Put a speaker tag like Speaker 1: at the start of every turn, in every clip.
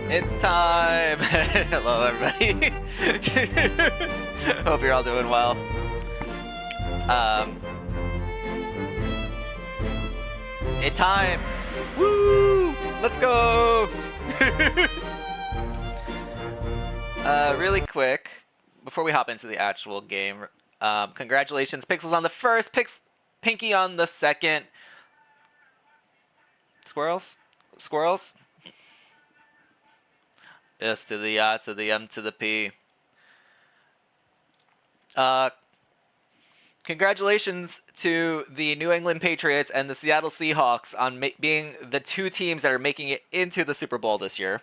Speaker 1: It's time! Hello, everybody. Hope you're all doing well. Um, it's time! Woo! Let's go! Really quick, before we hop into the actual game, congratulations, Pixels on the first, Pinky on the second. Squirrels? Squirrels? S to the I to the M to the P. Congratulations to the New England Patriots and the Seattle Seahawks on being the two teams that are making it into the Super Bowl this year.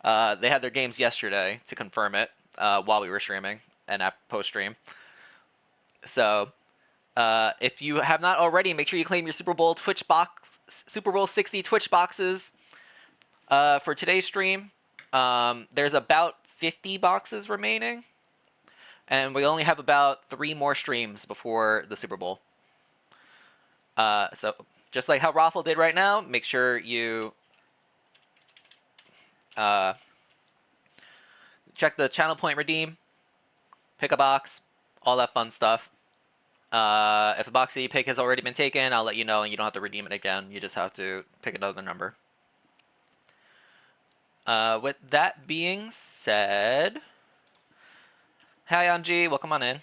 Speaker 1: They had their games yesterday to confirm it while we were streaming and after post-stream. So if you have not already, make sure you claim your Super Bowl 60 Twitch boxes for today's stream. There's about 50 boxes remaining. And we only have about 3 more streams before the Super Bowl. So just like how Raffle did right now, make sure you check the channel point redeem, pick a box, all that fun stuff. If a box that you pick has already been taken, I'll let you know and you don't have to redeem it again. You just have to pick another number. With that being said... Hi, Anji. Welcome on in.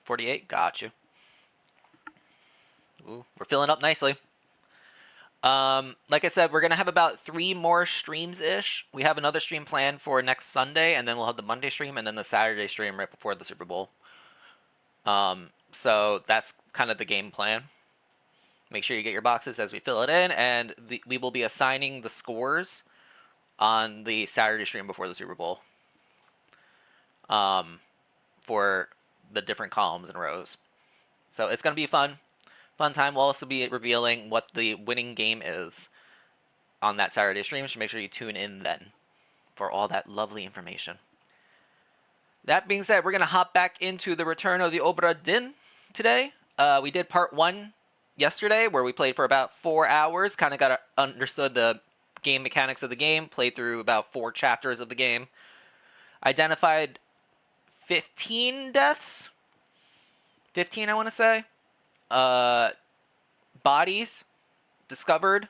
Speaker 1: 48. Got you. Ooh, we're filling up nicely. Like I said, we're going to have about 3 more streams-ish. We have another stream planned for next Sunday, and then we'll have the Monday stream, and then the Saturday stream right before the Super Bowl. So that's kind of the game plan. Make sure you get your boxes as we fill it in, and we will be assigning the scores on the Saturday stream before the Super Bowl for the different columns and rows. So it's going to be fun time. We'll also be revealing what the winning game is on that Saturday stream, so make sure you tune in then for all that lovely information. That being said, we're going to hop back into the return of the Obra Dinn today. We did part 1 yesterday, where we played for about 4 hours, kind of got understood the game mechanics of the game, played through about 4 chapters of the game, identified 15 deaths, 15 I want to say, bodies discovered,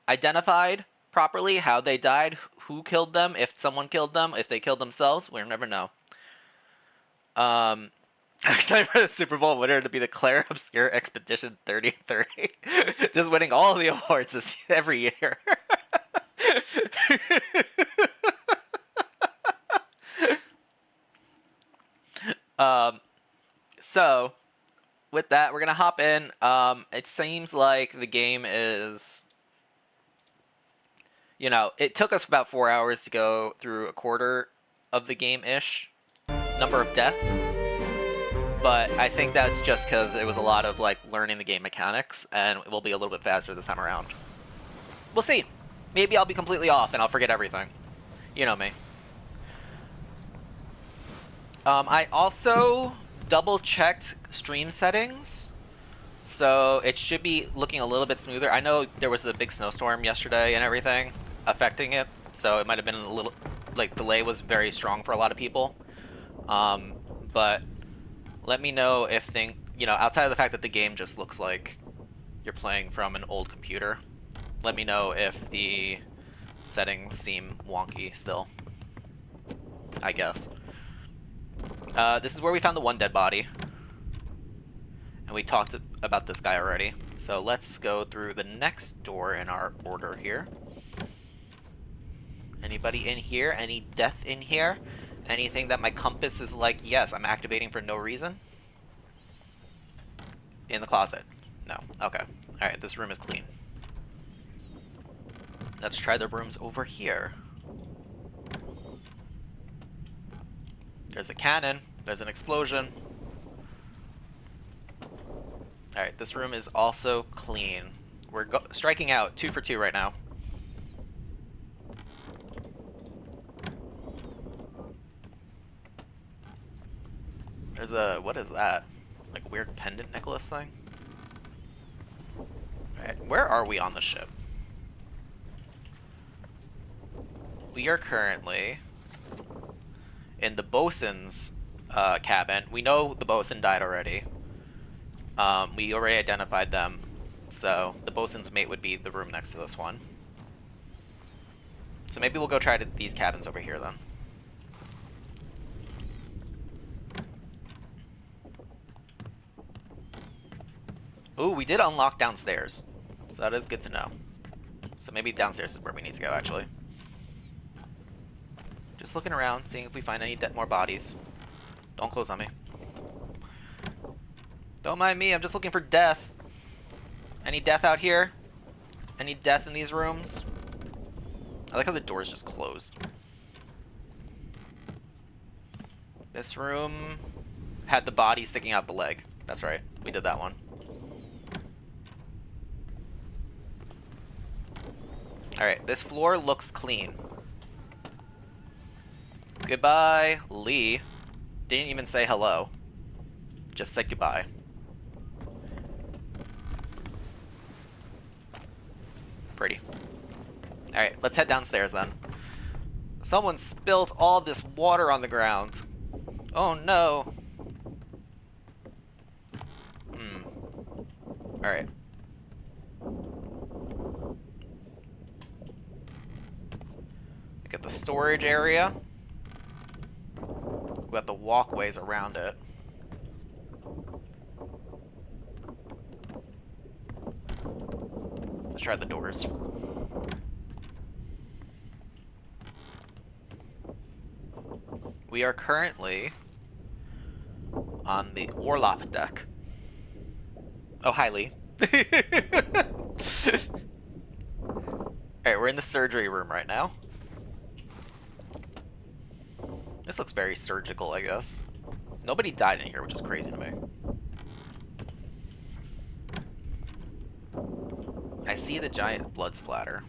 Speaker 1: identified properly, how they died, who killed them, if someone killed them, if they killed themselves, we'll never know. I'm excited for the Super Bowl winner to be the Claire Obscure Expedition 3030. Just winning all the awards every year. So with that, we're gonna hop in. It seems like the game is, it took us about 4 hours to go through a quarter of the game-ish number of deaths, but I think that's just because it was a lot of learning the game mechanics, and it will be a little bit faster this time around. We'll see. Maybe I'll be completely off and I'll forget everything. You know me. I also double-checked stream settings, so it should be looking a little bit smoother. I know there was a big snowstorm yesterday and everything affecting it, so it might have been a little, delay was very strong for a lot of people. But let me know if outside of the fact that the game just looks like you're playing from an old computer, let me know if the settings seem wonky still, I guess. This is where we found the one dead body. And we talked about this guy already. So let's go through the next door in our order here. Anybody in here? Any death in here? Anything that my compass is like, yes, I'm activating for no reason? In the closet? No. Okay. Alright, this room is clean. Let's try the rooms over here. There's a cannon. There's an explosion. Alright, this room is also clean. We're striking out 2 for 2 right now. There's a... what is that? Like a weird pendant necklace thing? Alright, where are we on the ship? we are currently in the bosun's cabin. We know the bosun died already. We already identified them. So the bosun's mate would be the room next to this one. So maybe we'll go try these cabins over here then. Ooh, we did unlock downstairs. So that is good to know. So maybe downstairs is where we need to go, actually. Just looking around, seeing if we find any more bodies. Don't close on me. Don't mind me, I'm just looking for death. Any death out here? Any death in these rooms? I like how the doors just close. This room had the body sticking out the leg. That's right, we did that one. Alright, this floor looks clean. Goodbye, Lee. Didn't even say hello. Just said goodbye. Pretty. Alright, let's head downstairs then. Someone spilled all this water on the ground. Oh no. Alright. Get the storage area. We got the walkways around it. Let's try the doors. We are currently on the Orloff deck. Oh, hi, Lee. Alright, we're in the surgery room right now. This looks very surgical, I guess. Nobody died in here, which is crazy to me. I see the giant blood splatter.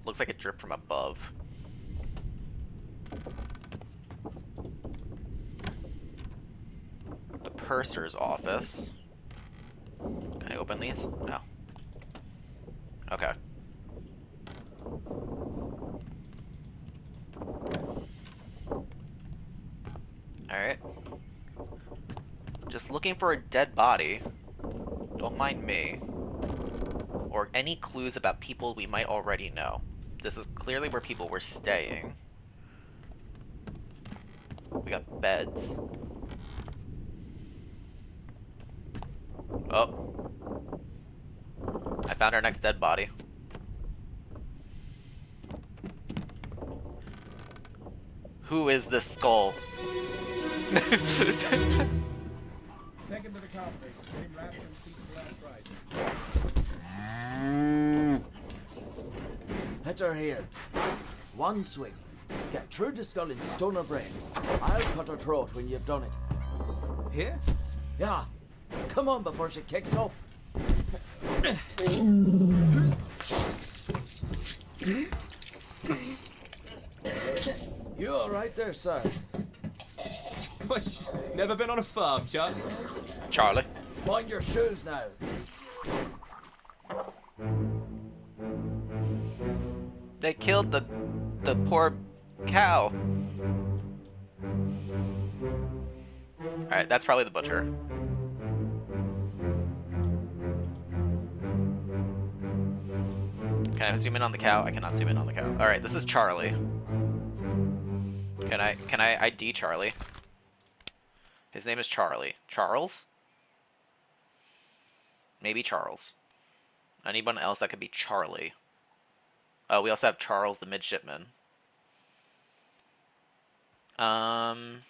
Speaker 1: Looks like it dripped from above. The purser's office. Can I open these? No. Okay. Alright. Just looking for a dead body. Don't mind me. Or any clues about people we might already know. This is clearly where people were staying. We got beds. Oh. I found our next dead body. Who is this skull?
Speaker 2: Take him to the company. Name wrapped and seat left right.
Speaker 3: Hit her here. One swing. Get through the skull in stone or brain. I'll cut her throat when you've done it.
Speaker 2: Here?
Speaker 3: Yeah. Come on before she kicks up. You all right there, sir?
Speaker 2: Never been on a farm, Charlie?
Speaker 1: Charlie.
Speaker 3: Mind your shoes now.
Speaker 1: They killed the poor cow. Alright, that's probably the butcher. Can I zoom in on the cow? I cannot zoom in on the cow. Alright, this is Charlie. Can I ID Charlie? His name is Charlie. Charles? Maybe Charles. Anyone else that could be Charlie? Oh, we also have Charles the midshipman. I'm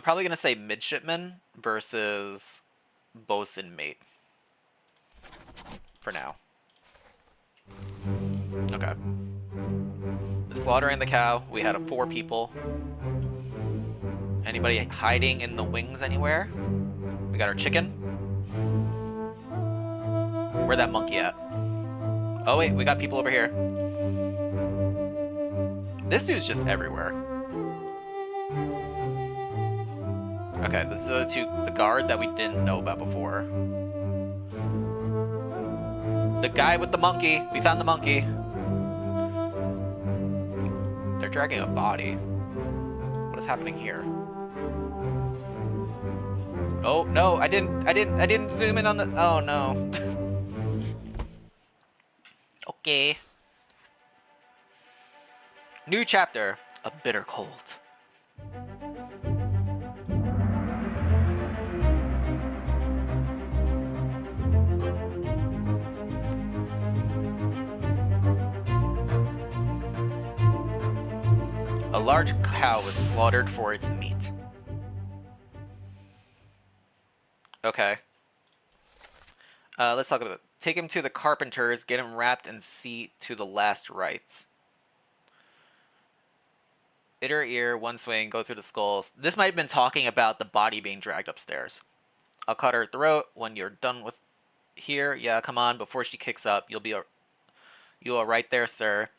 Speaker 1: probably gonna say midshipman versus bosun mate. For now. Okay. The slaughtering the cow, we had 4 people. Anybody hiding in the wings anywhere? We got our chicken. Where'd that monkey at? Oh wait, we got people over here. This dude's just everywhere. Okay, this is the guard that we didn't know about before. The guy with the monkey. We found the monkey. They're dragging a body. What is happening here? Oh no, I didn't zoom in on the. Oh no. Okay. New chapter. A bitter cold. A large cow was slaughtered for its meat. Okay. Let's talk about it. Take him to the carpenters, get him wrapped, and see to the last rites. Inner ear, one swing, go through the skulls. This might have been talking about the body being dragged upstairs. I'll cut her throat when you're done with here. Yeah, come on, before she kicks up. You are right there, sir.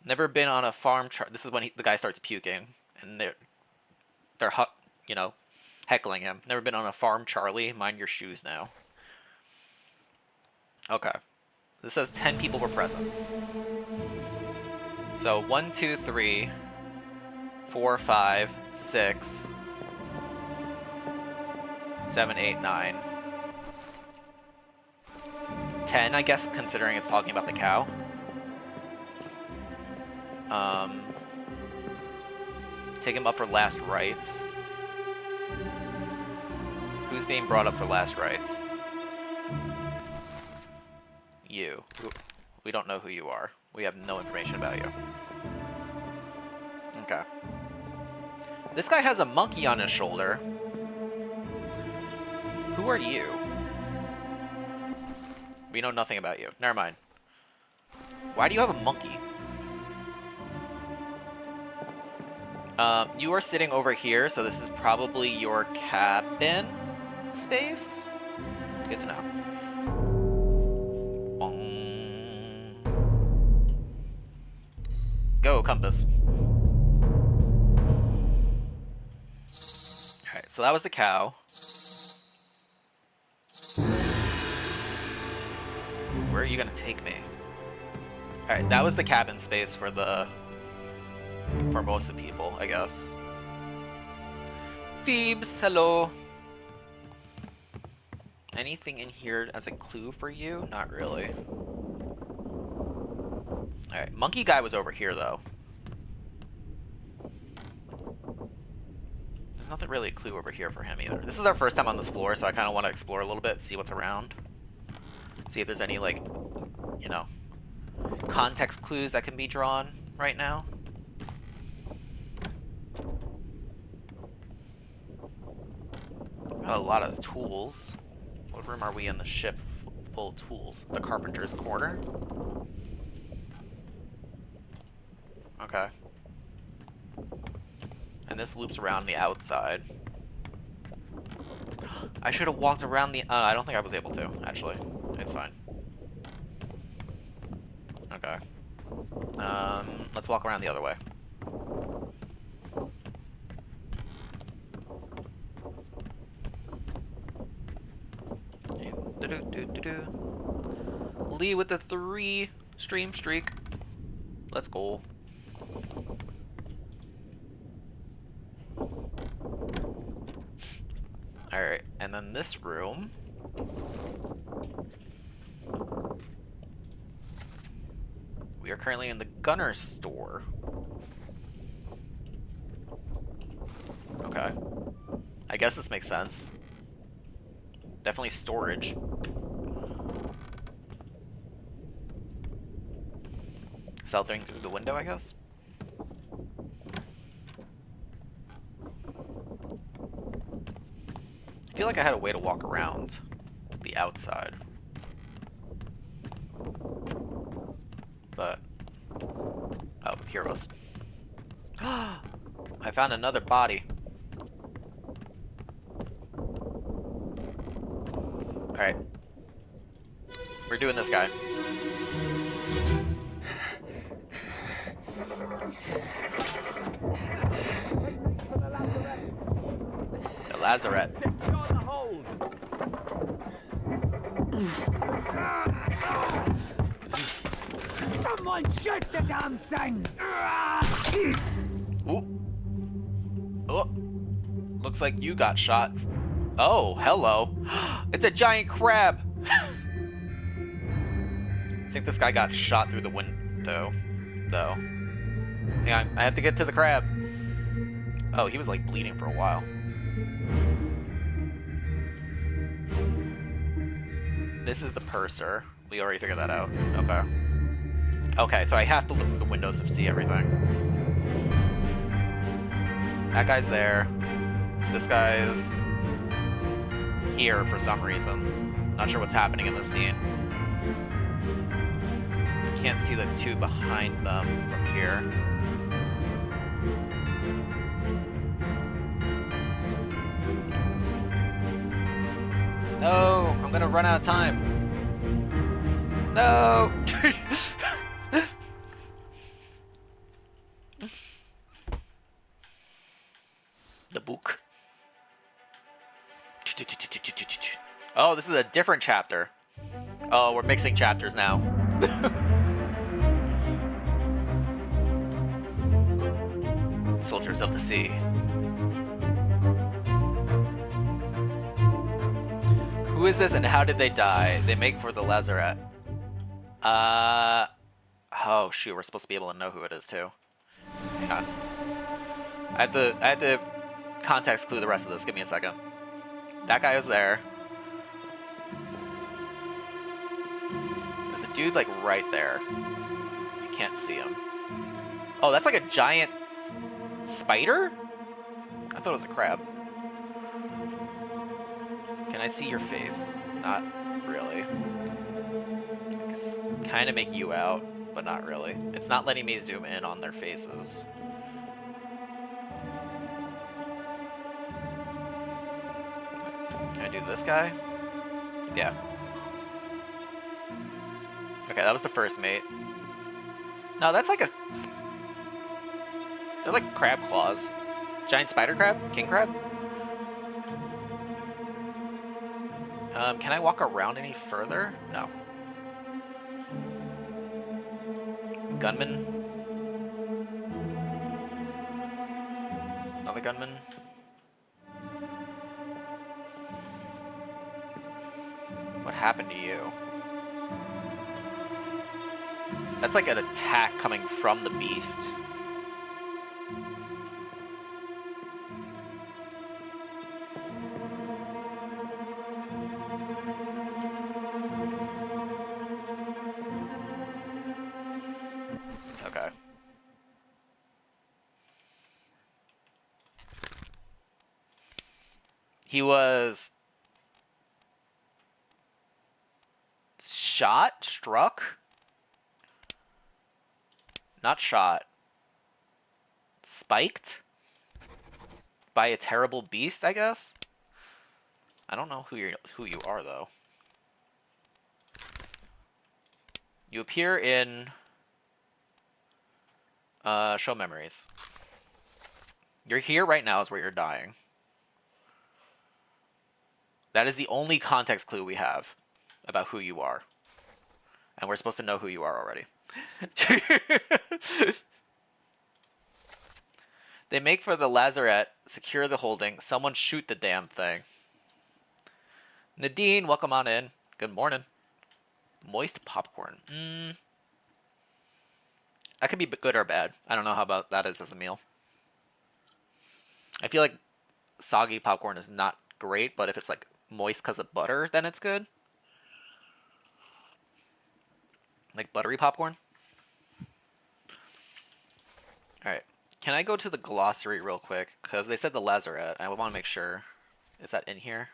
Speaker 1: Never been on a farm. This is when the guy starts puking, and they're heckling him. Never been on a farm, Charlie. Mind your shoes now. Okay. This says 10 people were present. So 1, 2, 3, 4, 5, 6, 7, 8, 9. 10, I guess, considering it's talking about the cow. Take him up for last rites. Who's being brought up for last rites? You. We don't know who you are. We have no information about you. Okay. This guy has a monkey on his shoulder. Who are you? We know nothing about you. Never mind. Why do you have a monkey? You are sitting over here, so this is probably your cabin space? Good to know. Bong. Go, compass. Alright, so that was the cow. Where are you gonna take me? Alright, that was the cabin space for most of the people, I guess. Phoebes, hello. Anything in here as a clue for you? Not really. Alright, monkey guy was over here, though. There's nothing really a clue over here for him, either. This is our first time on this floor, so I kind of want to explore a little bit, see what's around. See if there's any, like, you know, context clues that can be drawn right now. Got a lot of tools. What room are we in the ship full of tools? The carpenter's corner? Okay. And this loops around the outside. I should have walked around the... I don't think I was able to, actually. It's fine. Okay. Let's walk around the other way. Lee with the 3 stream streak. Let's go. Alright, and then this room. We are currently in the gunner's store. Okay. I guess this makes sense. Definitely storage. Sheltering through the window, I guess? I feel like I had a way to walk around the outside. But... oh, heroes. I found another body. Alright. We're doing this guy. The lazarette.
Speaker 2: Someone shoot the damn thing!
Speaker 1: Ooh. Oh. Looks like you got shot. Oh, hello. It's a giant crab. I think this guy got shot through the window, though. Hang on, I have to get to the crab. Oh, he was like bleeding for a while. This is the purser. We already figured that out. Okay. Okay, so I have to look through the windows to see everything. That guy's there. This guy's here for some reason. Not sure what's happening in this scene. Can't see the two behind them from here. No, I'm gonna run out of time. No! The book. Oh, this is a different chapter. Oh, we're mixing chapters now. Soldiers of the Sea. Who is this and how did they die? They make for the lazarette. Oh shoot, we're supposed to be able to know who it is too. Hang on. I have to context clue the rest of this. Give me a second. That guy was there. There's a dude like right there. You can't see him. Oh, that's like a giant spider? I thought it was a crab. Can I see your face? Not really. Kind of make you out, but not really. It's not letting me zoom in on their faces. Can I do this guy? Yeah. Okay, that was the first mate. No, that's like a... They're like crab claws. Giant spider crab? King crab? Can I walk around any further? No. Gunman? Another gunman? What happened to you? That's like an attack coming from the beast. Okay. He was shot? Struck? Not shot. Spiked? By a terrible beast, I guess? I don't know who you are, though. You appear in... show memories. You're here right now is where you're dying. That is the only context clue we have about who you are. And we're supposed to know who you are already. They make for the lazarette, secure the holding, someone shoot the damn thing. Nadine, welcome on in. Good morning. Moist popcorn. That could be good or bad. I don't know how about that is as a meal. I feel like soggy popcorn is not great, but if it's like moist because of butter, then it's good. Like buttery popcorn. Alright. Can I go to the glossary real quick? Because they said the lazarette. I want to make sure. Is that in here?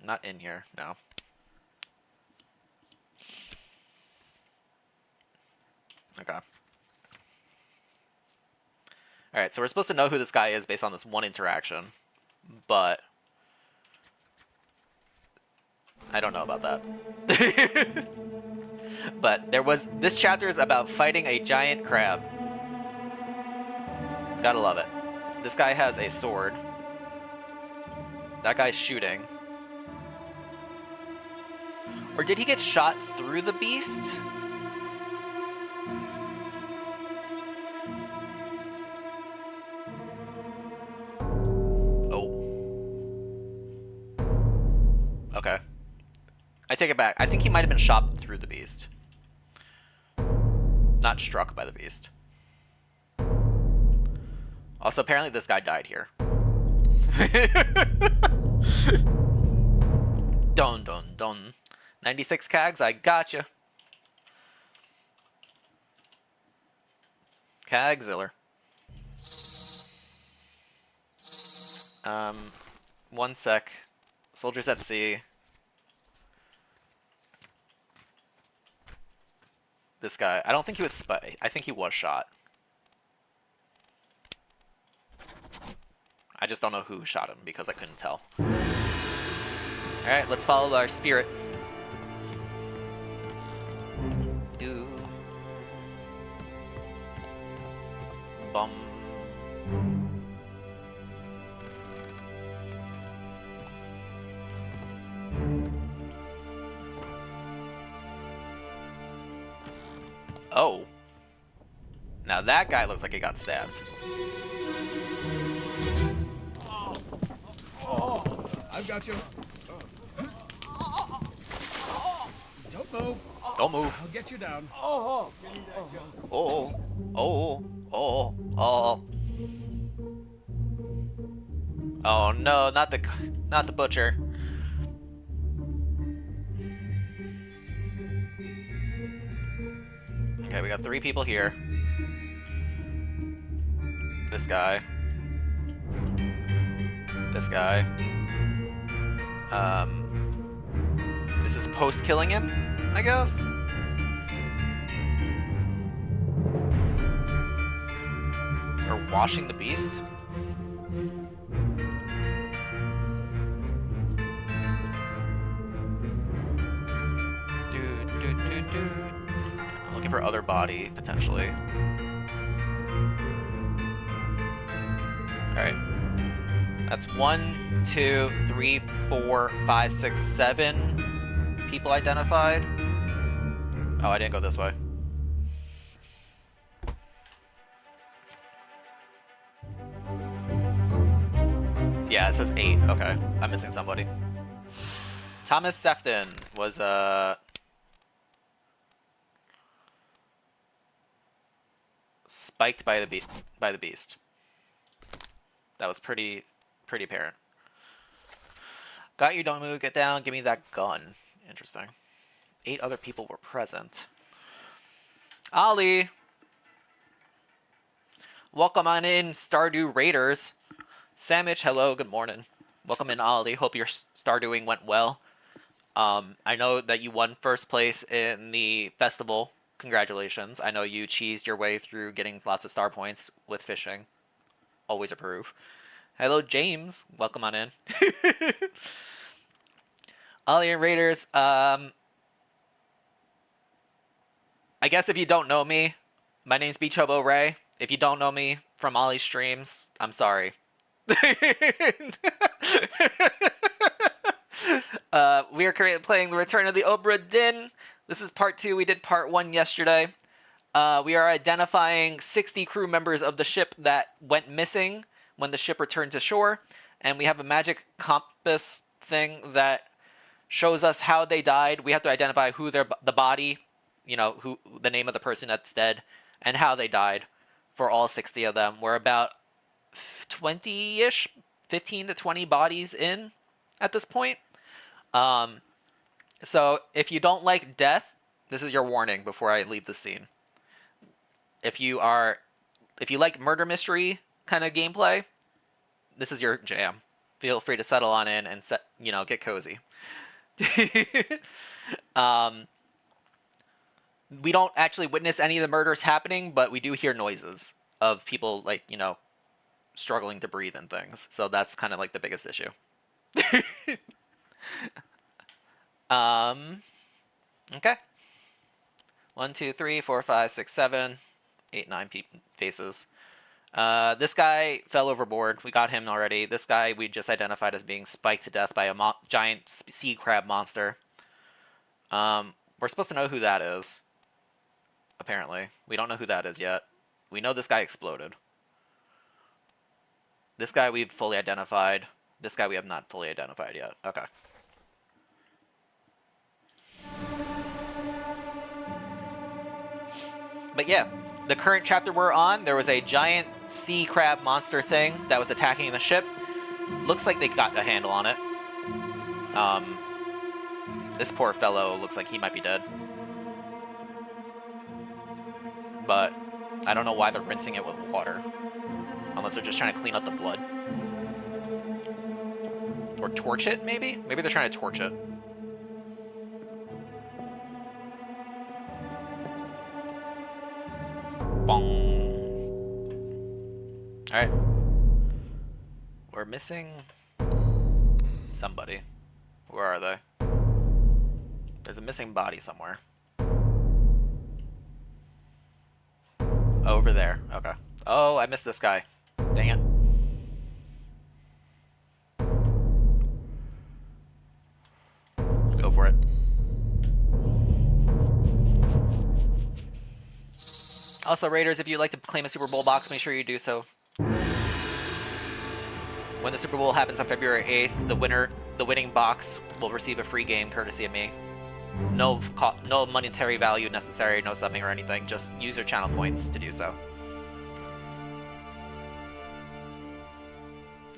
Speaker 1: Not in here. No. Okay. Alright, so we're supposed to know who this guy is based on this one interaction. But... I don't know about that. But there was... This chapter is about fighting a giant crab. Gotta love it. This guy has a sword. That guy's shooting. Or did he get shot through the beast? Okay. I take it back. I think he might have been shot through the beast. Not struck by the beast. Also, apparently this guy died here. Dun dun dun. 96 cags, I gotcha. Cagziller. One sec. Soldiers at sea. This guy. I don't think he was spy. I think he was shot. I just don't know who shot him because I couldn't tell. Alright, let's follow our spirit. Do. Bum. Oh. Now that guy looks like he got stabbed.
Speaker 2: I've got you. Don't move.
Speaker 1: Don't move.
Speaker 2: I'll get you down.
Speaker 1: Oh. Oh. Oh no, not the butcher. Okay, we got 3 people here. This guy. This guy. This is post killing him, I guess. Or washing the beast. I'm looking for other body, potentially. Alright. That's 1, 2, 3, 4, 5, 6, 7 people identified. Oh, I didn't go this way. Yeah, it says 8. Okay, I'm missing somebody. Thomas Sefton was spiked by the beast. That was pretty apparent. Got you, don't move, get down, give me that gun. Interesting. 8 other people were present. Ollie! Welcome on in, Stardew Raiders. Samich, hello, good morning. Welcome in, Ollie. Hope your Stardewing went well. I know that you won first place in the festival. Congratulations. I know you cheesed your way through getting lots of star points with fishing. Always approve. Hello, James. Welcome on in. Ollie and Raiders, I guess if you don't know me, my name's BeachHoboRay. If you don't know me from Ollie's streams, I'm sorry. We are currently playing The Return of the Obra Dinn. This is part 2. We did part 1 yesterday. We are identifying 60 crew members of the ship that went missing when the ship returned to shore. And we have a magic compass thing that shows us how they died. We have to identify who the body, who the name of the person that's dead, and how they died for all 60 of them. We're about 20-ish, 15 to 20 bodies in at this point. So if you don't like death, this is your warning before I leave the scene. If you like murder mystery kind of gameplay, this is your jam. Feel free to settle on in and get cozy. We don't actually witness any of the murders happening, but we do hear noises of people struggling to breathe and things. So that's kind of like the biggest issue. Okay. 1, 2, 3, 4, 5, 6, 7, 8, 9 faces. This guy fell overboard. We got him already. This guy we just identified as being spiked to death by a giant sea crab monster. We're supposed to know who that is. Apparently. We don't know who that is yet. We know this guy exploded. This guy we've fully identified. This guy we have not fully identified yet. Okay. But yeah, the current chapter we're on, there was a giant sea crab monster thing that was attacking the ship. Looks like they got a handle on it. This poor fellow looks like he might be dead. But I don't know why they're rinsing it with water. Unless they're just trying to clean up the blood. Or torch it, maybe? Maybe they're trying to torch it. Bong. Alright. We're missing somebody. Where are they? There's a missing body somewhere. Over there. Okay. Oh, I missed this guy. Dang it. Go for it. Also, Raiders, if you'd like to claim a Super Bowl box, make sure you do so. When the Super Bowl happens on February 8th, the winning box will receive a free game courtesy of me. No monetary value necessary, no subbing or anything. Just use your channel points to do so.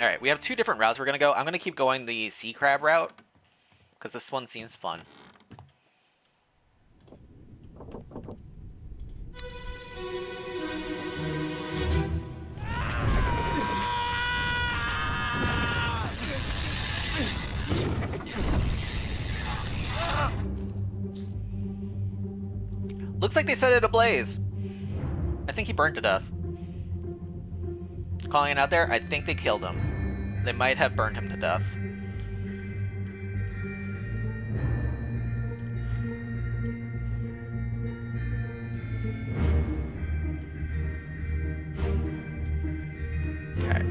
Speaker 1: Alright, we have two different routes we're going to go. I'm going to keep going the sea crab route, because this one seems fun. Looks like they set it ablaze. I think he burned to death. Calling it out there, I think they killed him. They might have burned him to death. Alright.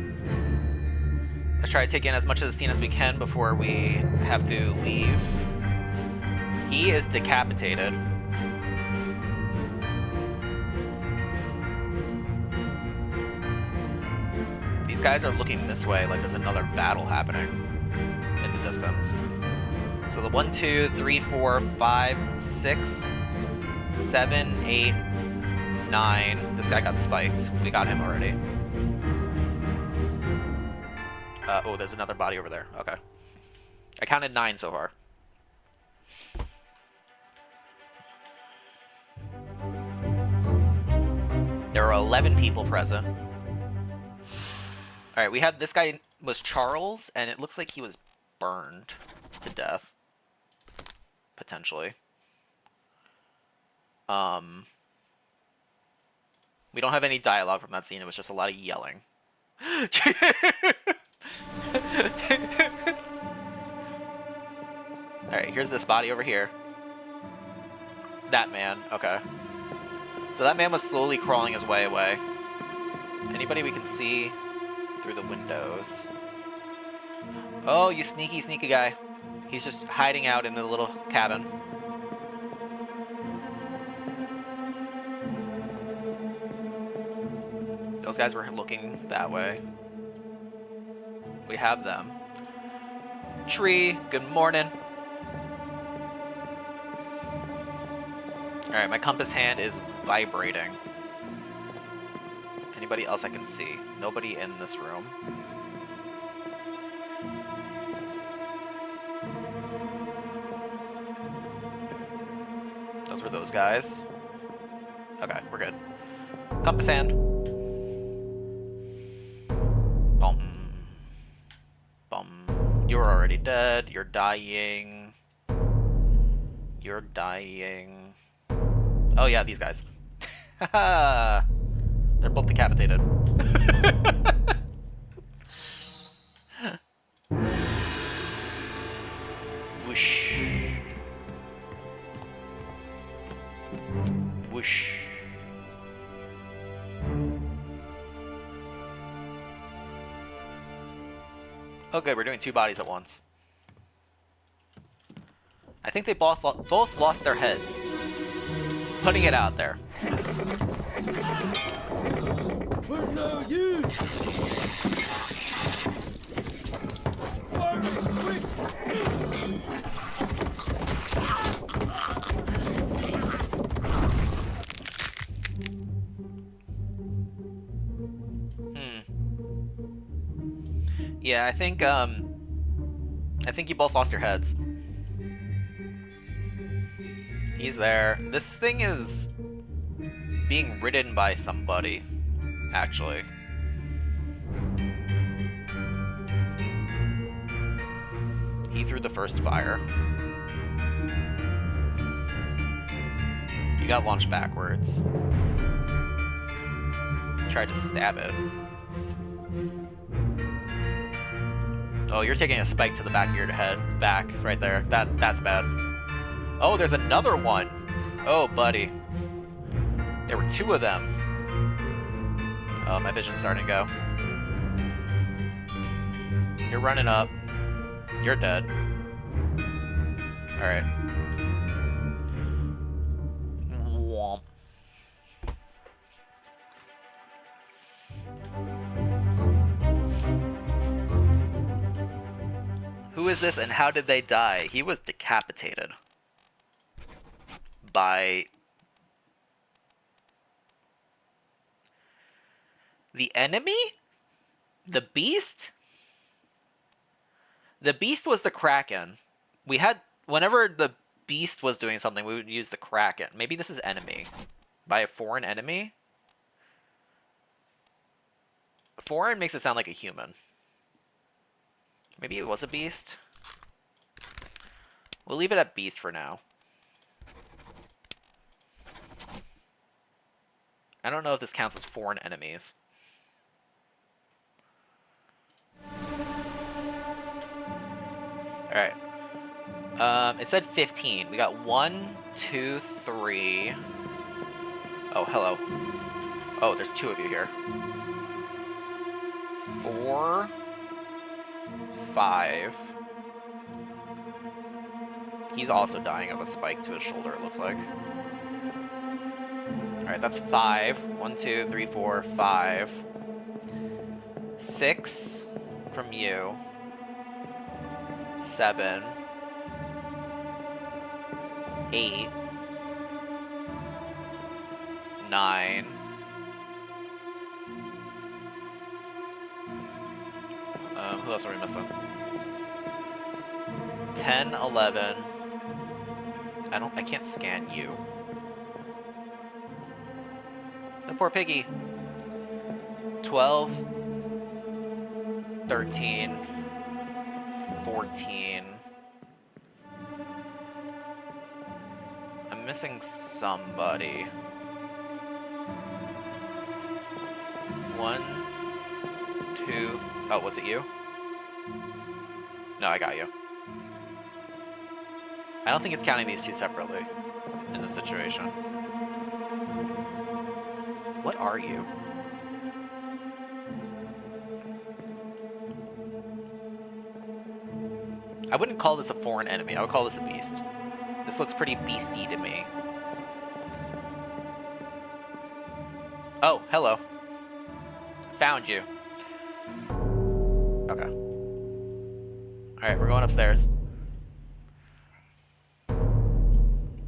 Speaker 1: Let's try to take in as much of the scene as we can before we have to leave. He is decapitated. These guys are looking this way like there's another battle happening in the distance. So the 1, 2, 3, 4, 5, 6, 7, 8, 9. This guy got spiked. We got him already. Oh, there's another body over there. Okay. I counted 9 so far. There are 11 people present. Alright, we had this guy was Charles, and it looks like he was burned to death. Potentially. We don't have any dialogue from that scene, it was just a lot of yelling. Alright, here's this body over here. That man, okay. So that man was slowly crawling his way away. Anybody we can see through the windows? Oh, you sneaky, sneaky guy. He's just hiding out in the little cabin. Those guys were looking that way. We have them. Tree, good morning. Alright, my compass hand is vibrating. Anybody else I can see? Nobody in this room. Those were those guys. Okay, we're good. Compass hand. Boom. Boom. You're already dead. You're dying. You're dying. Oh yeah, these guys. Haha. They're both decapitated. Whoosh. Whoosh. Oh good, we're doing 2 bodies at once. I think they both lost their heads. Putting it out there.
Speaker 3: We're no use!
Speaker 1: Yeah, I think you both lost your heads. He's there. This thing is being ridden by somebody, actually. He threw the first fire. You got launched backwards. Tried to stab it. Oh, you're taking a spike to the back of your head. Back, right there. That's bad. Oh, there's another one. Oh, buddy. There were two of them. Oh, my vision's starting to go. You're running up. You're dead. Alright. Womp. Who is this and how did they die? He was decapitated. By the enemy? The beast? The beast was the Kraken. We had, whenever the beast was doing something, we would use the Kraken. Maybe this is enemy. By a foreign enemy? Foreign makes it sound like a human. Maybe it was a beast. We'll leave it at beast for now. I don't know if this counts as foreign enemies. Alright. It said 15. We got 1, 2, 3. Oh, hello. Oh, there's 2 of you here. 4, 5. He's also dying of a spike to his shoulder, it looks like. Alright, that's 5. 1, 2, 3, 4, 5. 6 from you. 7. 8. 9. Who else are we missing? 10, 11. I can't scan you. The poor piggy. 12, 13, 14. I'm missing somebody. 1, 2. Oh, was it you? No, I got you. I don't think it's counting these 2 separately in this situation. What are you? I wouldn't call this a foreign enemy. I would call this a beast. This looks pretty beasty to me. Oh, hello. Found you. Okay. Alright, we're going upstairs.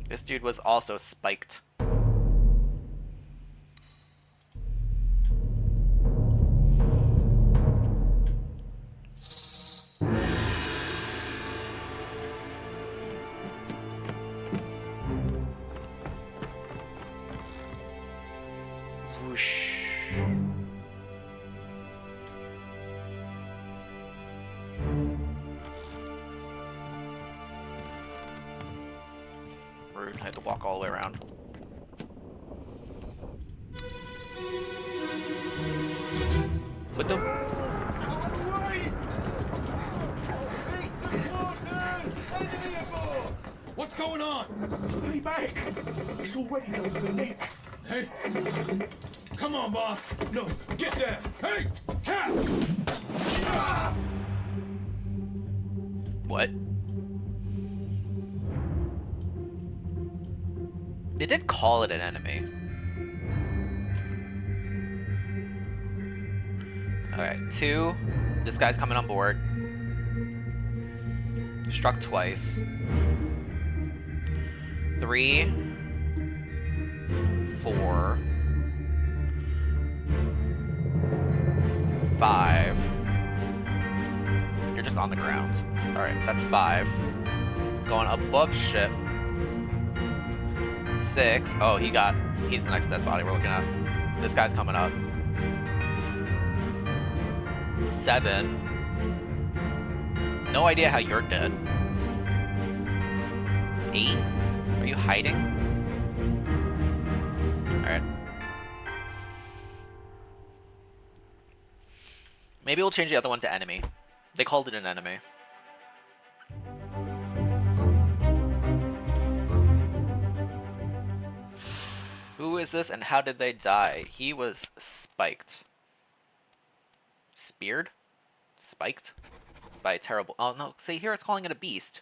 Speaker 1: This dude was also spiked. Whoosh. Rude, I had to walk all the way around. What the?
Speaker 2: What's going on?
Speaker 4: Stay back! It's already done for Nick.
Speaker 2: Hey, come on, boss. No, get there. Hey, cat!
Speaker 1: What? They did call it an enemy. Alright, 2. This guy's coming on board. Struck twice. 3. 4. 5. You're just on the ground. Alright, that's 5. Going above ship. 6. Oh, he's the next dead body we're looking at. This guy's coming up. 7. No idea how you're dead. 8. Are you hiding? Alright. Maybe we'll change the other one to enemy. They called it an enemy. Who is this and how did they die? He was spiked. Speared? Spiked? By a terrible... Oh, no. See, here it's calling it a beast.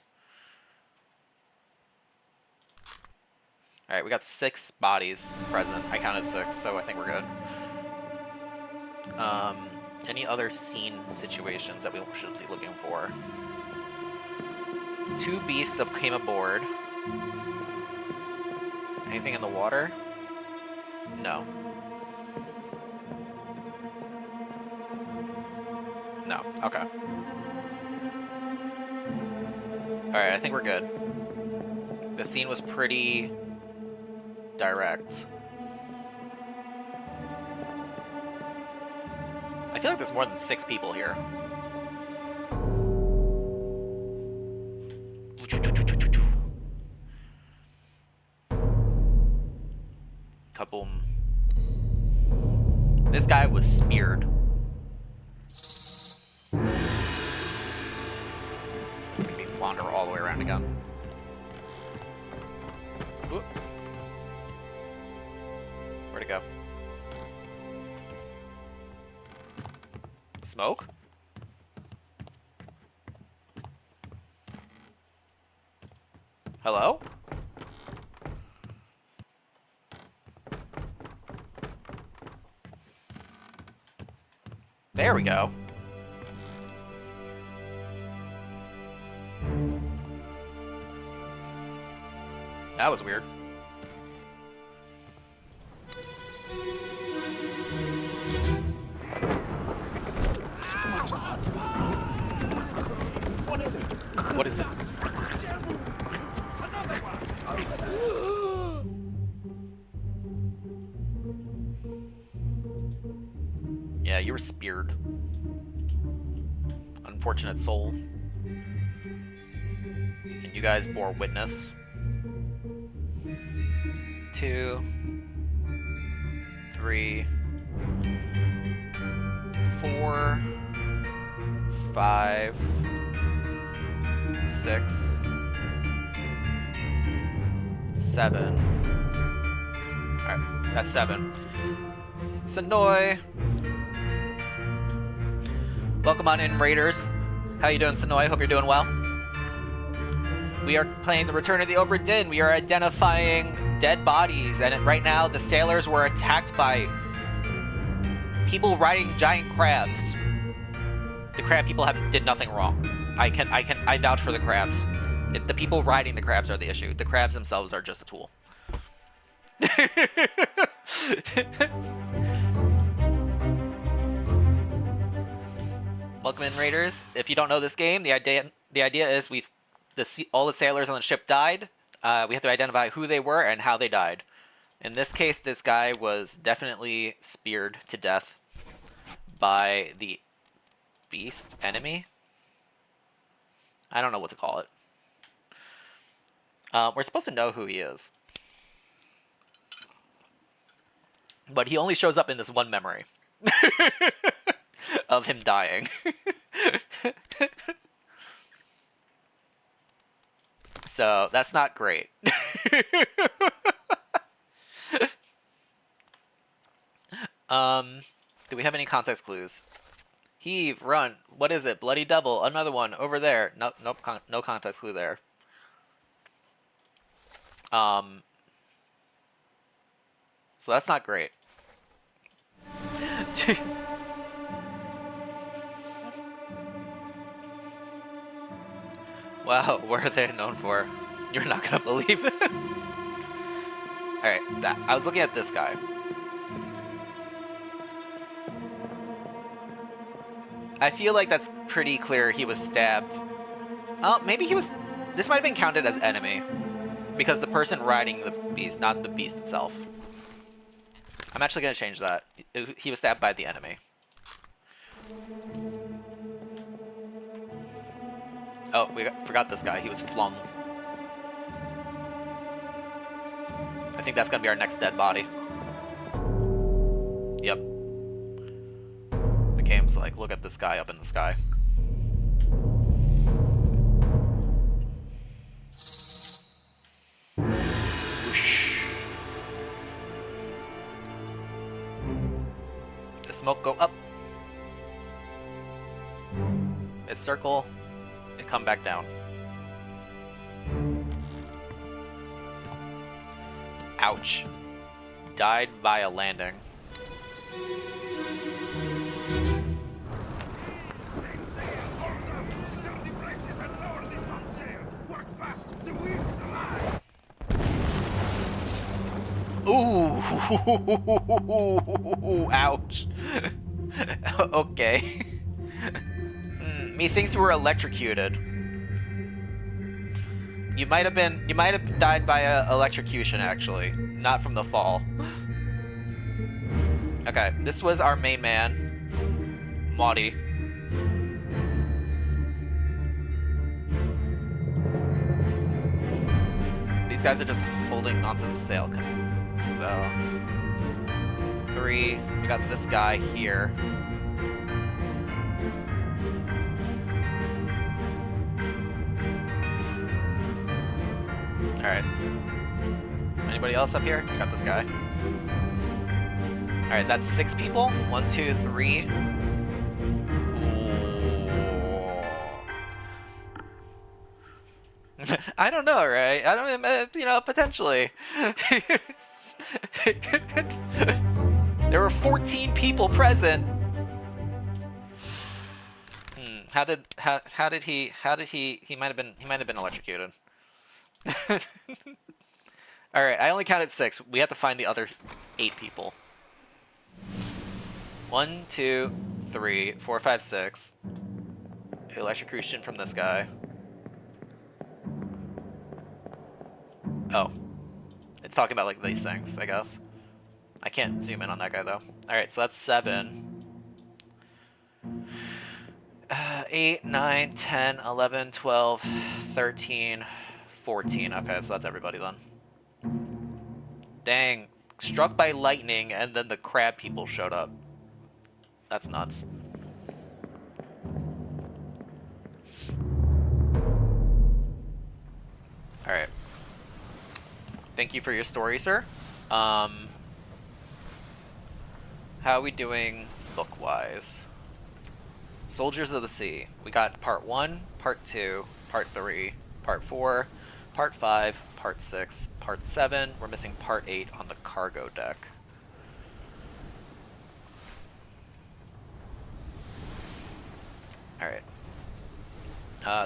Speaker 1: Alright, we got 6 bodies present. I counted 6, so I think we're good. Any other scene situations that we should be looking for? 2 beasts came aboard. Anything in the water? No. No. Okay. Alright, I think we're good. The scene was pretty direct. I feel like there's more than 6 people here. Kaboom. This guy was speared. Maybe wander all the way around again. Whoop. Where'd it go? Smoke? Hello? There we go. That was weird. What is it? Yeah, you were speared. Unfortunate soul. And you guys bore witness. 2, 3, 4, 5, 6, 7. Alright, that's 7. Sonoy! Welcome on in, Raiders. How you doing, Sonoy? Hope you're doing well. We are playing the Return of the Obra Dinn. We are identifying dead bodies, and right now the sailors were attacked by people riding giant crabs. The crab people did nothing wrong. I vouch for the crabs. The people riding the crabs are the issue. The crabs themselves are just a tool. Welcome in, Raiders. If you don't know this game, the idea is all the sailors on the ship died. We have to identify who they were and how they died. In this case, this guy was definitely speared to death by the beast enemy. I don't know what to call it. We're supposed to know who he is. But he only shows up in this one memory of him dying. So that's not great. Do we have any context clues? Heave, run. What is it? Bloody devil. Another one over there. No context clue there. So that's not great. Wow, what are they known for? You're not gonna believe this. Alright, I was looking at this guy. I feel like that's pretty clear he was stabbed. Oh, maybe he was... This might have been counted as enemy. Because the person riding the beast, not the beast itself. I'm actually gonna change that. He was stabbed by the enemy. Oh, we forgot this guy. He was flung. I think that's gonna be our next dead body. Yep. The game's like, look at this guy up in the sky. Whoosh. The smoke go up. It circle. It come back down. Ouch. Died by a landing. Ooh. Ouch. Okay. Methinks you were electrocuted. You might have died by electrocution, actually, not from the fall. Okay, this was our main man, Maudie. These guys are just holding onto the sail. So, 3. We got this guy here. Alright. Anybody else up here? Got this guy. Alright, that's 6 people. 1, 2, 3. I don't know, right? I don't, you know, potentially. There were 14 people present. How did he might have been electrocuted. Alright, I only counted 6. We have to find the other 8 people. 1, 2, 3, 4, 5, 6. Electrocution from this guy. Oh. It's talking about, like, these things, I guess. I can't zoom in on that guy, though. Alright, so that's 7. 8, 9, 10, 11, 12, 13, 14. Okay, so that's everybody then. Dang. Struck by lightning, and then the crab people showed up. That's nuts. Alright. Thank you for your story, sir. How are we doing book-wise? Soldiers of the Sea. We got part 1, part 2, part 3, part 4, part 5, part 6, part 7. We're missing part 8 on the cargo deck. Alright.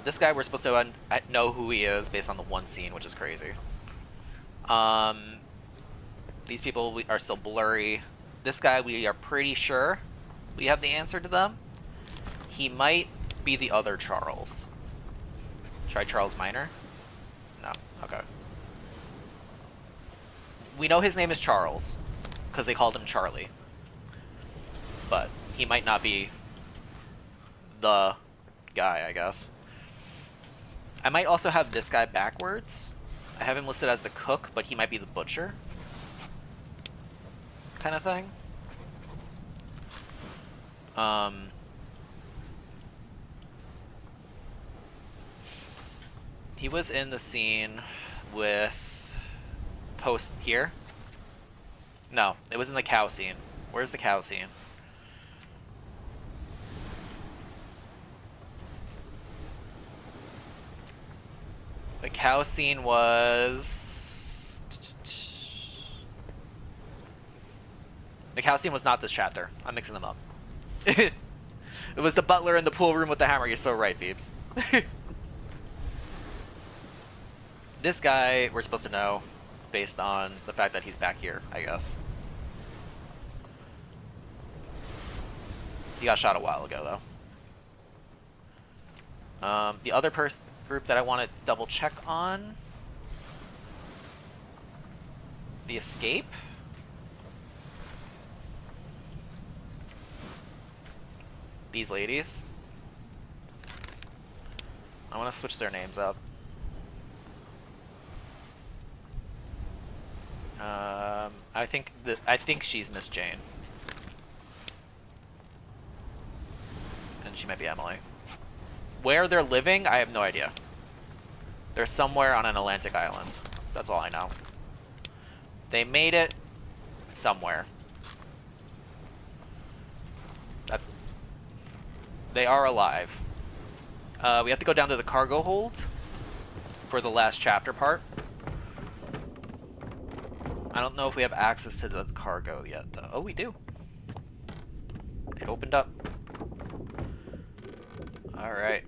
Speaker 1: This guy, we're supposed to know who he is based on the one scene, which is crazy. These people are still blurry. This guy, we are pretty sure we have the answer to them. He might be the other Charles. Try Charles Minor? No. Okay. We know his name is Charles, because they called him Charlie. But he might not be the guy, I guess. I might also have this guy backwards. I have him listed as the cook, but he might be the butcher. Kind of thing. He was in the scene with Post here. No, it was in the cow scene. Where's the cow scene? The cow scene was... The Calcium was not this chapter. I'm mixing them up. It was the butler in the pool room with the hammer. You're so right, Phoebes. This guy, we're supposed to know based on the fact that he's back here, I guess. He got shot a while ago, though. The other group that I want to double check on... The escape? These ladies. I want to switch their names up. I think she's Miss Jane. And she might be Emily. Where they're living, I have no idea. They're somewhere on an Atlantic island. That's all I know. They made it somewhere. They are alive. We have to go down to the cargo hold for the last chapter part. I don't know if we have access to the cargo yet, though. Oh, we do. It opened up. Alright.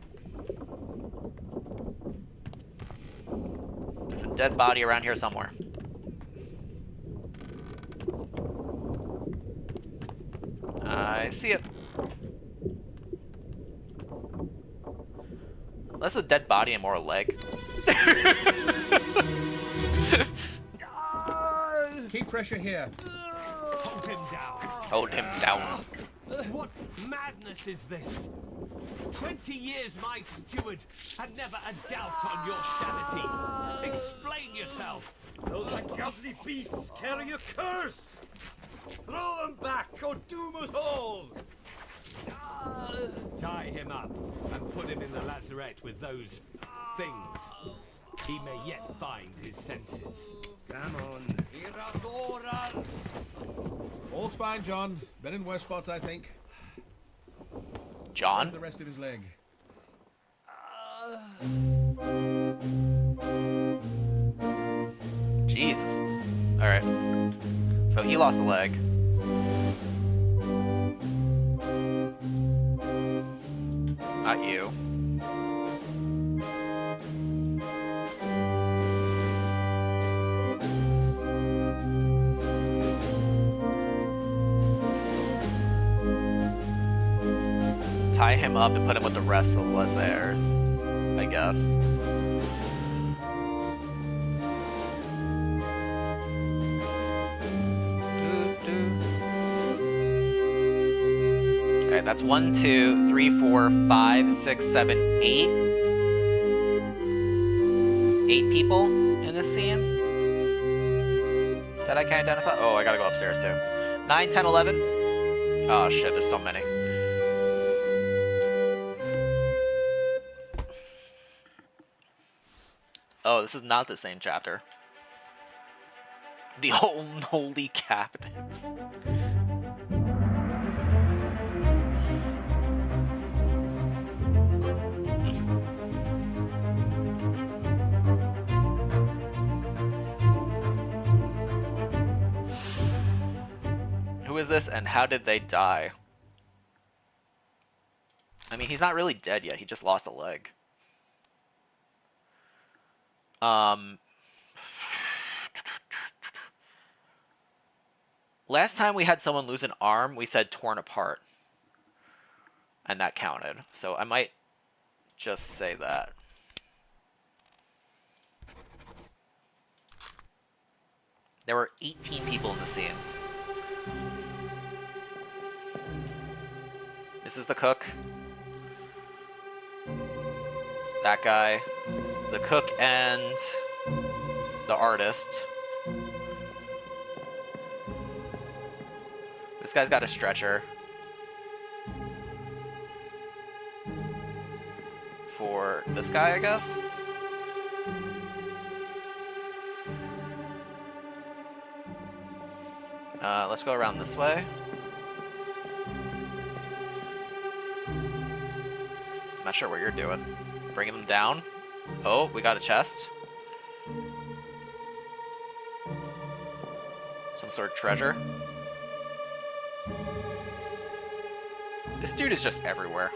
Speaker 1: There's a dead body around here somewhere. I see it. Less a dead body and more a leg.
Speaker 2: Keep pressure here.
Speaker 5: Hold him down.
Speaker 1: Hold him down.
Speaker 5: What madness is this? 20 years my steward had never a doubt on your sanity. Explain yourself.
Speaker 6: Those ungodly beasts carry a curse! Throw them back or doom us all!
Speaker 5: Tie him up and put him in the lazarette with those things. He may yet find his senses.
Speaker 2: Come on.
Speaker 6: Iradora!
Speaker 2: All's fine, John. Been in worse spots, I think.
Speaker 1: John?
Speaker 2: Where's the rest of his leg?
Speaker 1: Jesus. Alright. So he lost a leg. Not you. Tie him up and put him with the rest of the Lazares, I guess. Alright, that's 1, 2, 3, 4, 5, 6, 7, 8. 8 people in this scene that I can identify. Oh, I gotta go upstairs too. 9, 10, 11. Oh shit, there's so many. Oh, this is not the same chapter. The unholy captives. Who is this and how did they die? I mean, he's not really dead yet. He just lost a leg. Last time we had someone lose an arm, we said torn apart. And that counted. So I might just say that. There were 18 people in the scene. This is the cook. That guy. The cook and the artist. This guy's got a stretcher. For this guy, I guess? Let's go around this way. Not sure what you're doing. Bringing them down. Oh, we got a chest. Some sort of treasure. This dude is just everywhere.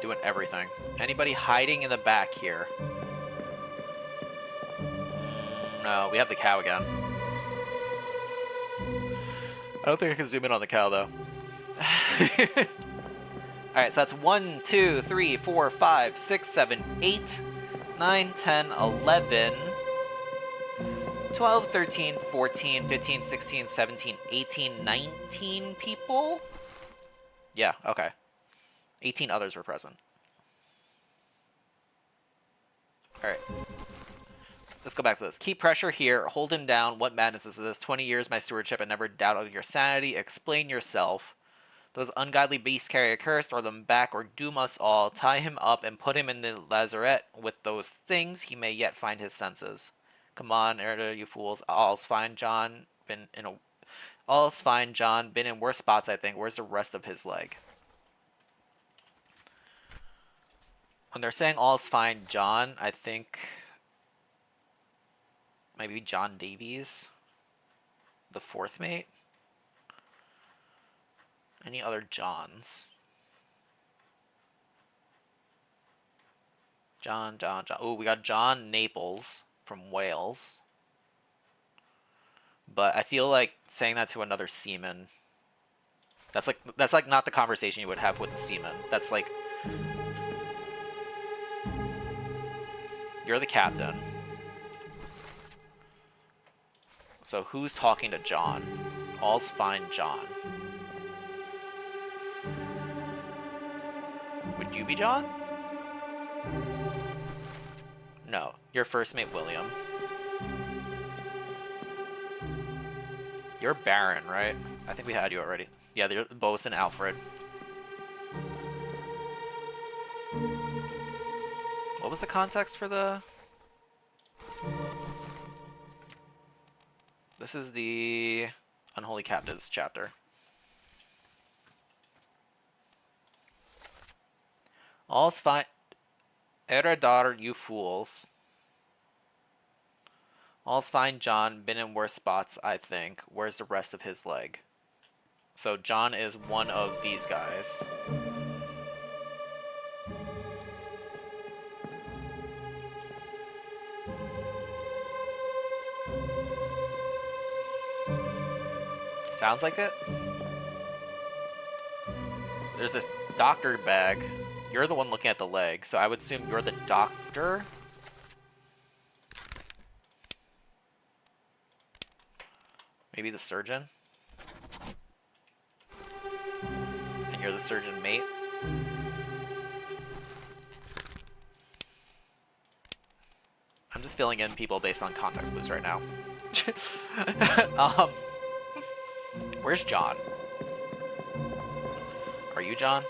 Speaker 1: Doing everything. Anybody hiding in the back here? No, we have the cow again. I don't think I can zoom in on the cow, though. Alright, so that's 1, 2, 3, 4, 5, 6, 7, 8, 9, 10, 11, 12, 13, 14, 15, 16, 17, 18, 19 people? Yeah, okay. 18 others were present. Alright. Let's go back to this. Keep pressure here. Hold him down. What madness is this? 20 years my stewardship. I never doubted your sanity. Explain yourself. Those ungodly beasts carry a curse. Throw them back or doom us all. Tie him up and put him in the lazarette with those things. He may yet find his senses. Come on, Erda, you fools. All's fine, John. All's fine, John. Been in worse spots, I think. Where's the rest of his leg? When they're saying all's fine, John, I think maybe John Davies, the fourth mate. Any other Johns? John. Oh, we got John Naples from Wales. But I feel like saying that to another seaman. That's like not the conversation you would have with the seaman. That's like, you're the captain. So who's talking to John? All's fine, John. Would you be John? No, your first mate, William. You're Baron, right? I think we had you already. Yeah, they're Bosun Alfred. What was the context for the... This is the Unholy Captives chapter. All's fine. Era daughter, you fools. All's fine, John. Been in worse spots, I think. Where's the rest of his leg? So John is one of these guys. Sounds like it. There's this doctor bag. You're the one looking at the leg, so I would assume you're the doctor. Maybe the surgeon. And you're the surgeon mate. I'm just filling in people based on context clues right now. Where's John? Are you John?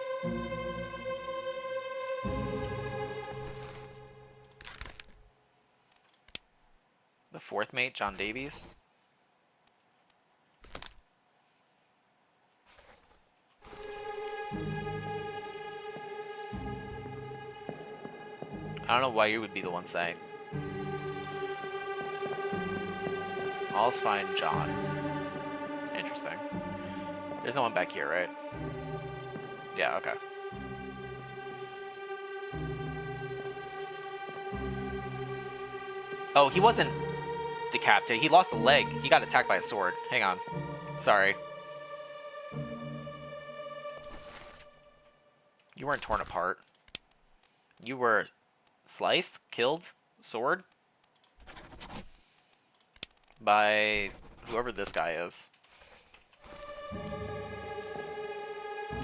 Speaker 1: The fourth mate, John Davies? I don't know why you would be the one saying. All's fine, John. Interesting. There's no one back here, right? Yeah, okay. Oh, he wasn't decapitated. He lost a leg. He got attacked by a sword. Hang on. Sorry. You weren't torn apart. You were sliced, killed, sword by whoever this guy is.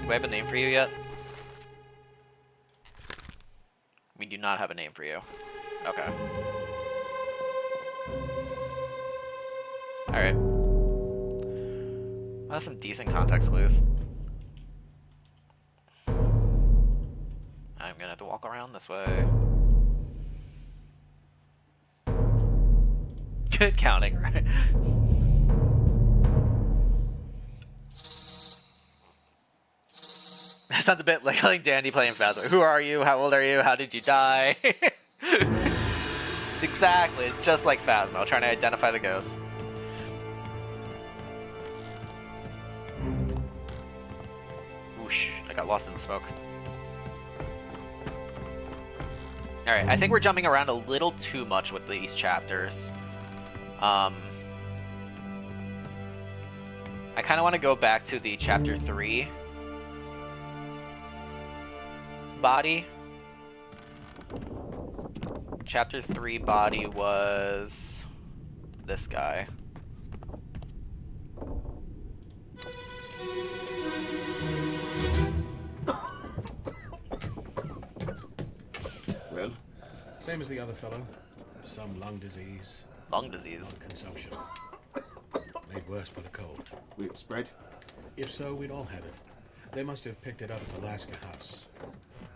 Speaker 1: Do I have a name for you yet? We do not have a name for you. Okay. Alright. That's some decent context clues. I'm gonna have to walk around this way. Good counting, right? That sounds a bit like Dandy playing Phasma. Who are you? How old are you? How did you die? Exactly. It's just like Phasma, trying to identify the ghost. got lost in the smoke. Alright, I think we're jumping around a little too much with these chapters. I kind of want to go back to the chapter 3 body. Chapter 3 body was this guy.
Speaker 7: Well?
Speaker 8: Same as the other fellow. Some lung disease.
Speaker 1: Lung disease.
Speaker 8: Consumption. Made worse by the cold.
Speaker 7: Will it spread?
Speaker 8: If so, we'd all have it. They must have picked it up at the Alaska house.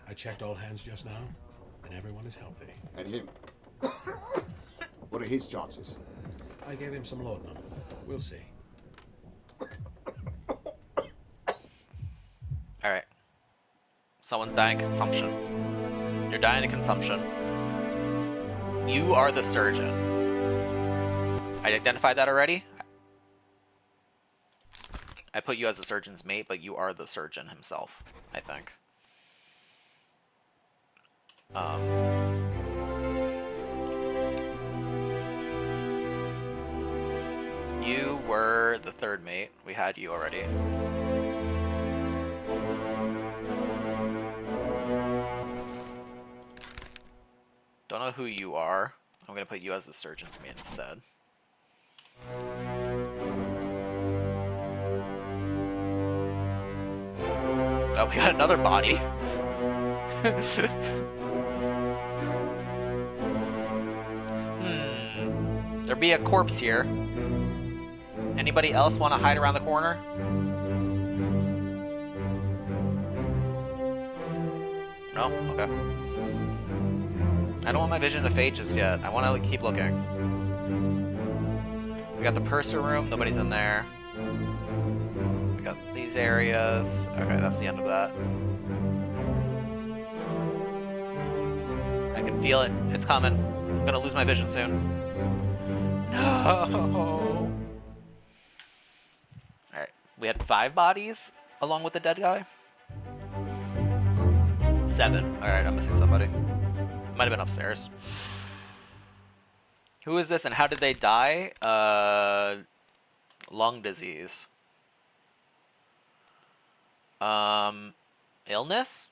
Speaker 8: I checked all hands just now, and everyone is healthy.
Speaker 7: And him? What are his chances?
Speaker 8: I gave him some laudanum. We'll see.
Speaker 1: Alright. Someone's dying of consumption. You're dying of consumption. You are the surgeon. I identified that already. I put you as the surgeon's mate, but you are the surgeon himself, I think. You were the third mate. We had you already. Don't know who you are. I'm gonna put you as the surgeon's mate instead. Oh, we got another body. There'd be a corpse here. Anybody else want to hide around the corner? No? Okay. I don't want my vision to fade just yet. I want to keep looking. We got the purser room. Nobody's in there. We got these areas. Okay, that's the end of that. I can feel it. It's coming. I'm gonna lose my vision soon. No! Alright. We had 5 bodies along with the dead guy. 7. Alright, I'm missing somebody. Might have been upstairs. Who is this and how did they die? Lung disease. Illness?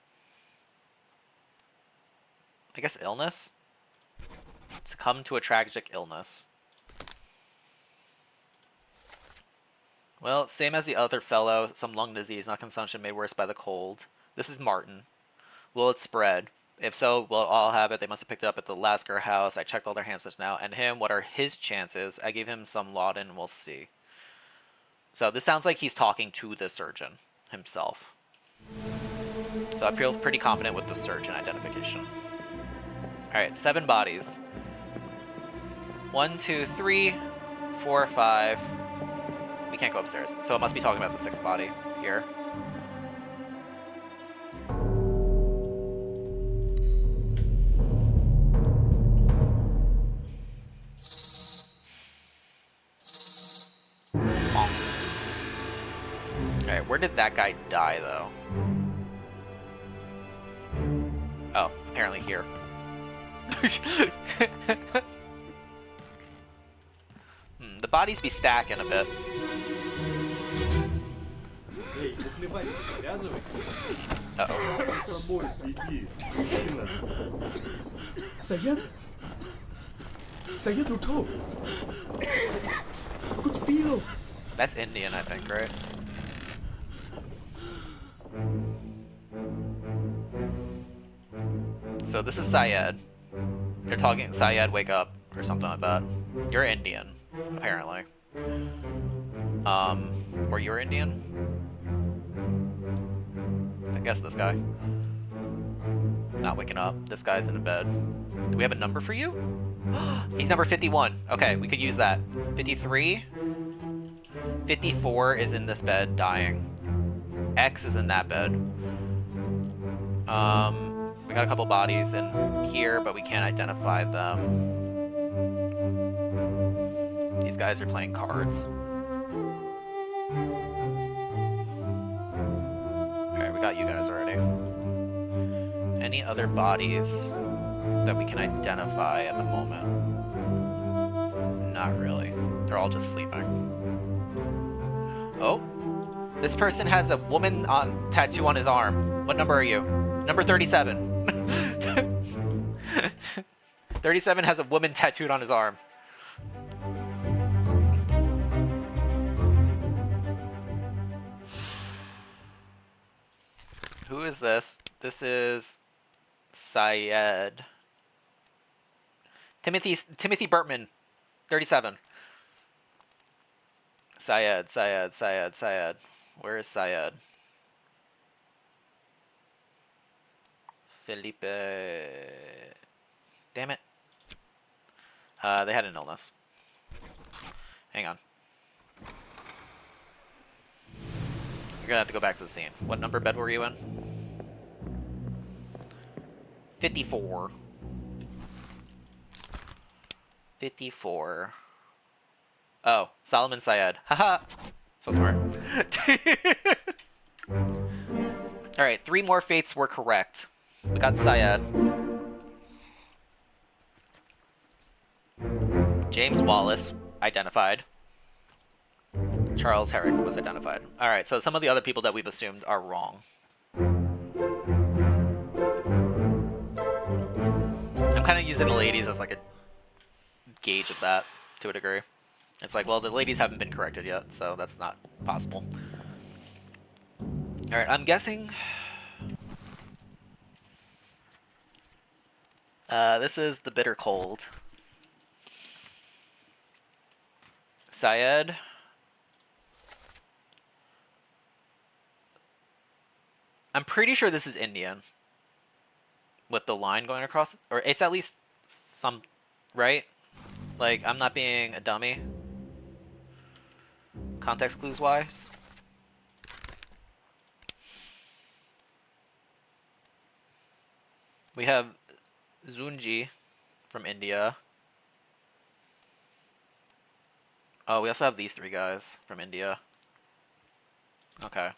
Speaker 1: I guess illness? Succumb to a tragic illness. Well, same as the other fellow, some lung disease, not consumption, made worse by the cold. This is Martin. Will it spread? If so, we'll all have it. They must have picked it up at the Lasker house. I checked all their hands just now. And him, what are his chances? I gave him some laudanum, we'll see. So this sounds like he's talking to the surgeon himself. So I feel pretty confident with the surgeon identification. Alright, 7 bodies. 1, 2, 3, 4, 5. We can't go upstairs. So it must be talking about the 6th body here. Alright, where did that guy die, though? Oh, apparently here. The bodies be stacking a bit. Uh-oh. That's Indian, I think, right? So this is Syed. They're talking, Syed, wake up, or something like that. You're Indian, apparently. Or you're Indian? I guess this guy. Not waking up. This guy's in a bed. Do we have a number for you? He's number 51. Okay, we could use that. 53. 54 is in this bed, dying. X is in that bed. We got a couple bodies in here, but we can't identify them. These guys are playing cards. Alright, we we got you guys already. Any other bodies that we can identify at the moment? Not really. They're all just sleeping. Oh, this person has a woman tattoo on his arm. What number are you? Number 37. 37 has a woman tattooed on his arm. Who is this? This is Syed. Timothy Burtman, 37. Syed. Where is Syed? Felipe. Damn it. They had an illness. Hang on. You're gonna have to go back to the scene. What number bed were you in? 54. 54. Oh, Solomon Syed. Haha. So smart. Alright, 3 more fates were correct. We got Syed. James Wallace, identified. Charles Herrick was identified. Alright, so some of the other people that we've assumed are wrong. I'm kind of using the ladies as like a gauge of that, to a degree. It's like, well, the ladies haven't been corrected yet, so that's not possible. Alright, I'm guessing... this is the bitter cold. Syed. I'm pretty sure this is Indian. With the line going across, or it's at least some, right? Like, I'm not being a dummy. Context clues wise. We have Zunji from India. Oh, we also have these 3 guys from India. Okay.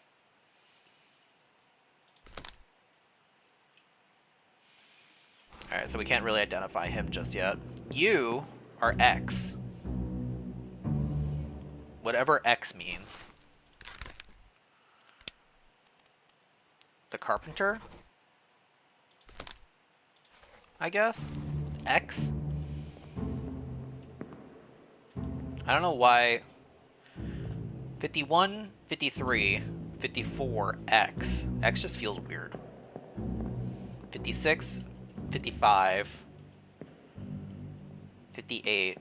Speaker 1: Alright, so we can't really identify him just yet. You are X. Whatever X means. The carpenter? I guess? X? I don't know why... 51, 53, 54, X. X just feels weird. 56, 55, 58,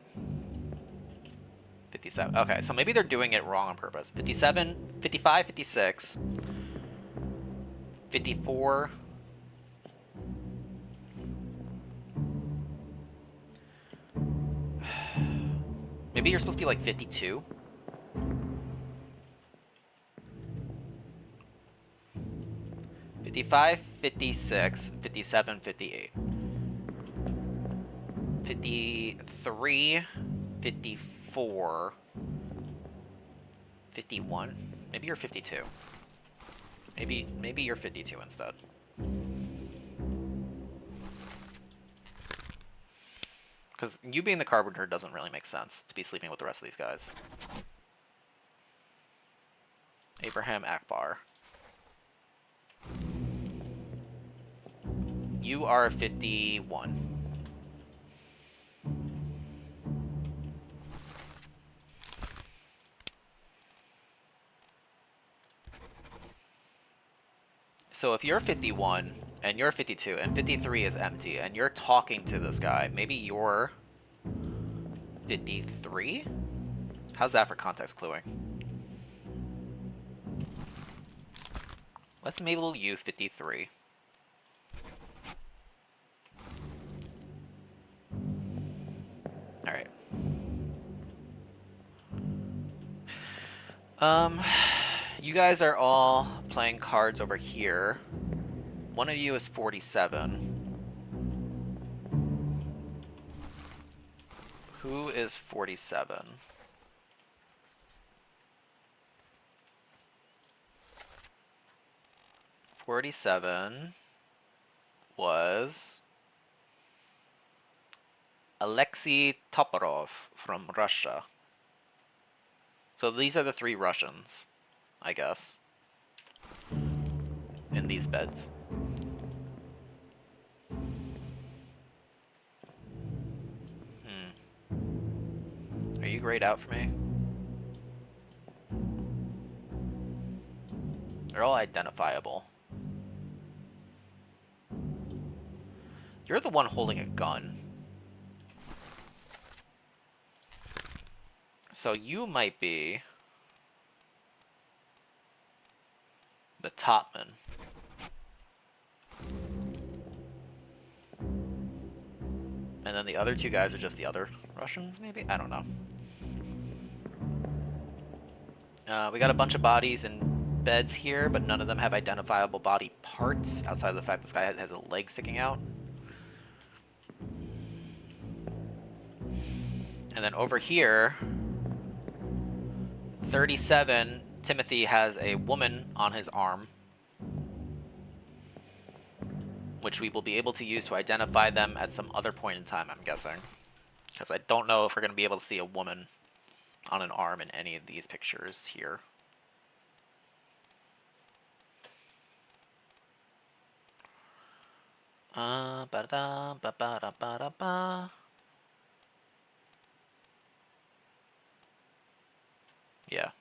Speaker 1: 57. Okay, so maybe they're doing it wrong on purpose. 57, 55, 56, 54... Maybe you're supposed to be like 52? $55, 56, 57, 58. 53, 54, 51. Maybe you're 52. Maybe you're 52 instead. Because you being the carpenter doesn't really make sense to be sleeping with the rest of these guys. Abraham Akbar. You are 51. So if you're 51 and you're 52 and 53 is empty and you're talking to this guy, maybe you're 53? How's that for context cluing? Let's label you 53. Alright. You guys are all playing cards over here. One of you is 47. Who is 47? 47 was Alexei Toporov from Russia. So these are the 3 Russians, I guess, in these beds. Are you grayed out for me? They're all identifiable. You're the one holding a gun. So you might be the topman. And then the other 2 guys are just the other Russians, maybe? I don't know. We got a bunch of bodies in beds here, but none of them have identifiable body parts, outside of the fact this guy has a leg sticking out. And then over here, 37, Timothy has a woman on his arm, which we will be able to use to identify them at some other point in time, I'm guessing. Because I don't know if we're going to be able to see a woman on an arm in any of these pictures here. Ba-da-ba-ba-da-ba-da-ba. Yeah.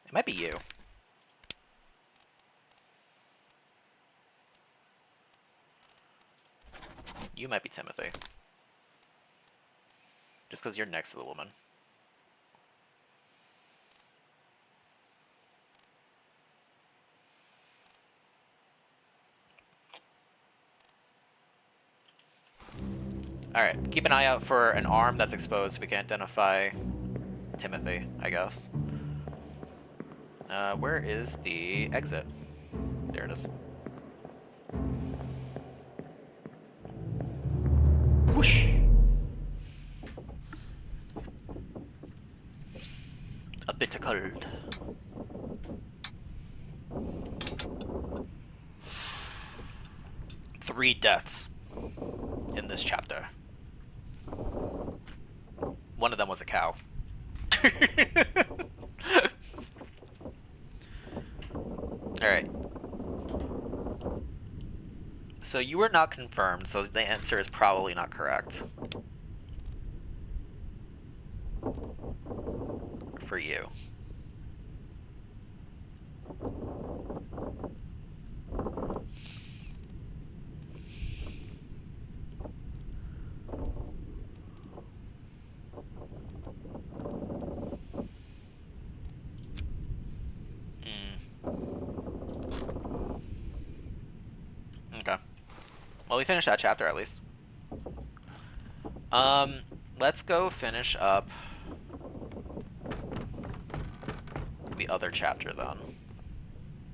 Speaker 1: It might be you. You might be Timothy. Just because you're next to the woman. Alright, keep an eye out for an arm that's exposed so we can identify Timothy, I guess. Where is the exit? There it is. Whoosh! A bit cold. Three deaths in this chapter. One of them was a cow. Alright. So you were not confirmed, so the answer is probably not correct. For you. Okay. Well, we finished that chapter at least. Let's go finish up the other chapter then.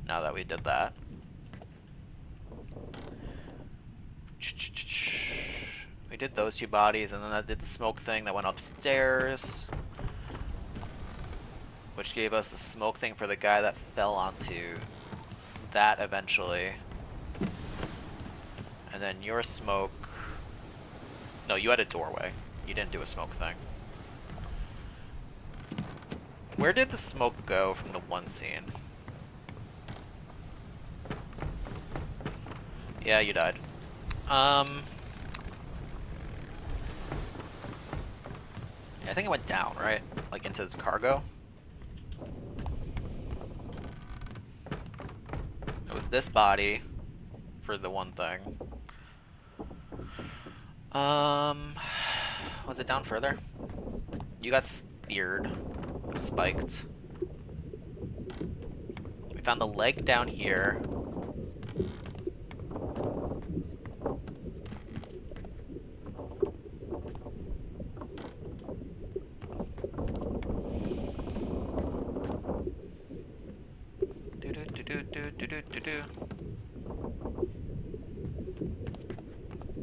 Speaker 1: Now that we did that. We did those 2 bodies, and then I did the smoke thing that went upstairs, which gave us the smoke thing for the guy that fell onto that eventually. And then your smoke... No, you had a doorway. You didn't do a smoke thing. Where did the smoke go from the one scene? Yeah, you died. I think it went down, right? Like into the cargo? It was this body for the one thing. Was it down further? You got speared. Spiked. We found the leg down here.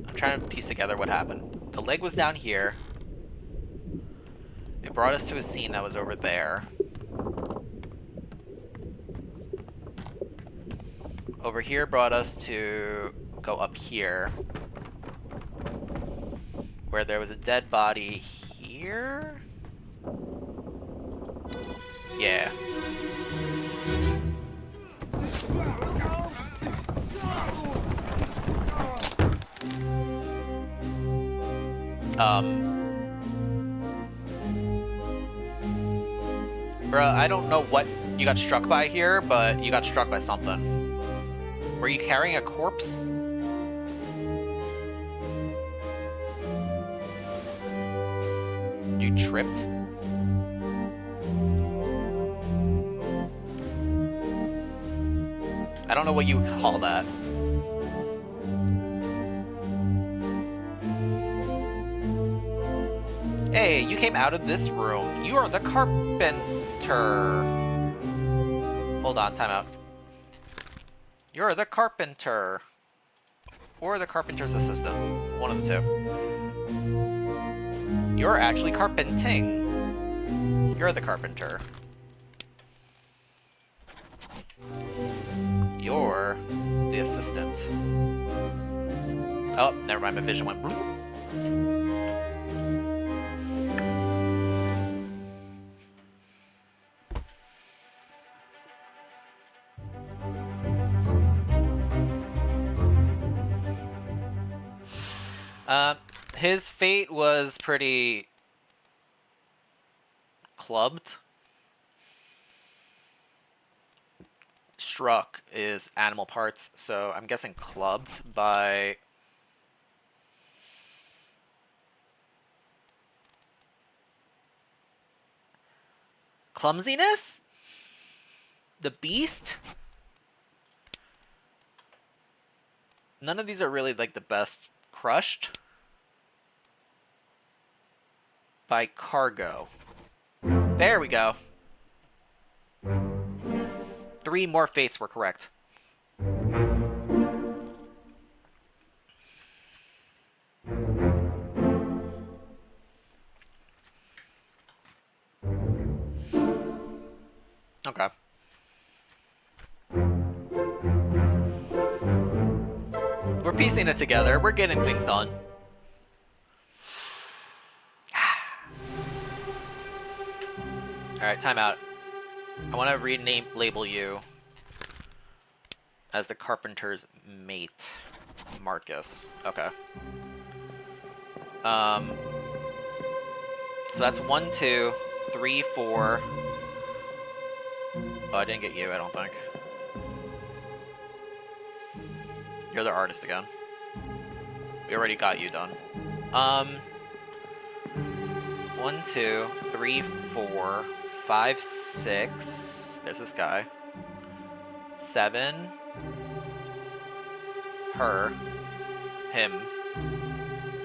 Speaker 1: I'm trying to piece together what happened. The leg was down here. It brought us to a scene that was over there. over here brought us to go up here. Where there was a dead body here? Yeah. Bruh, I don't know what you got struck by here, but you got struck by something. Were you carrying a corpse? You tripped? I don't know what you call that. Hey, you came out of this room. You are the carpenter. Hold on, time out. You're the carpenter. Or the carpenter's assistant. One of the two. You're actually carpenting. You're the carpenter. You're the assistant. Oh, never mind, my vision went bloop. His fate was pretty clubbed. Struck is animal parts, so I'm guessing clubbed by clumsiness? The beast? None of these are really like the best. Crushed by cargo. There we go. 3 more fates were correct. Okay. We're piecing it together. We're getting things done. Alright, time out. I want to label you as the carpenter's mate. Marcus. Okay. So that's 1, 2, 3, 4. Oh, I didn't get you, I don't think. You're the artist again. We already got you done. 1, 2, 3, 4, 5, 6. There's this guy. 7. Her. Him.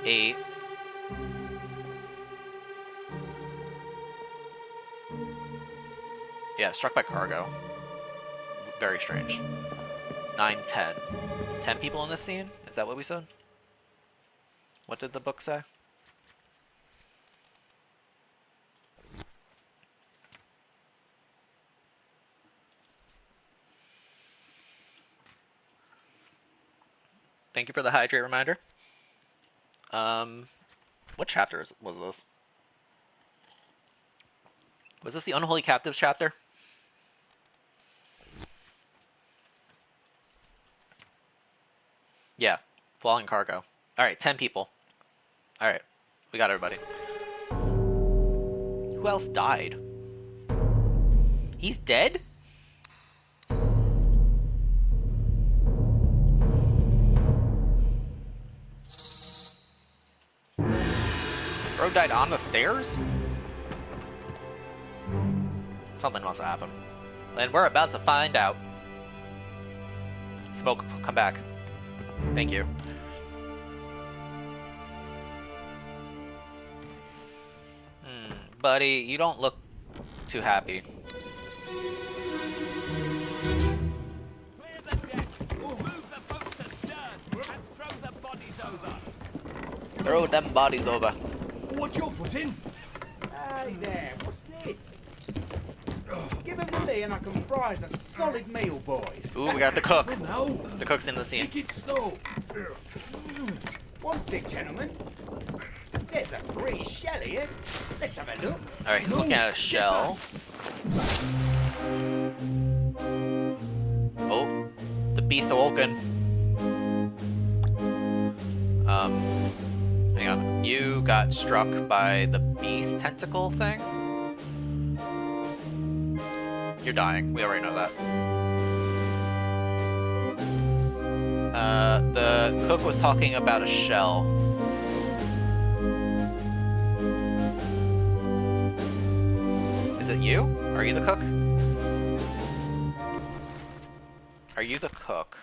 Speaker 1: 8. Yeah, struck by cargo. Very strange. 9, 10. 10 people in this scene? Is that what we said? What did the book say? Thank you for the hydrate reminder. What chapter was this? Was this the Unholy Captives chapter? Yeah, falling cargo. Alright, 10 people. Alright, we got everybody. Who else died? He's dead? Bro died on the stairs? Something must have happened. And we're about to find out. Smoke, come back. Thank you. Buddy, you don't look too happy.
Speaker 5: Clear the deck. Move the boats astern and throw the bodies over.
Speaker 1: Throw them bodies over.
Speaker 4: What's your foot in?
Speaker 3: Hey there, what's this?
Speaker 4: Give him to me and I can fry us a solid meal, boys.
Speaker 1: Ooh, we got the cook.
Speaker 6: Now,
Speaker 1: The cook's in the scene.
Speaker 6: make it slow.
Speaker 4: What's it, gentlemen? There's a pretty shell here. Let's have a look.
Speaker 1: All right, he's looking at a shell. Oh, the beast awoken. Hang on. You got struck by the beast tentacle thing? You're dying. We already know that. The cook was talking about a shell. Is it you? Are you the cook? Are you the cook?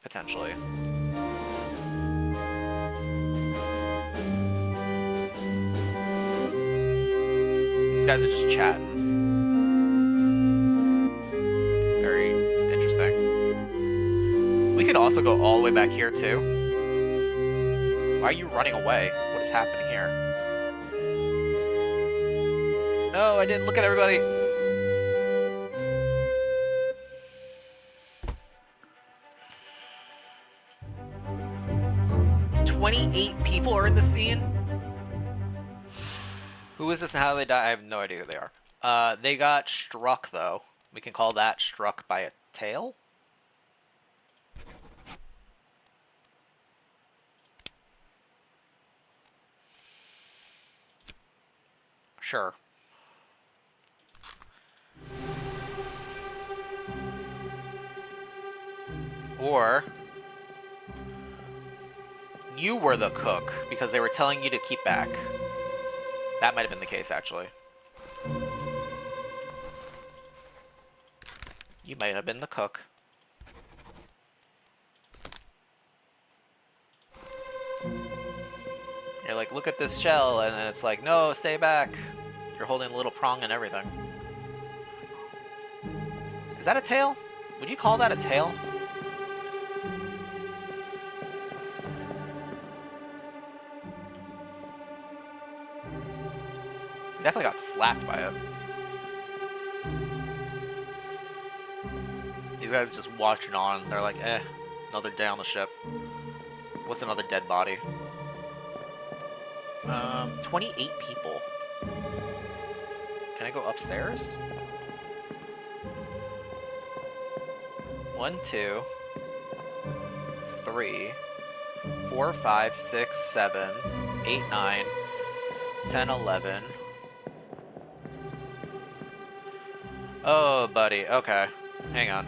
Speaker 1: Potentially. These guys are just chatting. Very interesting. We could also go all the way back here too. Why are you running away? What is happening here? No, I didn't look at everybody. "28 people are in the scene?" Who is this and how did they die? I have no idea who they are. They got struck, though. We can call that struck by a tail? Sure. Or you were the cook because they were telling you to keep back. That might have been the case, actually. You might have been the cook. You're like, look at this shell, and then it's like, no, stay back. You're holding a little prong and everything. Is that a tail? Would you call that a tail? Definitely got slapped by it. These guys are just watching on. They're like, eh, another day on the ship. What's another dead body? 28 people. Can I go upstairs? 1, 2, 3, 4, 5, 6, 7, 8, 9, 10, 11. Oh, buddy. Okay. Hang on.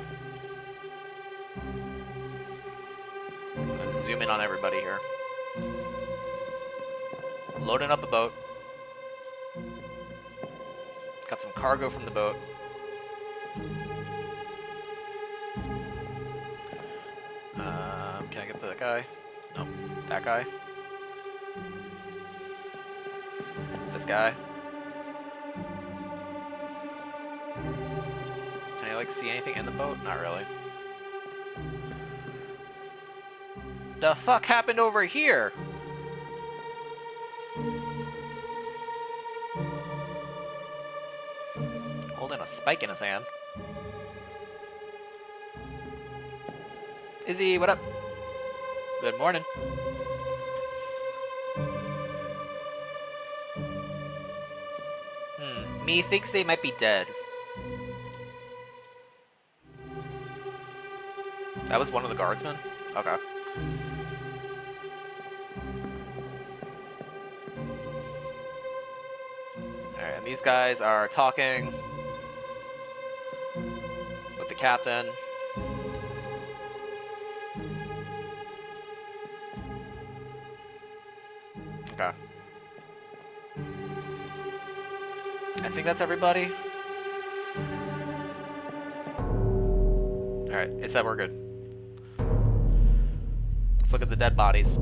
Speaker 1: I'm gonna zoom in on everybody here. Loading up a boat. Got some cargo from the boat. Can I get that guy? Nope. That guy. This guy. Can I, like, see anything in the boat? Not really. The fuck happened over here? Holding a spike in his hand. Izzy, what up? Good morning. Me thinks they might be dead. That was one of the guardsmen? Okay. Alright, and these guys are talking with the captain. Okay. I think that's everybody. Alright, it said we're good. Let's look at the dead bodies.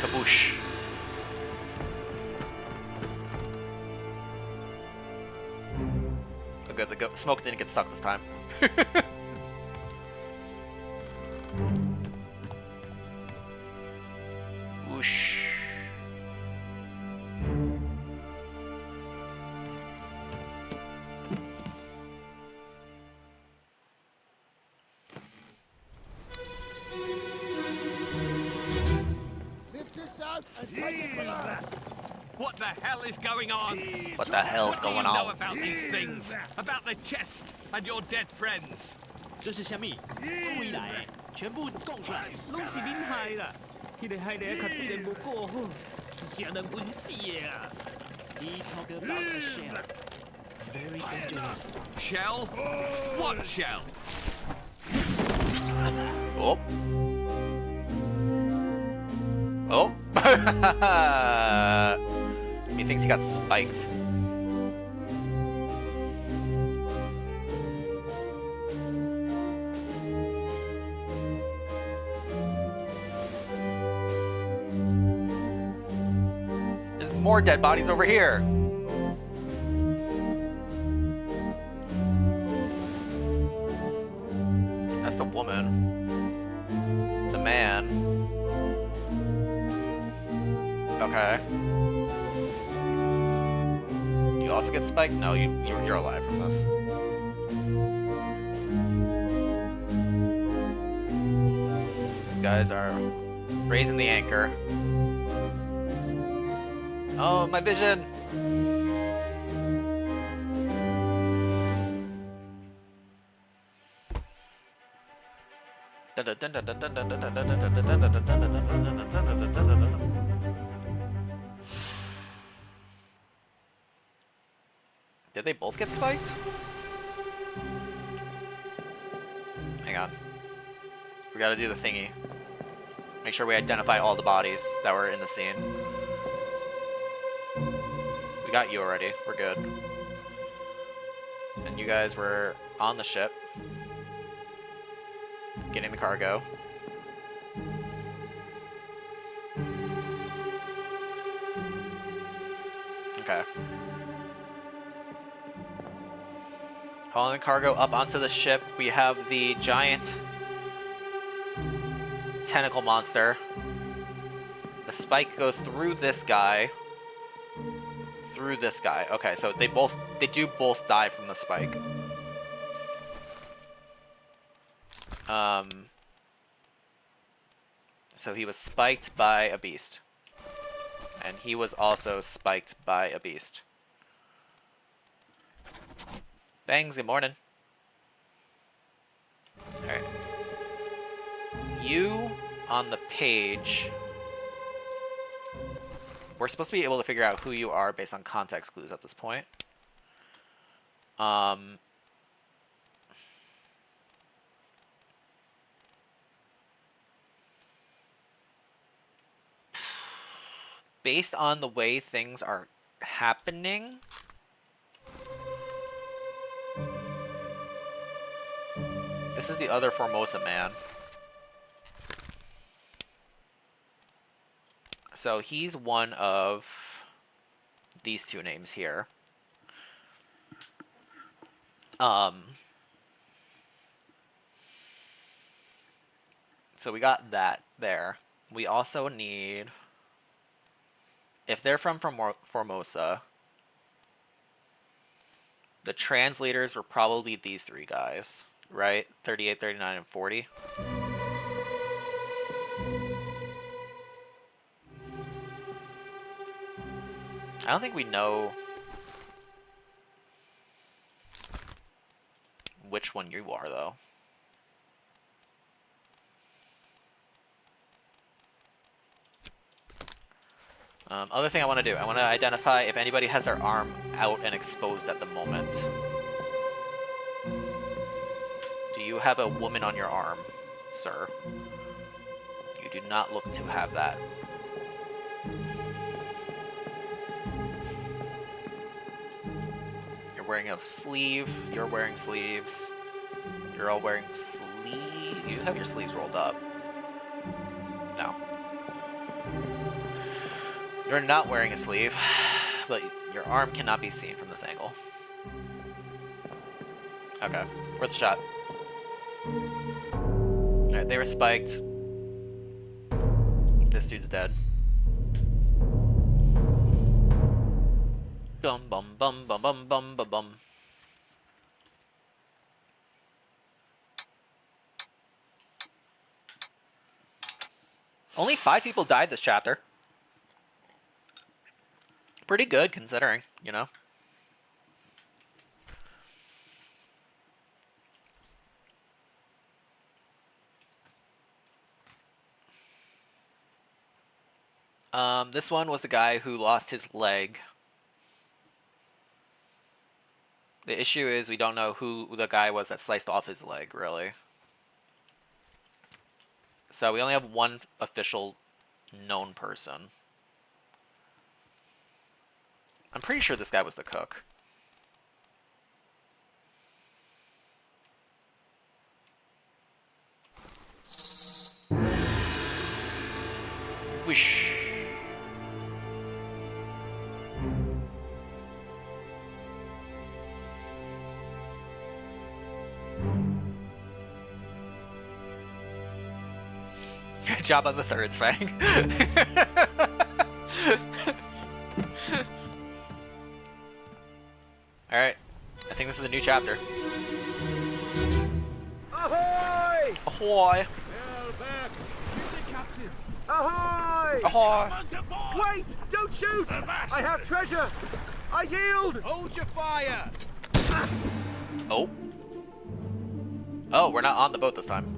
Speaker 1: Kaboosh. Oh good, the smoke didn't get stuck this time.
Speaker 5: hell is going on?
Speaker 1: What the hell's
Speaker 5: What do you
Speaker 1: going
Speaker 5: know
Speaker 1: on?
Speaker 5: about these things? About the chest and your dead friends?
Speaker 9: 这是虾米？未来全部讲出来，拢是恁害啦！迄个害的较对人无顾好，是谁人稳死的啊？He talk about a shell, very dangerous.
Speaker 5: Shell? What shell?
Speaker 1: Oh. Oh. He thinks he got spiked. There's more dead bodies over here. That's the woman. The man. Okay. You also get spiked? No, you're alive from this. These guys are raising the anchor. Oh, my vision! Did they both get spiked? Hang on. We gotta do the thingy. Make sure we identify all the bodies that were in the scene. We got you already. We're good. And you guys were on the ship. Getting the cargo. Okay. Hauling the cargo up onto the ship, we have the giant tentacle monster. The spike goes through this guy. Through this guy. Okay, so they do both die from the spike. So he was spiked by a beast. And he was also spiked by a beast. Bangs, good morning. Alright. You on the page. We're supposed to be able to figure out who you are based on context clues at this point. Based on the way things are happening, this is the other Formosa man. So he's one of these two names here. So we got that there. We also need, if they're from Formosa, the translators were probably these three guys, right? 38, 39, and 40. I don't think we know which one you are, though. Other thing I want to do, I want to identify if anybody has their arm out and exposed at the moment. Do you have a woman on your arm, sir? You do not look to have that. You're wearing a sleeve. You're wearing sleeves. You're all wearing sleeves. You have your sleeves rolled up. No. You're not wearing a sleeve, but your arm cannot be seen from this angle. Okay, worth a shot. Alright, they were spiked. This dude's dead. Bum bum bum bum bum bum bum bum. Only 5 people died this chapter. pretty good considering, you know. This one was the guy who lost his leg. The issue is we don't know who the guy was that sliced off his leg, really. So we only have one official known person. I'm pretty sure this guy was the cook. Whoosh. Good job on the thirds, Fang. Alright. I think this is a new chapter.
Speaker 3: Ahoy!
Speaker 1: Ahoy!
Speaker 3: Ahoy!
Speaker 1: Ahoy!
Speaker 3: Wait! Don't shoot! I have treasure! I yield!
Speaker 4: Hold your fire!
Speaker 1: Oh. Oh, we're not on the boat this time.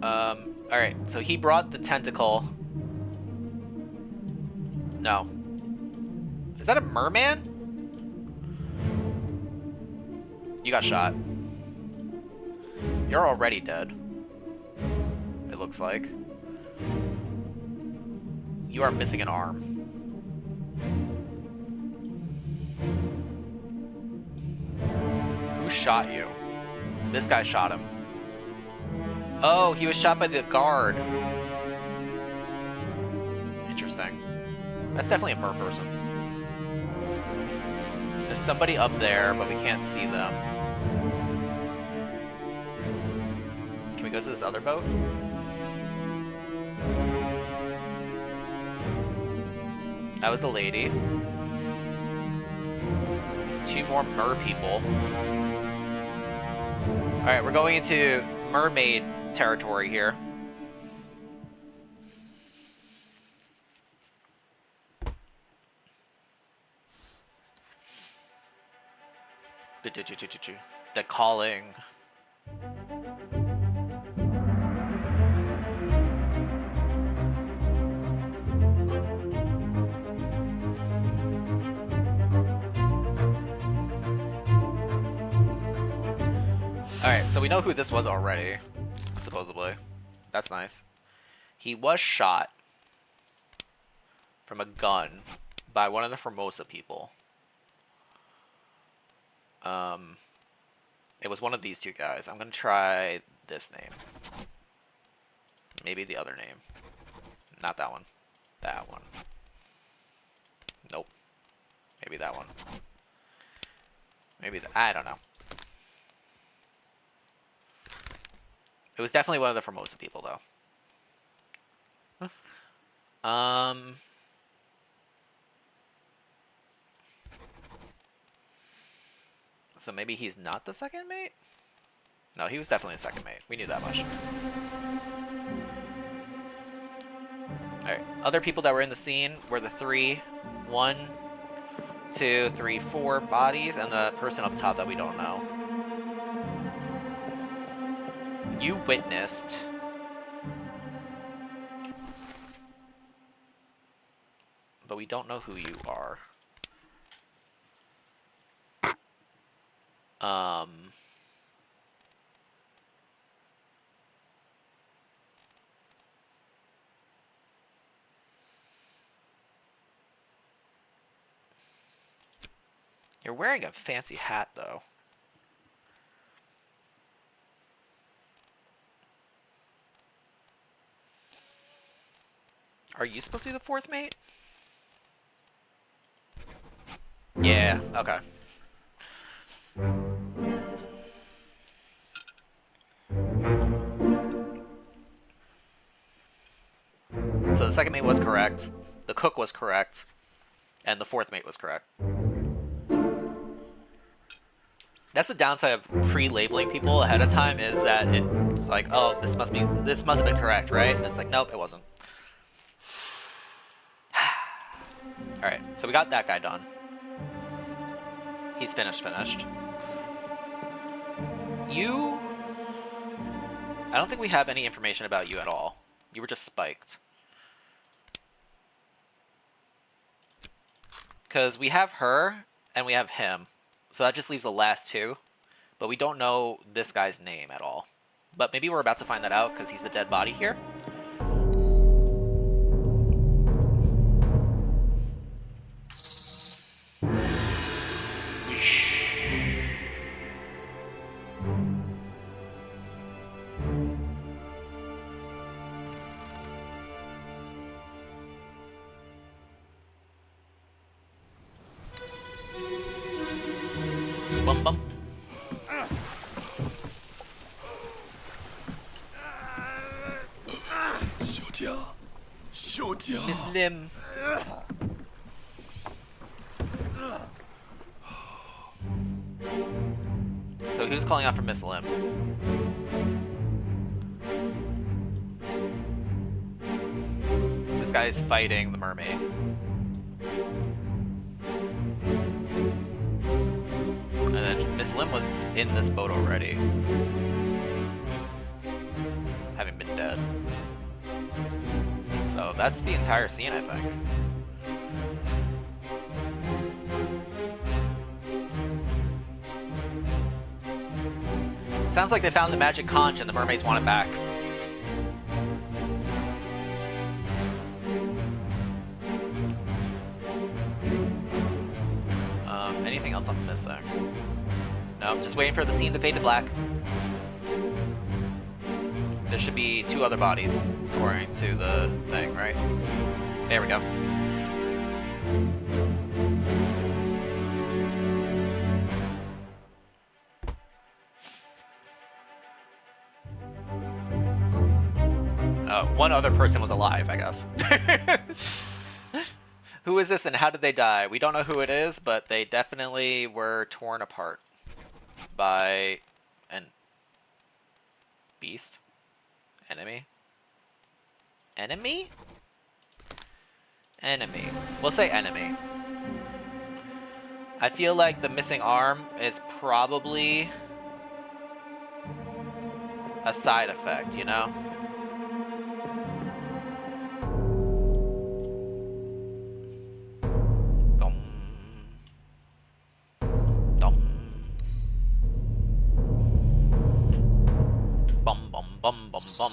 Speaker 1: Alright, so he brought the tentacle. No. Is that a merman? You got shot. You're already dead. It looks like. You are missing an arm. Who shot you? This guy shot him. Oh, he was shot by the guard. Interesting. That's definitely a mer person. There's somebody up there, but we can't see them. Can we go to this other boat? That was the lady. 2 more mer people. Alright, we're going into mermaid territory here. The calling. Alright, so we know who this was already, supposedly. That's nice. He was shot from a gun by one of the Formosa people. It was one of these 2 guys. I'm gonna try this name. Maybe the other name. Not that one. That one. Nope. Maybe that one. Maybe I don't know. It was definitely one of the Formosa people, though. So maybe he's not the second mate? No, he was definitely the second mate. We knew that much. Alright, other people that were in the scene were the 3, 1, 2, 3, 4 bodies, and the person up top that we don't know. You witnessed. But we don't know who you are. You're wearing a fancy hat, though. Are you supposed to be the 4th mate? Yeah, okay. So the second mate was correct, the cook was correct, and the 4th mate was correct. That's the downside of pre-labeling people ahead of time, is that it's like, oh, this must have been correct, right? And it's like, nope, it wasn't. Alright, so we got that guy done. He's finished. You... I don't think we have any information about you at all. You were just spiked. Because we have her, and we have him. So that just leaves the last two. But we don't know this guy's name at all. But maybe we're about to find that out, because he's the dead body here. Bum bum. Miss Lim. So who's calling out for Miss Lim? This guy is fighting the mermaid. And then Miss Lim was in this boat already, having been dead. So that's the entire scene, I think. Sounds like they found the magic conch and the mermaids want it back. Anything else I'm missing? No, just waiting for the scene to fade to black. There should be 2 other bodies, according to the thing, right? There we go. One other person was alive, I guess. Who is this and how did they die? We don't know who it is, but they definitely were torn apart by an beast. Enemy? Enemy? Enemy. We'll say enemy. I feel like the missing arm is probably a side effect, you know? Bum bum bum.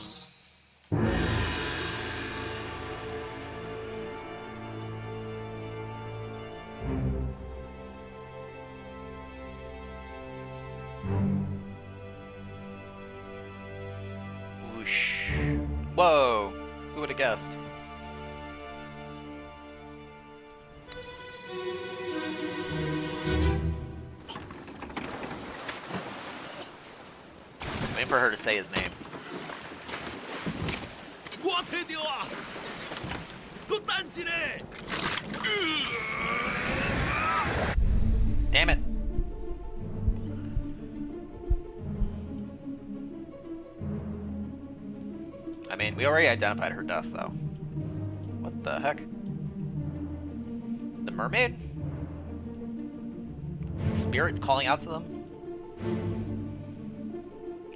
Speaker 1: Whoosh. Whoa! Who would have guessed? Waiting for her to say his name. Damn it. I mean, we already identified her death, though. What the heck? The mermaid? Spirit calling out to them?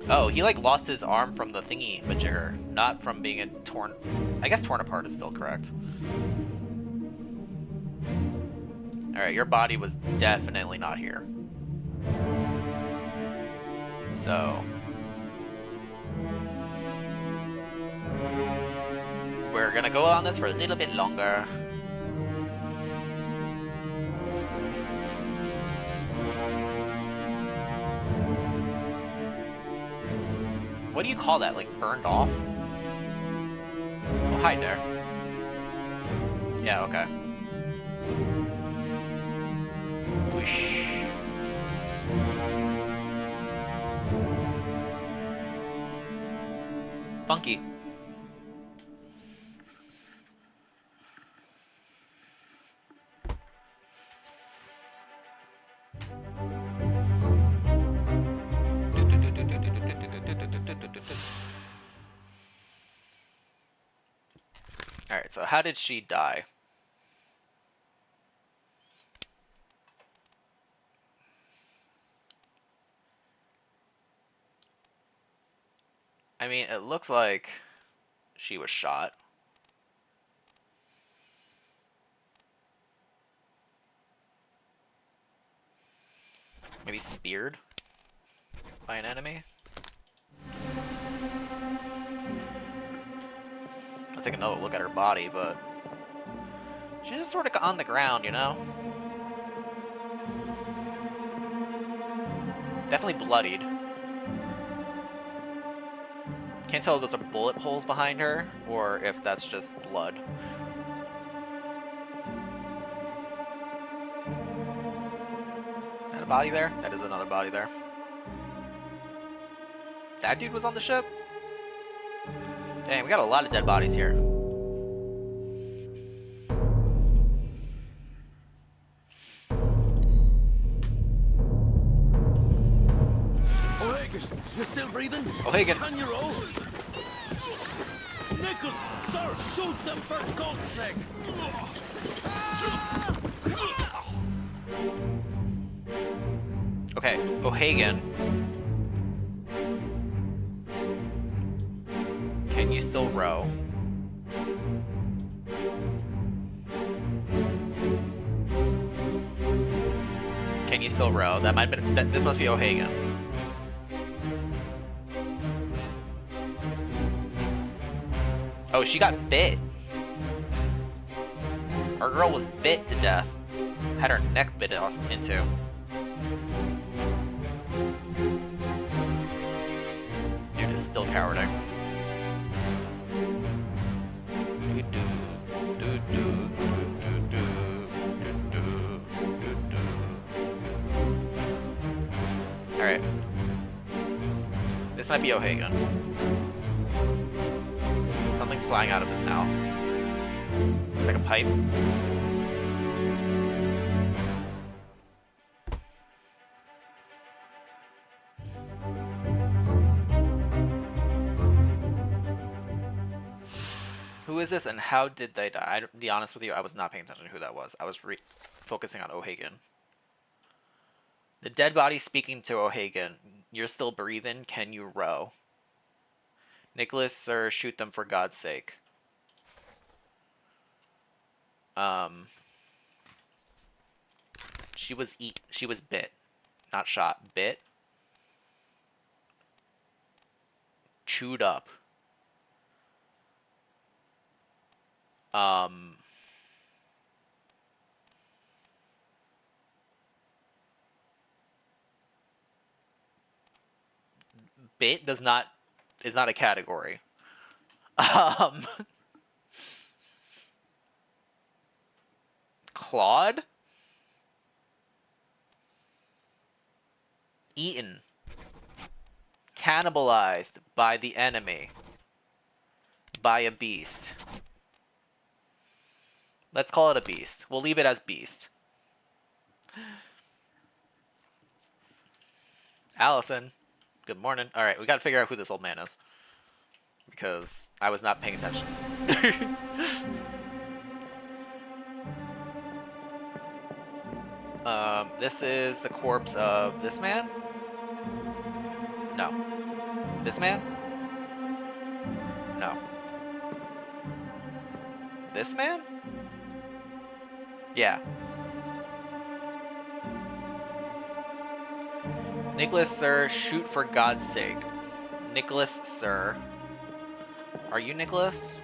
Speaker 1: Oh, he like lost his arm from the thingy majigger, not from being torn. I guess torn apart is still correct. Alright, your body was definitely not here. So we're gonna go on this for a little bit longer. What do you call that? Like burned off? Oh, hi there. Yeah, okay. Whoosh. Funky. Alright, so how did she die? I mean, it looks like she was shot. Maybe speared by an enemy. I'll take another look at her body, but she's just sort of on the ground, you know? Definitely bloodied. Can't tell if those are bullet holes behind her or if that's just blood. Is that a body there? That is another body there. That dude was on the ship? Dang, we got a lot of dead bodies here.
Speaker 6: O'Hagan, you still breathing?
Speaker 1: O'Hagan.
Speaker 6: Can you roll? Nichols, sir, shoot them for God's sake!
Speaker 1: Okay, O'Hagan. Can you still row? Can you still row? That might have been. This must be O'Hagan. Oh, she got bit. Our girl was bit to death. Had her neck bit off into. Dude is still cowarding. Alright. This might be O'Hagan. Something's flying out of his mouth. Looks like a pipe. Who is this and how did they die? To be honest with you, I was not paying attention to who that was. I was focusing on O'Hagan. The dead body speaking to O'Hagan. You're still breathing. Can you row? Nicholas, sir, shoot them for God's sake. She was bit. Not shot. Bit. Chewed up. Bit is not a category. Clawed? Eaten. Cannibalized by the enemy. By a beast. Let's call it a beast. We'll leave it as beast. Allison. Good morning. Alright, we gotta figure out who this old man is. Because I was not paying attention. This is the corpse of this man? No. This man? No. This man? Yeah. Nicholas, sir, shoot for God's sake. Nicholas, sir. Are you Nicholas?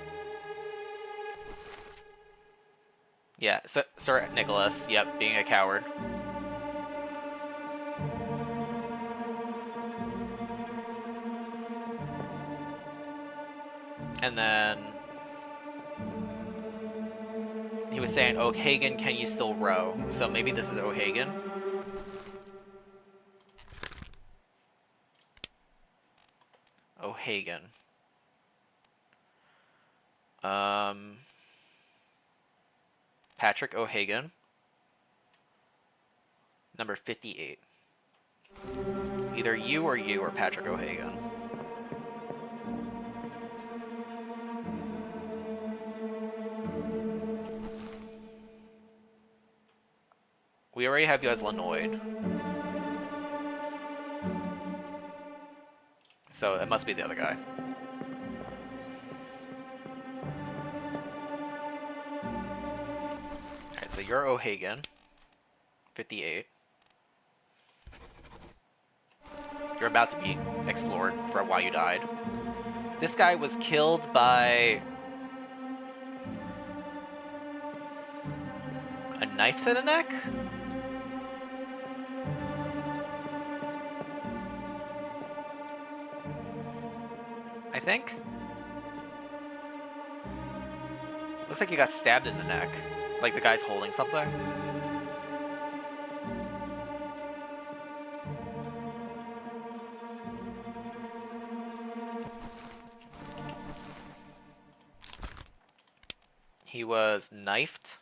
Speaker 1: Yeah, Sir Nicholas. Yep, being a coward. And then he was saying, O'Hagan, can you still row? So maybe this is O'Hagan. O'Hagan. Patrick O'Hagan. Number 58. Either you or Patrick O'Hagan. We already have you as Lanoid. So it must be the other guy. Alright, so you're O'Hagan. 58. You're about to be explored for why you died. This guy was killed by a knife to the neck? I think? Looks like he got stabbed in the neck. Like the guy's holding something. He was knifed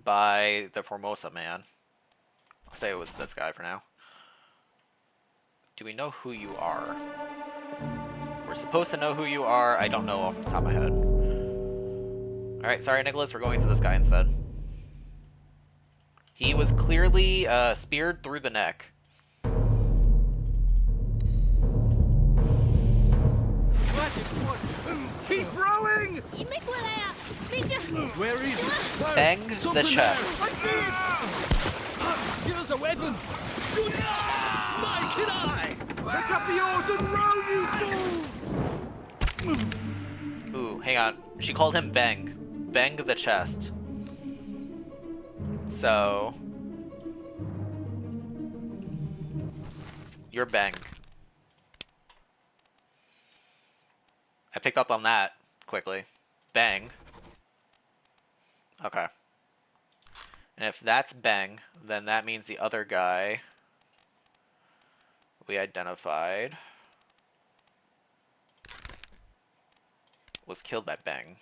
Speaker 1: by the Formosa man. I'll say it was this guy for now. Do we know who you are? We're supposed to know who you are. I don't know off the top of my head. Alright, sorry Nicholas, we're going to this guy instead. He was clearly speared through the neck.
Speaker 6: Keep rowing!
Speaker 9: Where is it?
Speaker 1: Bang the chest.
Speaker 9: Give us a weapon!
Speaker 6: Shoot! My kid eye! Pick up the oars and row, you fools!
Speaker 1: Ooh, hang on. She called him Bang. Bang the chest. So... You're Bang. I picked up on that quickly. Bang. Okay. And if that's Bang, then that means the other guy we identified was killed by Bang.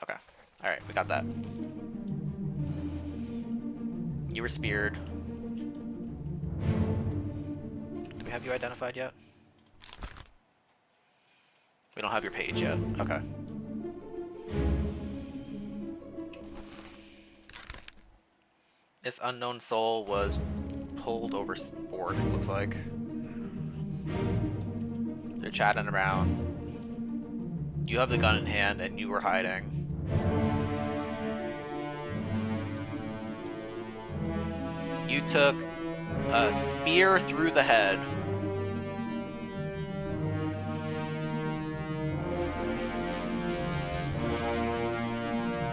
Speaker 1: Okay. Alright, we got that. You were speared. Do we have you identified yet? We don't have your page yet. Okay. This unknown soul was pulled overboard, it looks like. They're chatting around. You have the gun in hand and you were hiding. You took a spear through the head.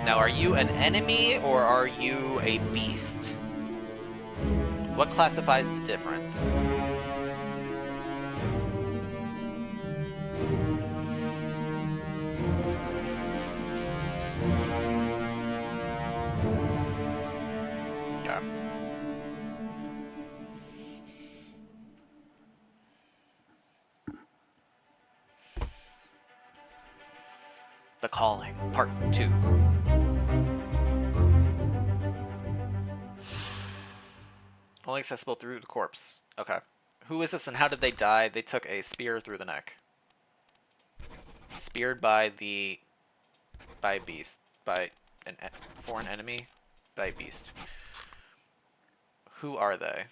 Speaker 1: Now, are you an enemy or are you a beast? What classifies the difference? Okay. The Calling, Part 2. Only accessible through the corpse. Okay. Who is this and how did they die? They took a spear through the neck. Speared by a beast. By a foreign enemy? By a beast. Who are they?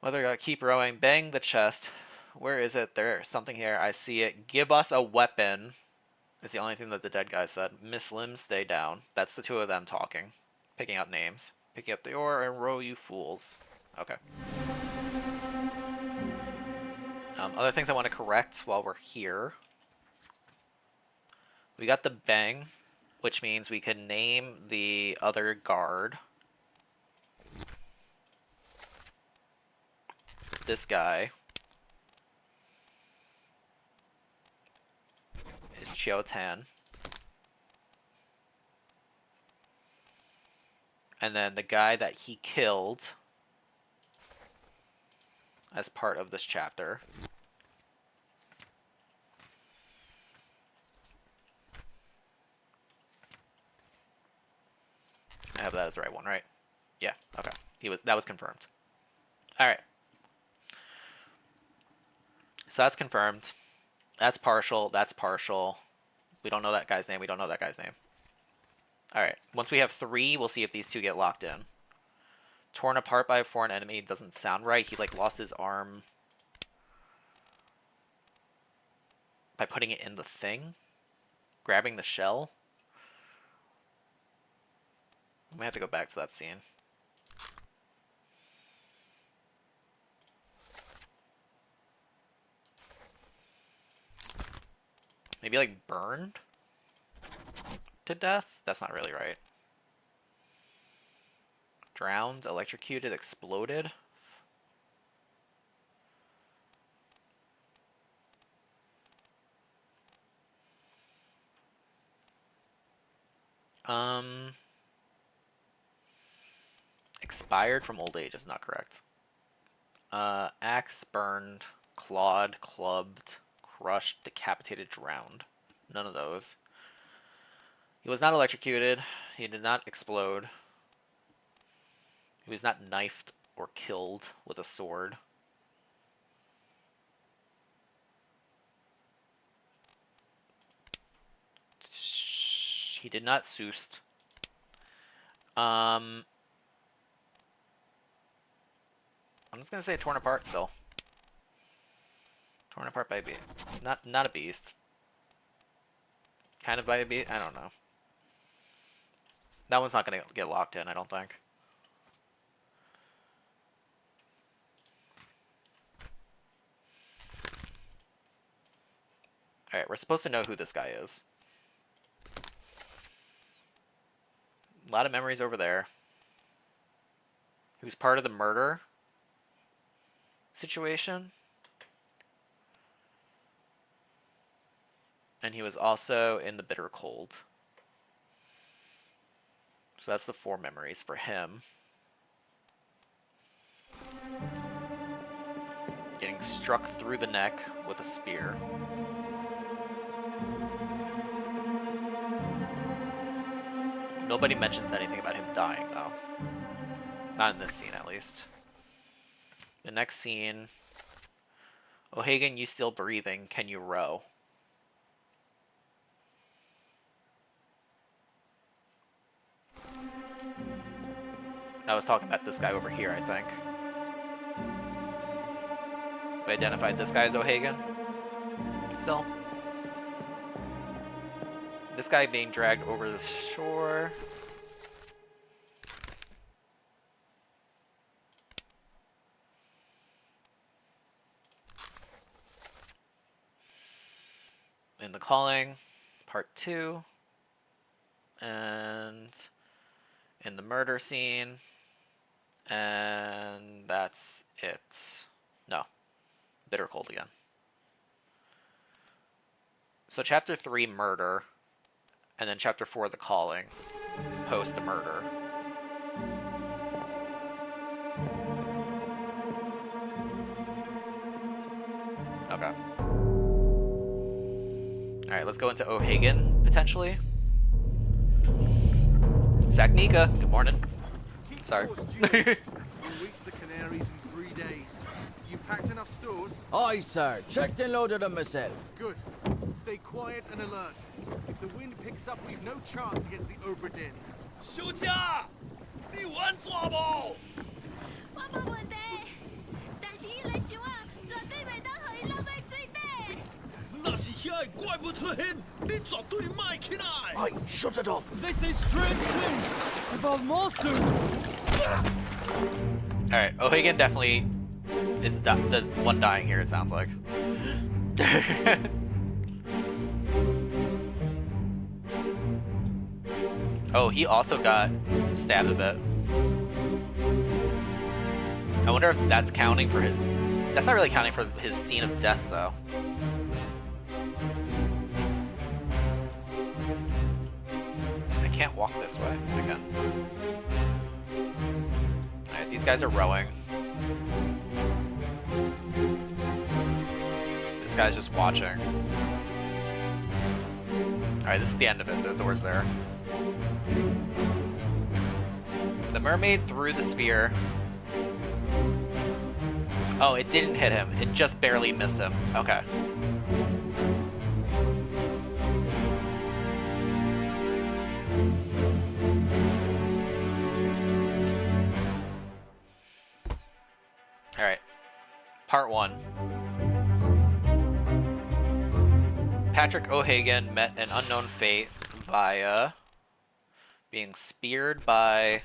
Speaker 1: Mother, keep rowing. Bang the chest. Where is it? There's something here. I see it. Give us a weapon. Is the only thing that the dead guy said. Miss Lim, stay down. That's the two of them talking. Picking up names. Picking up the oar and row, you fools. Okay. Other things I want to correct while we're here. We got the Bang, which means we can name the other guard. This guy is Chiao Tan. And then the guy that he killed as part of this chapter. I have that as the right one, right? Yeah, okay. That was confirmed. Alright. So that's confirmed. That's partial, that's partial. We don't know that guy's name, we don't know that guy's name. Alright, once we have 3, we'll see if these two get locked in. Torn apart by a foreign enemy doesn't sound right. He like lost his arm by putting it in the thing, grabbing the shell. I might have to go back to that scene. Maybe like burned to death? That's not really right. Drowned, electrocuted, exploded. Expired from old age is not correct. Axed, burned, clawed, clubbed, crushed, decapitated, drowned. None of those. He was not electrocuted. He did not explode. He was not knifed or killed with a sword. He did not soused. I'm just gonna say torn apart still. Torn apart by a beast. Not a beast. Kind of by a beast. I don't know. That one's not gonna get locked in, I don't think. Alright, we're supposed to know who this guy is. A lot of memories over there. He was part of the murder situation. And he was also in the bitter cold. So that's the 4 memories for him. Getting struck through the neck with a spear. Nobody mentions anything about him dying, though. Not in this scene, at least. The next scene. O'Hagan, you still breathing. Can you row? I was talking about this guy over here, I think. We identified this guy as O'Hagan. Still. This guy being dragged over the shore. In the Calling, part 2. And in the murder scene. And that's it. No. Bitter cold again. So chapter 3, murder. And then chapter 4, the Calling. Post the murder. Okay. Alright, let's go into O'Hagan, potentially. Saknika, good morning. Sorry.
Speaker 10: We'll reach the Canaries in 3 days. You packed enough stores?
Speaker 3: Aye, sir. Checked and loaded them myself.
Speaker 10: Good. Stay quiet and alert. If the wind picks up, we've no chance against the Obra Dinn.
Speaker 6: 休假，你玩抓不？
Speaker 11: 我冇問題，但是伊嚟想啊，絕對袂當互伊落在水底。
Speaker 6: 那是遐个怪物出現，你絕對賣起來。
Speaker 3: Aye, shut it up.
Speaker 9: They say strange things about monsters.
Speaker 1: Alright, O'Hagan definitely is the one dying here, it sounds like. Oh, he also got stabbed a bit. I wonder if that's counting for his... That's not really counting for his scene of death, though. I can't walk this way. I can. Alright, these guys are rowing. This guy's just watching. Alright, this is the end of it. The door's there. The mermaid threw the spear. Oh, it didn't hit him. It just barely missed him. Okay. Part 1. Patrick O'Hagan met an unknown fate via being speared by...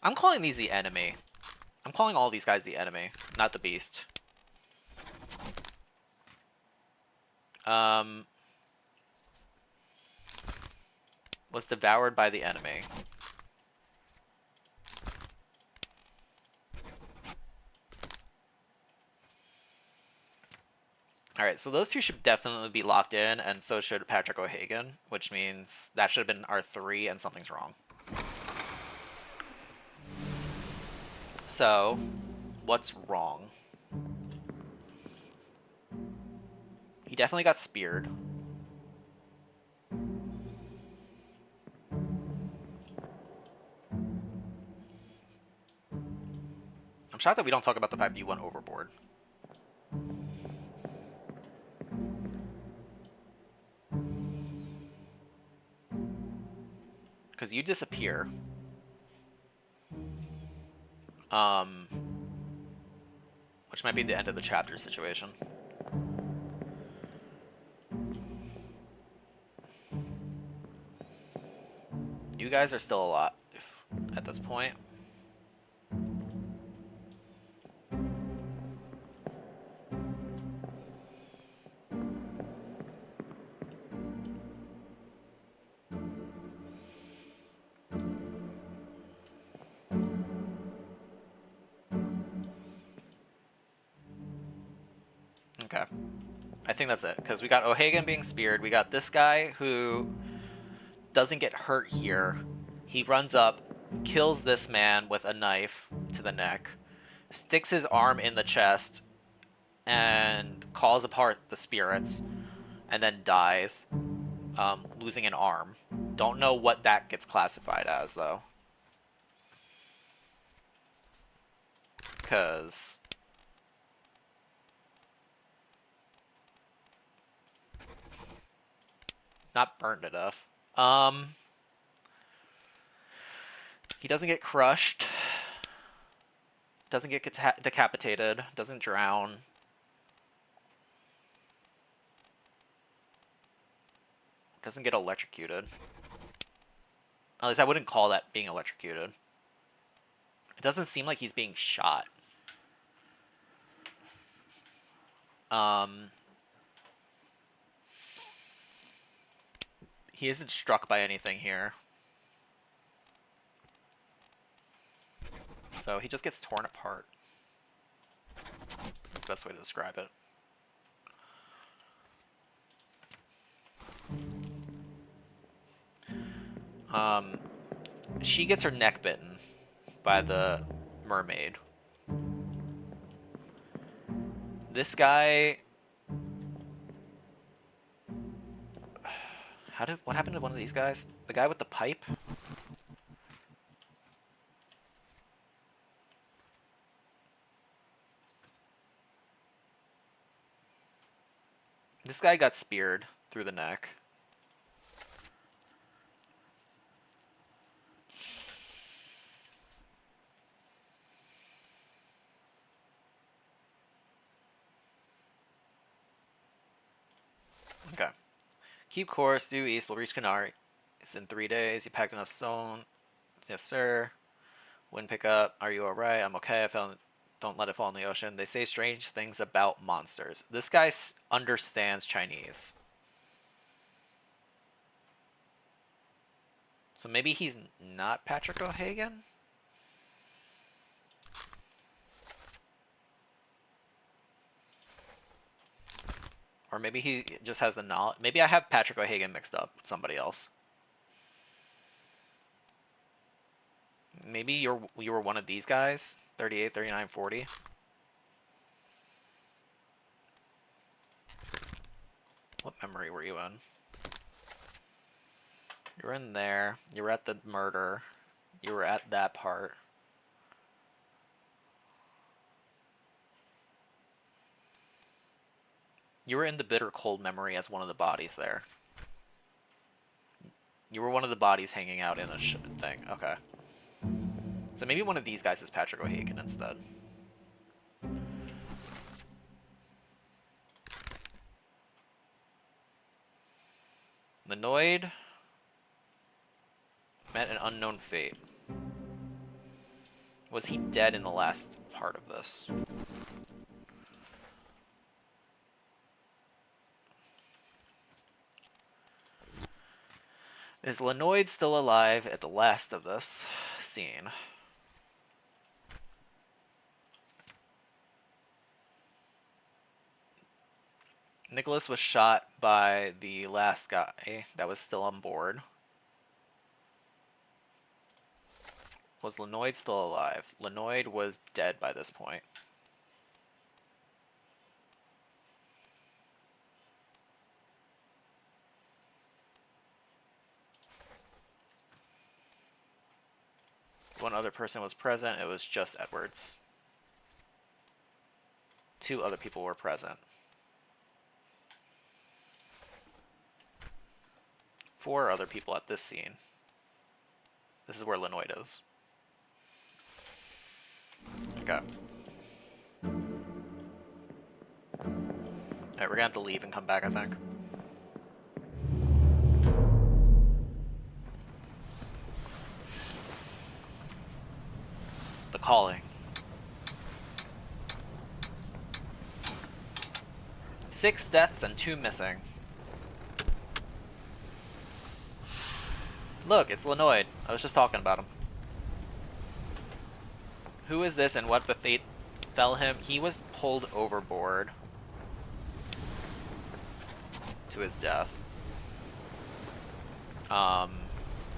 Speaker 1: I'm calling these the enemy. I'm calling all these guys the enemy, not the beast. Was devoured by the enemy. Alright, so those two should definitely be locked in, and so should Patrick O'Hagan, which means that should have been our 3, and something's wrong. So, what's wrong? He definitely got speared. I'm shocked that we don't talk about the fact that you went overboard. Because you disappear. Which might be the end of the chapter situation. You guys are still alive at this point. Okay. I think that's it, because we got O'Hagan being speared. We got this guy who doesn't get hurt here. He runs up, kills this man with a knife to the neck, sticks his arm in the chest, and calls apart the spirits, and then dies, losing an arm. Don't know what that gets classified as, though. Because... not burned to death. He doesn't get crushed. Doesn't get decapitated. Doesn't drown. Doesn't get electrocuted. At least I wouldn't call that being electrocuted. It doesn't seem like he's being shot. He isn't struck by anything here. So he just gets torn apart. That's the best way to describe it. She gets her neck bitten by the mermaid. This guy... what happened to one of these guys? The guy with the pipe? This guy got speared through the neck. Okay. Keep course, due east, we'll reach Canary. It's in 3 days. You packed enough stone. Yes, sir. Wind pick up. Are you alright? I'm okay. I found... Don't let it fall in the ocean. They say strange things about monsters. This guy understands Chinese. So maybe he's not Patrick O'Hagan? Or maybe he just has the knowledge. Maybe I have Patrick O'Hagan mixed up with somebody else. Maybe you were one of these guys? 38, 39, 40. What memory were you in? You were in there. You were at the murder. You were at that part. You were in the bitter cold memory as one of the bodies there. You were one of the bodies hanging out in a thing. Okay. So maybe one of these guys is Patrick O'Hagan instead. Lenoid met an unknown fate. Was he dead in the last part of this? Is Lenoid still alive at the last of this scene? Nicholas was shot by the last guy that was still on board. Was Lenoid still alive? Lenoid was dead by this point. One other person was present. It was just Edwards. 2 other people were present. 4 other people at this scene. This is where Lenoid is. Okay. Alright, we're gonna have to leave and come back, I think. The calling. 6 deaths and 2 missing. Look, it's Lenoid. I was just talking about him. Who is this and what fate fell him? He was pulled overboard to his death.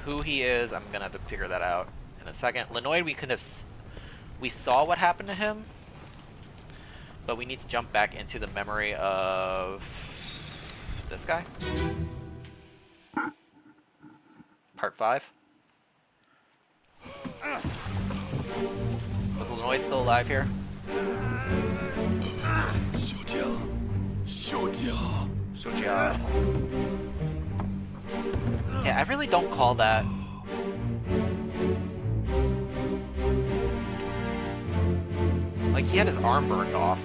Speaker 1: Who he is, I'm gonna have to figure that out in a second. Lenoid, we saw what happened to him, but we need to jump back into the memory of this guy. Part 5. Was Lenoid still alive here? Yeah, I really don't call that. Like, he had his arm burned off.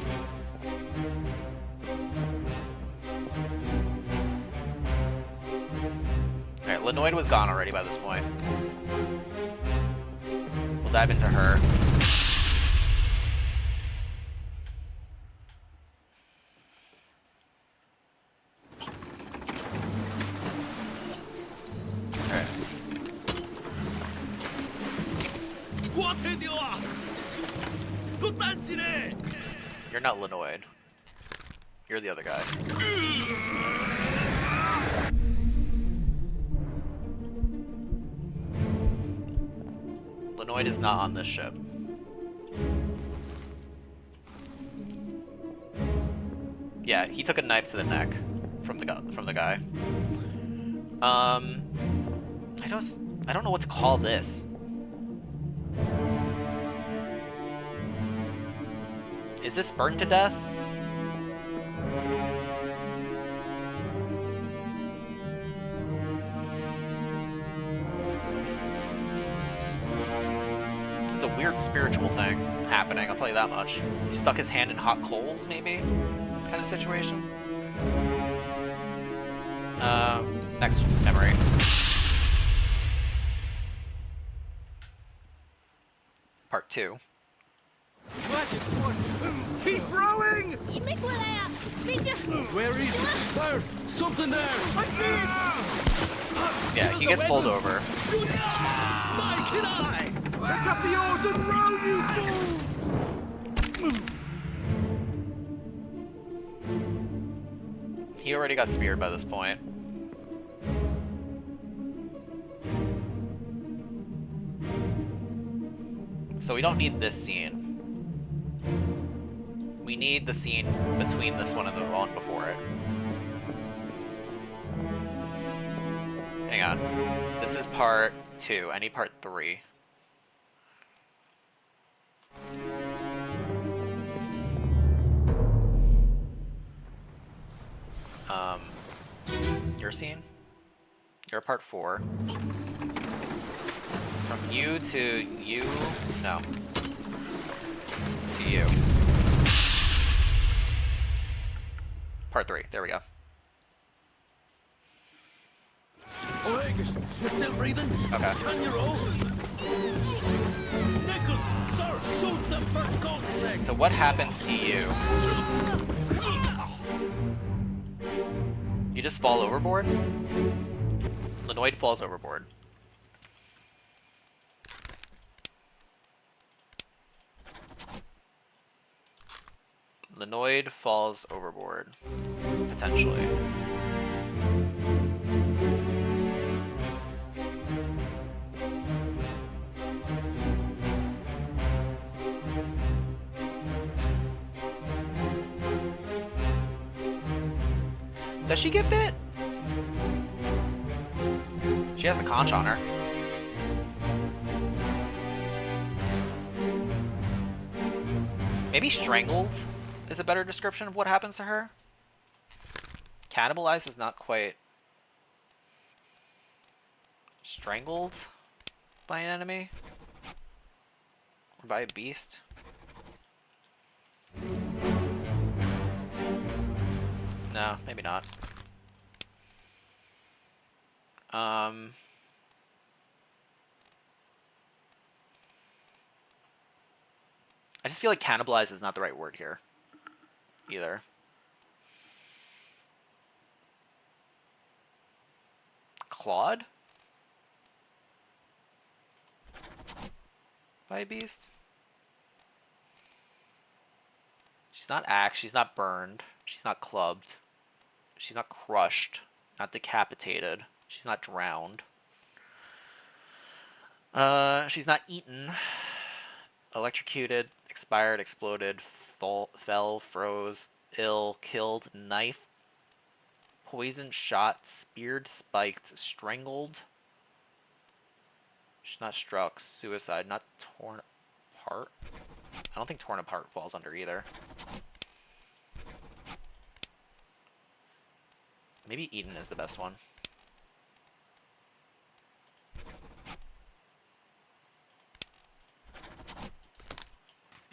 Speaker 1: Alright, Lenoid was gone already by this point. We'll dive into her. You're not Lenoid. You're the other guy. Lenoid is not on this ship. Yeah, he took a knife to the neck from the guy. I don't know what to call this. Is this burned to death? It's a weird spiritual thing happening, I'll tell you that much. He stuck his hand in hot coals, maybe? Kind of situation. Next memory. Part 2.
Speaker 10: Keep rowing!
Speaker 9: Where is it? There! Something there!
Speaker 10: I see it!
Speaker 1: Yeah, he gets pulled over.
Speaker 10: Mike and I! Pick up the oars and row, you fools!
Speaker 1: He already got speared by this point. So we don't need this scene. We need the scene between this one and the one before it. Hang on. This is part 2. I need part 3. Your scene? You're part 4. From you to you? No. To you. Part 3. There we go.
Speaker 6: Oh, Angus, you still breathing?
Speaker 1: Okay.
Speaker 6: Can you roll? Nichols, sir, shoot them for God's sake!
Speaker 1: So what happens to you? You just fall overboard? Lenoid falls overboard. Lenoid falls overboard. Potentially. Does she get bit? She has the conch on her. Maybe strangled is a better description of what happens to her. Cannibalized is not quite. Strangled by an enemy? Or by a beast? No, maybe not. I just feel like cannibalize is not the right word here, either. Clawed? By a beast? She's not axed, she's not burned, she's not clubbed, she's not crushed, not decapitated, she's not drowned. She's not eaten, electrocuted, expired, exploded, fell, froze, ill, killed, knife, poisoned, shot, speared, spiked, strangled. She's not struck, suicide, not torn apart. I don't think torn apart falls under either. Maybe eaten is the best one.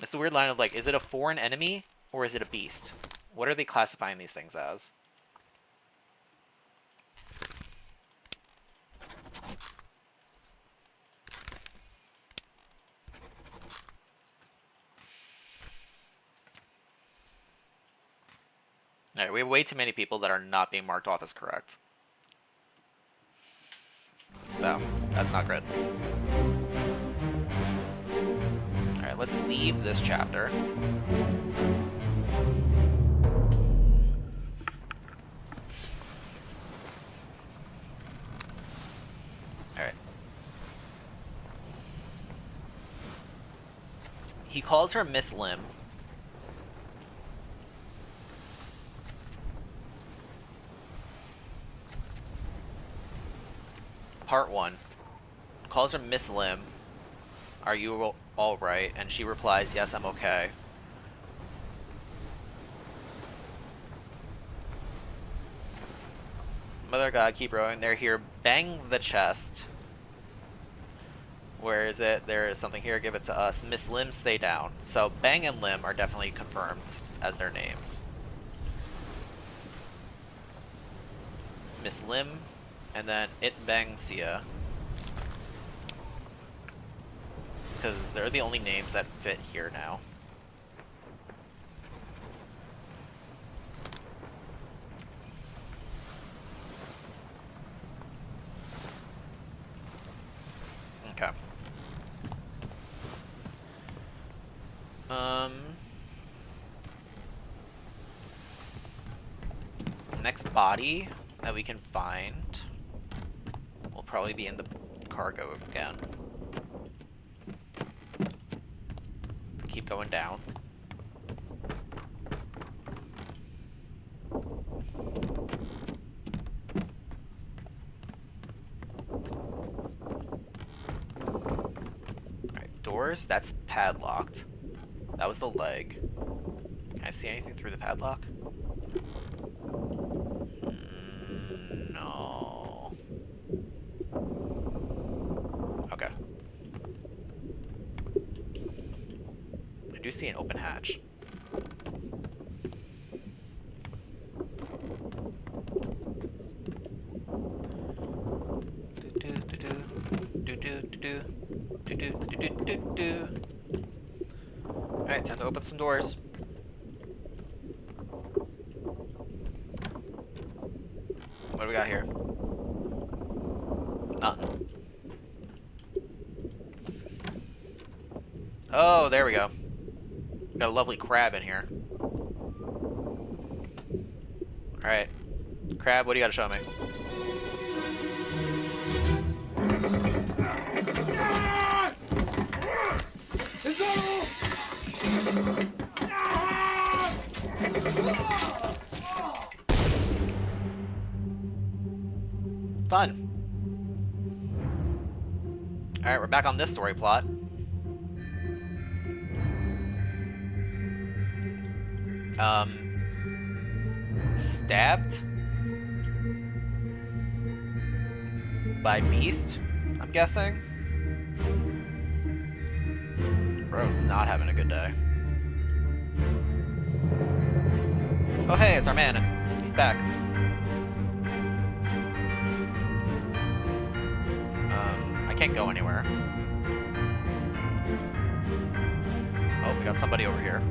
Speaker 1: It's the weird line of like, is it a foreign enemy or is it a beast? What are they classifying these things as? Alright, we have way too many people that are not being marked off as correct. So, that's not good. Alright, let's leave this chapter. Alright. He calls her Miss Lim. Part 1. Calls her Miss Lim. Are you all right? And she replies, yes, I'm okay. Mother God, keep rowing. They're here. Bang the chest. Where is it? There is something here. Give it to us. Miss Lim, stay down. So Bang and Lim are definitely confirmed as their names. Miss Lim, and then It Bang Sia. Because they're the only names that fit here now. Okay. Next body that we can find will probably be in the cargo again. Keep going down. Alright, doors, that's padlocked. That was the leg. Can I see anything through the padlock? No. Okay. I do see an open hatch. Alright, time to open some doors. What do we got here? Nothing. Oh, there we go. Got a lovely crab in here. Alright. Crab, what do you gotta show me? Fun. Alright, we're back on this story plot. Stabbed by Beast, I'm guessing. Bro's not having a good day. Oh hey, it's our man. He's back. I can't go anywhere. Oh, we got somebody over here.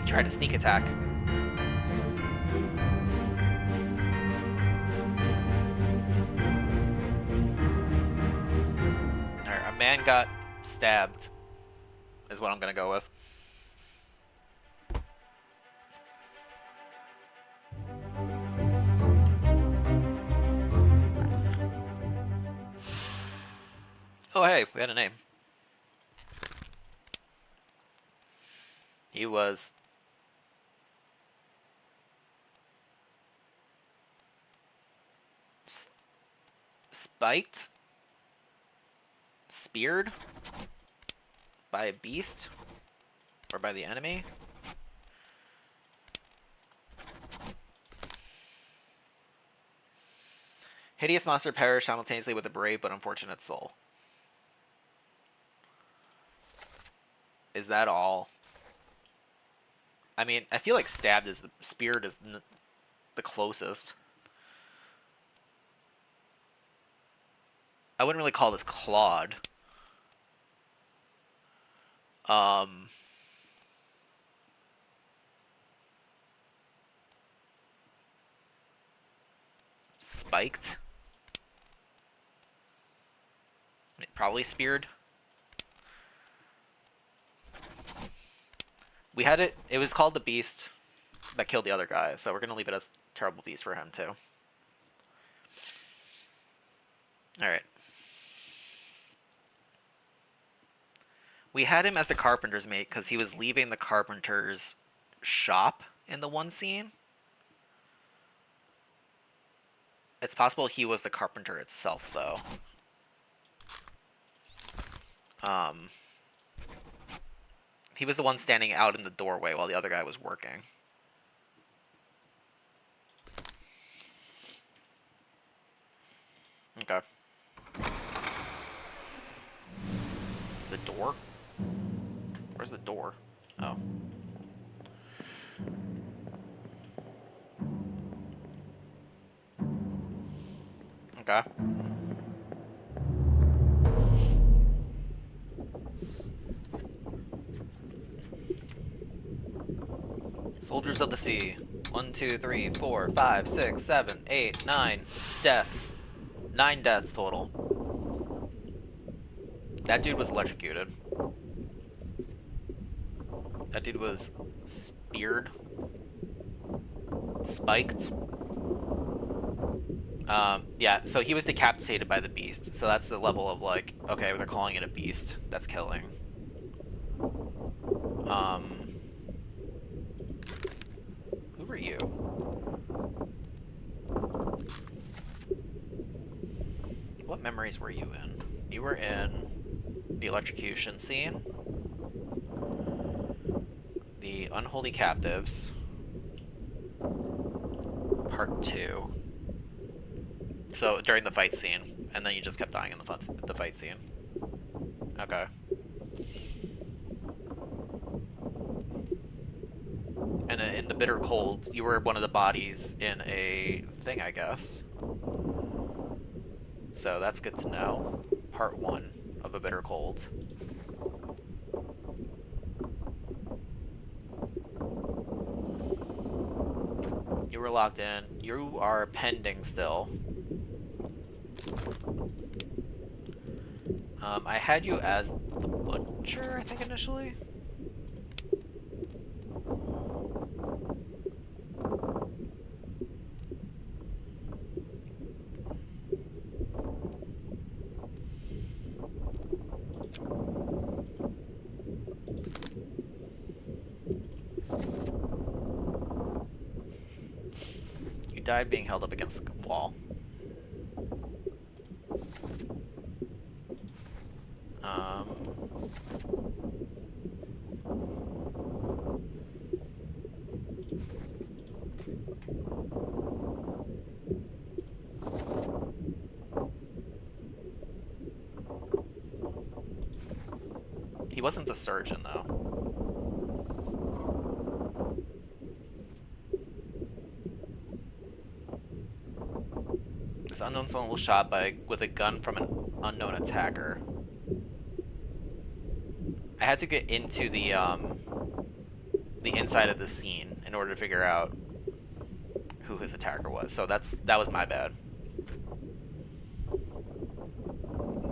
Speaker 1: He tried a sneak attack. Alright, a man got stabbed, is what I'm gonna go with. Oh hey, we had a name. He was spiked, speared by a beast or by the enemy. Hideous monster perished simultaneously with a brave but unfortunate soul. Is that all? I mean, I feel like stabbed is speared is the closest. I wouldn't really call this clawed. Spiked. Probably speared. We had it. It was called the Beast that killed the other guy, so we're gonna leave it as Terrible Beast for him too. All right. We had him as the carpenter's mate because he was leaving the carpenter's shop in the one scene. It's possible he was the carpenter itself, though. He was the one standing out in the doorway while the other guy was working. Okay. Is it door? Where's the door? Oh. Okay. Soldiers of the Sea. 1, 2, 3, 4, 5, 6, 7, 8, 9 deaths. 9 deaths total. That dude was electrocuted. That dude was speared. Spiked. Yeah, so he was decapitated by the beast. So that's the level of like, okay, they're calling it a beast. That's killing. Who were you? What memories were you in? You were in the electrocution scene, the unholy captives, part 2. So during the fight scene, and then you just kept dying in the fight scene. Okay. And in the bitter cold, you were one of the bodies in a thing, I guess. So that's good to know. Part 1 of A Bitter Cold. You were locked in. You are pending still. I had you as the butcher, I think, initially. You died being held up against the wall. He wasn't the surgeon, though. This unknown someone was shot with a gun from an unknown attacker. I had to get into the inside of the scene in order to figure out who his attacker was. So that was my bad.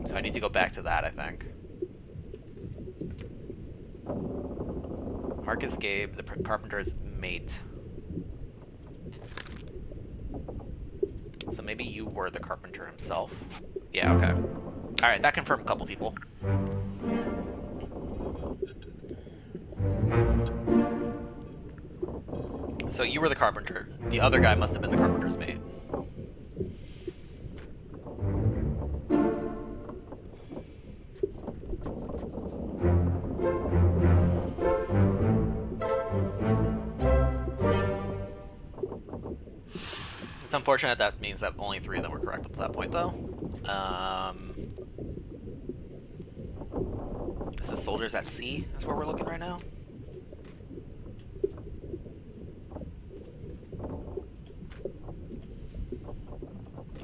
Speaker 1: So I need to go back to that, I think. Marcus Gabe, the carpenter's mate. So maybe you were the carpenter himself. Yeah, okay. Alright, that confirmed a couple people. So you were the carpenter. The other guy must have been the carpenter's mate. It's unfortunate that means that only 3 of them were correct up to that point, though. This is Soldiers at Sea. That's where we're looking right now.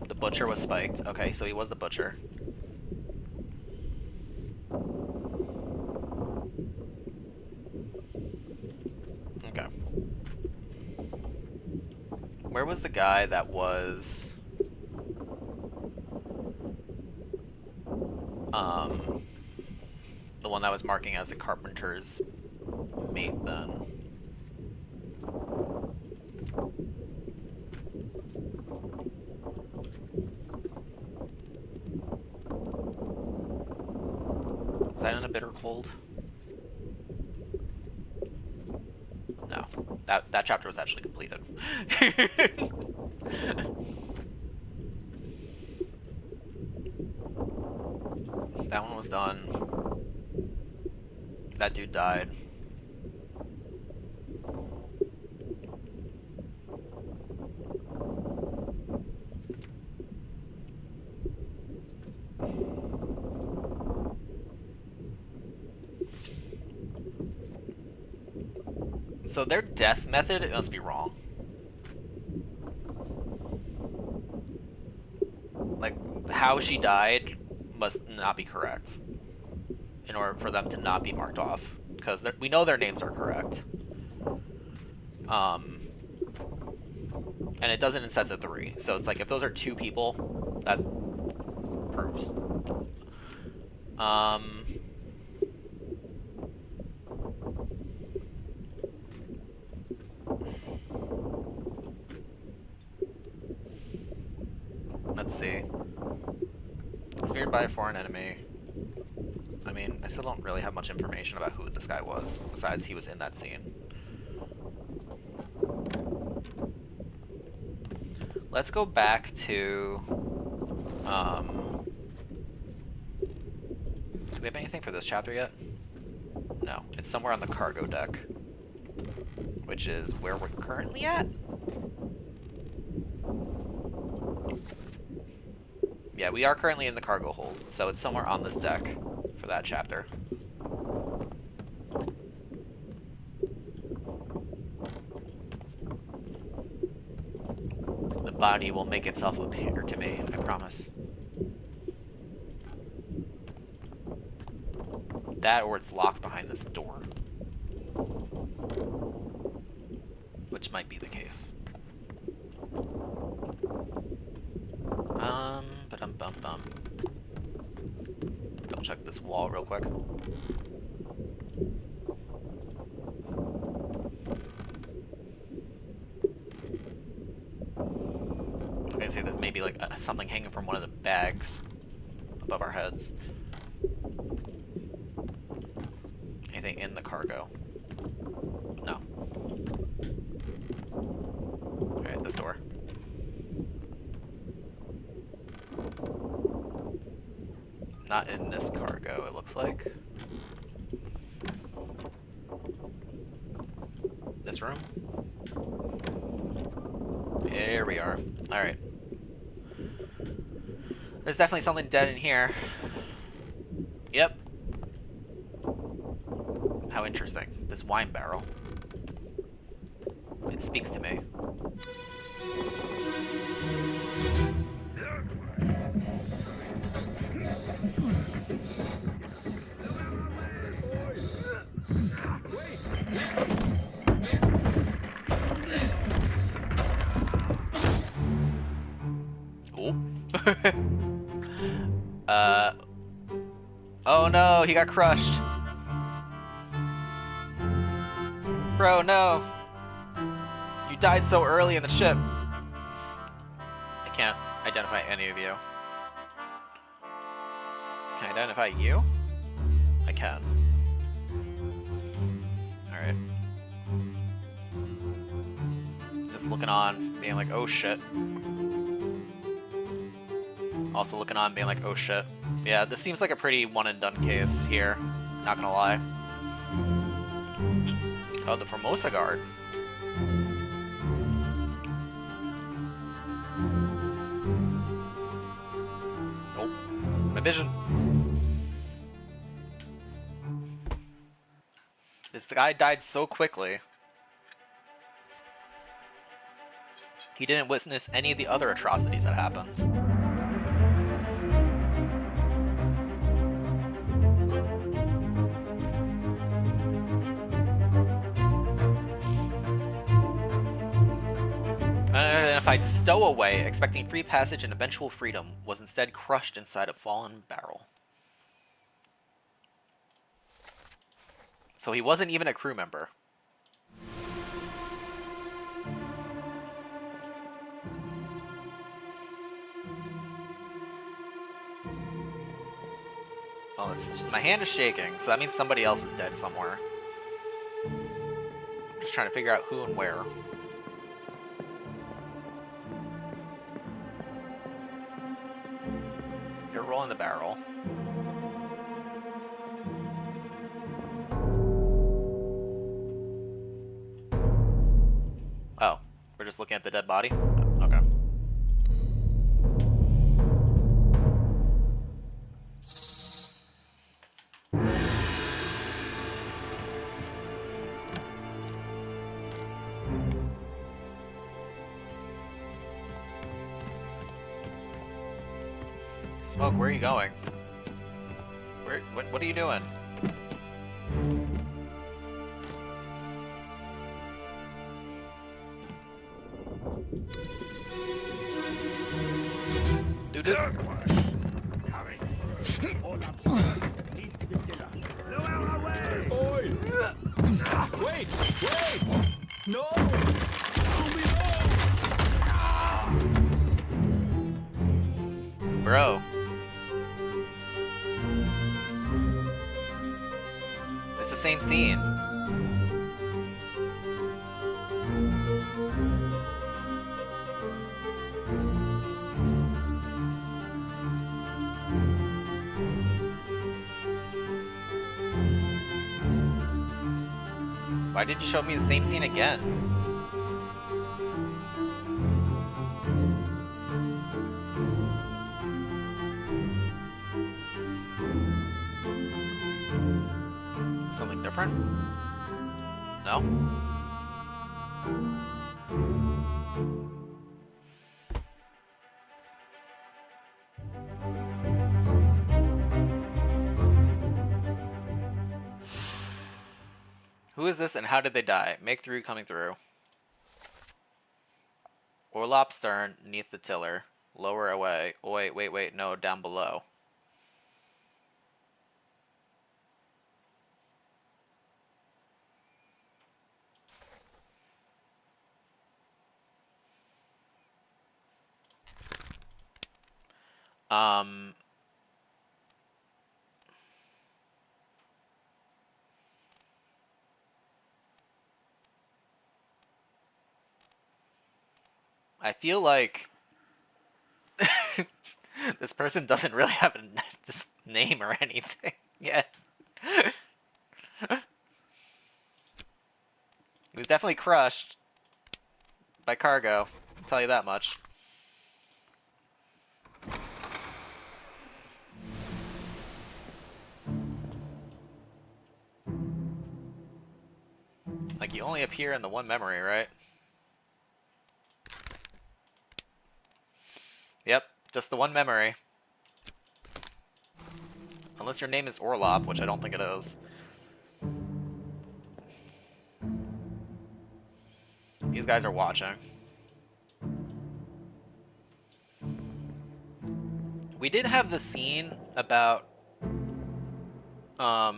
Speaker 1: The butcher was spiked. Okay, so he was the butcher. Okay. Where was the guy that was... the one that was marking as the carpenter's mate then? Is that in A Bitter Cold? No. That chapter was actually completed. That one was done. That dude died. So their death method, it must be wrong. Like, how she died must not be correct in order for them to not be marked off, because we know their names are correct. And it doesn't in sets of 3, so it's like if those are 2 people, that proves. Let's see. Smeared by a foreign enemy. I mean, I still don't really have much information about who this guy was, besides he was in that scene. Let's go back to... do we have anything for this chapter yet? No. It's somewhere on the cargo deck. Which is where we're currently at? Yeah, we are currently in the cargo hold, so it's somewhere on this deck for that chapter. The body will make itself appear to me, I promise. That or it's locked behind this door. Which might be the case. Ba-dum-bum-bum. Double check this wall real quick. Okay, see if there's maybe like something hanging from one of the bags above our heads. Anything in the cargo? No. Alright, this door. Not in this cargo, it looks like. This room? There we are. Alright. There's definitely something dead in here. Yep. How interesting. This wine barrel. It speaks to me. Oh no, he got crushed. Bro, no. You died so early in the ship. I can't identify any of you. Can I identify you? I can. Alright. Just looking on, being like, oh shit. Also looking on, being like, oh shit. Yeah, this seems like a pretty one and done case here. Not gonna lie. Oh, the Formosa guard. Nope. My vision. This guy died so quickly. He didn't witness any of the other atrocities that happened. Unidentified stowaway, expecting free passage and eventual freedom, was instead crushed inside a fallen barrel. So he wasn't even a crew member. Well, it's just, my hand is shaking, so that means somebody else is dead somewhere. I'm just trying to figure out who and where. You're rolling the barrel. Oh, we're just looking at the dead body? Okay. Smoke, where are you going? What are you doing? Dude.
Speaker 2: Wait! Wait! No!
Speaker 1: Bro. It's the same scene. Why did you show me the same scene again? Something different? No? Who is this and how did they die? Make through coming through. Orlop stern, neath the tiller. Lower away. Oh, wait, no, down below. I feel like this person doesn't really have this name or anything yet. He was definitely crushed by cargo, I'll tell you that much. Like, you only appear in the one memory, right? Yep, just the one memory. Unless your name is Orlop, which I don't think it is. These guys are watching. We did have the scene about... Oh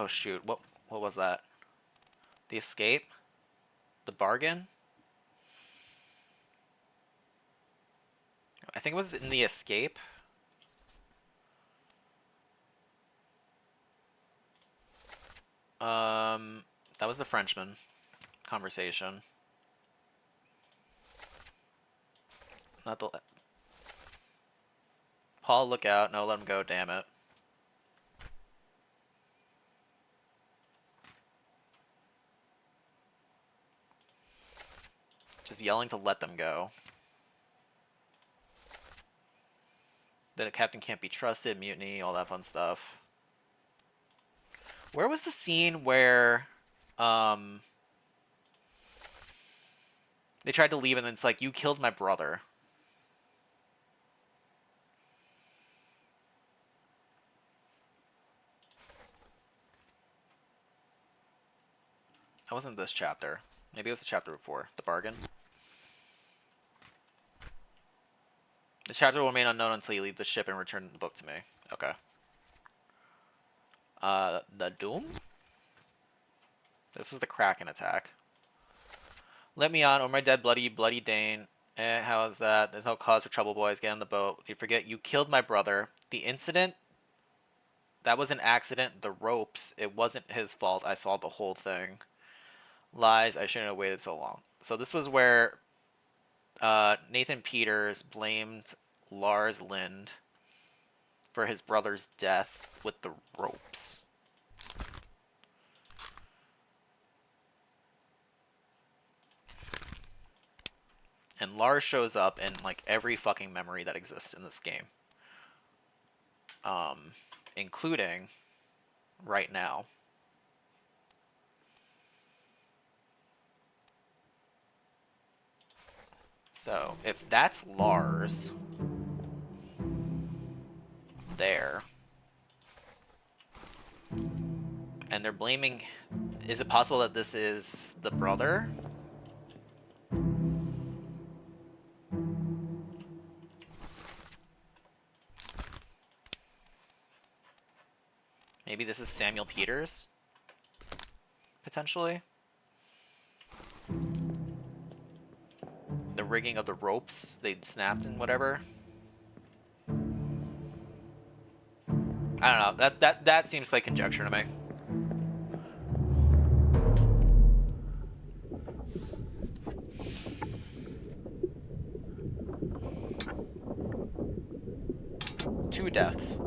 Speaker 1: shoot, what was that? The escape? The bargain? I think it was in the escape. That was the Frenchman conversation. Not the... Paul, look out. No, let him go, damn it. Just yelling to let them go. That a captain can't be trusted, mutiny, all that fun stuff. Where was the scene where they tried to leave and then it's like, you killed my brother? That wasn't this chapter. Maybe it was the chapter before. The bargain. The chapter will remain unknown until you leave the ship and return the book to me. Okay. The Doom? This is the Kraken attack. Let me on, or my dead bloody Dane. How is that? There's no cause for trouble, boys. Get on the boat. You forget you killed my brother. The incident, that was an accident. The ropes, it wasn't his fault. I saw the whole thing. Lies, I shouldn't have waited so long. So this was where Nathan Peters blamed Lars Lind for his brother's death with the ropes. And Lars shows up in like every fucking memory that exists in this game. Including right now. So, if that's Lars there, and they're blaming, is it possible that this is the brother? Maybe this is Samuel Peters? Potentially? The rigging of the ropes, they snapped and whatever. I don't know. That seems like conjecture to me. Two deaths.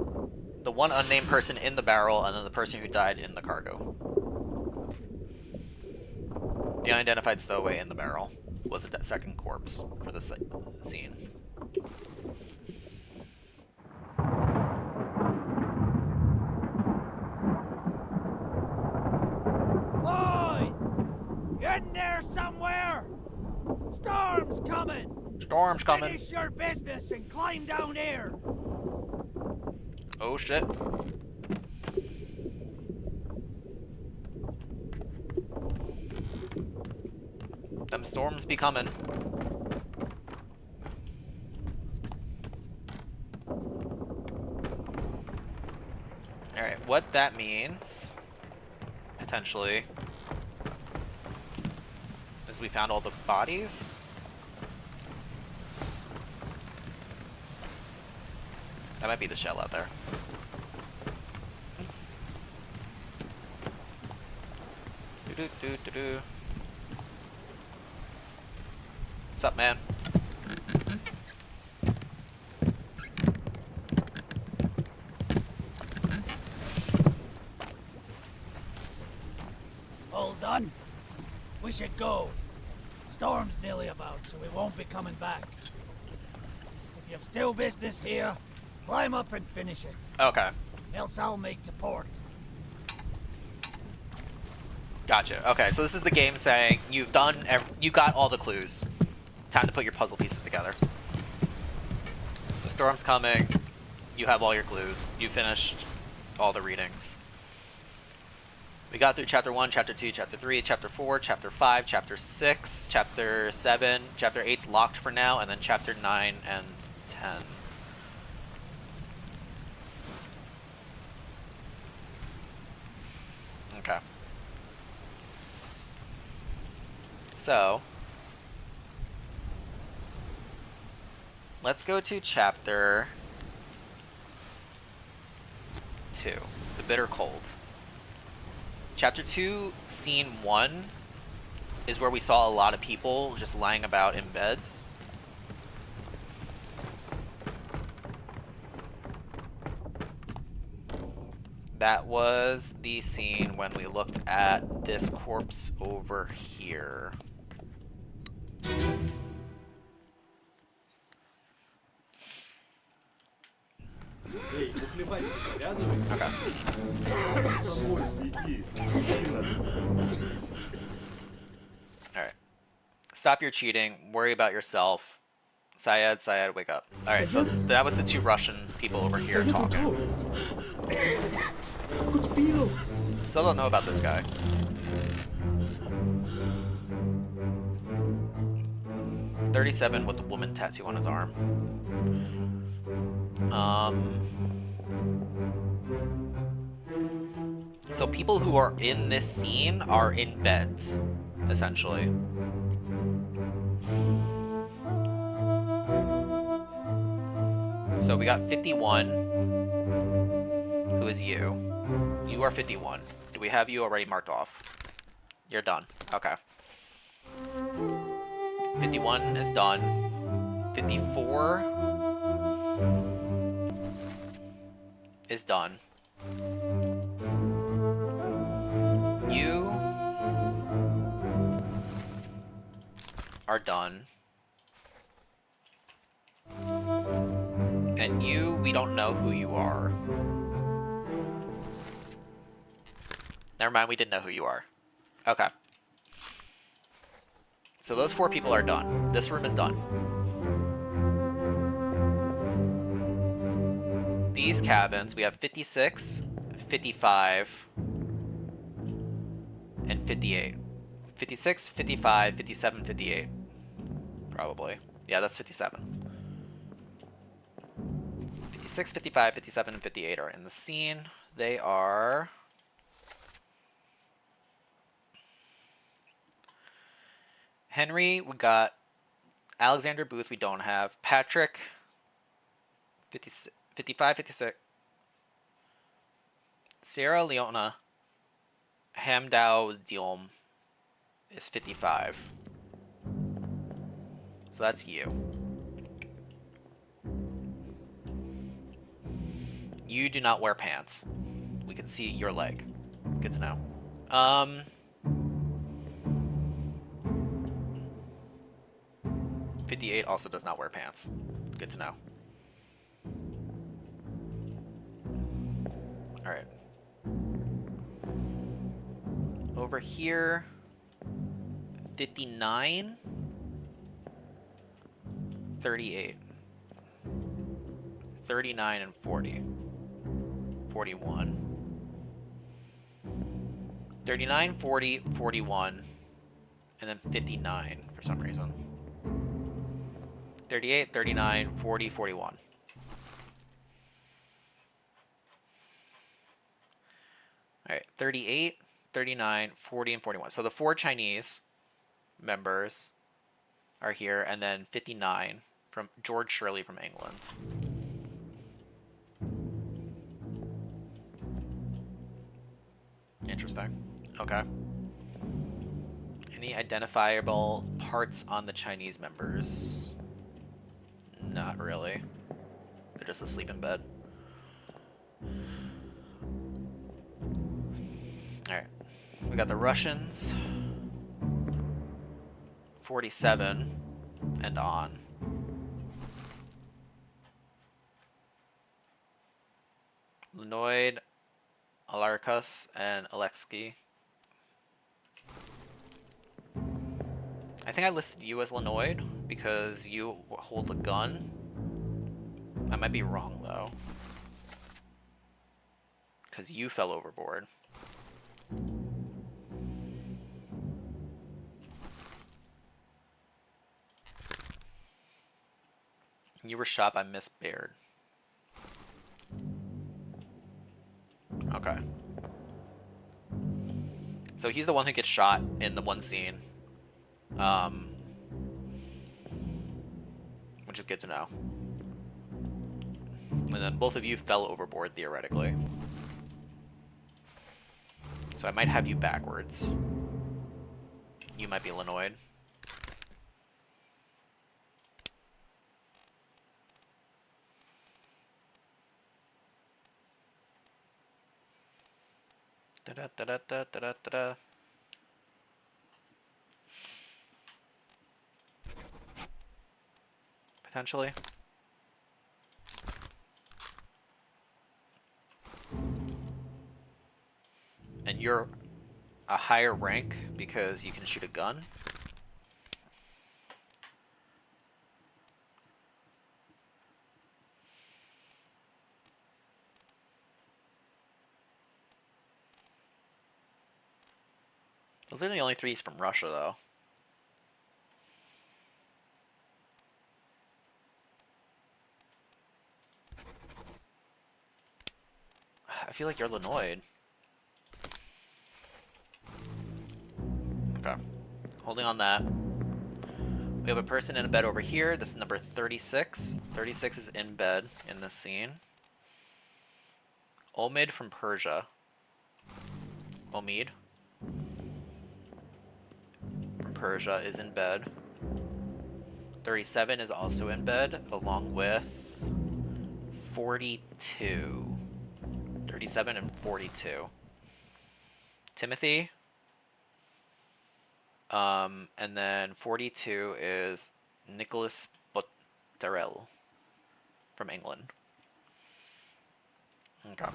Speaker 1: The one unnamed person in the barrel, and then the person who died in the cargo. The unidentified stowaway in the barrel was a second corpse for this scene.
Speaker 5: Boy! Get in there somewhere! Storm's coming!
Speaker 1: Storm's coming!
Speaker 5: Finish your business and climb down here!
Speaker 1: Oh shit. Them storms be coming. Alright, what that means, potentially, is we found all the bodies. That might be the shell out there. Do-do-do-do-do. What's up, man?
Speaker 12: All done? We should go. Storm's nearly about, so we won't be coming back. If you've still business here, climb up and finish it.
Speaker 1: Okay.
Speaker 12: Else I'll make to port.
Speaker 1: Gotcha. Okay, so this is the game saying you've done, you got all the clues. Time to put your puzzle pieces together. The storm's coming. You have all your clues. You finished all the readings. We got through chapter 1, chapter 2, chapter 3, chapter 4, chapter 5, chapter 6, chapter 7, chapter 8's locked for now, and then chapter 9 and 10. Okay. So, let's go to chapter 2, The Bitter Cold. Chapter 2, scene 1 is where we saw a lot of people just lying about in beds. That was the scene when we looked at this corpse over here. Alright. Stop your cheating. Worry about yourself. Syed, wake up. Alright, so that was the two Russian people over here talking. Still don't know about this guy. $37 with the woman tattoo on his arm. So people who are in this scene are in beds, essentially. So we got 51, who is you. You are 51. Do we have you already marked off? You're done. Okay. 51 is done. 54 is done. You are done. And you, we don't know who you are. Never mind, we didn't know who you are. Okay. So those 4 people are done. This room is done. These cabins, we have 56, 55, and 58. 56, 55, 57, 58. Probably. Yeah, that's 57. 56, 55, 57, and 58 are in the scene. They are... Henry, we got Alexander Booth, we don't have. Patrick, 55, 56. Sierra Leona, Hamdao Diom is 55. So that's you. You do not wear pants. We can see your leg. Good to know. 58 also does not wear pants. Good to know. Alright. Over here, 59, 38, 39, and 40. 41. 39, 40, 41, and then 59 for some reason. 38, 39, 40, 41. All right, 38, 39, 40, and 41. So the 4 Chinese members are here, and then 59 from George Shirley from England. Interesting. Okay. Any identifiable parts on the Chinese members? Not really. They're just asleep in bed. Alright. We got the Russians. 47 and on. Lenoid, Alarcus, and Alexei. I think I listed you as Lenoid because you hold a gun. I might be wrong though. Because you fell overboard. You were shot by Miss Baird. Okay. So he's the one who gets shot in the one scene. Which is good to know. And then both of you fell overboard, theoretically. So I might have you backwards. You might be Lenoid. Da-da-da-da-da-da-da-da. Potentially. And you're a higher rank because you can shoot a gun. Those are the only 3 from Russia, though. I feel like you're Lenoid. Okay. Holding on that. We have a person in a bed over here. This is number 36. 36 is in bed in this scene. Omid from Persia. Omid from Persia is in bed. 37 is also in bed, along with 42. 37 and 42. Timothy. And then 42 is Nicholas Botterell from England. Okay.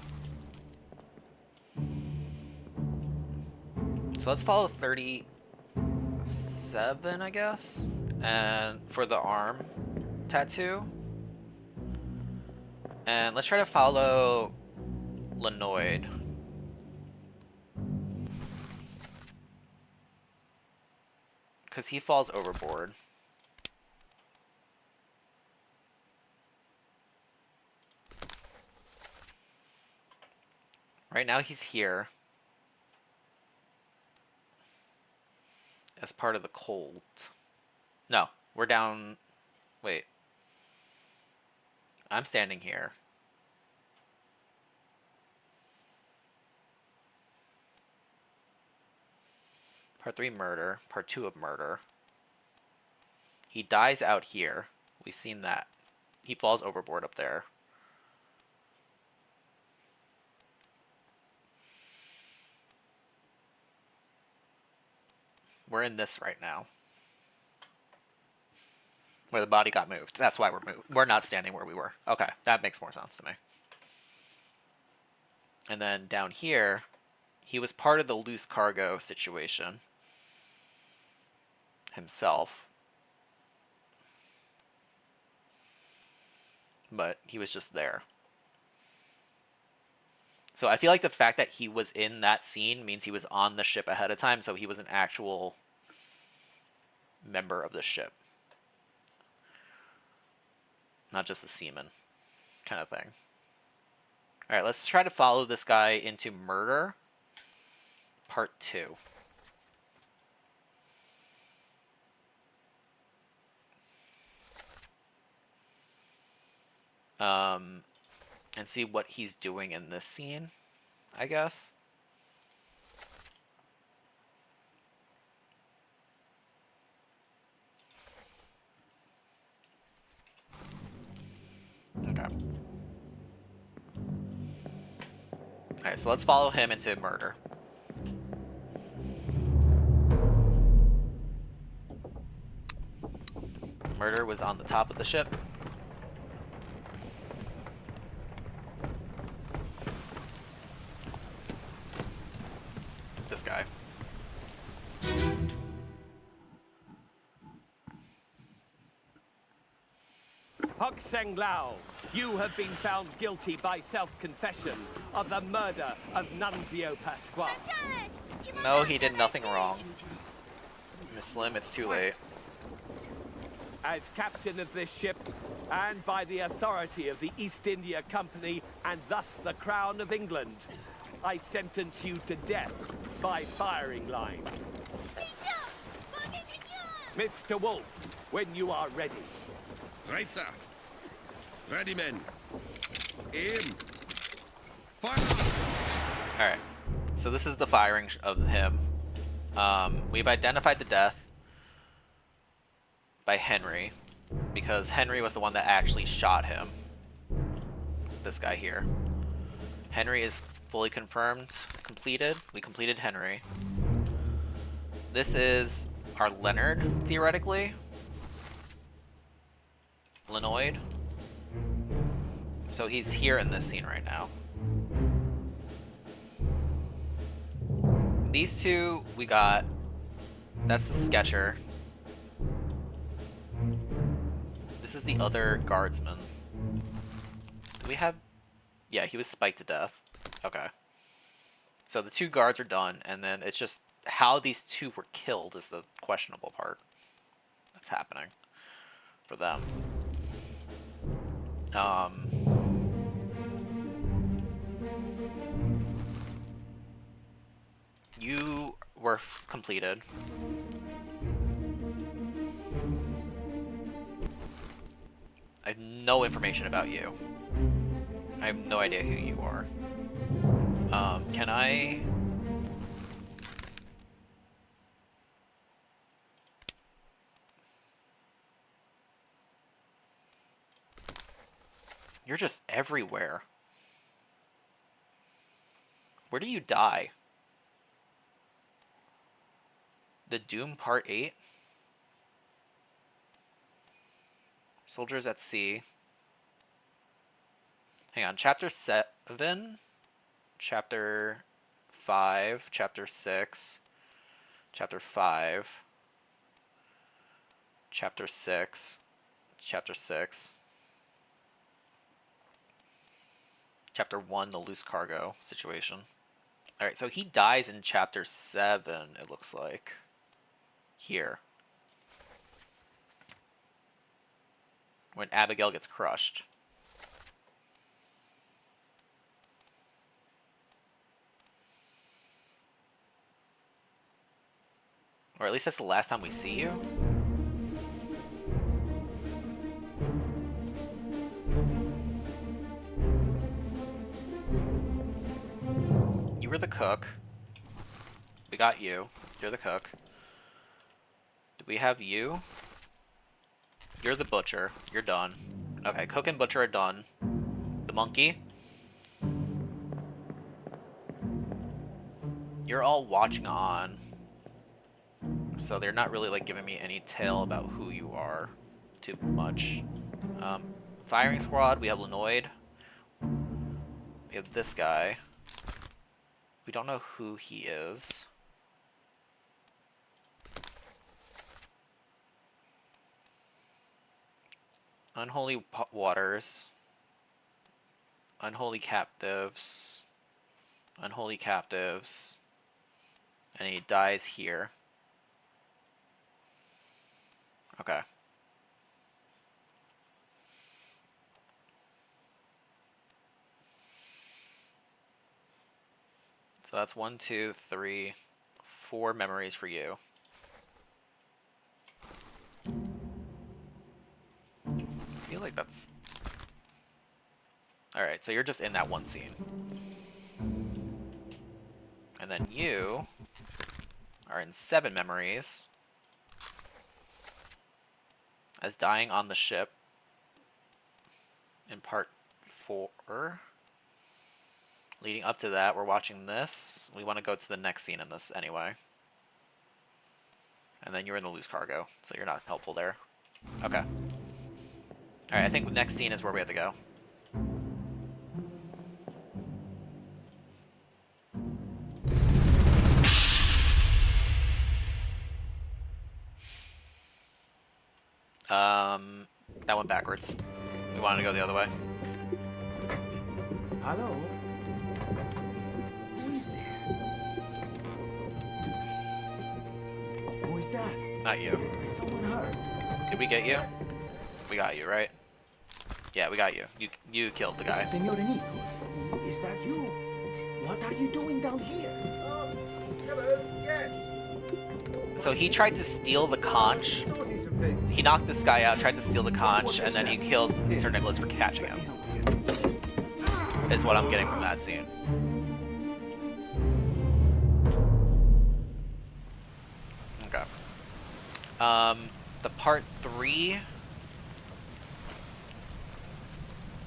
Speaker 1: So let's follow 37, I guess. And for the arm tattoo. And let's try to follow Lenoid. Because he falls overboard. Right now he's here. As part of the cold. No, we're down... Wait. I'm standing here. Part 3, murder. Part 2 of murder. He dies out here. We've seen that. He falls overboard up there. We're in this right now. Where the body got moved. That's why we're not standing where we were. Okay, that makes more sense to me. And then down here, he was part of the loose cargo situation himself. But he was just there. So I feel like the fact that he was in that scene means he was on the ship ahead of time, so he was an actual member of the ship. Not just the seaman kind of thing. Alright, let's try to follow this guy into murder. Part 2. And see what he's doing in this scene, I guess. Okay. Alright, so let's follow him into murder. Murder was on the top of the ship. This guy.
Speaker 5: Hok Seng Lao, you have been found guilty by self-confession of the murder of Nunzio Pasquale.
Speaker 1: No, he did nothing wrong. Miss Slim, it's too late.
Speaker 5: As captain of this ship, and by the authority of the East India Company, and thus the Crown of England, I sentence you to death by firing line. Mr. Wolf, when you are ready.
Speaker 10: Right, sir. Ready, men. Aim. Fire!
Speaker 1: Alright. So this is the firing of him. We've identified the death by Henry, because Henry was the one that actually shot him. This guy here. Henry is fully confirmed, completed. We completed Henry. This is our Leonard, theoretically. Lenoid. So he's here in this scene right now. These two we got. That's the sketcher. This is the other guardsman. Do we have... Yeah, he was spiked to death. Okay. So the two guards are done, and then it's just how these two were killed is the questionable part that's happening for them. You were completed. I have no information about you. I have no idea who you are. Can I... You're just everywhere. Where do you die? The Doom Part 8? Soldiers at Sea. Hang on, Chapter 7, Chapter 5, Chapter 6, Chapter 5, Chapter 6, Chapter 6, Chapter 1, the loose cargo situation. Alright, so he dies in Chapter 7, it looks like. Here. When Abigail gets crushed. Or at least that's the last time we see you. You were the cook. We got you. You're the cook. Do we have you? You're the butcher. You're done. Okay, cook and butcher are done. The monkey. You're all watching on. So they're not really like giving me any tale about who you are too much. Firing squad, we have Lenoid. We have this guy. We don't know who he is. Unholy Waters. Unholy Captives. Unholy Captives. And he dies here. Okay. So that's 1, 2, 3, 4 memories for you. I feel like that's... Alright, so you're just in that one scene. And then you are in 7 memories as dying on the ship in part 4. Leading up to that, we're watching this. We want to go to the next scene in this anyway. And then you're in the loose cargo, so you're not helpful there. Okay. Alright, I think the next scene is where we have to go. That went backwards. We wanted to go the other way.
Speaker 3: Hello? Who is there? Who is that?
Speaker 1: Not you.
Speaker 3: Is someone hurt?
Speaker 1: Did we get you? We got you, right? Yeah, we got you. You killed the guy.
Speaker 3: Senor Nichols, is that you? What are you doing down here?
Speaker 4: Hello, yes.
Speaker 1: So he tried to steal the conch.
Speaker 4: Sorting some things.
Speaker 1: He knocked this guy out, tried to steal the conch, and then he killed Sir Nicholas for catching him. Is what I'm getting from that scene. Okay. The part 3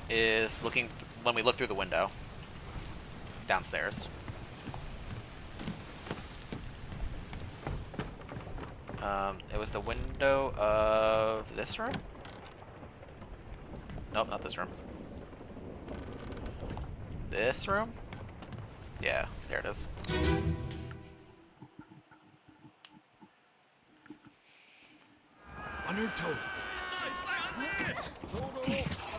Speaker 1: is looking when we look through the window downstairs. It was the window of this room? Nope, not this room. This room? Yeah, there it is.
Speaker 6: On your toes.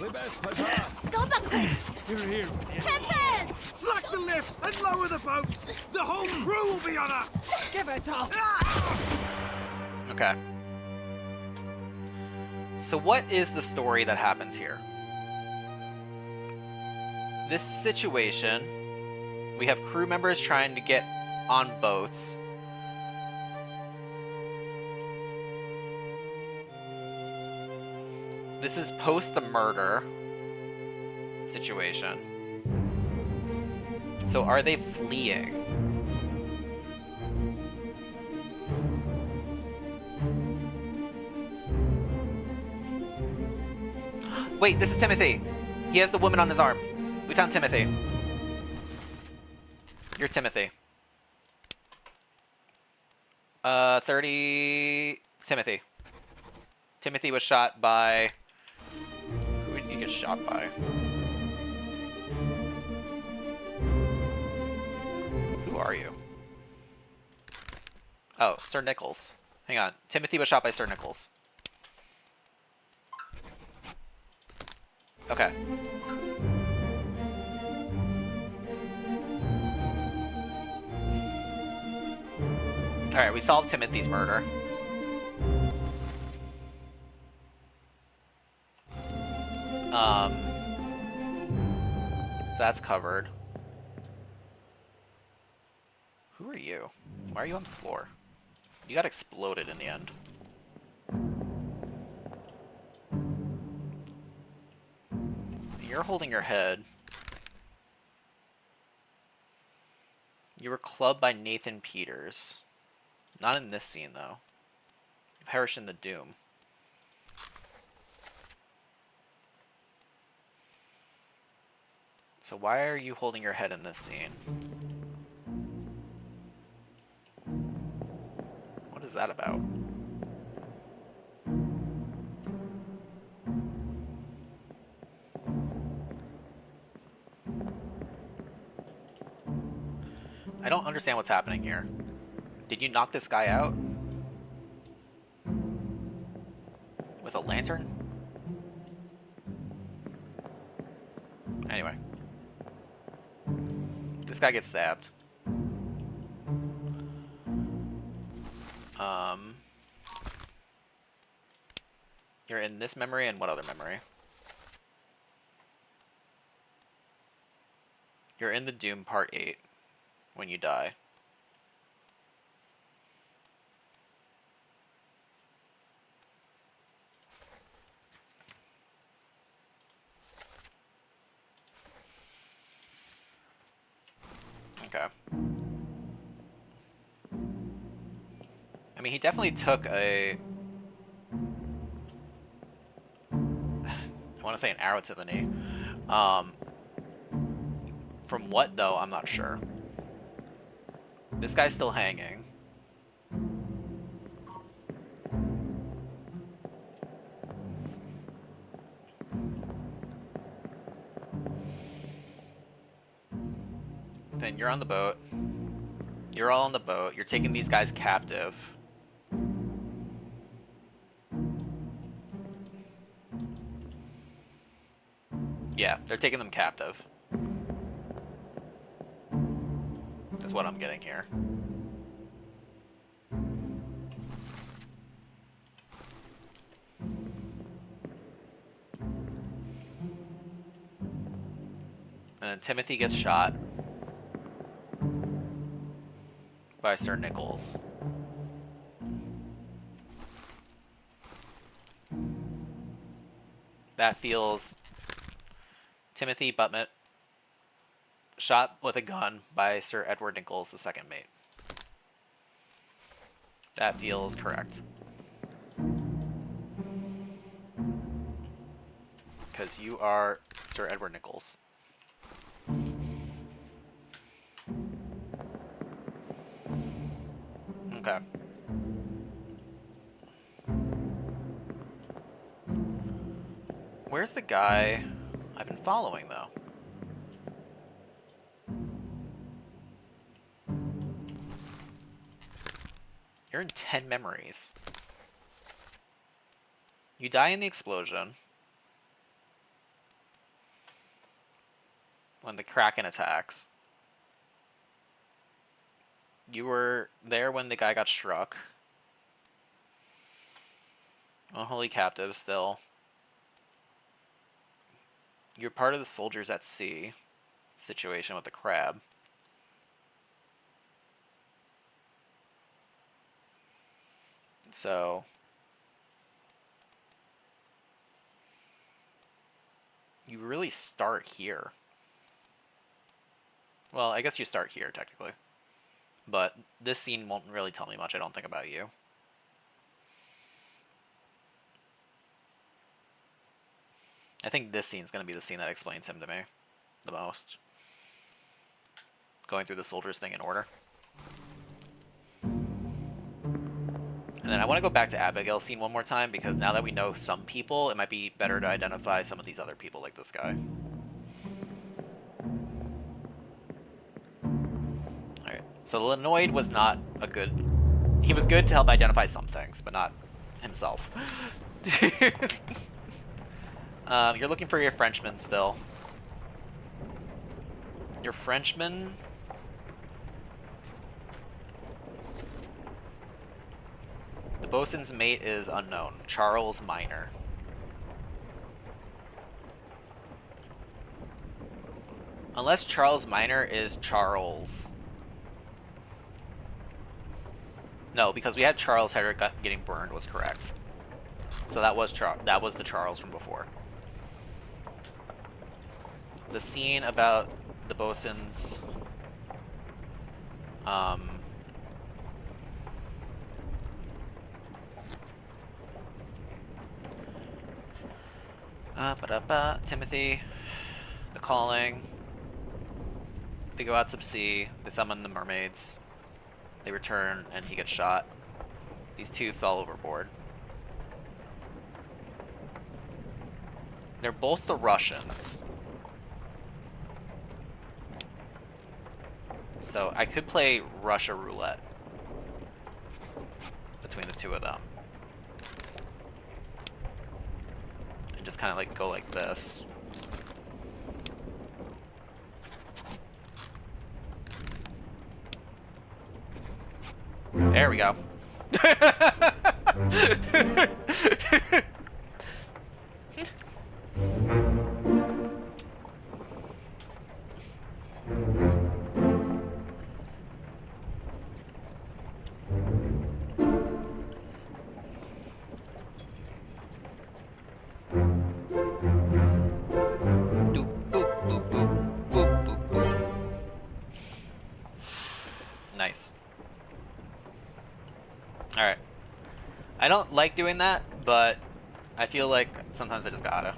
Speaker 12: We best put her.
Speaker 11: Go back there!
Speaker 6: Here.
Speaker 11: Captain!
Speaker 10: Slack the lifts and lower the boats! The whole crew will be on us!
Speaker 12: Give it up!
Speaker 1: Okay. So what is the story that happens here? This situation, we have crew members trying to get on boats. This is post the murder situation. So are they fleeing? Wait, this is Timothy. He has the woman on his arm. We found Timothy. You're Timothy. 30... Timothy. Timothy was shot by... Who did he get shot by? Who are you? Oh, Sir Nichols. Hang on. Timothy was shot by Sir Nichols. Okay. Alright, we solved Timothy's murder. That's covered. Who are you? Why are you on the floor? You got exploded in the end. You're holding your head. You were clubbed by Nathan Peters. Not in this scene, though. You perished in the doom. So why are you holding your head in this scene? What is that about? I don't understand what's happening here. Did you knock this guy out? With a lantern? Anyway. This guy gets stabbed. You're in this memory and what other memory? You're in the Doom Part 8 when you die. Okay. I mean, he definitely took a... I want to say an arrow to the knee. From what, though, I'm not sure. This guy's still hanging. Then you're on the boat. You're all on the boat. You're taking these guys captive. Yeah, they're taking them captive. That's what I'm getting here. And then Timothy gets shot by Sir Nichols. That feels... Timothy Buttmet shot with a gun by Sir Edward Nichols, the second mate. That feels correct. Because you are Sir Edward Nichols. Okay. Where's the guy I've been following, though? You're in 10 memories. You die in the explosion. When the Kraken attacks. You were there when the guy got struck. Unholy captive still. You're part of the soldiers at sea situation with the crab. So you really start here. Well, I guess you start here technically. But this scene won't really tell me much, I don't think, about you. I think this scene's going to be the scene that explains him to me the most. Going through the soldiers thing in order. And then I want to go back to Abigail's scene one more time, because now that we know some people, it might be better to identify some of these other people, like this guy. Alright, so Lenoid was not a good... He was good to help identify some things, but not himself. You're looking for your Frenchman still. Your Frenchman... The bosun's mate is unknown. Charles Minor. Unless Charles Minor is Charles. No, because we had Charles Hedrick getting burned was correct. So that was the Charles from before. The scene about the bosun's Timothy, the calling. They go out to sea. They summon the mermaids. They return, and he gets shot. These two fell overboard. They're both the Russians. So I could play Russia roulette between the two of them. And just kind of like go like this. There we go. Alright. I don't like doing that, but I feel like sometimes I just gotta.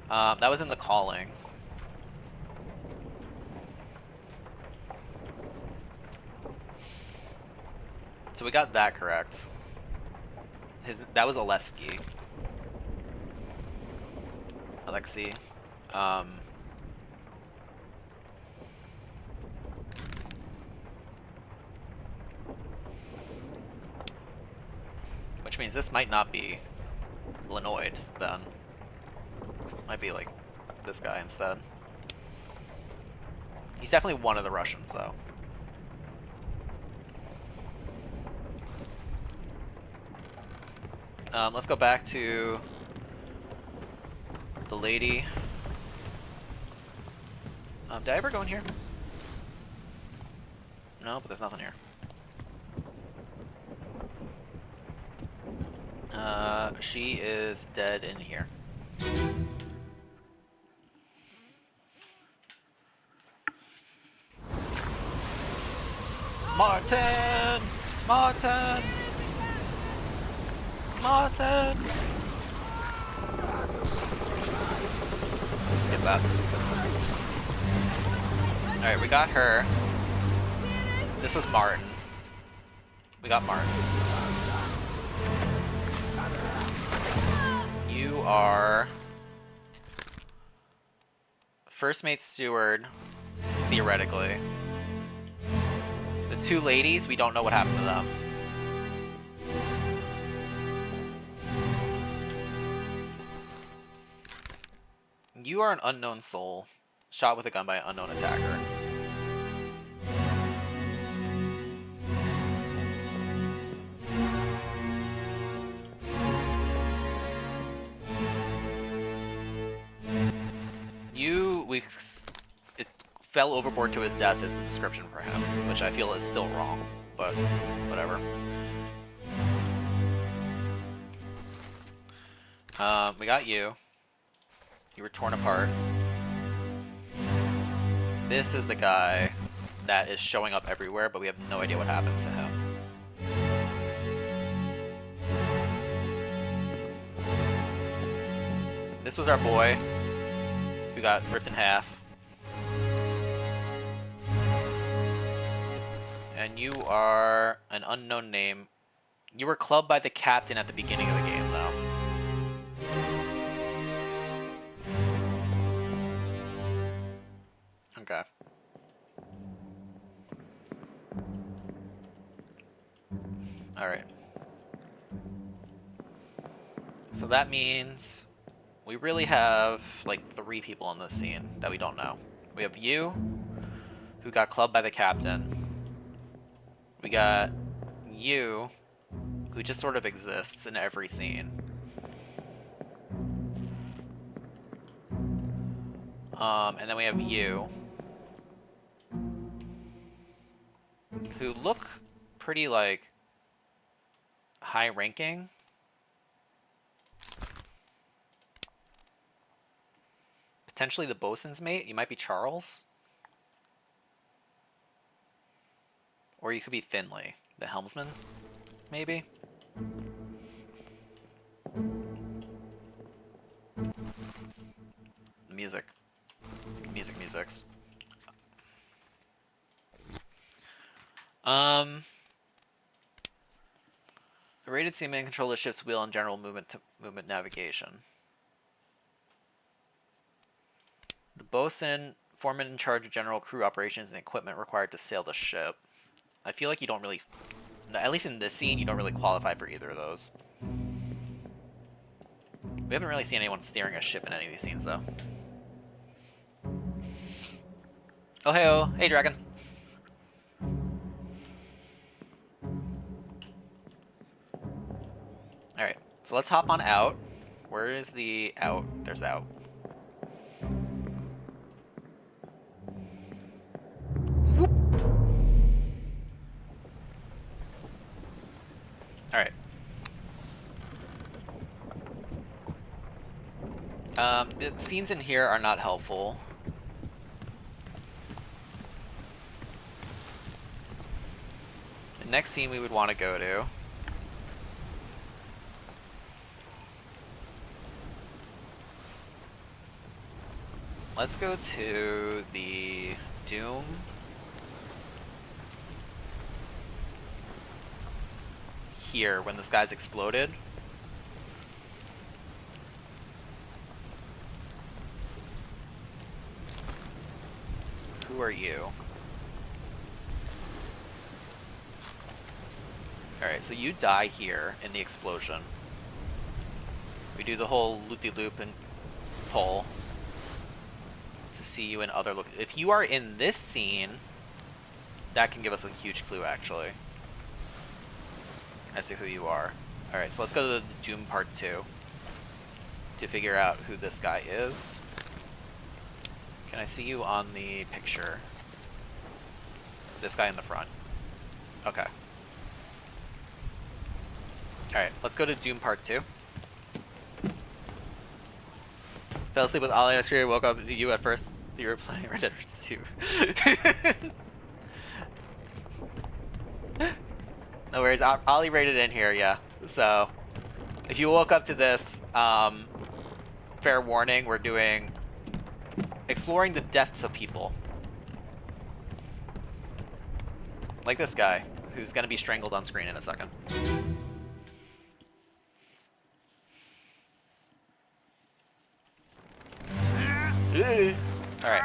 Speaker 1: That was in the calling. So we got that correct. That was Alexi. Which means this might not be Lenoid then. Might be like this guy instead. He's definitely one of the Russians though. Let's go back to the lady. Did I ever go in here? No, but there's nothing here. She is dead in here. Martin! Martin! Martin! Skip that. Alright, we got her. This was Martin. We got Martin. You are first mate steward, theoretically. The two ladies, we don't know what happened to them. You are an unknown soul, shot with a gun by an unknown attacker. It fell overboard to his death is the description for him, which I feel is still wrong, but whatever. We got you. You were torn apart. This is the guy that is showing up everywhere, but we have no idea what happens to him. This was our boy who got ripped in half. And you are an unknown name. You were clubbed by the captain at the beginning of the game, though. Okay. Alright. So that means we really have like 3 people on this scene that we don't know. We have you, who got clubbed by the captain. We got you, who just sort of exists in every scene. And then we have you, who look pretty like high ranking. Potentially the bosun's mate. You might be Charles. Or you could be Finley, the helmsman, maybe? Music. Musics. The rated seaman control the ship's wheel and general movement navigation. The bosun, foreman in charge of general crew operations and equipment required to sail the ship. I feel like you don't really, at least in this scene, you don't really qualify for either of those. We haven't really seen anyone steering a ship in any of these scenes, though. Oh, hey-oh. Hey, dragon. Alright, so let's hop on out. Where is the out? There's the out. Whoop. Alright. The scenes in here are not helpful. The next scene we would want to go to Let's go to the Doom. Here, when this guy's exploded. Who are you? Alright, so you die here in the explosion. We do the whole loop-de-loop and pull to see you in other look. If you are in this scene, that can give us a huge clue, actually, as to who you are. Alright, so let's go to the Doom Part 2 to figure out who this guy is. Can I see you on the picture? This guy in the front. Okay. Alright, let's go to Doom Part 2. Fell asleep with Ollie yesterday, woke up to you at first. You were playing Red Dead 2. No worries, Ollie rated in here, yeah. So, if you woke up to this, fair warning, we're doing exploring the deaths of people. Like this guy, who's gonna be strangled on screen in a second. Alright.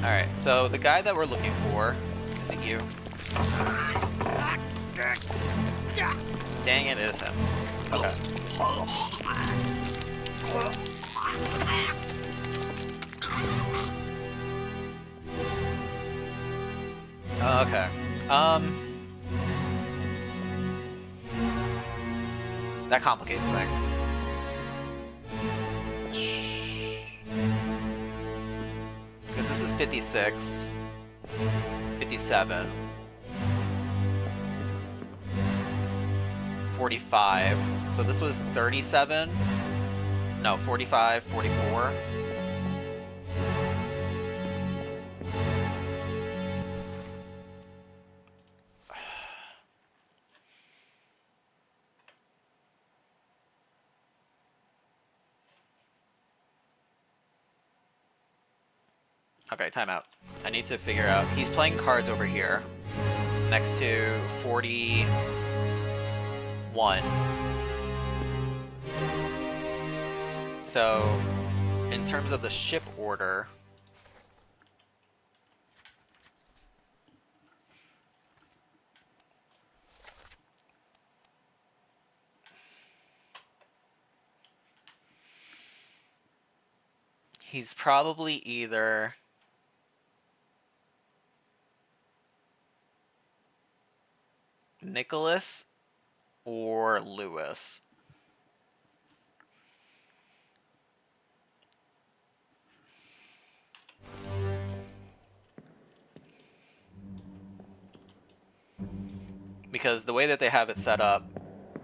Speaker 1: Alright, so the guy that we're looking for, is it you? Dang it, it is him. Okay. Okay. That complicates things. Because this is 56, 57, 45. So this was 37. No, 45, 44. Okay, timeout. I need to figure out. He's playing cards over here, next to 41. So, in terms of the ship order, he's probably either Nicholas or Lewis. Because the way that they have it set up,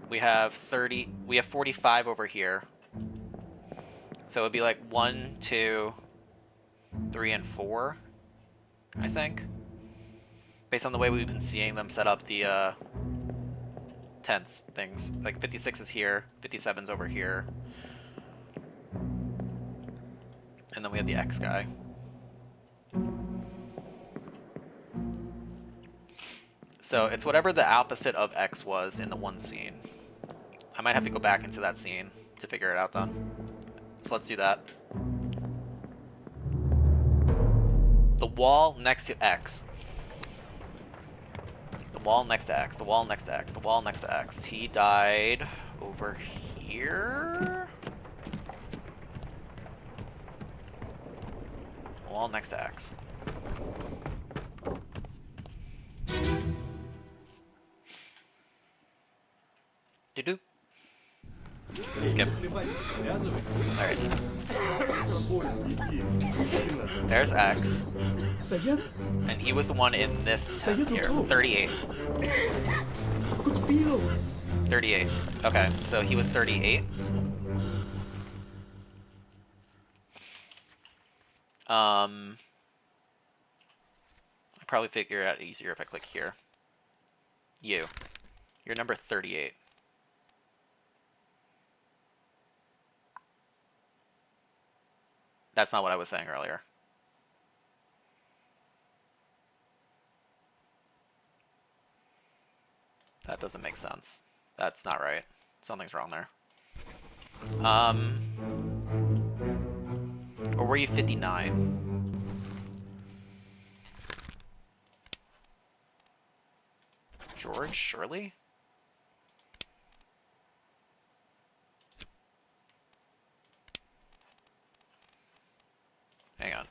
Speaker 1: we have 45 over here. So it'd be like 1, 2, 3, and 4, I think. Based on the way we've been seeing them set up the tents things. Like 56 is here, 57's over here. And then we have the X guy. So it's whatever the opposite of X was in the one scene. I might have to go back into that scene to figure it out then. So let's do that. The wall next to X. The wall next to X. The wall next to X. The wall next to X. He died over here. The wall next to X. Do-do. Skip. Alright. There's X. And he was the one in this tent here. 38. 38. Okay, so he was 38. I'll probably figure it out easier if I click here. You're number 38. That's not what I was saying earlier. That doesn't make sense. That's not right. Something's wrong there. Or were you 59? George Shirley? Hang on.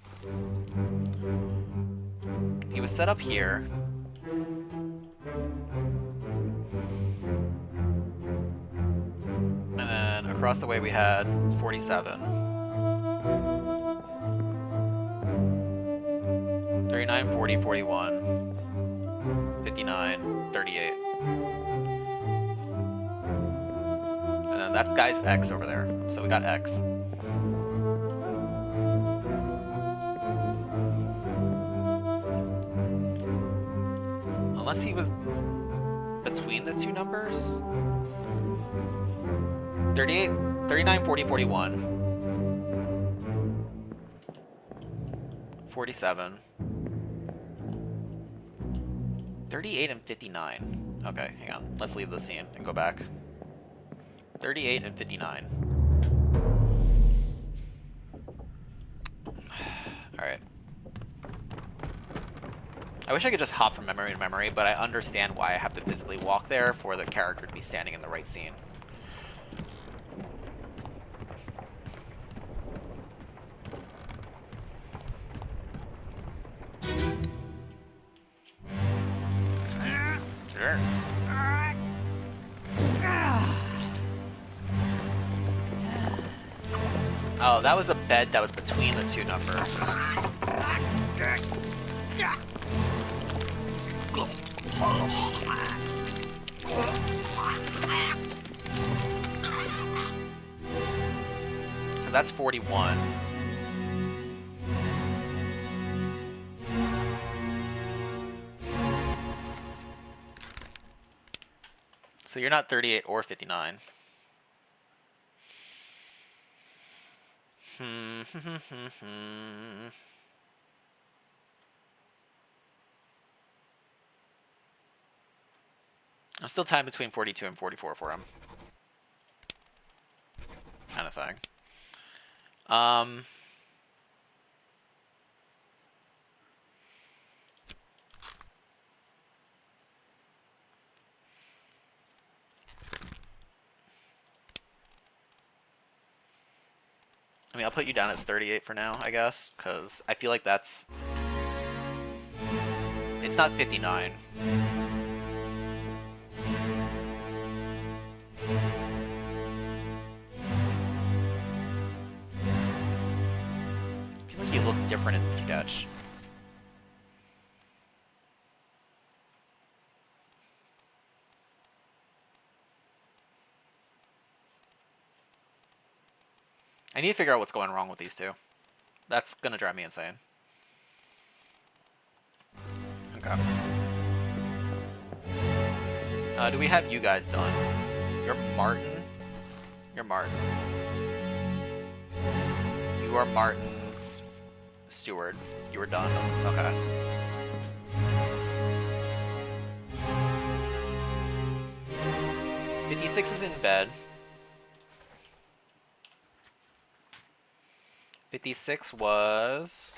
Speaker 1: He was set up here. And then across the way we had 47. 39, 40, 41. 59, 38. And then that guy's X over there. So we got X. Unless he was between the two numbers. 38, 39, 40, 41. 47. 38 and 59. Okay, hang on. Let's leave the scene and go back. 38 and 59. Alright. I wish I could just hop from memory to memory, but I understand why I have to physically walk there for the character to be standing in the right scene. Sure. Oh, that was a bed that was between the two numbers. Because that's 41. So you're not 38 or 59. I'm still tied between 42 and 44 for him. Kind of thing. I mean, I'll put you down as 38 for now, I guess, because I feel like that's... It's not 59. I feel like you look different in the sketch. I need to figure out what's going wrong with these two. That's gonna drive me insane. Okay. Do we have you guys done? You're Martin. You're Martin. You are Martin's steward. You were done. Okay. "56 is in bed. 56 was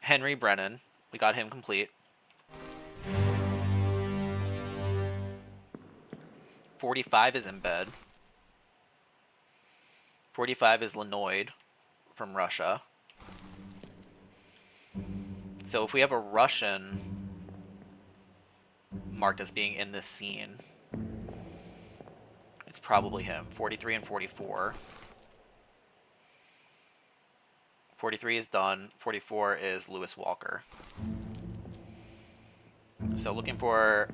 Speaker 1: Henry Brennan. We got him complete. 45 is in bed. 45 is Lenoid from Russia. So if we have a Russian marked as being in this scene, it's probably him. 43 and 44. 43 is done. 44 is Lewis Walker. So looking for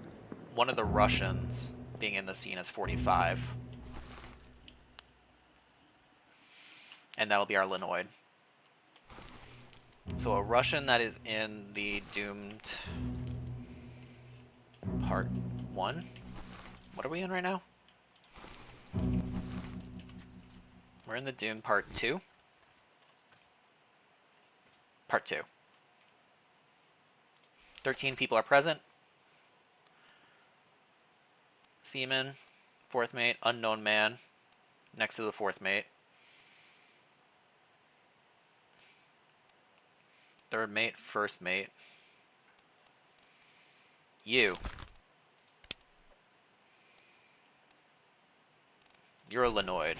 Speaker 1: one of the Russians being in the scene as 45. And that'll be our Lenoid. So a Russian that is in the Doomed Part 1? What are we in right now? We're in the Dune Part 2. Part 2. 13 people are present. Seaman, fourth mate, unknown man, next to the fourth mate. Third mate, first mate. You. You're a Lenoid.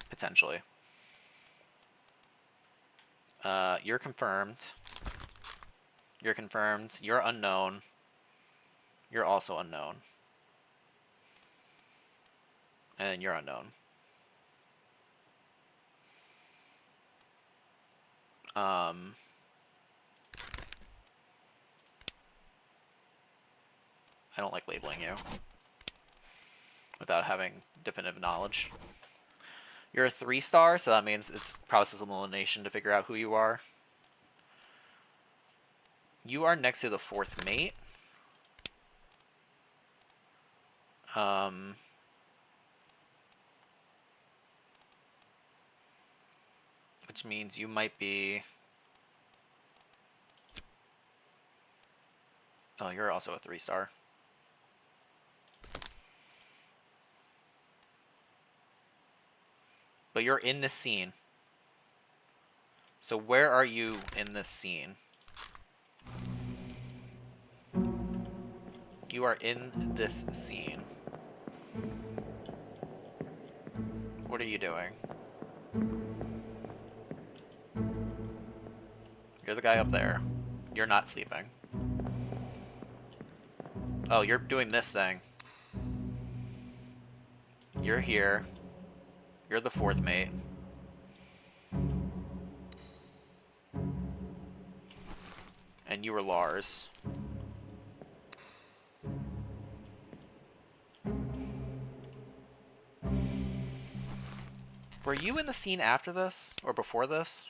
Speaker 1: Potentially. You're confirmed. You're confirmed. You're unknown. You're also unknown. And you're unknown. I don't like labeling you without having definitive knowledge. You're a 3-star, so that means it's process of elimination to figure out who you are. You are next to the fourth mate. Which means you might be... Oh, you're also a 3-star. But you're in this scene. So where are you in this scene? You are in this scene. What are you doing? You're the guy up there. You're not sleeping. Oh, you're doing this thing. You're here. You're the fourth mate. And you were Lars. Were you in the scene after this? Or before this?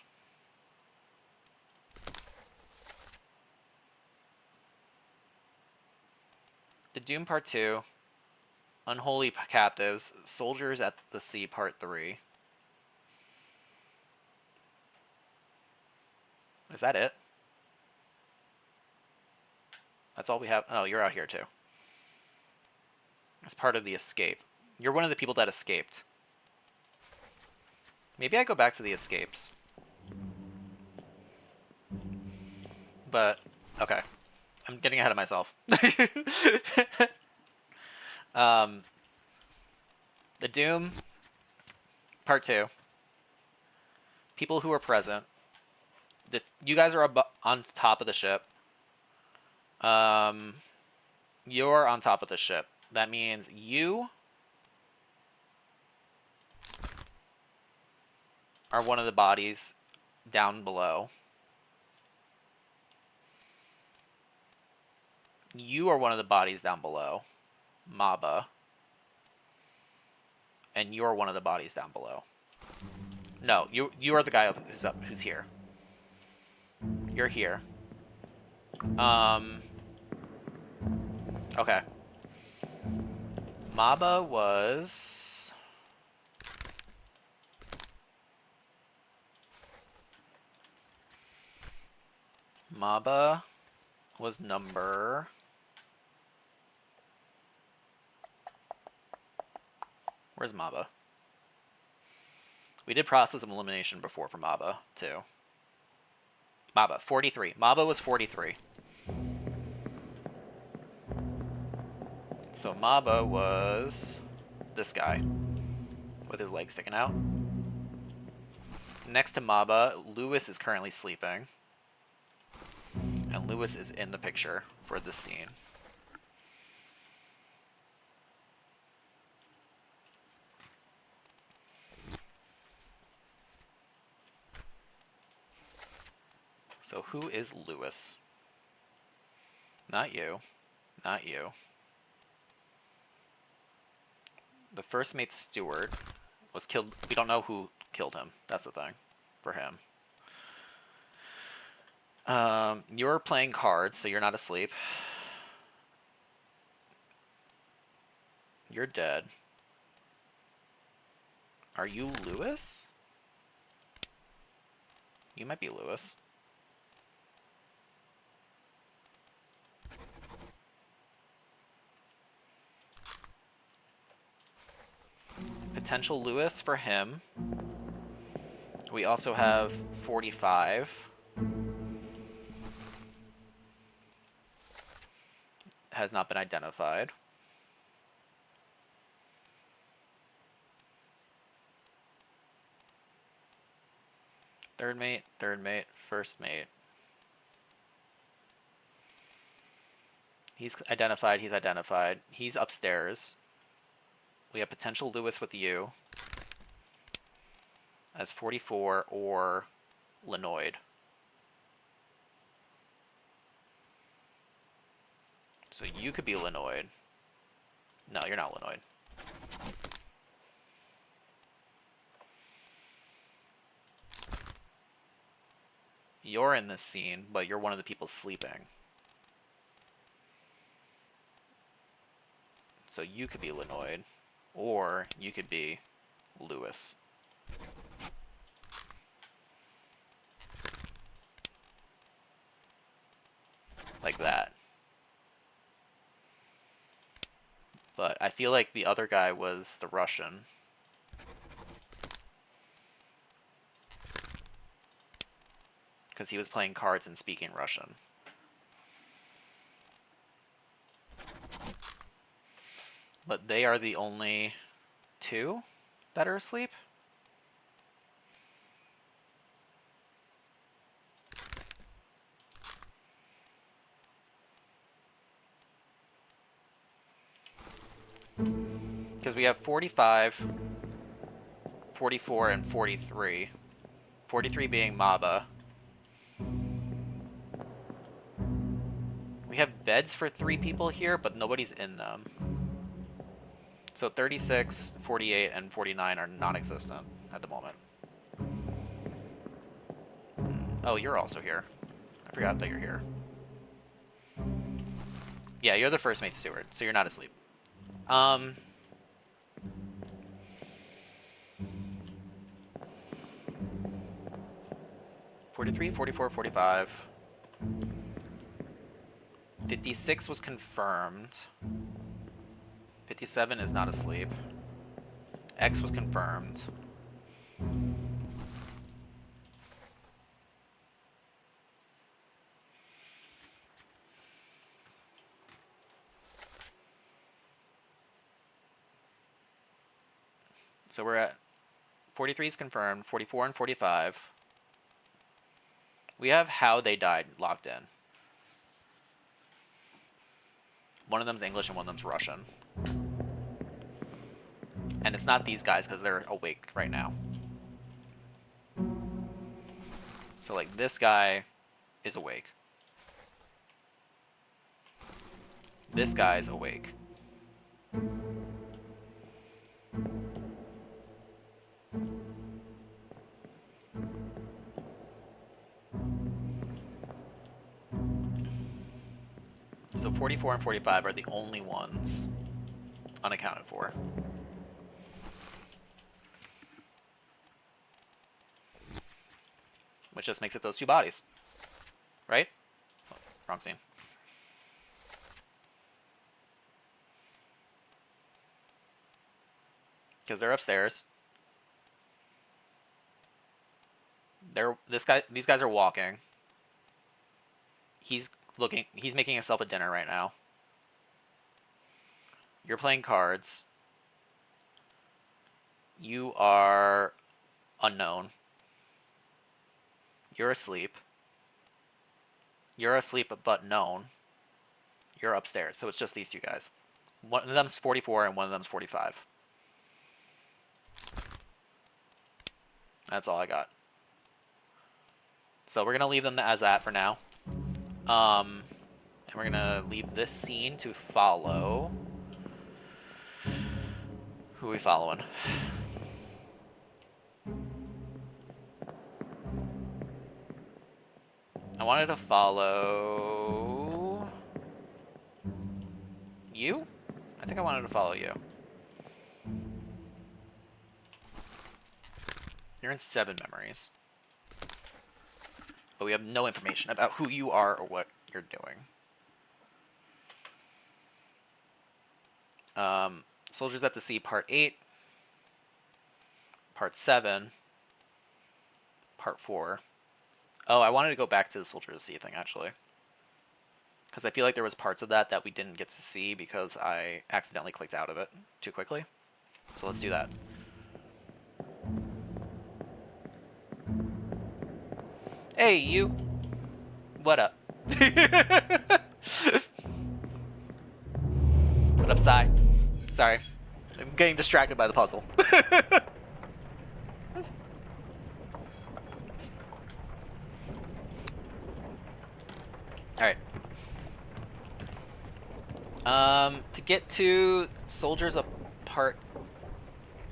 Speaker 1: The Doom Part 2. Unholy Captives. Soldiers at the Sea Part 3. Is that it? That's all we have. Oh, you're out here too. As part of the escape. You're one of the people that escaped. Maybe I go back to the escapes. But, okay. I'm getting ahead of myself. The Doom, Part 2. People who are present. You guys are on top of the ship. You're on top of the ship. That means you are one of the bodies down below. You are one of the bodies down below. Maba. And you're one of the bodies down below. No, you are the guy who's here. You're here. Okay. Maba was... Maba was number... Where's Maba? We did process of elimination before for Maba, too. Maba, 43. Maba was 43. So Maba was this guy with his legs sticking out. Next to Maba, Lewis is currently sleeping. And Lewis is in the picture for this scene. So who is Lewis? Not you. Not you. The first mate Stewart was killed. We don't know who killed him. That's the thing for him. You're playing cards, so you're not asleep. You're dead. Are you Lewis? You might be Lewis. Potential Lewis for him. We also have 45. Has not been identified. Third mate, first mate. He's identified, he's identified. He's upstairs. We have potential Lewis with you as 44 or Lenoid. So you could be Lenoid. No, you're not Lenoid. You're in this scene, but you're one of the people sleeping. So you could be Lenoid, or you could be Lewis. Like that. But I feel like the other guy was the Russian. Because he was playing cards and speaking Russian. But they are the only two that are asleep. Because we have 45, 44, and 43. 43 being Maba. We have beds for 3 people here, but nobody's in them. So 36, 48, and 49 are non-existent at the moment. Oh, you're also here. I forgot that you're here. Yeah, you're the first mate steward, so you're not asleep. 43, 44, 45. 56 was confirmed. 57 is not asleep. X was confirmed. So we're at 43 is confirmed, 44 and 45. We have how they died locked in. One of them's English and one of them's Russian. And it's not these guys because they're awake right now. So like this guy is awake. This guy's awake. So 44 and 45 are the only ones unaccounted for. Which just makes it those 2 bodies. Right? Oh, wrong scene. Because they're upstairs. These guys are walking. He's making himself a dinner right now. You're playing cards. You are unknown. You're asleep. You're asleep but known. You're upstairs, so it's just these 2 guys. One of them's 44 and one of them's 45. That's all I got. So we're going to leave them as that for now. And we're going to leave this scene to follow. Who are we following? I wanted to follow you? I think I wanted to follow you. You're in 7 memories. But we have no information about who you are or what you're doing. Soldiers at the Sea, Part 8. Part 7. Part 4. Oh, I wanted to go back to the Soldiers at the Sea thing, actually. Because I feel like there was parts of that that we didn't get to see because I accidentally clicked out of it too quickly. So let's do that. Hey, you. What up? What up, Sai? Sorry. I'm getting distracted by the puzzle. Alright. To get to Soldiers of Part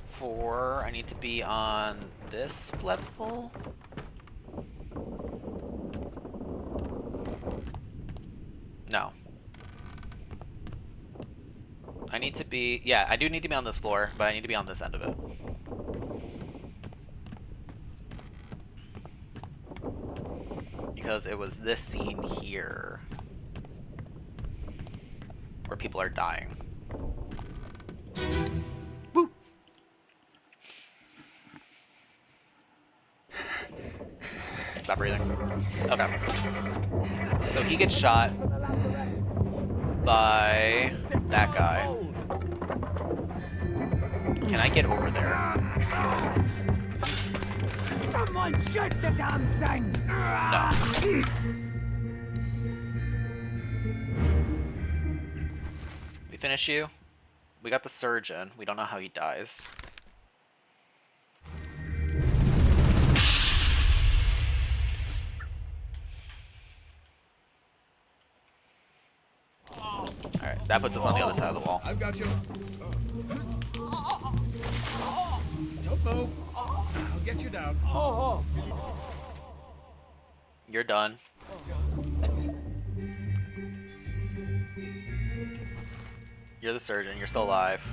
Speaker 1: 4, I need to be on this level? No. I need to be... Yeah, I do need to be on this floor, but I need to be on this end of it. Because it was this scene here where people are dying. Woo! Stop breathing. Okay. So he gets shot by that guy. Can I get over there?
Speaker 12: Someone shoot the damn thing!
Speaker 1: No. We finish you. We got the surgeon. We don't know how he dies. Alright, that puts us on the other side of the wall.
Speaker 8: I've got you. Don't move. I'll get you down.
Speaker 1: You're done. You're the surgeon. You're still alive.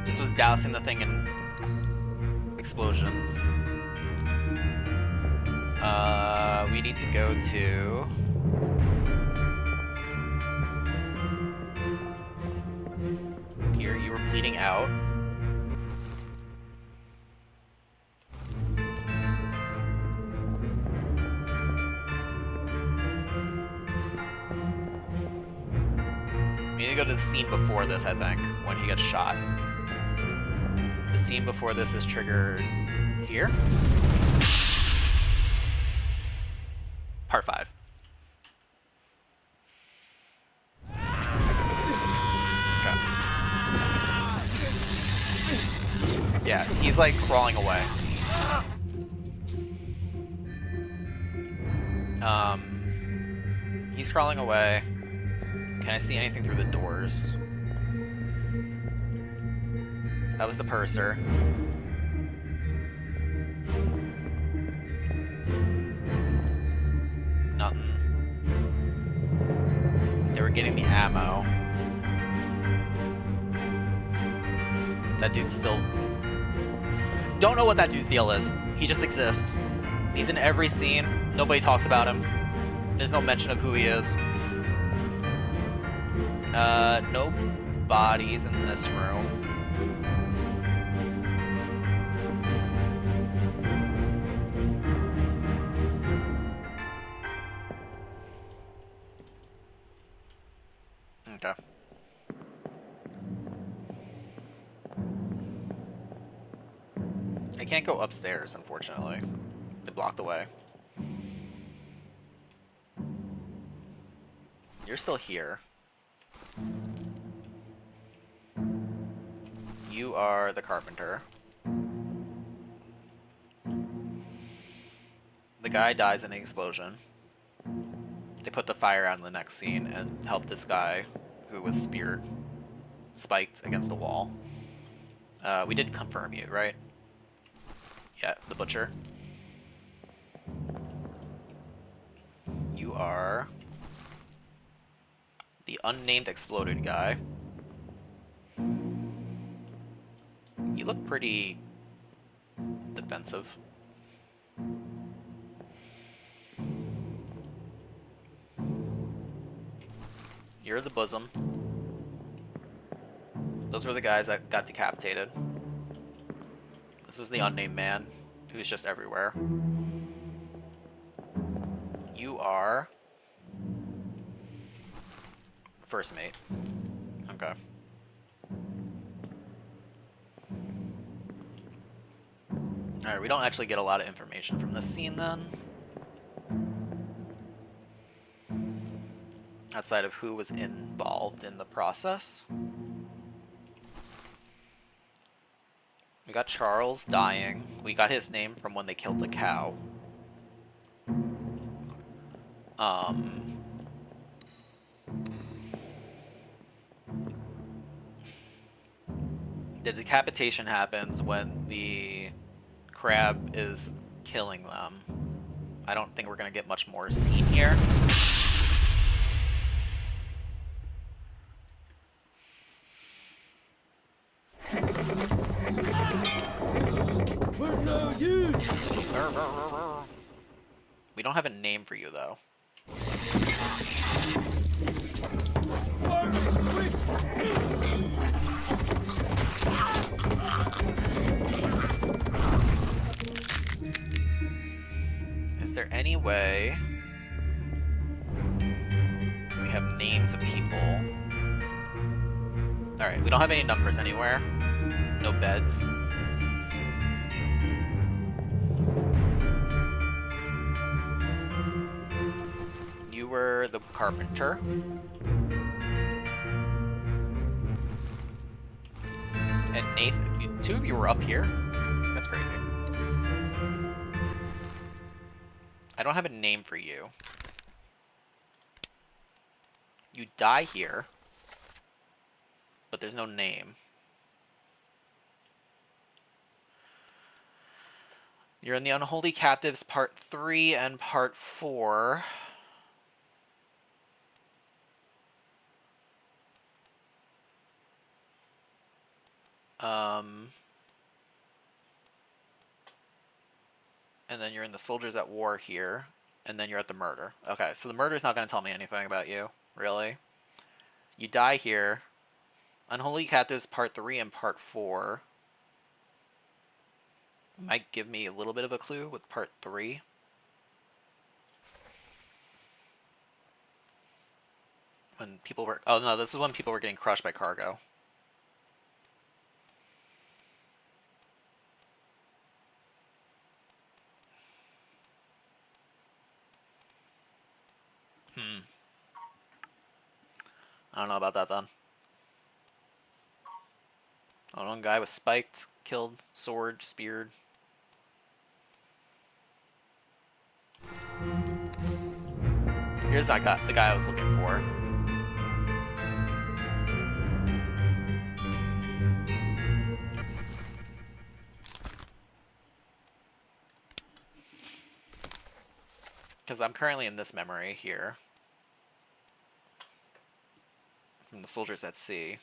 Speaker 1: This was dousing the thing in explosions. We need to go to... Here, you were bleeding out. We need to go to the scene before this, I think, when he gets shot. The scene before this is triggered here. Part 5. Okay. Yeah, he's like crawling away. He's crawling away. Can I see anything through the doors? That was the purser. Nothing. They were getting the ammo. That dude's still... Don't know what that dude's deal is. He just exists. He's in every scene. Nobody talks about him. There's no mention of who he is. No bodies in this room. Okay. I can't go upstairs, unfortunately. They blocked the way. You're still here. You are the carpenter. The guy dies in an explosion. They put the fire out in the next scene and helped this guy who was speared, spiked against the wall. We did confirm you, right? Yeah, the butcher. You are the unnamed exploded guy. You look pretty defensive. You're the bosom. Those were the guys that got decapitated. This was the unnamed man who's just everywhere. You are first mate. Okay. Alright, we don't actually get a lot of information from this scene then. Outside of who was involved in the process. We got Charles dying. We got his name from when they killed the cow. The decapitation happens when the crab is killing them. I don't think we're gonna get much more scene here.
Speaker 3: We're no use.
Speaker 1: We don't have a name for you though. Is there any way we have names of people? Alright, we don't have any numbers anywhere. No beds. You were the carpenter. And Nathan, two of you were up here? That's crazy. I don't have a name for you. You die here, but there's no name. You're in the Unholy Captives Part 3 and Part 4. And then you're in the Soldiers at War here, and then you're at the murder. Okay, so the murder's not going to tell me anything about you, really. You die here. Unholy Captives Part 3 and Part 4. Might give me a little bit of a clue with Part 3. When people were... Oh, no, this is when people were getting crushed by cargo. I don't know about that then. Oh, one guy was spiked, killed, sword, speared. Here's that guy, the guy I was looking for. Because I'm currently in this memory here. From the Soldiers at Sea.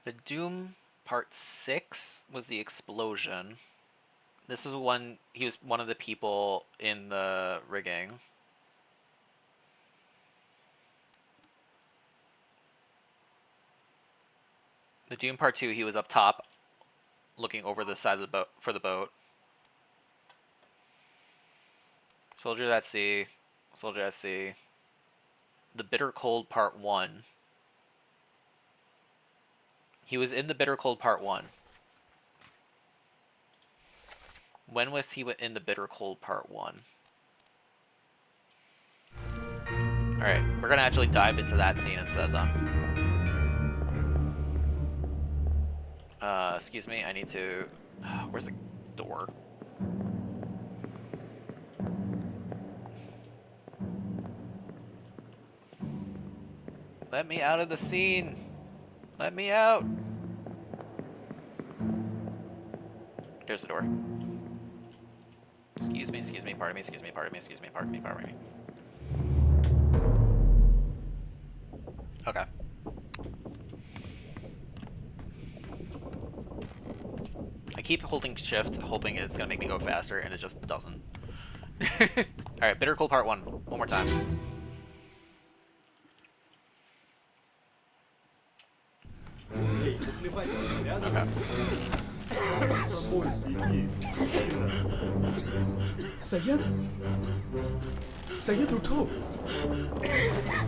Speaker 1: The Doom Part 6 was the explosion. This is one, he was one of the people in the rigging. The Doom Part 2, he was up top, looking over the side of the boat, for the boat. Soldier at Sea, Soldier at Sea. The Bitter Cold Part 1. He was in the Bitter Cold Part 1. When was he in the Bitter Cold Part 1? Alright, we're gonna actually dive into that scene instead then. Excuse me, I need to... where's the door? Let me out of the scene. Let me out. There's the door. Excuse me, pardon me, excuse me, pardon me, excuse me, pardon me, pardon me. Okay. I keep holding shift, hoping it's gonna make me go faster, and it just doesn't. Alright, Bitter Cold Part 1. One more time. Okay.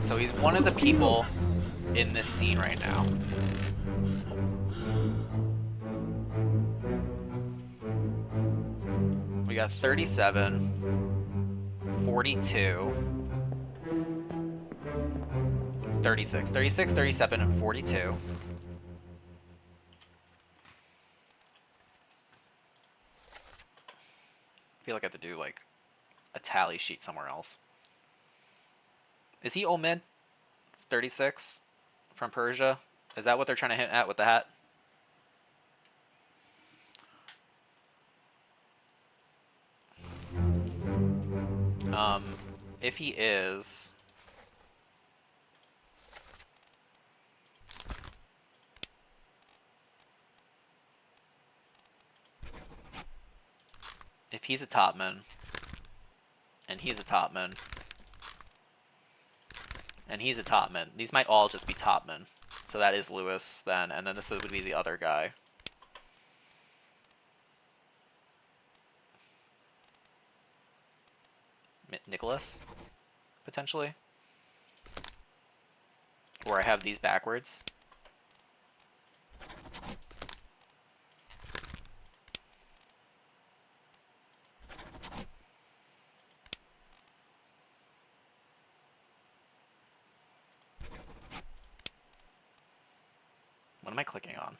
Speaker 1: So he's one of the people in this scene right now. We got 37, 42, 36, 37, and 42. I feel like I have to do like a tally sheet somewhere else. Is he Omid? 36 from Persia? Is that what they're trying to hint at with the hat? If he is, if he's a topman, and he's a topman, and he's a topman, these might all just be topmen. So that is Lewis then, and then this would be the other guy. Nicholas, potentially. Or I have these backwards. What am I clicking on?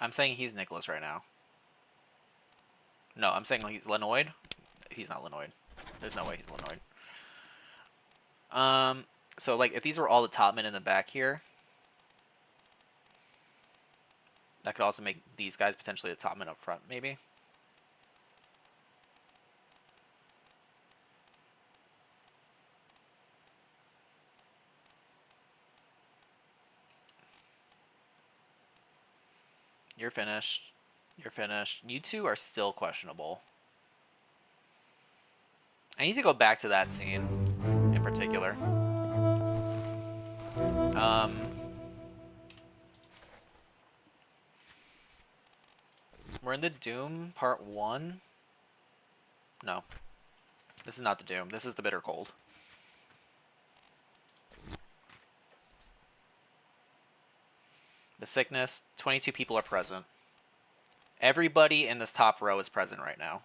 Speaker 1: I'm saying he's Nicholas right now. No, I'm saying he's Lenoid. He's not Lenoid. There's no way he's Lenoid. So like if these were all the top men in the back here, that could also make these guys potentially the top men up front, maybe. You're finished. You're finished. You two are still questionable. I need to go back to that scene in particular. We're in the Doom Part 1. No. This is not the Doom. This is the Bitter Cold. The Sickness. 22 people are present. Everybody in this top row is present right now.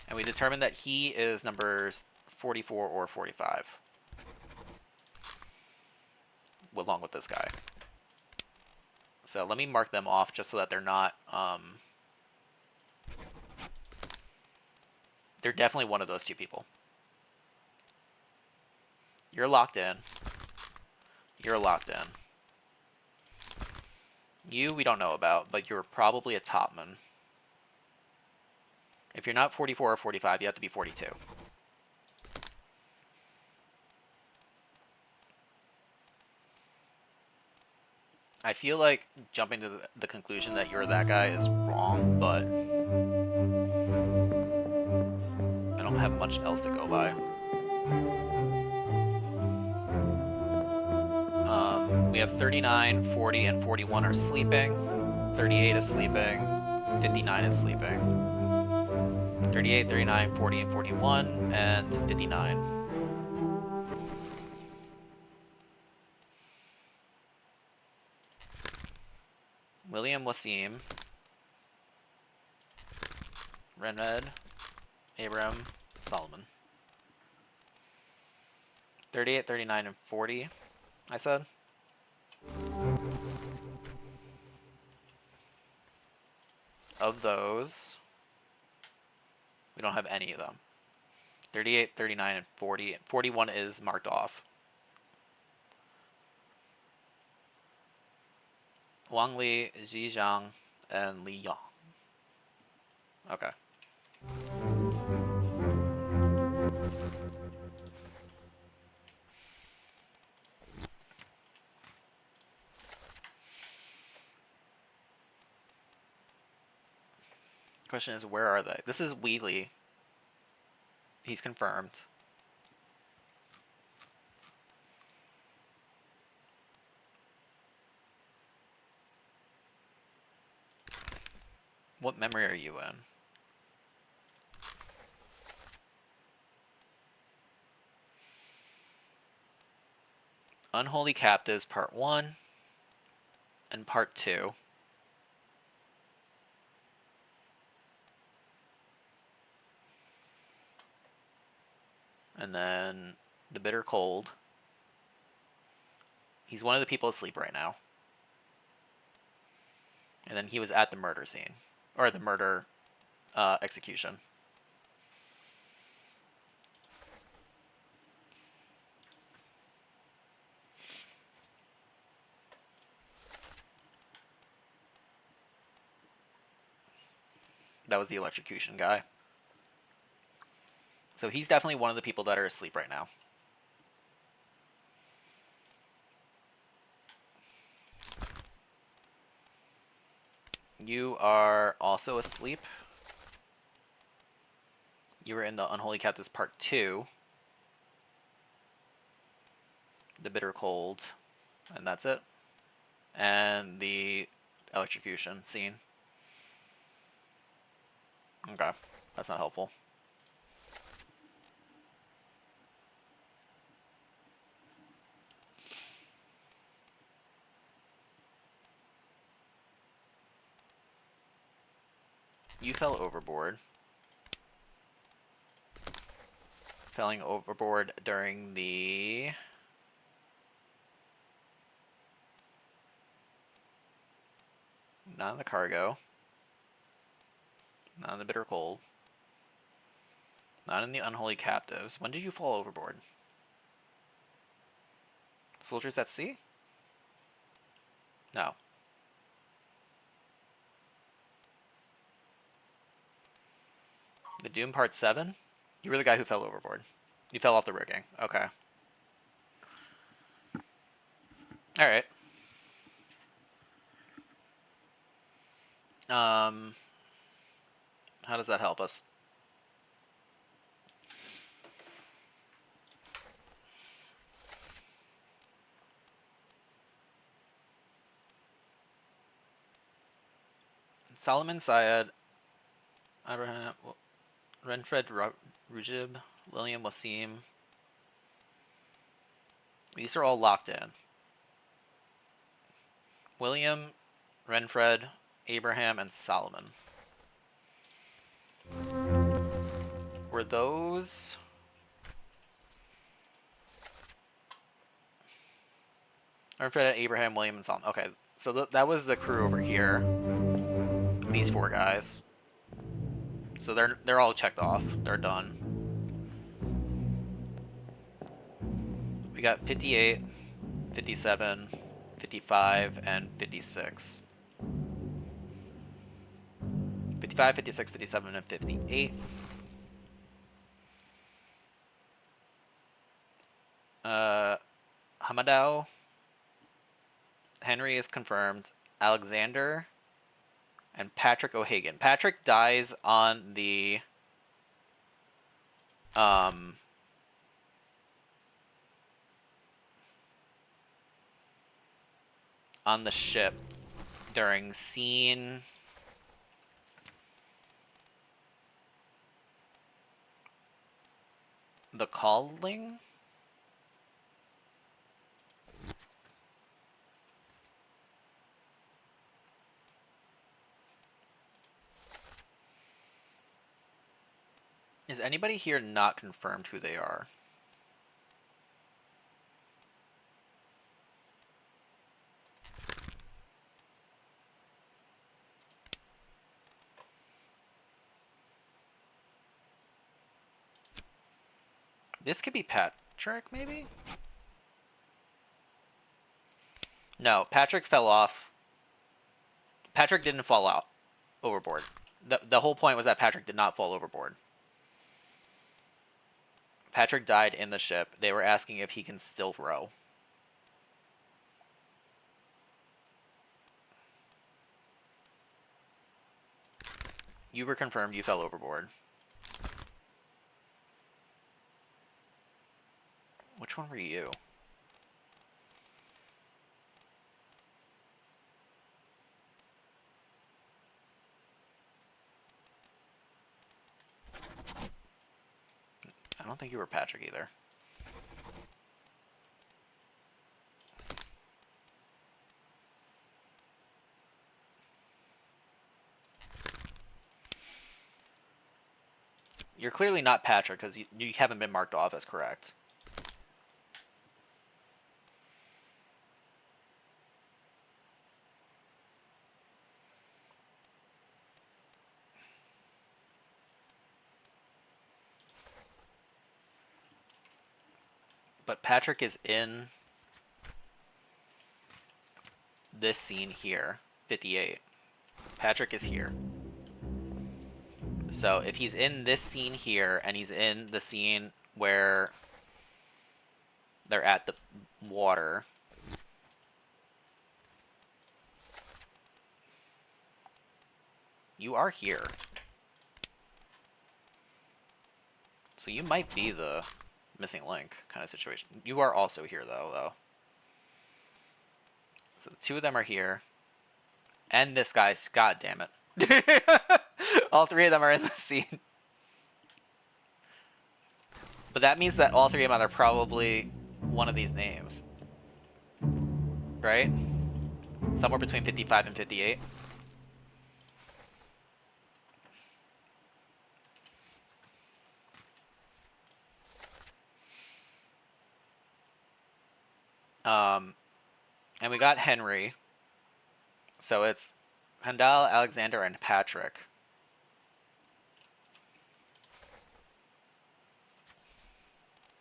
Speaker 1: And we determined that he is numbers 44 or 45. Along with this guy. So let me mark them off just so that they're not... they're definitely one of those two people. You're locked in. You're locked in. You, we don't know about, but you're probably a topman. If you're not 44 or 45, you have to be 42. I feel like jumping to the conclusion that you're that guy is wrong, but I don't have much else to go by. We have 39, 40, and 41 are sleeping. 38 is sleeping. 59 is sleeping. 38, 39, 40, and 41, and 59. William Wasim, Renred, Abram, Solomon. 38, 39, and 40, I said. Of those, we don't have any of them. 38, 39, and 40. 41 is marked off. Wang Li, Xi Zhang, and Li Yang. Okay. Question is, where are they? This is Wheatley. He's confirmed. What memory are you in? Unholy Captives Part 1 and Part 2. And then The Bitter Cold. He's one of the people asleep right now. And then he was at the murder scene. Or the murder execution. That was the electrocution guy. So he's definitely one of the people that are asleep right now. You are also asleep. You were in the Unholy Captives Part 2. The Bitter Cold. And that's it. And the electrocution scene. Okay. That's not helpful. You fell overboard. Falling overboard during the... Not in the cargo. Not in the Bitter Cold. Not in the Unholy Captives. When did you fall overboard? Soldiers at Sea? No. The Doom Part 7? You were the guy who fell overboard. You fell off the rigging. Okay. Alright. How does that help us? Solomon Syed, Abraham, Renfred Rujib, William Wasim. These are all locked in. William, Renfred, Abraham, and Solomon. Were those... Renfred, Abraham, William, and Solomon. Okay, so that was the crew over here. These 4 guys. So they're all checked off. They're done. We got 58, 57, 55, and 56. 55, 56, 57, and 58. Hamadao. Henry is confirmed. Alexander. And Patrick O'Hagan. Patrick dies on the... on the ship during scene... The Calling? Is anybody here not confirmed who they are? This could be Patrick, maybe? No, Patrick fell off. Patrick didn't fall out overboard. The whole point was that Patrick did not fall overboard. Patrick died in the ship. They were asking if he can still row. You were confirmed you fell overboard. Which one were you? I don't think you were Patrick either. You're clearly not Patrick because you haven't been marked off as correct. But Patrick is in this scene here, 58. Patrick is here. So if he's in this scene here, and he's in the scene where they're at the water, you are here. So you might be the missing link kind of situation. You are also here though. So the two of them are here. And this guy's, god damn it. All three of them are in the scene. But that means that all three of them are probably one of these names. Right? Somewhere between 55 and 58. And we got Henry. So it's Handal, Alexander, and Patrick.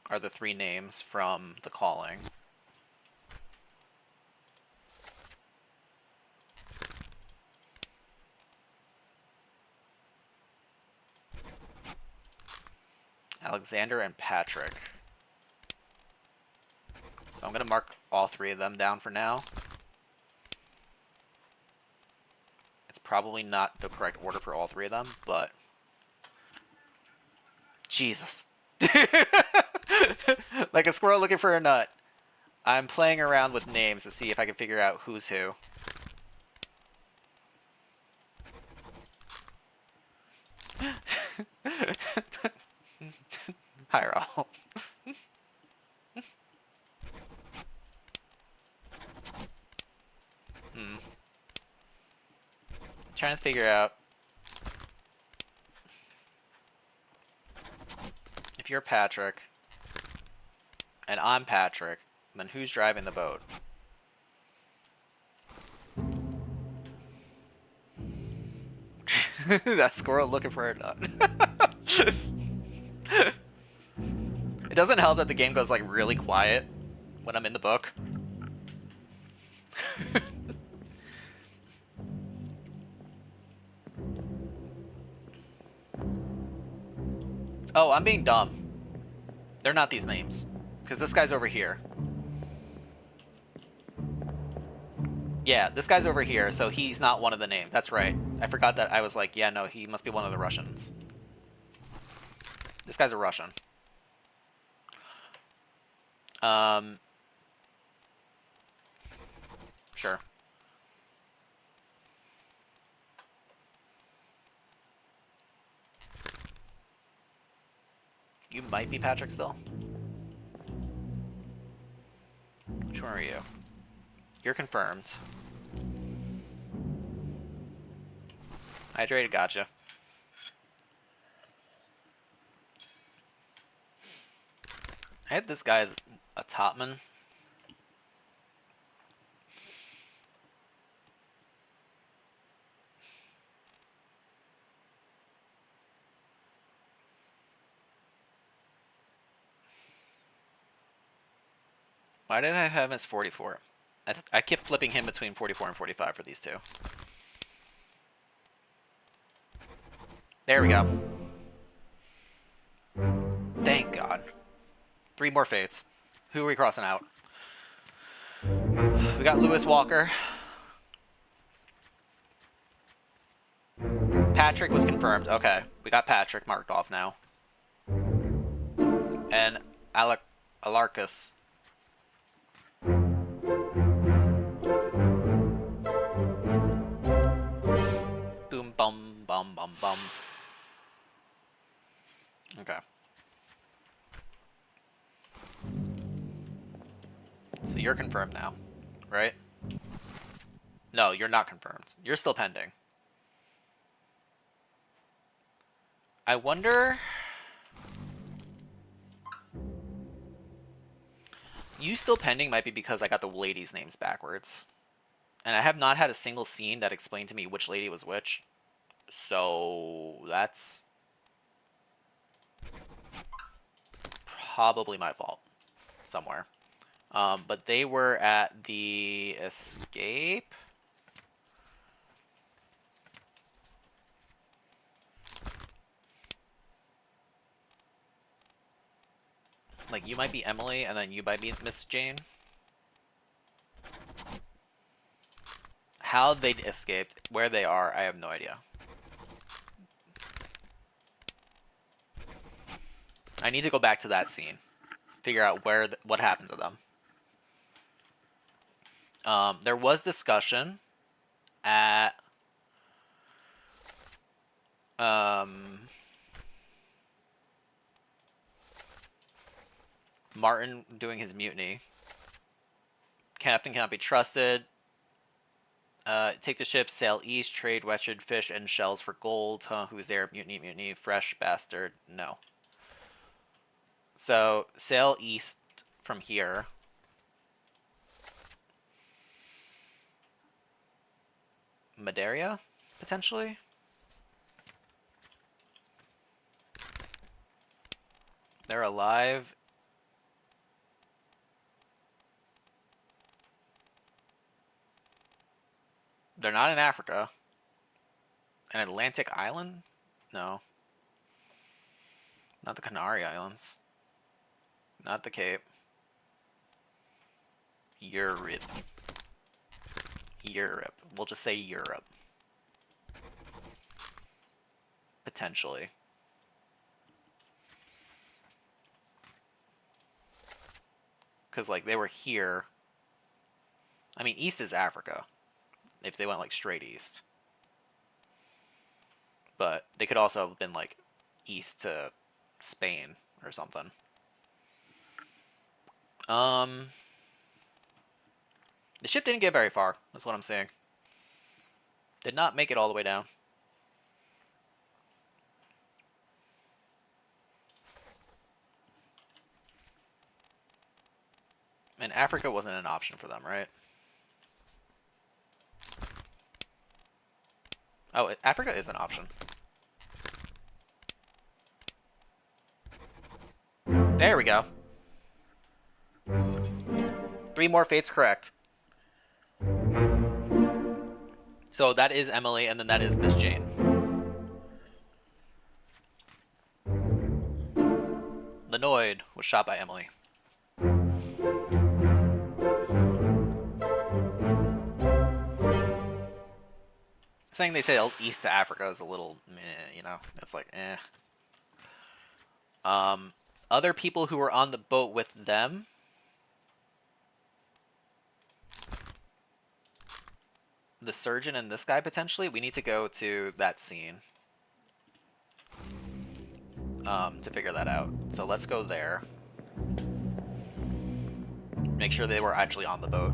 Speaker 1: Are the three names from The Calling. Alexander and Patrick. So I'm going to mark all three of them down for now. It's probably not the correct order for all three of them, but... Jesus. Like a squirrel looking for a nut. I'm playing around with names to see if I can figure out who's who. Hi, Raul. Trying to figure out if you're Patrick and I'm Patrick, then who's driving the boat? That squirrel looking for a nut. It doesn't help that the game goes like really quiet when I'm in the book. Oh, I'm being dumb. They're not these names. Because this guy's over here. Yeah, this guy's over here, so he's not one of the names. That's right. I forgot that. I was like, yeah, no, he must be one of the Russians. This guy's a Russian. Sure. You might be Patrick still. Which one are you? You're confirmed. Hydrated, gotcha. I had this guy as a topman. Why did I have him as 44? I kept flipping him between 44 and 45 for these two. There we go. Thank God. 3 more fates. Who are we crossing out? We got Lewis Walker. Patrick was confirmed. Okay, we got Patrick marked off now. And Alarcus. Boom, bum, bum, bum, bum. Okay. So you're confirmed now, right? No, you're not confirmed. You're still pending. I wonder... You still pending might be because I got the ladies' names backwards. And I have not had a single scene that explained to me which lady was which. So that's probably my fault somewhere. But they were at the escape. Like, you might be Emily, and then you might be Miss Jane. How they escaped, where they are, I have no idea. I need to go back to that scene. Figure out what happened to them. There was discussion at... Martin doing his mutiny. Captain cannot be trusted. Take the ship, sail east, trade wretched fish and shells for gold. Huh, who's there? Mutiny, mutiny, fresh bastard. No. So, sail east from here. Madeira, potentially? They're alive. They're not in Africa. An Atlantic island? No. Not the Canary Islands. Not the Cape. Europe. Europe. We'll just say Europe. Potentially. Because, like, they were here. I mean, east is Africa. If they went, like, straight east. But they could also have been, like, east to Spain or something. The ship didn't get very far. That's what I'm saying. Did not make it all the way down. And Africa wasn't an option for them, right? Oh, Africa is an option. There we go. 3 more fates correct. So that is Emily, and then that is Miss Jane. Lenoid was shot by Emily. Saying they sailed east to Africa is a little meh, you know? It's like, eh. Other people who were on the boat with them. The surgeon and this guy, potentially. We need to go to that scene. To figure that out. So let's go there. Make sure they were actually on the boat.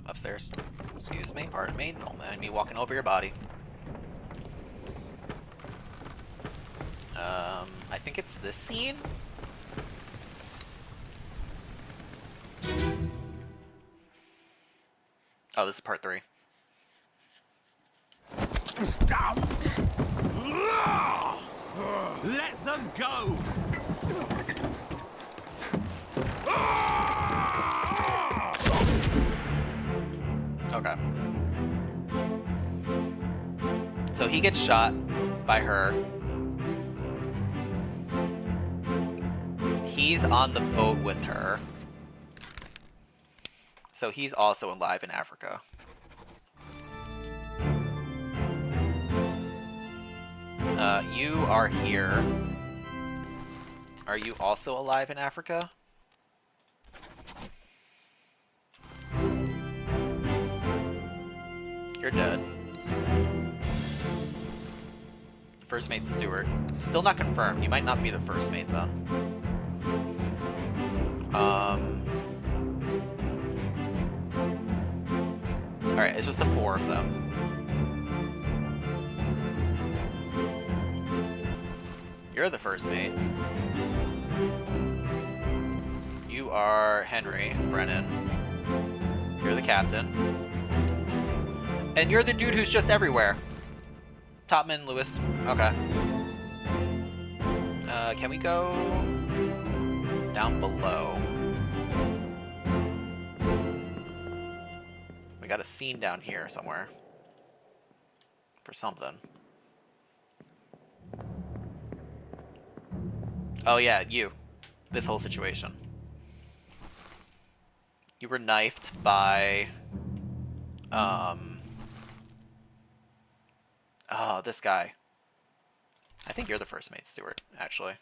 Speaker 1: Upstairs. Excuse me, pardon me. Don't mind me walking over your body. I think it's this scene. Oh, this is part 3.
Speaker 5: Let them go!
Speaker 1: Okay. So he gets shot by her. He's on the boat with her. So he's also alive in Africa. You are here. Are you also alive in Africa? You're dead. First mate Stewart. Still not confirmed. You might not be the first mate then. Alright, it's just the 4 of them. You're the first mate. You are Henry Brennan. You're the captain. And you're the dude who's just everywhere. Topman Lewis. Okay. Can we go down below? We got a scene down here somewhere. For something. Oh yeah, you. This whole situation. You were knifed by... Oh, this guy. I think you're the first mate, Stewart, actually.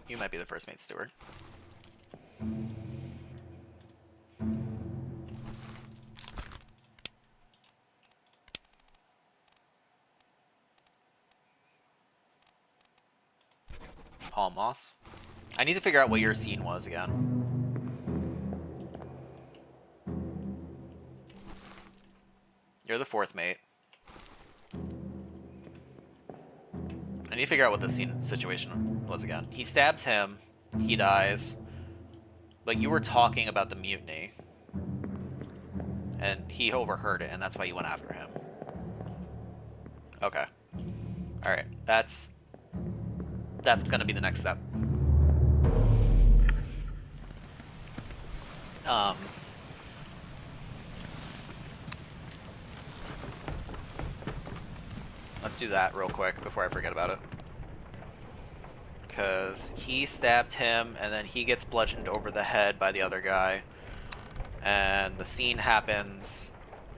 Speaker 1: You might be the first mate, Stewart. Paul Moss. I need to figure out what your scene was again. You're the 4th mate. I need to figure out what the scene situation was again. He stabs him, he dies, but you were talking about the mutiny. And he overheard it, and that's why you went after him. Okay. Alright, that's gonna be the next step. Let's do that real quick before I forget about it. Because he stabbed him, and then he gets bludgeoned over the head by the other guy. And the scene happens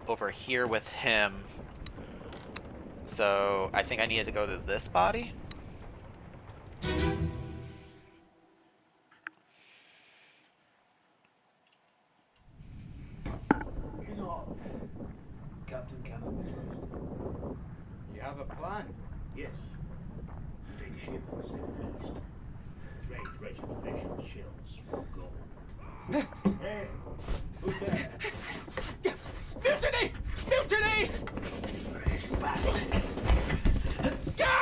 Speaker 1: over here with him. So I think I needed to go to this body.
Speaker 2: Captain Cannon.
Speaker 4: You have a plan?
Speaker 2: Yes. Take ship and sail east. Trade rich fish and shells for gold. Hey, who's there?
Speaker 10: Mutiny! Mutiny!
Speaker 2: You bastard!
Speaker 10: No!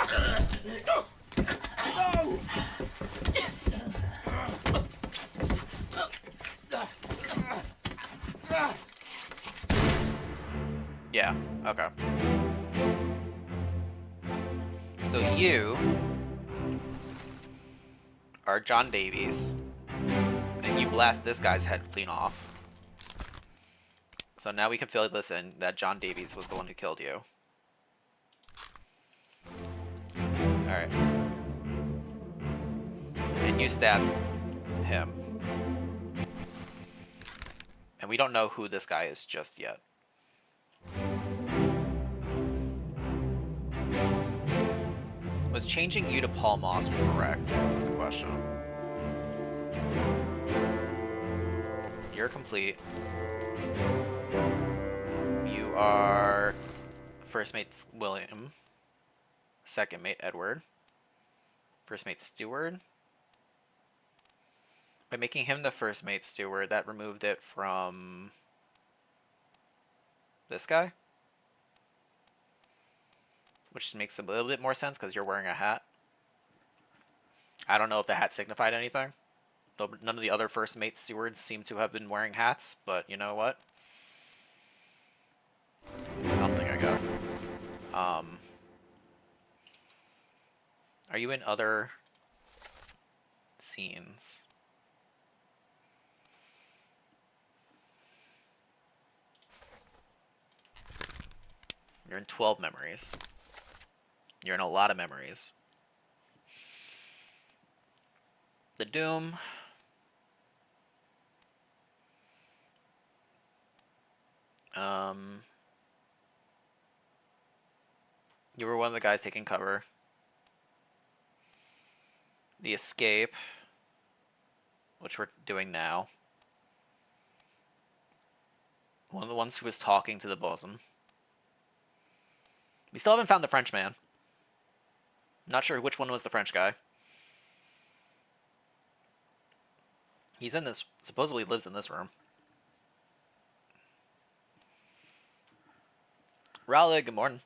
Speaker 1: Yeah, okay. So you are John Davies, and you blast this guy's head clean off. So now we can fill this in that John Davies was the one who killed you. Alright. And you stab him. And we don't know who this guy is just yet. Was changing you to Paul Moss correct? Is the question. You're complete. You are first mate William, second mate Edward, first mate Stewart, By making him the first mate steward, that removed it from this guy, which makes a little bit more sense because you're wearing a hat. I don't know if the hat signified anything. None of the other first mate stewards seem to have been wearing hats, but you know what? It's something, I guess. Are you in other scenes? You're in 12 memories. You're in a lot of memories. The Doom. You were one of the guys taking cover. The Escape, which we're doing now. One of the ones who was talking to the bosom. We still haven't found the French man. Not sure which one was the French guy. He's in this, supposedly lives in this room. Raleigh, good morning.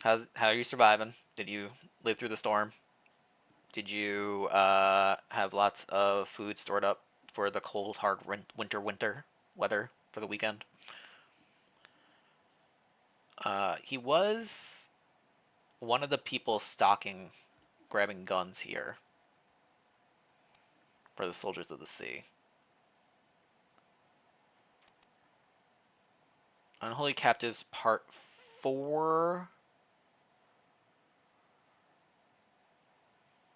Speaker 1: How are you surviving? Did you live through the storm? Did you have lots of food stored up for the cold, hard winter weather for the weekend? He was one of the people grabbing guns here for the Soldiers of the Sea. Unholy Captives Part 4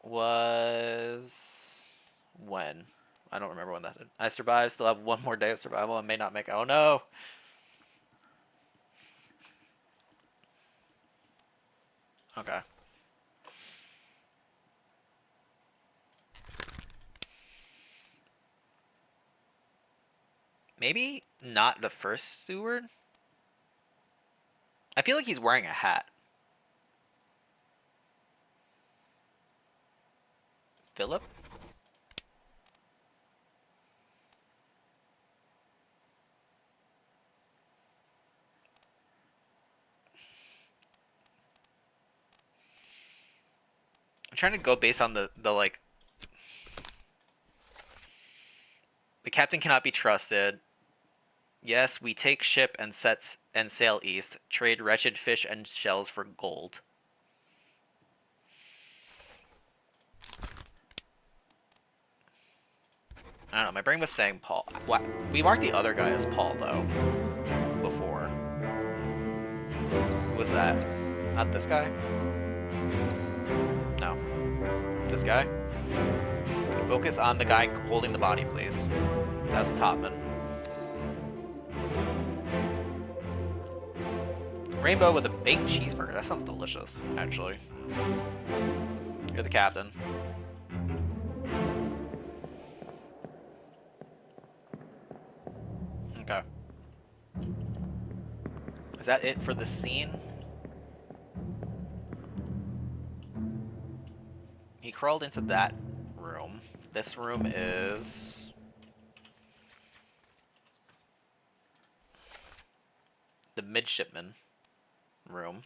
Speaker 1: was when? I don't remember when that did. I survived, still have one more day of survival and may not make it. Oh no! Okay. Maybe not the first steward? I feel like he's wearing a hat. Philip? I'm trying to go based on the like... The captain cannot be trusted. Yes, we take ship and sail east. Trade wretched fish and shells for gold. I don't know, my brain was saying Paul. What? We marked the other guy as Paul, though. Before. Who was that? Not this guy? No. This guy? Focus on the guy holding the body, please. That's Topman. Rainbow with a baked cheeseburger. That sounds delicious, actually. You're the captain. Okay. Is that it for the scene? He crawled into that room. This room is... the midshipman room.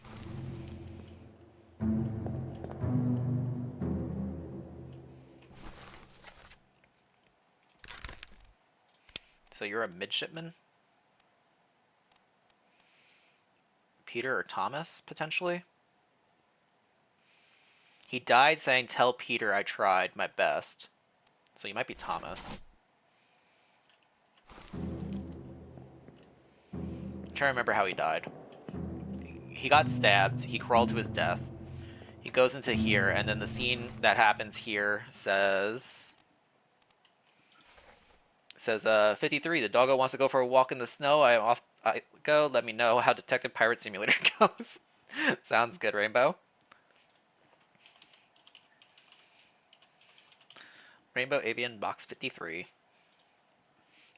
Speaker 1: So you're a midshipman? Peter or Thomas, potentially? He died saying, "Tell Peter I tried my best." So you might be Thomas. I'm trying to remember how he died. He got stabbed. He crawled to his death. He goes into here, and then the scene that happens here says... 53, the doggo wants to go for a walk in the snow. I go. Let me know how Detective Pirate Simulator goes. Sounds good, Rainbow. Rainbow Avian Box 53.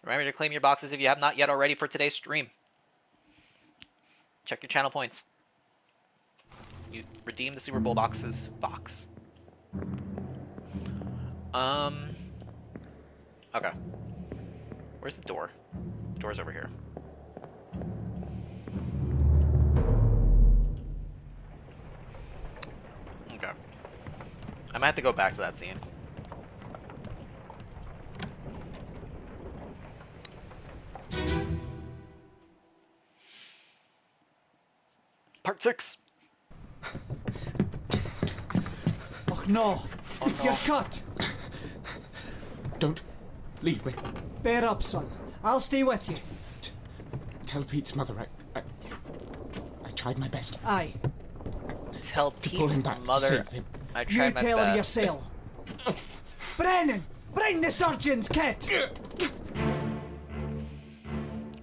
Speaker 1: Remember to claim your boxes if you have not yet already for today's stream. Check your channel points. You redeem the Super Bowl boxes box. Okay. Where's the door? The door's over here. Okay. I might have to go back to that scene. Part 6.
Speaker 12: Oh no! You're cut!
Speaker 13: Don't leave me.
Speaker 12: Bear up, son. I'll stay with you.
Speaker 13: Tell Pete's mother I tried my best.
Speaker 12: Aye.
Speaker 1: Tell
Speaker 13: pull
Speaker 1: Pete's
Speaker 13: him back, to
Speaker 1: mother
Speaker 13: save him.
Speaker 1: I tried
Speaker 12: You
Speaker 1: my
Speaker 12: tell her
Speaker 1: best.
Speaker 12: yourself. Brennan! Bring the surgeon's kit!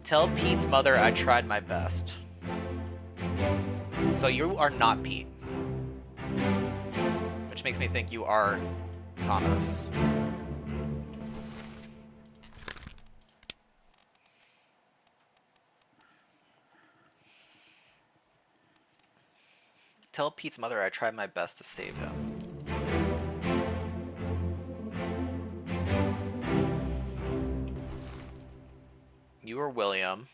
Speaker 1: Tell Pete's mother I tried my best. So you are not Pete. Which makes me think you are Thomas. Tell Pete's mother I tried my best to save him. You are William.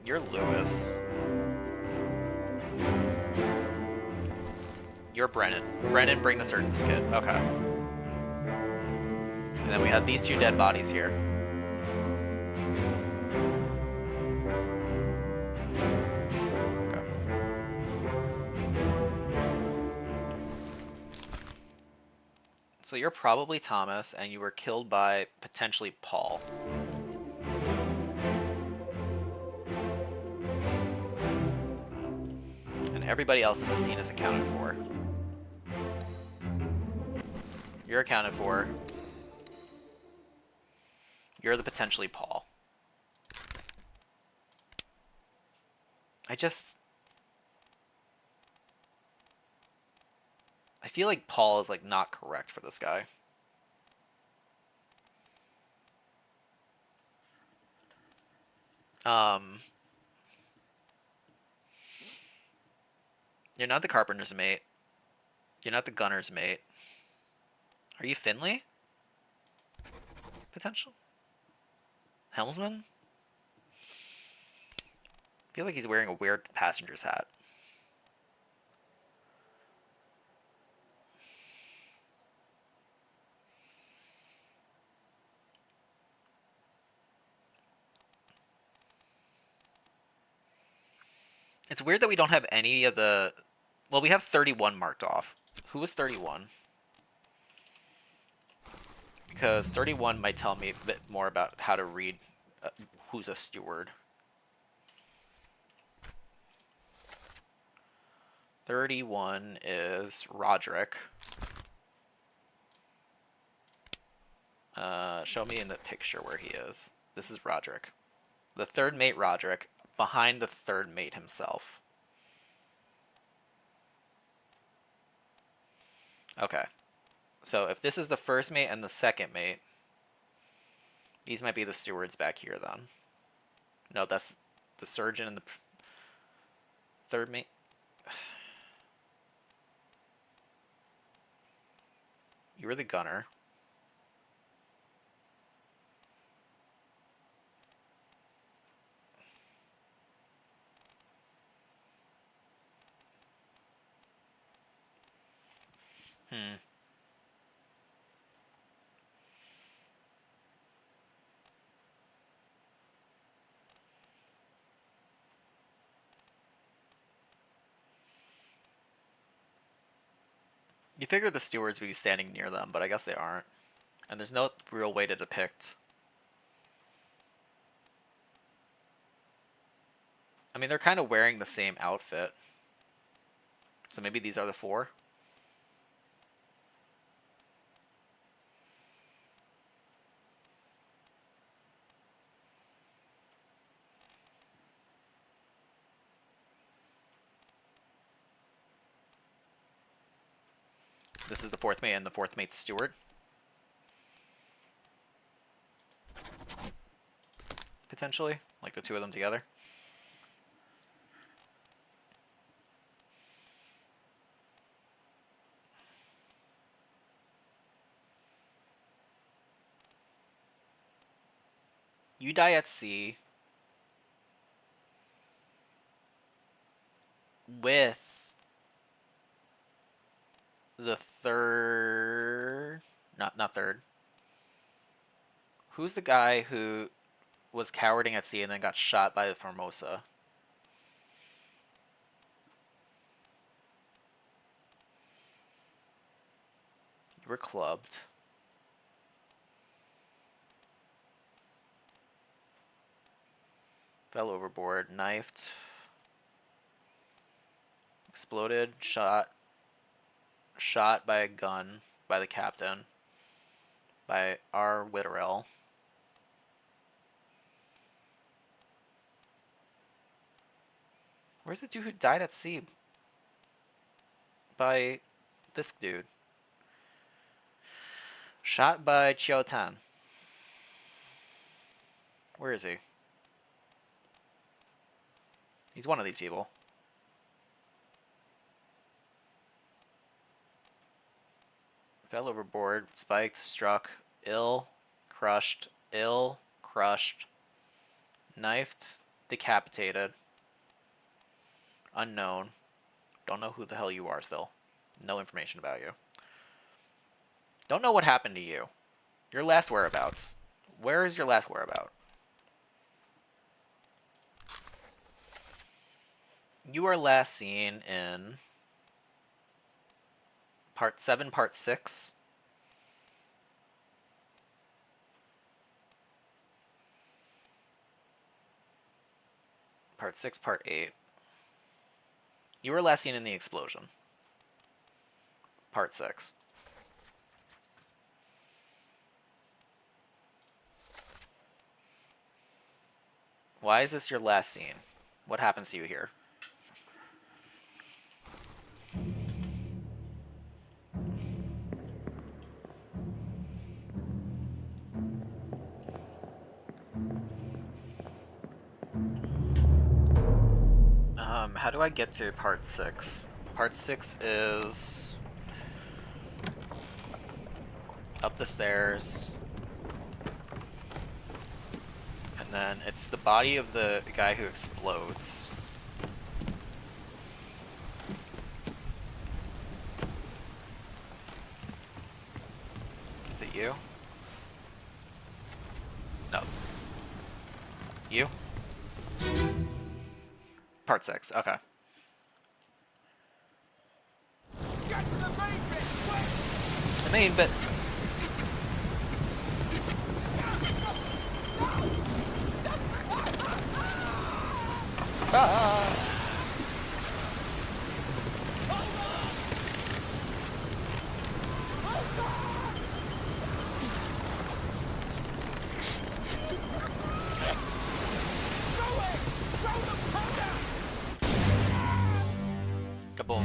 Speaker 1: You're Lewis. You're Brennan. Brennan, bring the surgeon's kit. Okay. And then we have these two dead bodies here. Okay. So you're probably Thomas, and you were killed by potentially Paul. And everybody else in the scene is accounted for. You're accounted for. You're the potentially Paul. I feel like Paul is like not correct for this guy. You're not the carpenter's mate. You're not the gunner's mate. Are you Finley? Potential? Helmsman? I feel like he's wearing a weird passenger's hat. It's weird that we don't have any of the... Well, we have 31 marked off. Who was 31? Because 31 might tell me a bit more about how to read who's a steward. 31 is Roderick. Show me in the picture where he is. This is Roderick. The third mate, Roderick, behind the third mate himself. Okay. So if this is the first mate and the second mate, these might be the stewards back here then. No, that's the surgeon and the third mate. You were the gunner. You figure the stewards would be standing near them, but I guess they aren't. And there's no real way to depict. I mean, they're kind of wearing the same outfit. So maybe these are the four? This is the fourth mate and the fourth mate's steward. potentially, like the two of them together. You die at sea with the third, not third. Who's the guy who was cowarding at sea and then got shot by the Formosa? You were clubbed. Fell overboard, knifed, exploded, shot by a gun by the captain, by R. Witterell. Where's the dude who died at sea? By this dude. Shot by Chiao Tan. Where is he? He's one of these people. Fell overboard, spiked, struck, ill, crushed, knifed, decapitated, unknown. Don't know who the hell you are still. No information about you. Don't know what happened to you. Your last whereabouts. Where is your last whereabout? You are last seen in Part 7, Part 6. Part 6, Part 8. You were last seen in the explosion. Part 6. Why is this your last scene? What happens to you here? How do I get to part 6? Part 6 is up the stairs. And then it's the body of the guy who explodes. Is it you? No. You? Part 6, okay.
Speaker 5: Get to the main bit, quick!
Speaker 1: The main bit. Ah. Kaboom.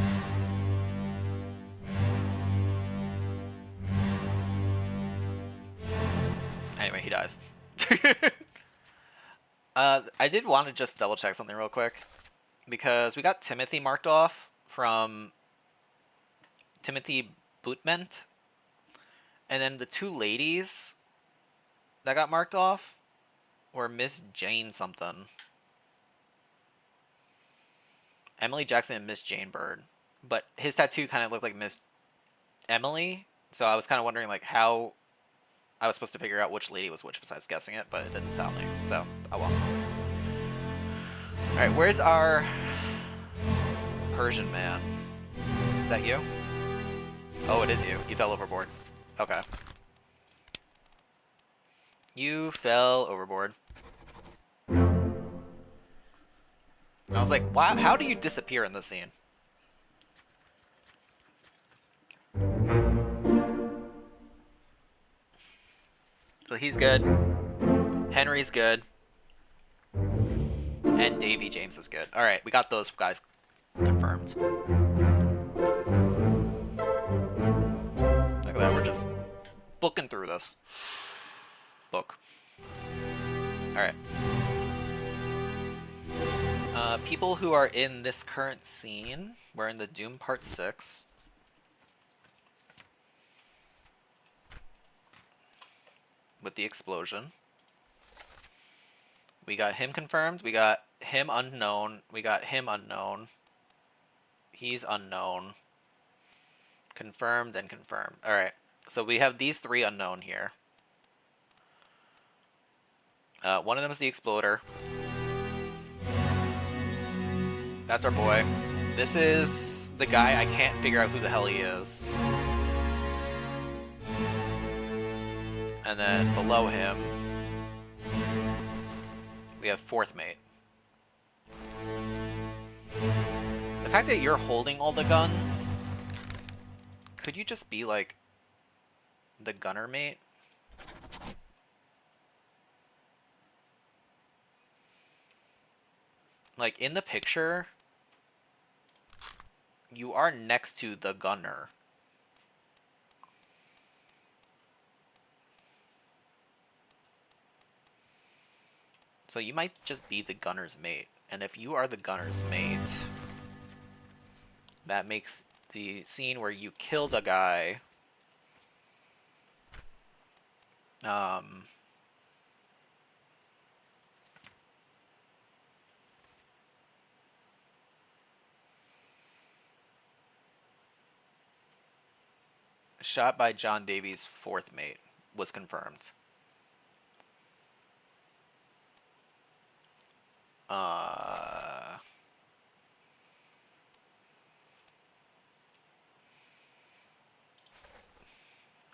Speaker 1: Anyway, he dies. I did want to just double check something real quick, because we got Timothy marked off from Timothy Bootment, and then the two ladies that got marked off were Miss Jane something. Emily Jackson and Miss Jane Bird. But his tattoo kind of looked like Miss Emily, so I was kind of wondering like how I was supposed to figure out which lady was which besides guessing it, but it didn't tell me, so oh well. Alright, where's our Persian man? Is that you? Oh, it is you. You fell overboard. Okay. You fell overboard. I was like, wow, how do you disappear in this scene? So he's good. Henry's good. And Davy James is good. Alright, we got those guys confirmed. Look at that, we're just booking through this. Book. Alright. People who are in this current scene, we're in the Doom Part 6. With the explosion. We got him confirmed, we got him unknown, we got him unknown. He's unknown. Confirmed and confirmed. Alright, so we have these 3 unknown here. One of them is the exploder. That's our boy. This is the guy I can't figure out who the hell he is. And then below him, we have 4th mate. The fact that you're holding all the guns, could you just be like the gunner mate? Like in the picture, you are next to the gunner. So you might just be the gunner's mate. And if you are the gunner's mate, that makes the scene where you kill the guy shot by John Davies' 4th mate was confirmed.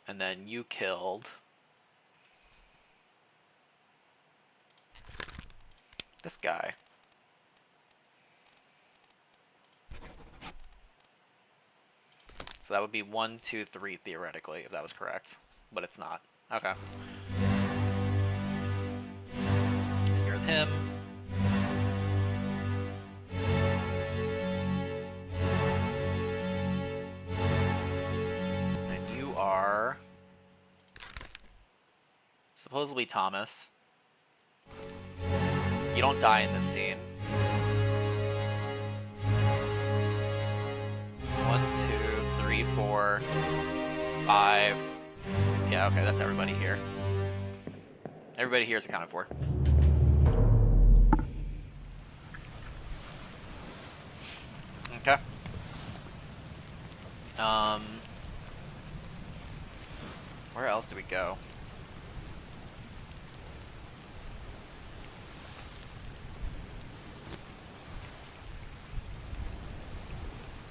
Speaker 1: And then you killed this guy. So that would be 1, 2, 3 theoretically, if that was correct. But it's not. Okay. And you're him. And you are supposedly Thomas. You don't die in this scene. 1, 2, 3, 4, 5. Yeah, okay, that's everybody here. Everybody here is accounted for. Okay. Where else do we go?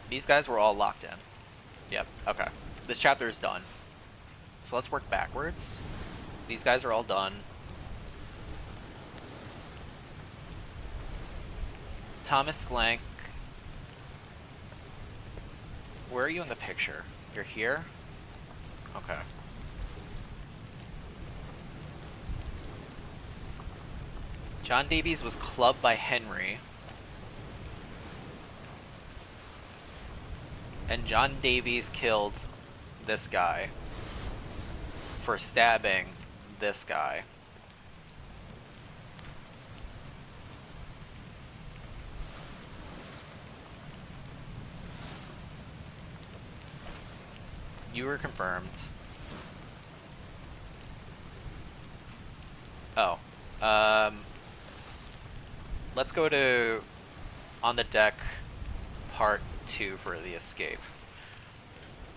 Speaker 1: These guys were all locked in. Yep, okay. This chapter is done. So let's work backwards. These guys are all done. Thomas Slank. Where are you in the picture? You're here? Okay. John Davies was clubbed by Henry. And John Davies killed this guy for stabbing this guy. You were confirmed. Oh. Let's go to on the deck part 2 for the escape.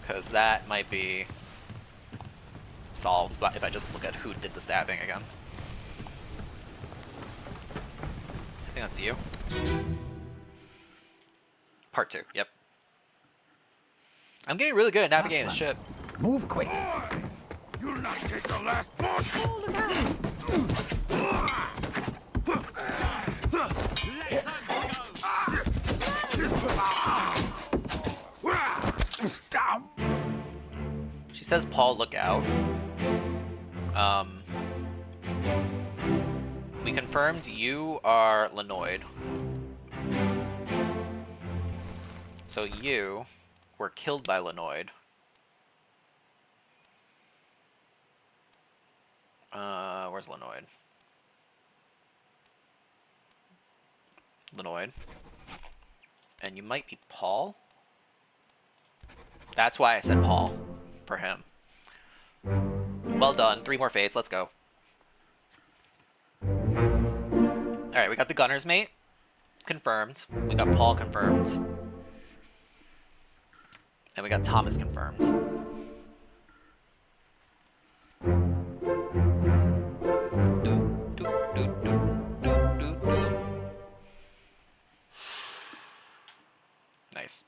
Speaker 1: Because that might be solved if I just look at who did the stabbing again. I think that's you. Part 2, yep. I'm getting really good at navigating the ship.
Speaker 12: Move quick.
Speaker 10: You'll not take the last boat! Oh, look
Speaker 1: She says, Paul, look out. We confirmed you are Lenoid. So you were killed by Lenoid. Where's Lenoid? Linoid. And you might be Paul? That's why I said Paul for him. Well done. 3 more fates. Let's go. Alright, we got the gunner's mate confirmed. We got Paul confirmed. And we got Thomas confirmed. Nice.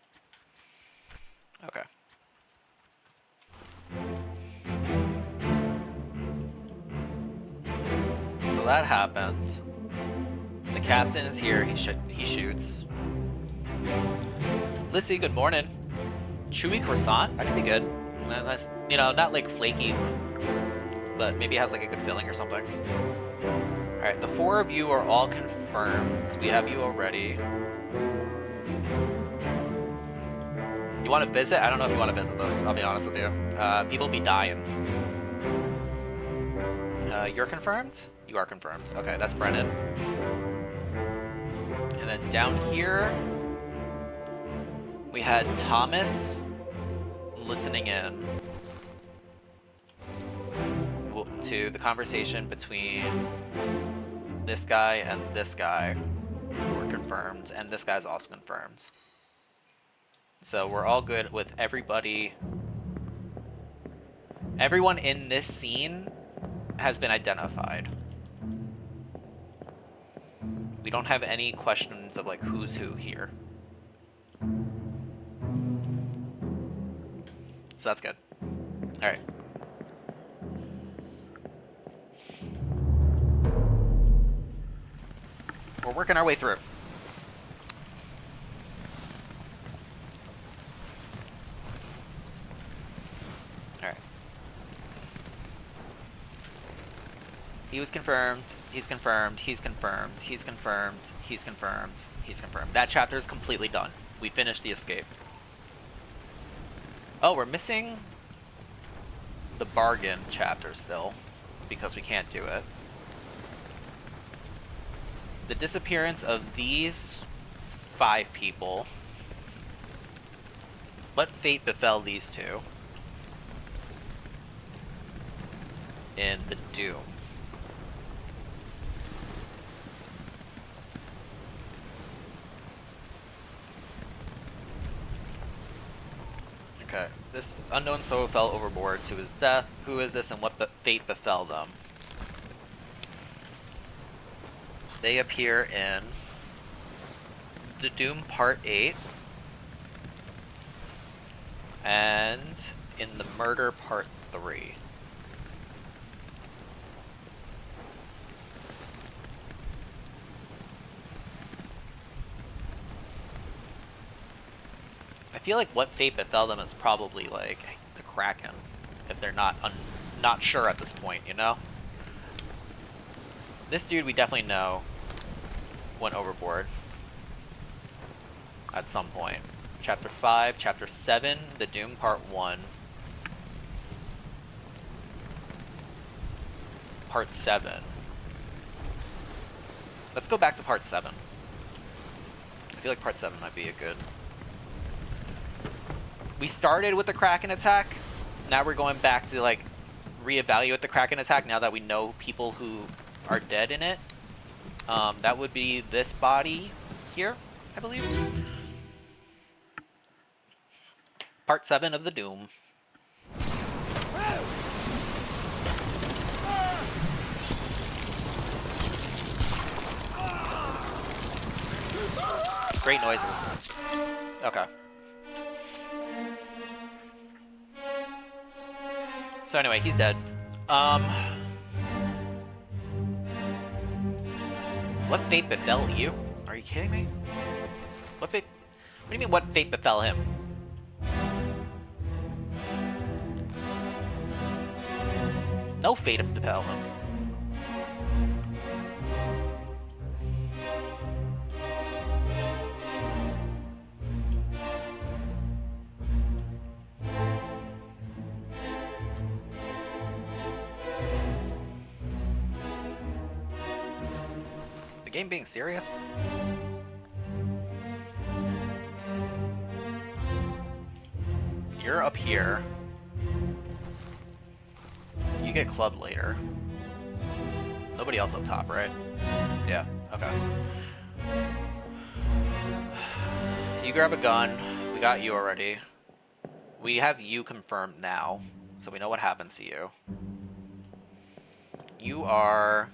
Speaker 1: Okay. So that happened. The captain is here. He shoots. Lissy, good morning. Chewy croissant. That could be good. Nice, you know, not like flaky, but maybe it has like a good filling or something. All right, the 4 of you are all confirmed. We have you already. You want to visit? I don't know if you want to visit this. I'll be honest with you. People be dying. You're confirmed? You are confirmed. Okay, that's Brennan. And then down here, we had Thomas listening in to the conversation between this guy and this guy who were confirmed, and this guy's also confirmed. So we're all good with everybody. Everyone in this scene has been identified. We don't have any questions of like who's who here. So that's good. All right. We're working our way through. All right. He was confirmed. He's confirmed. He's confirmed. He's confirmed. He's confirmed. He's confirmed. That chapter is completely done. We finished the escape. Oh, we're missing the bargain chapter still because we can't do it. The disappearance of these 5 people. What fate befell these 2 in the Doom? Okay, this unknown soul fell overboard to his death. Who is this and what fate befell them? They appear in the Doom Part 8 and in the Murder Part 3. I feel like what fate befell them is probably like the Kraken, if they're not sure at this point, you know? This dude we definitely know went overboard at some point. Chapter 5, Chapter 7, The Doom Part 1. Part 7. Let's go back to Part 7. I feel like Part 7 might be a good... We started with the Kraken attack. Now we're going back to like reevaluate the Kraken attack now that we know people who are dead in it. That would be this body here, I believe. Part 7 of the Doom. Great noises. Okay. So anyway, he's dead. What fate befell you? Are you kidding me? What fate? What do you mean, what fate befell him? No fate befell him. The game being serious? You're up here. You get clubbed later. Nobody else up top, right? Yeah, okay. You grab a gun. We got you already. We have you confirmed now, so we know what happens to you. You are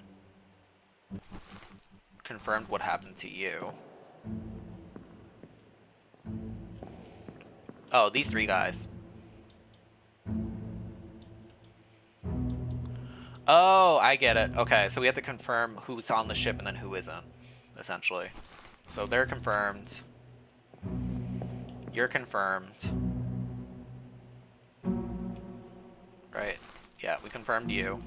Speaker 1: confirmed what happened to you. Oh, these three guys. Oh, I get it. Okay, so we have to confirm who's on the ship and then who isn't, essentially. So they're confirmed. You're confirmed. Right. Yeah, we confirmed you.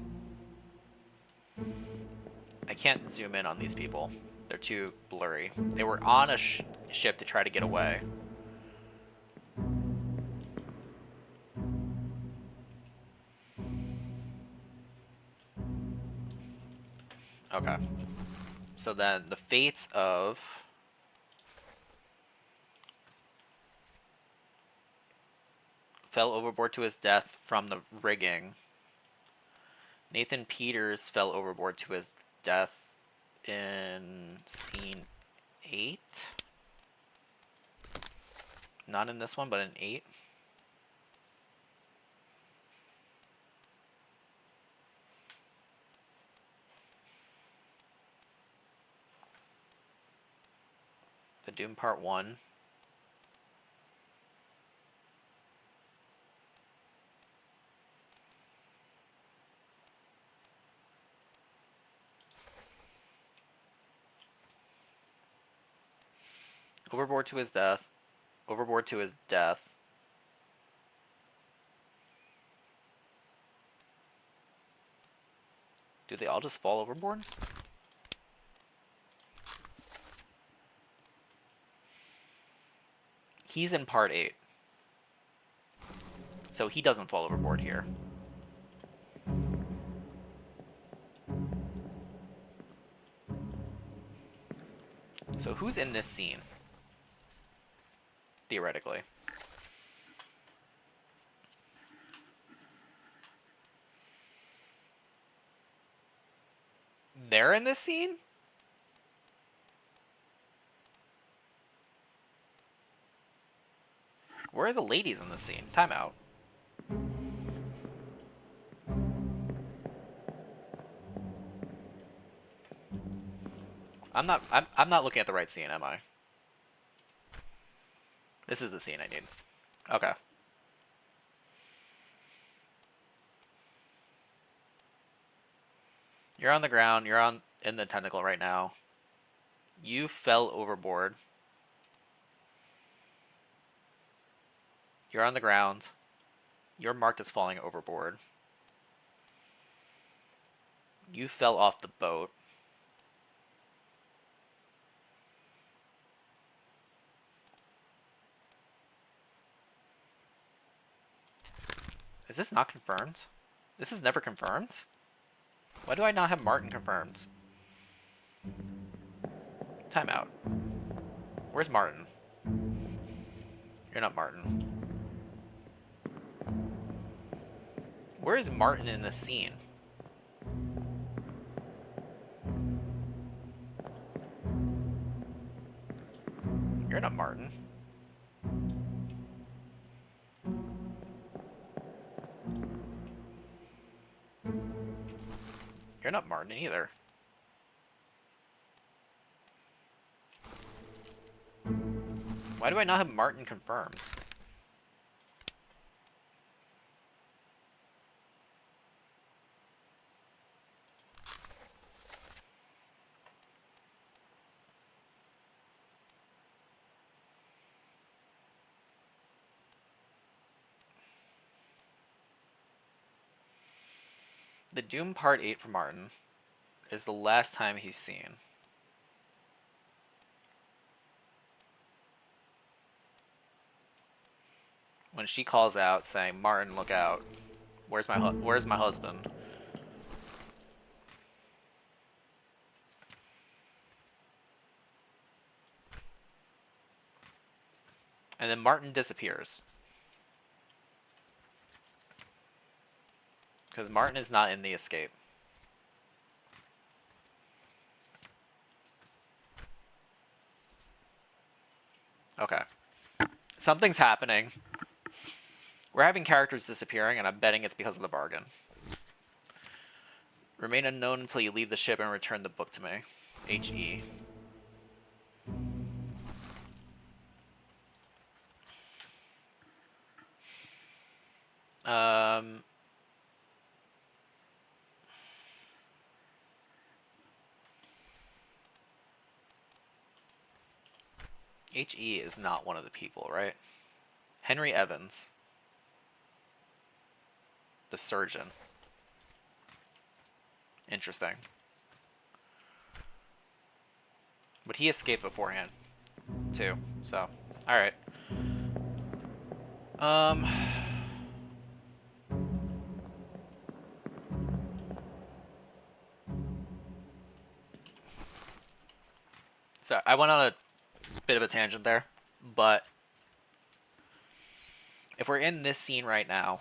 Speaker 1: I can't zoom in on these people. They're too blurry. They were on a ship to try to get away. Okay. So then the fates of... fell overboard to his death from the rigging. Nathan Peters fell overboard to his death in scene 8. Not in this one, but in 8. The Doom Part 1. Overboard to his death. Overboard to his death. Do they all just fall overboard? He's in part 8. So he doesn't fall overboard here. So who's in this scene? Theoretically. They're in this scene? Where are the ladies in this scene? Timeout. I'm not looking at the right scene, am I? This is the scene I need. Okay. You're on the ground, you're in the tentacle right now. You fell overboard. You're on the ground. You're marked as falling overboard. You fell off the boat. Is this not confirmed? This is never confirmed? Why do I not have Martin confirmed? Timeout. Where's Martin? You're not Martin. Where is Martin in this scene? You're not Martin. You're not Martin either. Why do I not have Martin confirmed? The Doom Part 8 for Martin is the last time he's seen. When she calls out saying, "Martin, look out. Where's my husband?" And then Martin disappears. Because Martin is not in the escape. Okay. Something's happening. We're having characters disappearing, and I'm betting it's because of the bargain. Remain unknown until you leave the ship and return the book to me. H.E. H.E. is not one of the people, right? Henry Evans. The surgeon. Interesting. But he escaped beforehand, too. So, alright. So, I went on a bit of a tangent there, but if we're in this scene right now,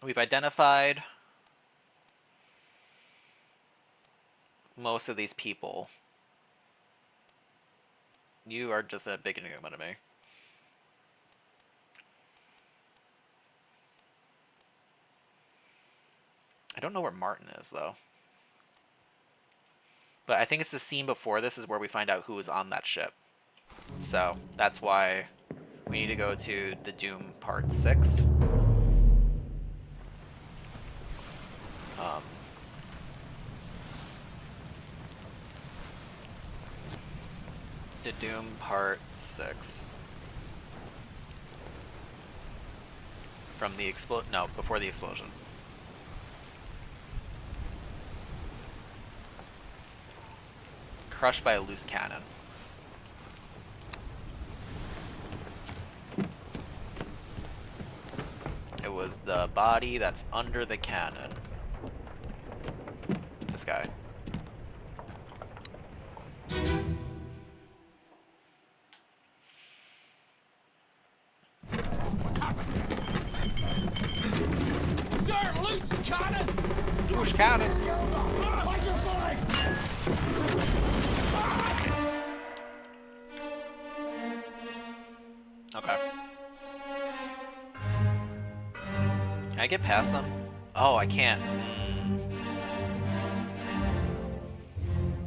Speaker 1: we've identified most of these people. You are just a big enigma to me. I don't know where Martin is, though. But I think it's the scene before this is where we find out who is on that ship. So, that's why we need to go to the Doom Part 6. The Doom Part 6. From the no, before the explosion. Crushed by a loose cannon. It was the body that's under the cannon. This guy.
Speaker 10: What's happened? Sir, loose cannon!
Speaker 1: Loose cannon!
Speaker 10: Fight your flag!
Speaker 1: Okay. Can I get past them? Oh, I can't.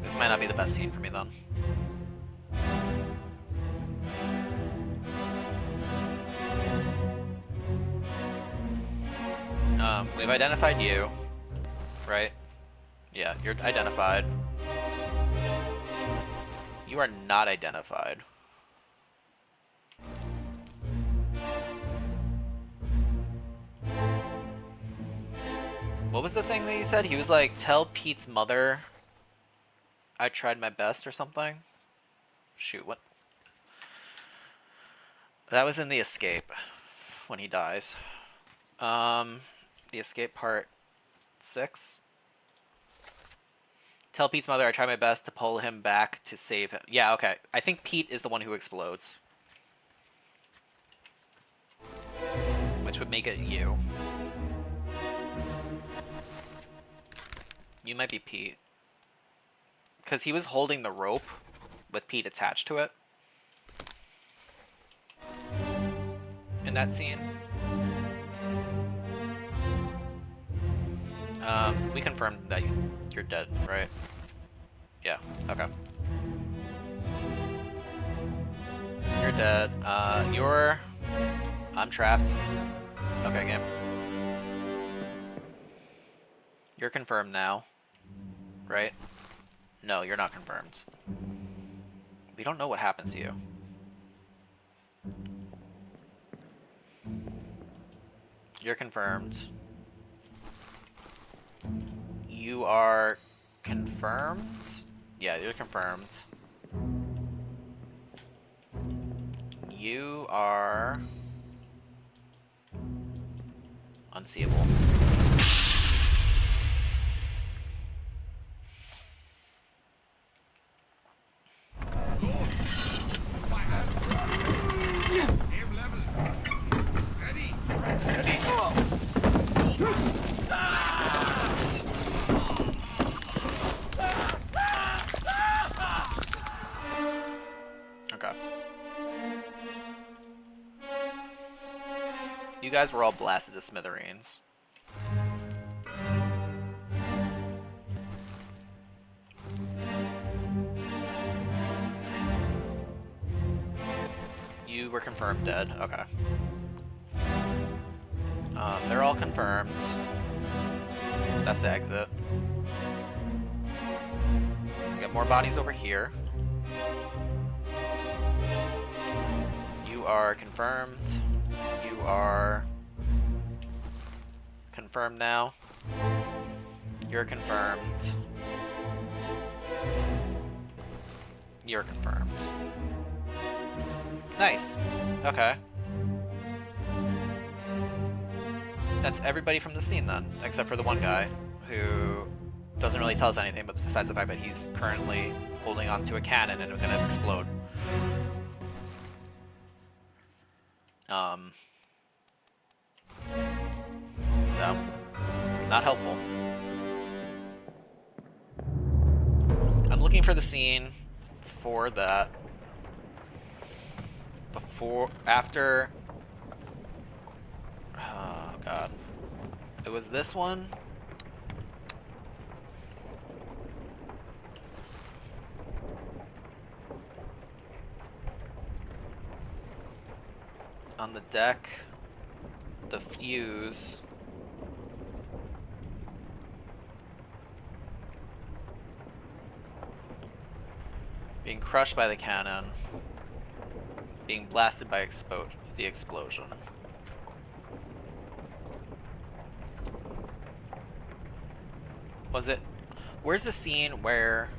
Speaker 1: This might not be the best scene for me, then. We've identified you, right? Yeah, you're identified. You are not identified. What was the thing that you said? He was like, tell Pete's mother I tried my best or something? Shoot, what? That was in the escape when he dies. The escape part 6. Tell Pete's mother I tried my best to pull him back to save him. Yeah, okay. I think Pete is the one who explodes. Which would make it you. You might be Pete. Because he was holding the rope with Pete attached to it. In that scene. We confirmed that you're dead, right? Yeah, okay. You're dead. I'm trapped. Okay, game. You're confirmed now, right? No, you're not confirmed. We don't know what happens to you. You're confirmed. You are confirmed? Yeah, you're confirmed. You are unseeable. You guys were all blasted to smithereens. You were confirmed dead. Okay. They're all confirmed. That's the exit. We got more bodies over here. You are confirmed. You are confirmed now. You're confirmed. You're confirmed. Nice. Okay. That's everybody from the scene then, except for the one guy who doesn't really tell us anything, but besides the fact that he's currently holding onto a cannon and it's gonna explode. So, not helpful. I'm looking for the scene for that. After... Oh, God. It was this one. On the deck, the fuse. Being crushed by the cannon. Being blasted by the explosion. Was it... Where's the scene where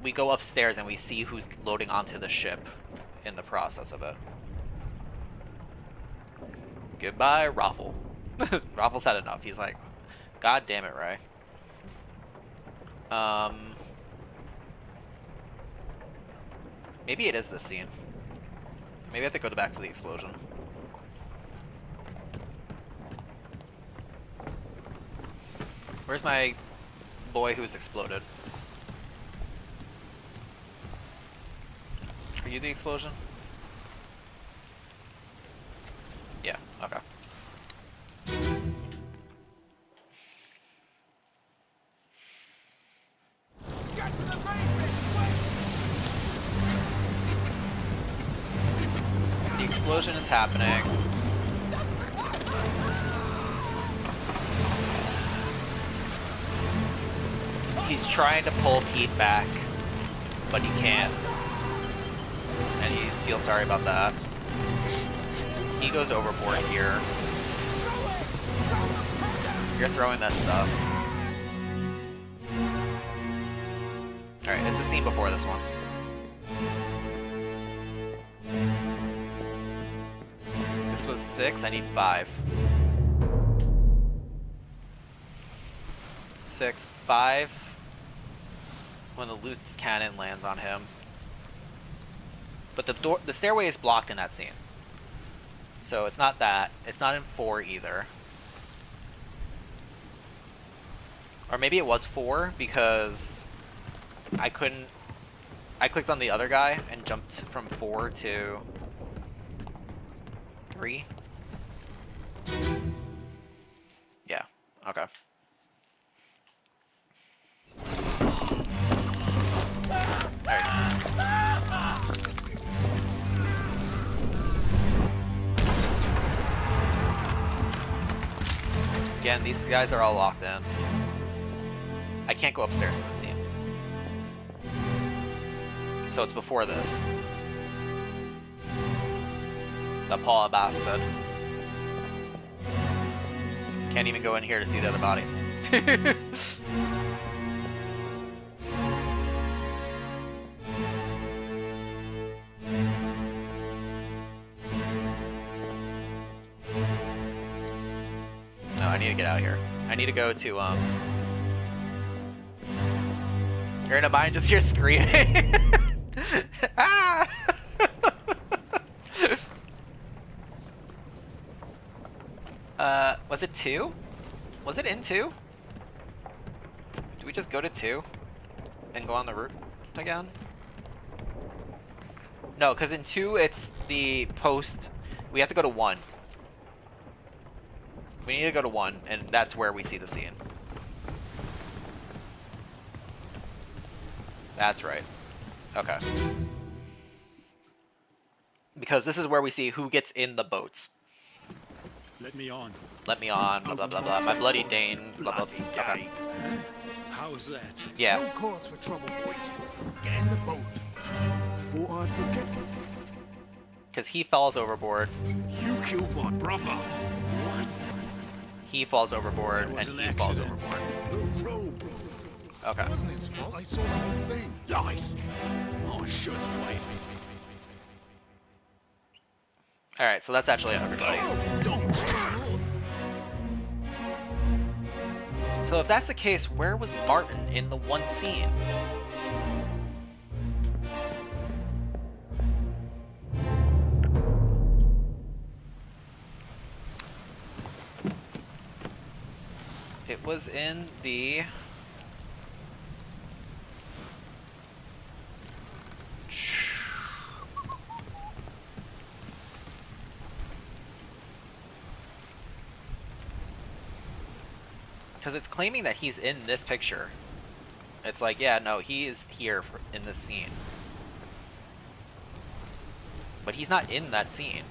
Speaker 1: we go upstairs and we see who's loading onto the ship in the process of it? Goodbye, Raffle. Raffle's had enough. He's like, God damn it, Ray. Maybe it is this scene. Maybe I have to go back to the explosion. Where's my boy who's exploded? Are you the explosion? Yeah, okay. The explosion is happening. He's trying to pull Pete back, but he can't. And he feels sorry about that. He goes overboard here. You're throwing that stuff. Alright, it's the scene before this one. This was 6, I need 5. 6, 5. When the loose cannon lands on him. But the stairway is blocked in that scene. So it's not that. It's not in 4 either. Or maybe it was 4 because I couldn't... I clicked on the other guy and jumped from 4 to 3. Yeah, okay. Alright. Again, these guys are all locked in. I can't go upstairs in this scene. So it's before this. The Paul bastard. Can't even go in here to see the other body. No, I need to get out of here. I need to go to, You're gonna mind just hear screaming. Ah! Was it 2? Was it in 2? Do we just go to 2 and go on the route again? No, because in 2 it's the post. We have to go to 1 We need to go to 1, and that's where we see the scene. That's right. Okay. Because this is where we see who gets in the boats.
Speaker 9: Let me on.
Speaker 1: Let me on, blah, blah, blah, blah. My bloody Dane, blah, blah, blah. Okay.
Speaker 9: How's that?
Speaker 1: Yeah.
Speaker 10: No cause for trouble, boys. Get in the boat. Before I forget.
Speaker 1: Because he falls overboard.
Speaker 9: You killed my brother. What?
Speaker 1: He falls overboard, and he falls overboard. Okay.
Speaker 10: Wasn't his fault. I saw the whole thing. Lies.
Speaker 9: I should have waited.
Speaker 1: Alright, so that's actually everybody. So if that's the case, where was Martin in the one scene? It was in the... Because it's claiming that he's in this picture. It's like, yeah, no, he is here in this scene. But he's not in that scene.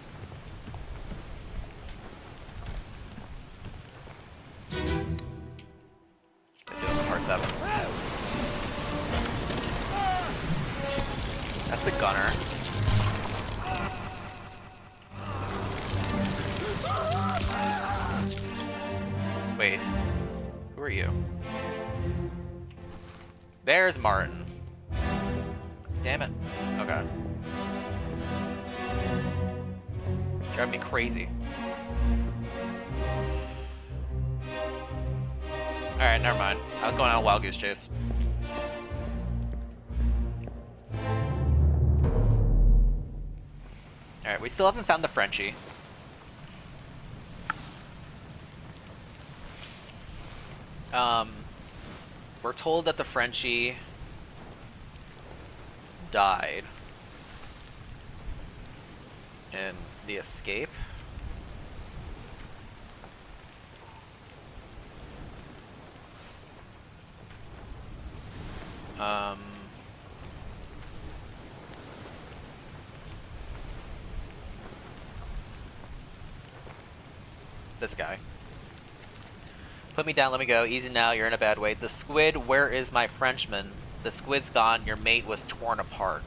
Speaker 1: They're doing the part 7. That's the gunner. Wait. Who are you? There's Martin. Damn it. Okay. Drive me crazy. Alright, never mind. I was going on a wild goose chase. Alright, we still haven't found the Frenchie. We're told that the Frenchie died in the escape. This guy. Put me down, let me go. Easy now, you're in a bad way. The squid, where is my Frenchman? The squid's gone, your mate was torn apart.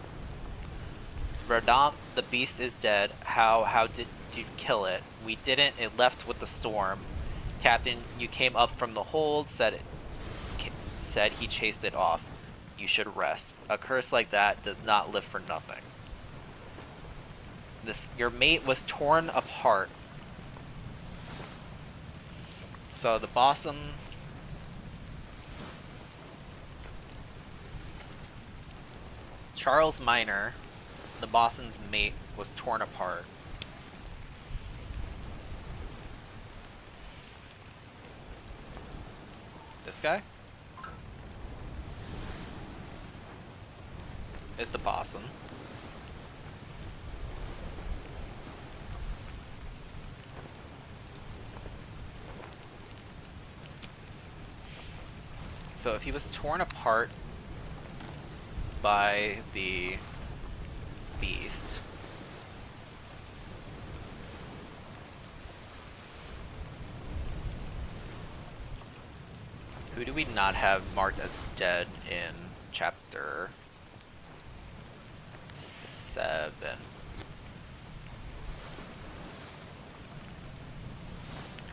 Speaker 1: Radamp, the beast is dead. How did you kill it? We didn't, it left with the storm. Captain, you came up from the hold, said he chased it off. You should rest. A curse like that does not live for nothing. Your mate was torn apart. So the bosun... Charles Minor, the bosun's mate, was torn apart. This guy? Is the bosun. So if he was torn apart by the beast, who do we not have marked as dead in chapter 7?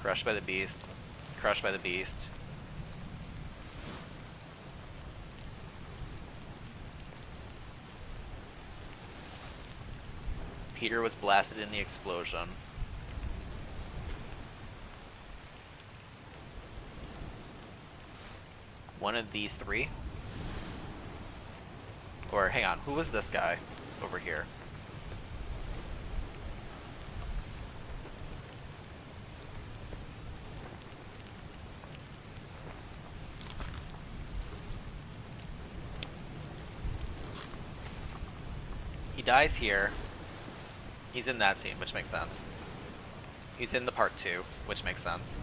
Speaker 1: Crushed by the beast. Crushed by the beast. Peter was blasted in the explosion. One of these three? Or, hang on, who was this guy over here? He dies here. He's in that scene, which makes sense. He's in the part 2, which makes sense.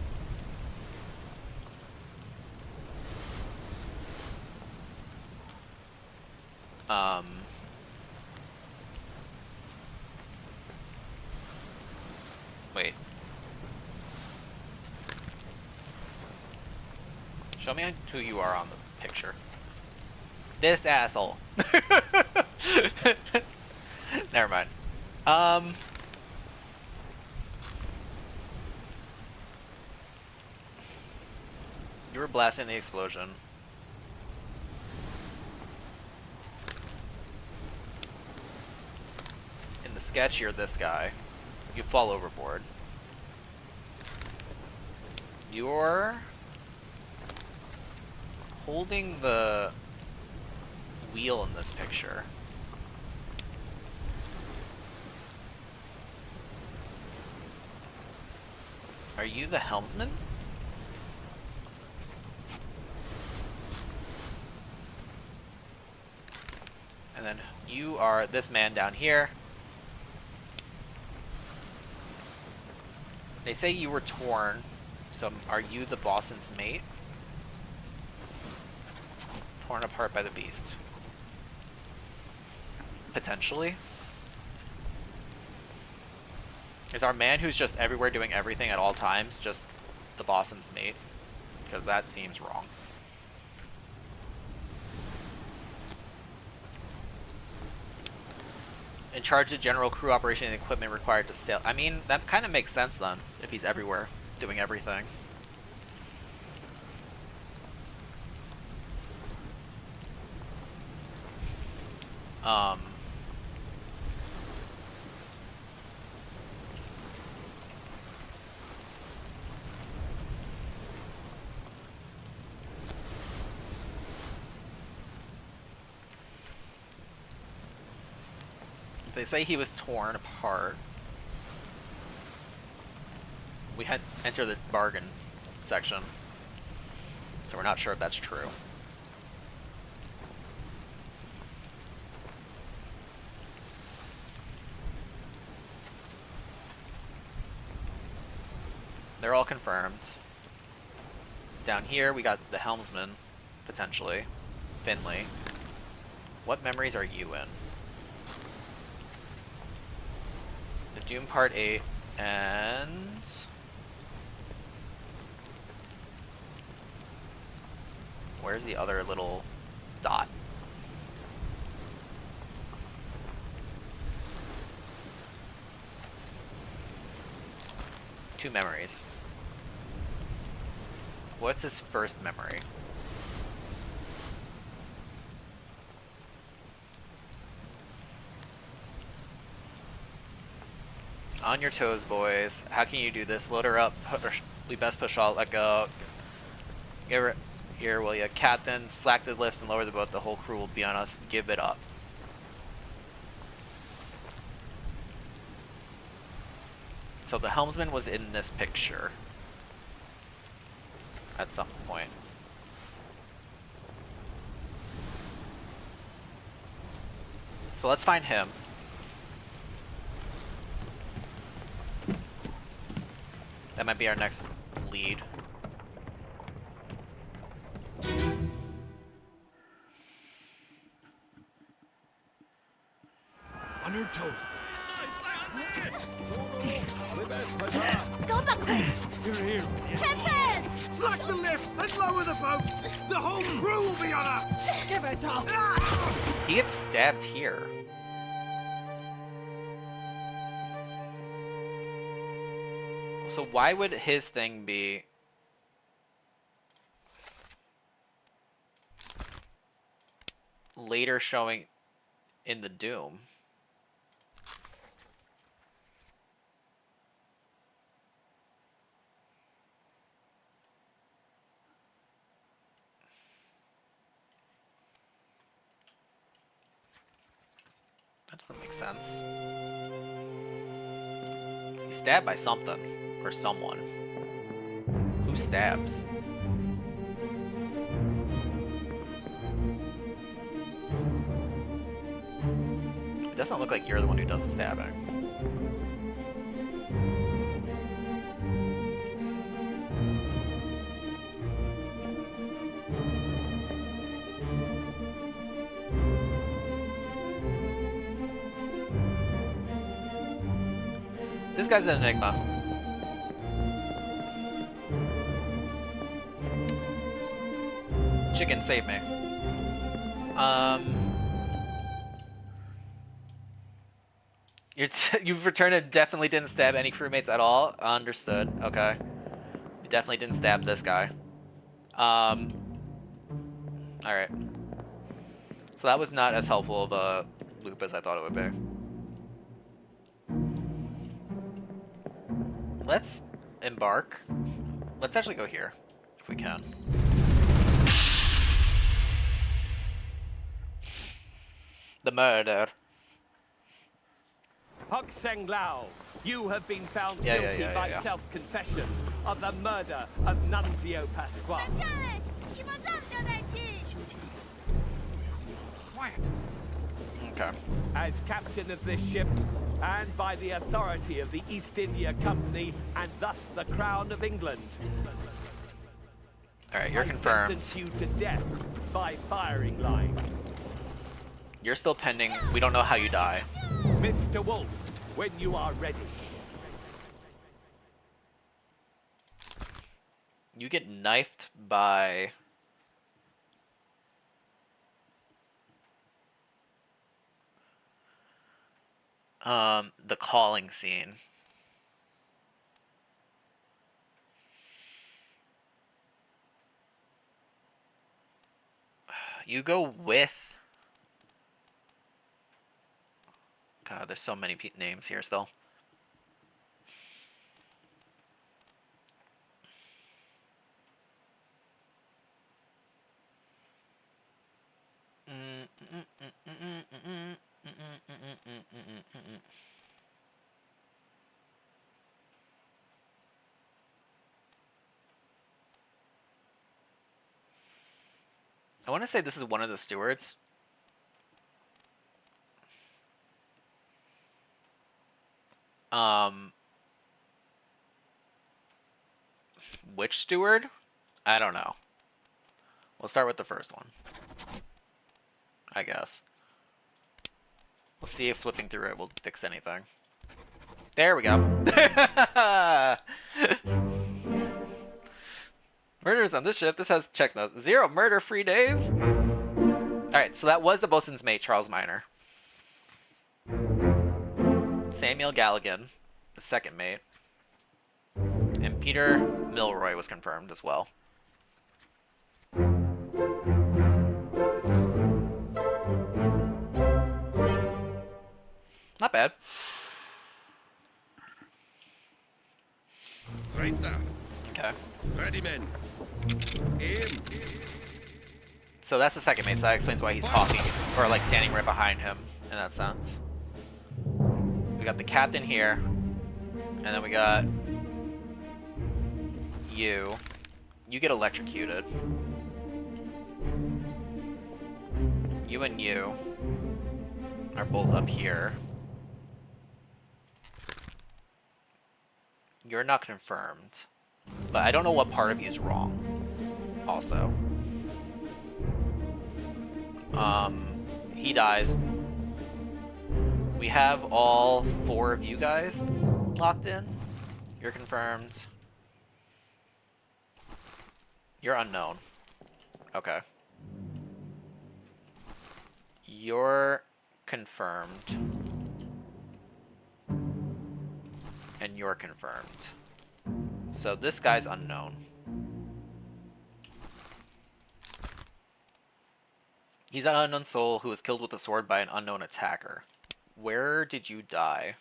Speaker 1: Wait. Show me who you are on the picture. This asshole. Never mind. You were blasting the explosion. In the sketch, you're this guy. You fall overboard. You're holding the wheel in this picture. Are you the helmsman? And then you are this man down here. They say you were torn, so are you the Boston's mate? Torn apart by the beast. Potentially. Is our man who's just everywhere doing everything at all times just the Boston's mate? Because that seems wrong. In charge of general crew operation and equipment required to sail. I mean, that kind of makes sense then, if he's everywhere, doing everything. They say he was torn apart. We had enter the bargain section, so we're not sure if that's true. They're all confirmed. Down here we got the helmsman, potentially. Finley. What memories are you in? The Doom Part 8 and... where's the other little dot? Two memories. What's his first memory? On your toes, boys. How can you do this? Load her up. We best push all. Let go. Give her here, will ya? Captain, slack the lifts and lower the boat. The whole crew will be on us. Give it up. So the helmsman was in this picture at some point. So let's find him. That might be our next lead.
Speaker 6: On your toes.
Speaker 11: Go back quick!
Speaker 6: Here.
Speaker 11: Captain!
Speaker 10: Slack the lifts and lower the boats! The whole crew will be on us!
Speaker 12: Give it up!
Speaker 1: He gets stabbed here. So why would his thing be later showing in the Doom? That doesn't make sense. He's stabbed by something. Or someone. Who stabs? It doesn't look like you're the one who does the stabbing. This guy's an enigma. Chicken, save me. You've returned and definitely didn't stab any crewmates at all? Understood. Okay. You definitely didn't stab this guy. Alright. So that was not as helpful of a loop as I thought it would be. Let's embark. Let's actually go here, if we can. The murder.
Speaker 5: Hok Seng Lao, you have been found guilty by self-confession of the murder of Nunzio Pasquale.
Speaker 9: Quiet.
Speaker 1: Okay.
Speaker 5: As captain of this ship, and by the authority of the East India Company, and thus the Crown of England.
Speaker 1: Alright, you're confirmed.
Speaker 5: I sentence you to death by firing line.
Speaker 1: You're still pending. We don't know how you die.
Speaker 5: Mr. Wolf, when you are ready.
Speaker 1: You get knifed by... the calling scene. You go with... God, there's so many names here still. I want to say this is one of the stewards. Which steward? I don't know. We'll start with the first one, I guess. We'll see if flipping through it will fix anything. There we go. Murders on this ship. This has check note. 0 murder-free days. Alright, so that was the bosun's mate, Charles Minor. Samuel Galligan, the second mate. And Peter Milroy was confirmed as well. Not bad.
Speaker 10: Right, sir.
Speaker 1: Okay.
Speaker 10: Ready, men. Aim.
Speaker 1: So that's the second mate, so that explains why he's talking, or like standing right behind him in that sense. We got the captain here, and then we got you. You get electrocuted. You and you are both up here. You're not confirmed, but I don't know what part of you is wrong. Also, he dies. We have all 4 of you guys locked in. You're confirmed. You're unknown. Okay. You're confirmed. And you're confirmed. So this guy's unknown. He's an unknown soul who was killed with a sword by an unknown attacker. Where did you die?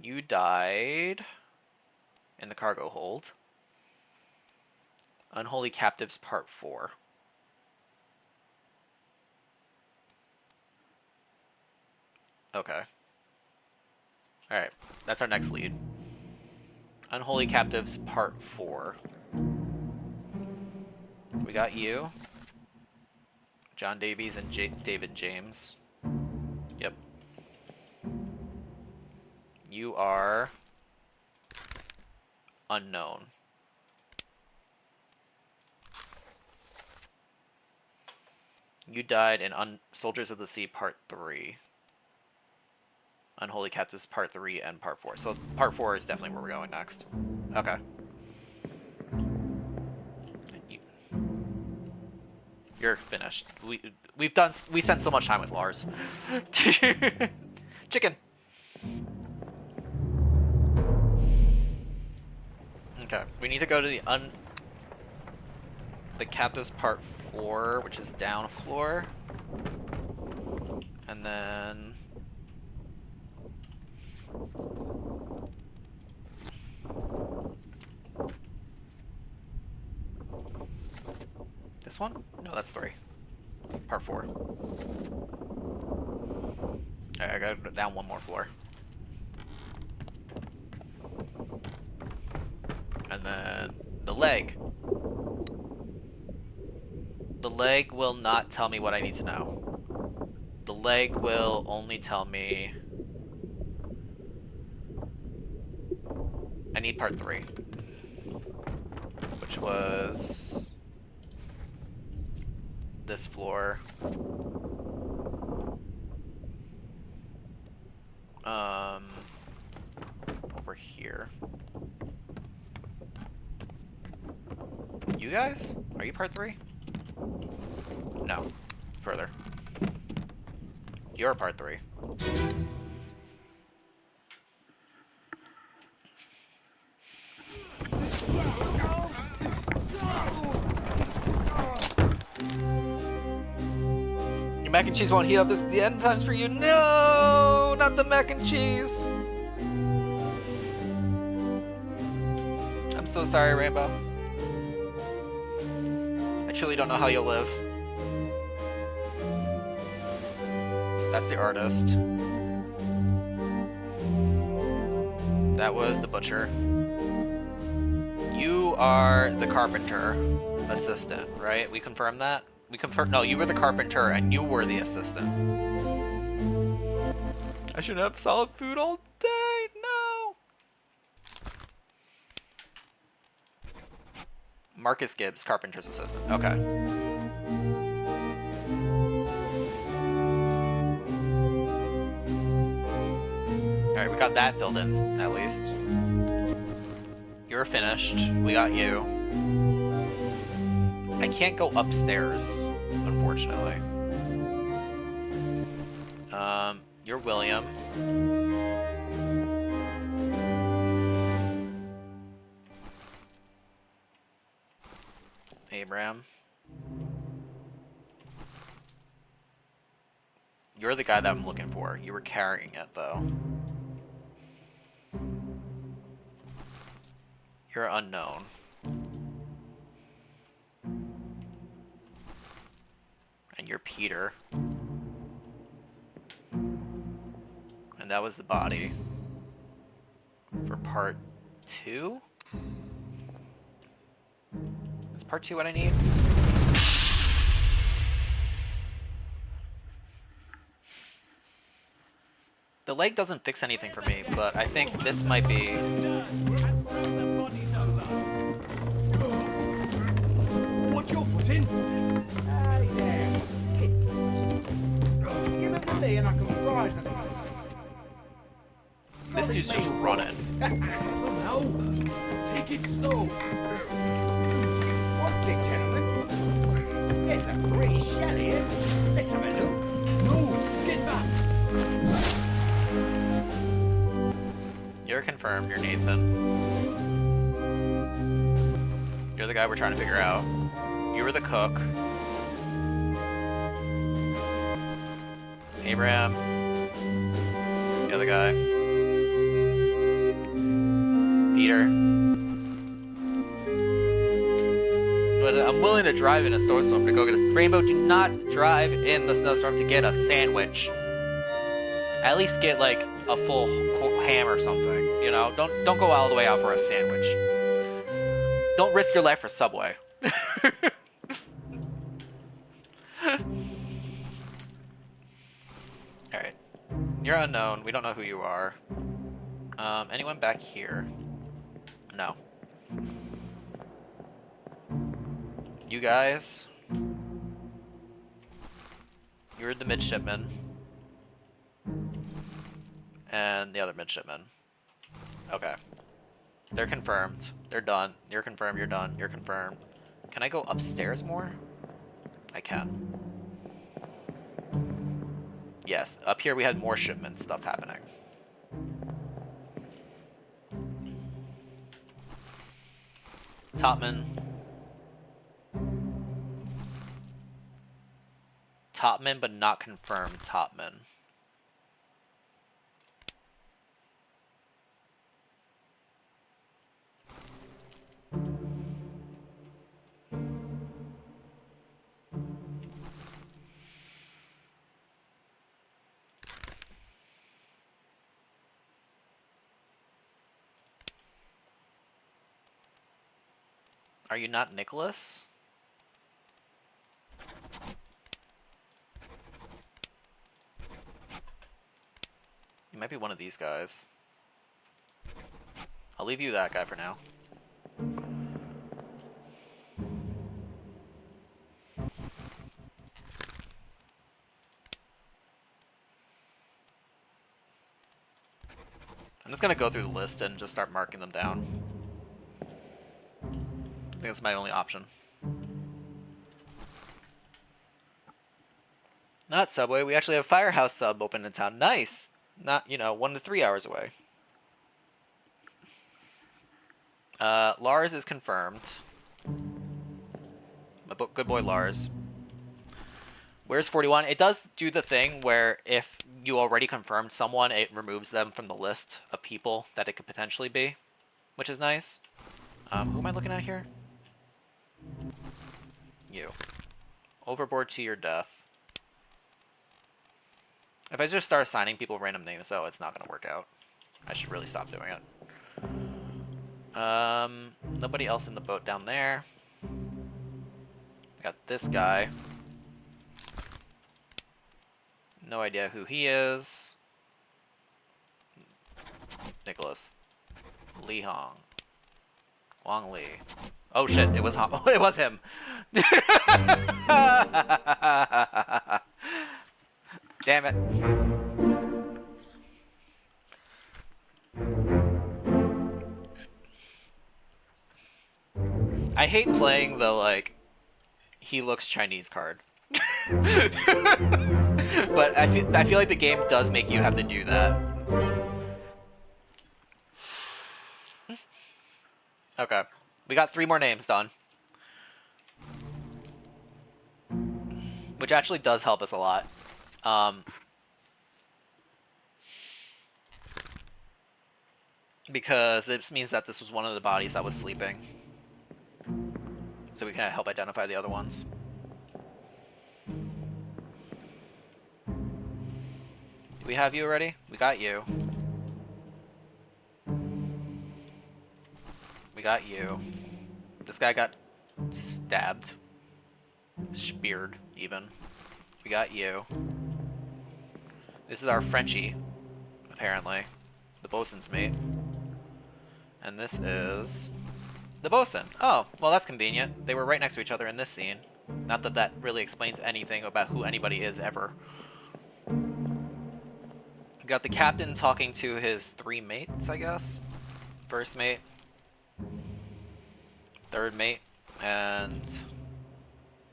Speaker 1: You died in the cargo hold. Unholy Captives Part 4. Okay. Alright, that's our next lead. Unholy Captives Part 4. We got you. John Davies and David James. Yep. You are unknown. You died in Soldiers of the Sea Part 3. Unholy Captives Part 3 and Part 4. So Part 4 is definitely where we're going next. Okay. You're finished. We spent so much time with Lars. Chicken. Okay, we need to go to the Captives Part 4, which is down floor. And then this one? No, that's 3. Part 4. Alright, I gotta go down one more floor. And then the leg. The leg will not tell me what I need to know. The leg will only tell me I need Part 3. Which was this floor. Over here. You guys? Are you Part 3? No. Further. You're Part 3. Your mac and cheese won't heat up. This is the end times for you. No! Not the mac and cheese! I'm so sorry, Rainbow. I truly don't know how you'll live. That's the artist. That was the butcher. You are the carpenter assistant, right? We confirmed that? We confirmed. No, you were the carpenter and you were the assistant. I should have solid food all day. No. Marcus Gibbs, carpenter's assistant. Okay. Alright, we got that filled in, at least. You're finished. We got you. I can't go upstairs, unfortunately. You're William. Abraham. You're the guy that I'm looking for. You were carrying it, though. You're unknown. And you're Peter. And that was the body. For part 2? Is part 2 what I need? The leg doesn't fix anything for me, but I think this might be...
Speaker 10: What's your foot in?
Speaker 4: Yeah. Give it to me and I can fry some.
Speaker 1: This dude's just running.
Speaker 10: No, take it slow.
Speaker 4: What's it, gentlemen? There's a free shell here. Let's have a look.
Speaker 10: No, get back.
Speaker 1: You're confirmed. You're Nathan. You're the guy we're trying to figure out. You were the cook. Abraham. The other guy. Peter. But I'm willing to drive in a snowstorm to go get a... Rainbow, do not drive in the snowstorm to get a sandwich. At least get, like, a full ham or something, you know? Don't go all the way out for a sandwich. Don't risk your life for Subway. Alright. You're unknown. We don't know who you are. Anyone back here? No. You guys. You're the midshipman. And the other midshipman. Okay. They're confirmed. They're done. You're confirmed. You're done. You're confirmed. Can I go upstairs more? I can. Yes. Up here we had more shipment stuff happening. Topman. Topman, but not confirmed Topman. Are you not Nicholas? You might be one of these guys. I'll leave you that guy for now. I'm just gonna go through the list and just start marking them down. I think that's my only option. Not Subway, we actually have Firehouse Sub open in town. Nice! Not, 1 to 3 hours away. Lars is confirmed. My good boy Lars. Where's 41? It does do the thing where if you already confirmed someone, it removes them from the list of people that it could potentially be, which is nice. Who am I looking at here? You. Overboard to your death. If I just start assigning people random names, though, it's not going to work out. I should really stop doing it. Nobody else in the boat down there. I got this guy. No idea who he is. Nicholas. Li Hong. Wang Li. Oh shit, it was it was him. Damn it. I hate playing the, like, he looks Chinese card. But I feel like the game does make you have to do that. Okay. We got 3 more names done. Which actually does help us a lot. Because this means that this was one of the bodies that was sleeping. So we can help identify the other ones. Do we have you already? We got you. We got you. This guy got stabbed. Speared, even. We got you. This is our Frenchie, apparently. The bosun's mate. And this is the bosun. Oh, well, that's convenient. They were right next to each other in this scene. Not that that really explains anything about who anybody is ever. We got the captain talking to his 3 mates, I guess. First mate. Third mate. And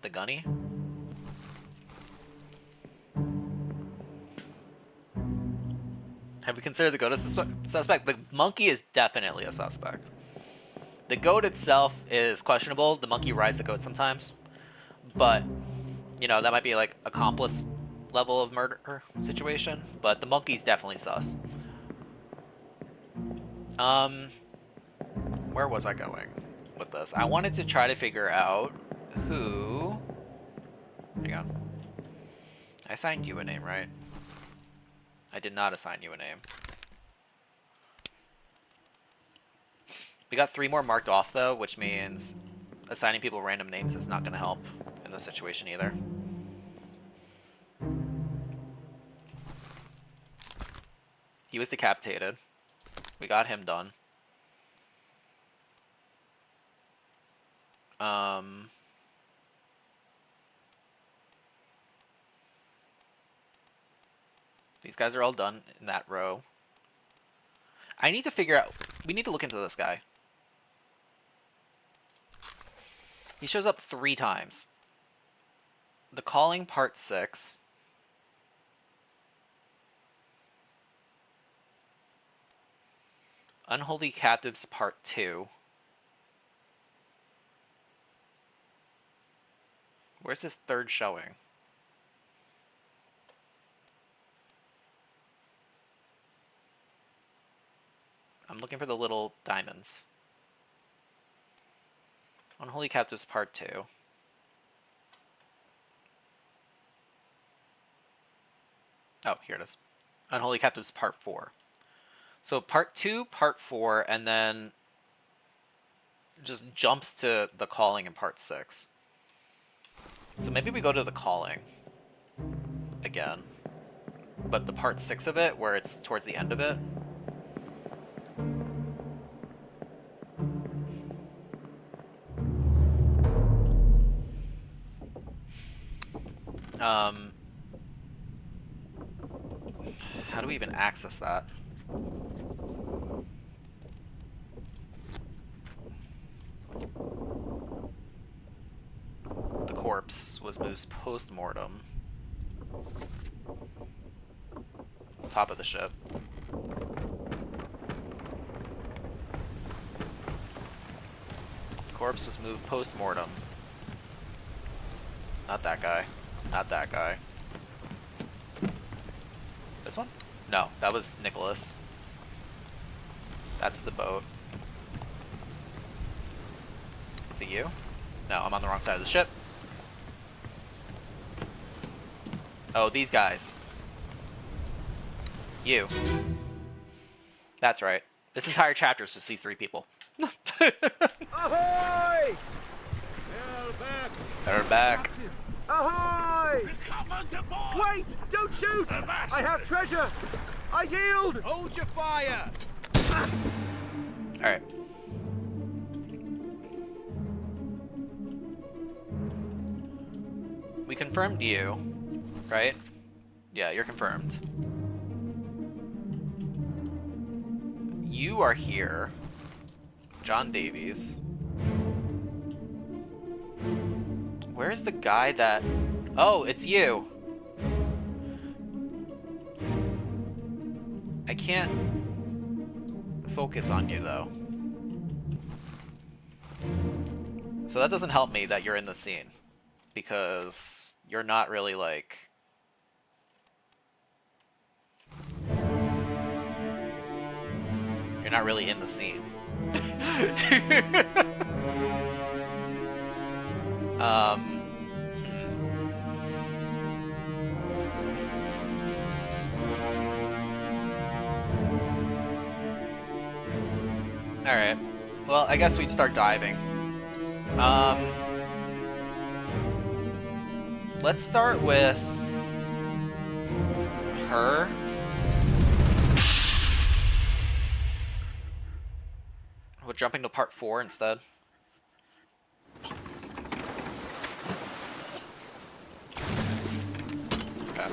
Speaker 1: the gunny. Have we considered the goat as a suspect? The monkey is definitely a suspect. The goat itself is questionable. The monkey rides the goat sometimes. But, that might be like accomplice level of murder situation. But the monkey's definitely sus. Where was I going with this? I wanted to try to figure out who... Hang on. I assigned you a name, right? I did not assign you a name. We got 3 more marked off, though, which means assigning people random names is not going to help in this situation either. He was decapitated. We got him done. These guys are all done in that row. I need to figure out... We need to look into this guy. He shows up 3 times. The Calling Part 6. Unholy Captives Part 2. Where's his 3rd showing? I'm looking for the little diamonds. Unholy Captives Part 2. Oh, here it is. Unholy Captives Part 4. So Part 2, Part 4, and then just jumps to the Calling in Part 6. So maybe we go to the Calling again. But the Part 6 of it, where it's towards the end of it. How do we even access that? The corpse was moved post-mortem. Top of the ship. The corpse was moved post-mortem. Not that guy. Not that guy. This one? No, that was Nicholas. That's the boat. Is it you? No, I'm on the wrong side of the ship. Oh, these guys. You. That's right. This entire chapter is just these 3 people.
Speaker 10: Ahoy!
Speaker 1: They're back.
Speaker 10: Ahoy! Wait! Don't shoot! I have treasure! I yield! Hold your fire!
Speaker 1: Alright. We confirmed you, right? Yeah, you're confirmed. You are here. John Davies. Where's the guy that... Oh, it's you! I can't focus on you, though. So that doesn't help me that you're in the scene. Because you're not really, like... You're not really in the scene. Alright. Well, I guess we'd start diving. Let's start with her. We're jumping to part 4 instead. Okay.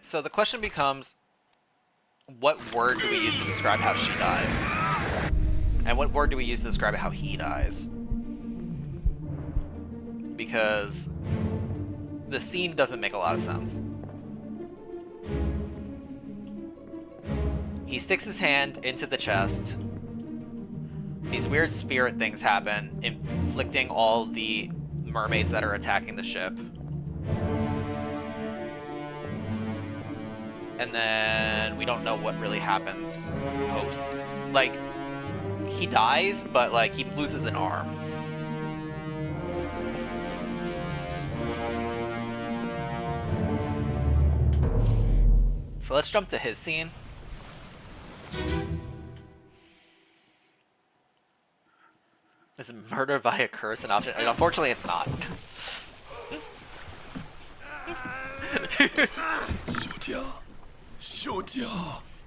Speaker 1: So the question becomes, what word do we use to describe how she died? And what word do we use to describe how he dies? Because the scene doesn't make a lot of sense. He sticks his hand into the chest. These weird spirit things happen, inflicting all the mermaids that are attacking the ship. And then we don't know what really happens post. Like, he dies, but like he loses an arm. So let's jump to his scene. Is murder via curse an option? Unfortunately, it's not.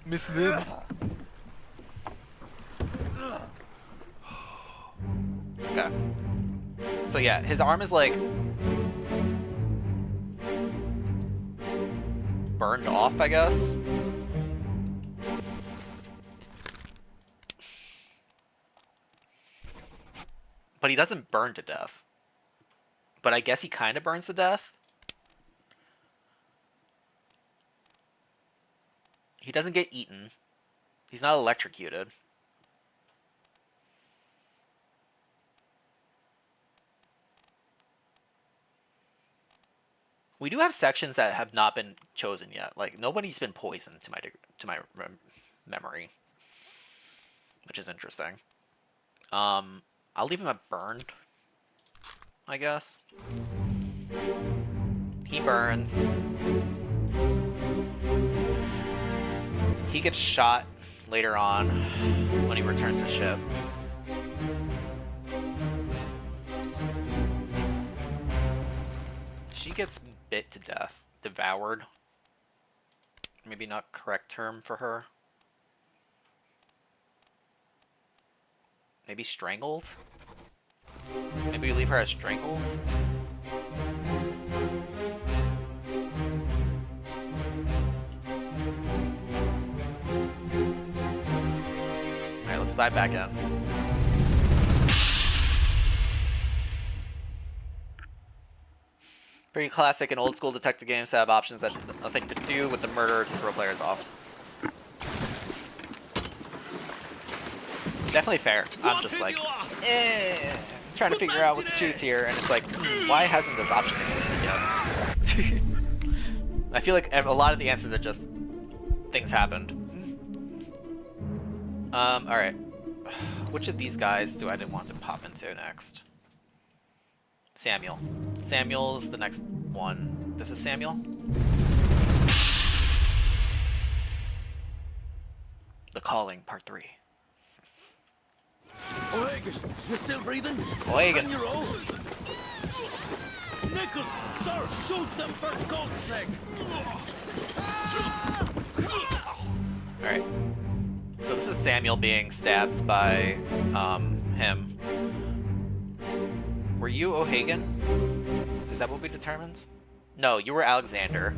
Speaker 1: Miss Lim. Okay. So yeah, his arm is like burned off, I guess. But he doesn't burn to death. But I guess he kind of burns to death. He doesn't get eaten. He's not electrocuted. We do have sections that have not been chosen yet. Like, nobody's been poisoned to my memory, which is interesting. I'll leave him at burned, I guess. He burns. He gets shot later on when he returns to ship. She gets bit to death. Devoured. Maybe not correct term for her. Maybe strangled? Maybe we leave her as strangled? Alright, let's dive back in. Pretty classic and old school detective games to have options that have nothing to do with the murder to throw players off. Definitely fair. I'm just like, trying to figure out what to choose here, and it's like, why hasn't this option existed yet? I feel like a lot of the answers are just things happened. Alright. Which of these guys do I want to pop into next? Samuel. Samuel's the next one. This is Samuel? The Calling, Part 3.
Speaker 6: O'Hagan, you still breathing?
Speaker 1: O'Hagan.
Speaker 6: On your own? Nichols, sir, shoot them for God's sake!
Speaker 1: Alright. So this is Samuel being stabbed by, him. Were you O'Hagan? Is that what we determined? No, you were Alexander.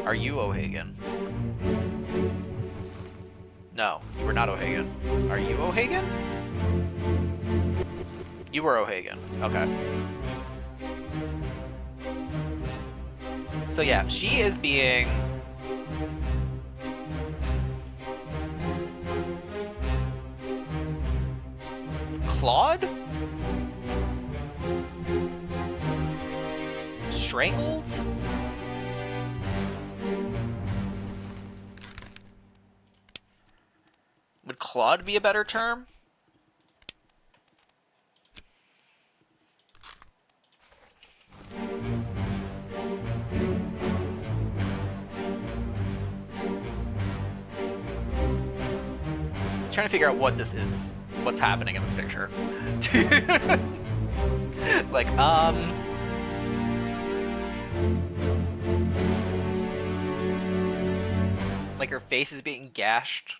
Speaker 1: Are you O'Hagan? No, you were not O'Hagan. Are you O'Hagan? You were O'Hagan. Okay. So yeah, she is being... clawed? Strangled? Would clawed be a better term? Trying to figure out what this is, what's happening in this picture. Like, like her face is being gashed,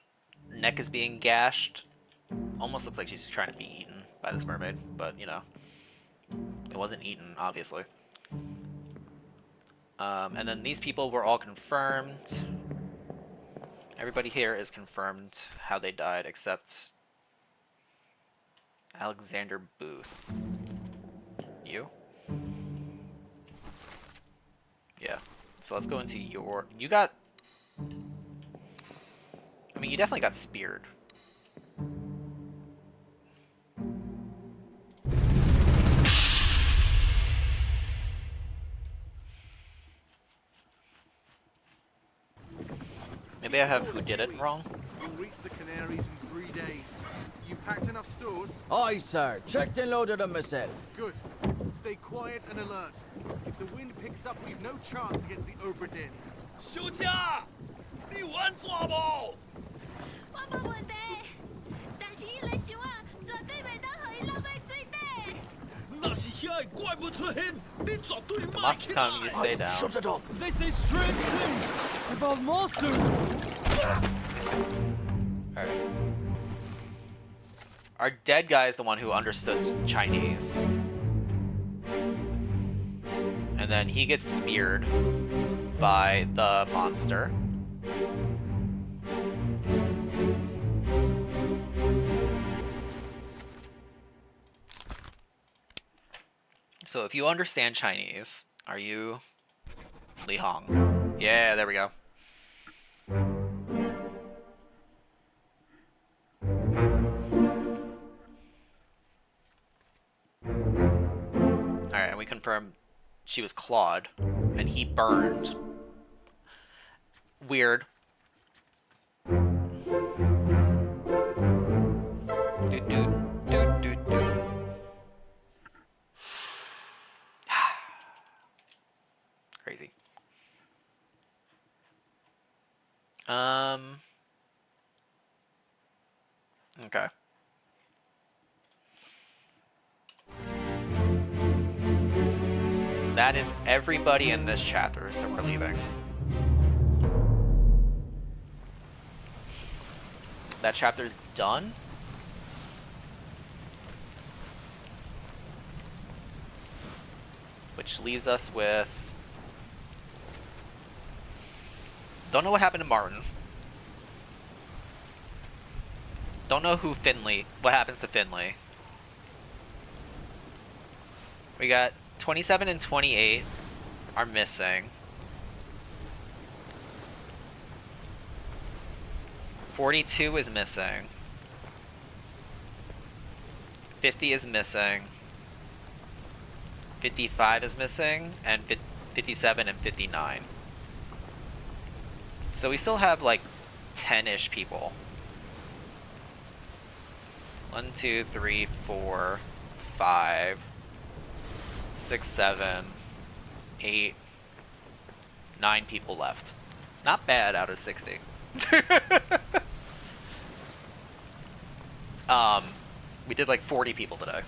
Speaker 1: neck is being gashed. Almost looks like she's trying to be eaten by this mermaid, but you know, it wasn't eaten, obviously. And then these people were all confirmed. Everybody here is confirmed how they died, except Alexander Booth. You? Yeah. So let's go into your... You got... I mean, you definitely got speared. Maybe I have who did it wrong.
Speaker 10: You'll reach the Canaries in 3 days. You packed enough stores?
Speaker 3: Aye, sir. Checked and loaded them myself.
Speaker 10: Good. Stay quiet and alert. If the wind picks up, we've no chance against the Obra Dinn.
Speaker 6: 休假，你玩抓不？
Speaker 11: 我冇问题，但是伊来想啊，绝对袂当互伊落在水底。
Speaker 6: 那是遐个怪物出现，你绝对
Speaker 1: The
Speaker 6: 卖
Speaker 1: monsters
Speaker 6: 起
Speaker 1: come, you
Speaker 6: 来。
Speaker 1: stay down.
Speaker 3: Shut it up.
Speaker 12: They say strange things about monsters.
Speaker 1: Alright. Our dead guy is the one who understood Chinese. And then he gets speared by the monster. So if you understand Chinese, are you Li Hong? Yeah, there we go. Alright, and we confirm she was clawed, and he burned. Weird. Crazy. Okay. That is everybody in this chapter, so we're leaving. That chapter is done. Which leaves us with... Don't know what happened to Martin. Don't know who Finley... What happens to Finley. We got 27 and 28 are missing. 42 is missing. 50 is missing. 55 is missing, and 57 and 59. So we still have like 10-ish people. 1, 2, 3, 4, 5, 6, 7, 8, 9 people left. Not bad out of 60. We did like 40 people today.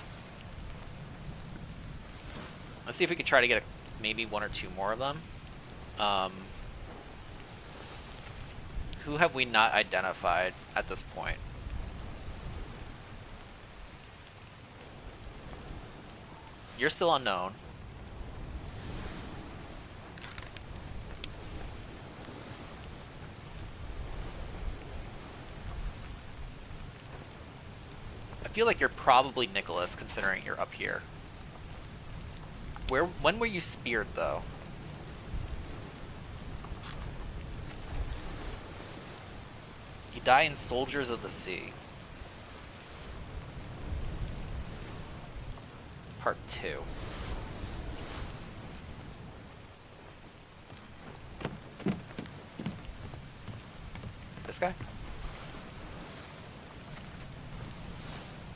Speaker 1: Let's see if we can try to get maybe 1 or 2 more of them. Who have we not identified at this point? You're still unknown. I feel like you're probably Nicholas, considering you're up here. When were you speared, though? You die in Soldiers of the Sea. Part 2. This guy?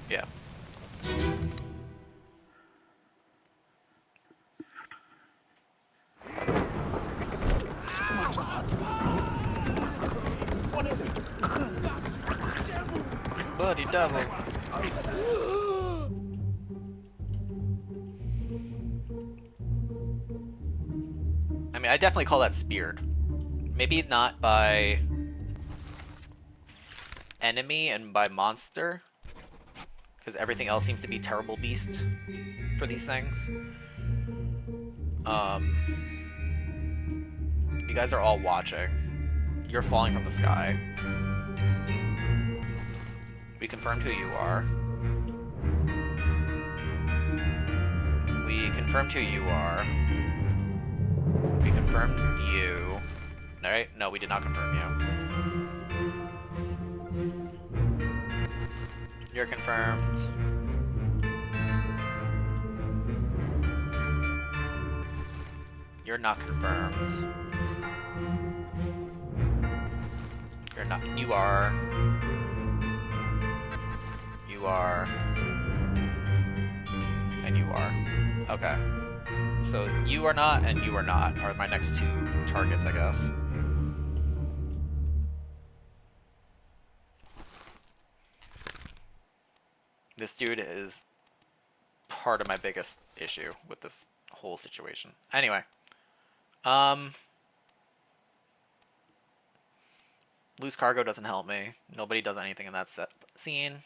Speaker 1: Yeah.
Speaker 4: What is it?
Speaker 1: Bloody devil. I mean, I definitely call that speared. Maybe not by enemy and by monster, because everything else seems to be terrible beast for these things. You guys are all watching. You're falling from the sky. We confirmed who you are. We confirmed who you are. We confirmed you. Alright? No, we did not confirm you. You're confirmed. You're not confirmed. You're not. You are. You are. And you are. Okay. So you are not and you are not are my next 2 targets, I guess. This dude is part of my biggest issue with this whole situation. Anyway. Loose cargo doesn't help me. Nobody does anything in that scene.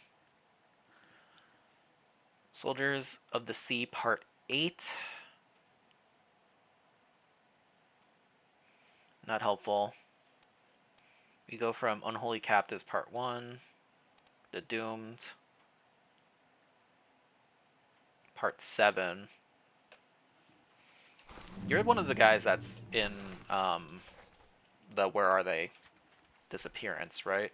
Speaker 1: Soldiers of the Sea Part 8. Not helpful. We go from Unholy Captives Part 1 to Doomed. Part 7. You're one of the guys that's in the Where Are They disappearance, right?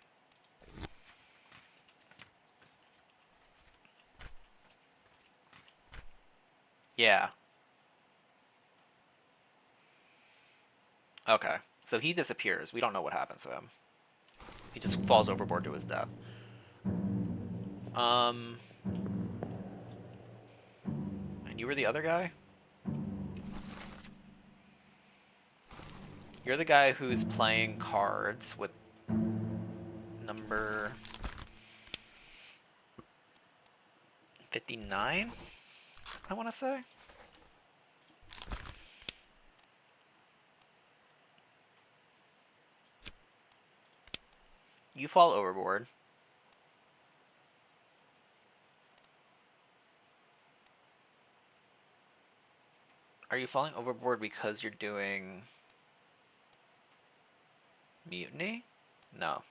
Speaker 1: Yeah. Okay. So he disappears. We don't know what happens to him. He just falls overboard to his death. And you were the other guy? You're the guy who's playing cards with number 59, I want to say. You fall overboard. Are you falling overboard because you're doing mutiny? No.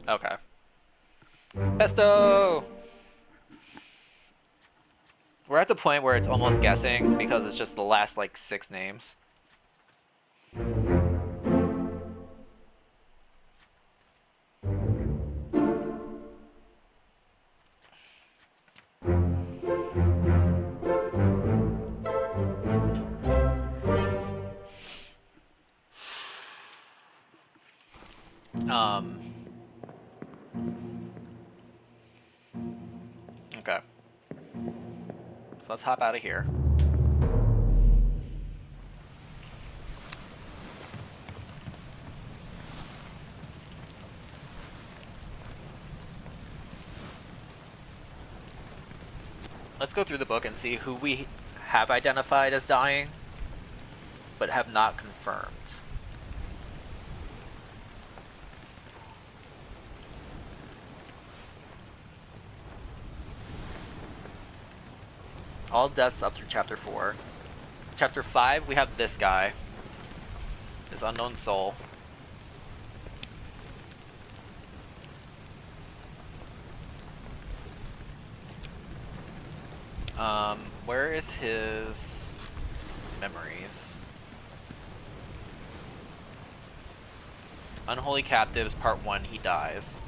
Speaker 1: Okay. Pesto! We're at the point where it's almost guessing because it's just the last, like, 6 names. Okay. So let's hop out of here. Let's go through the book and see who we have identified as dying, but have not confirmed. All deaths up through chapter 4. Chapter 5, we have this guy. This unknown soul. Where is his memories? Unholy Captives, Part 1, he dies.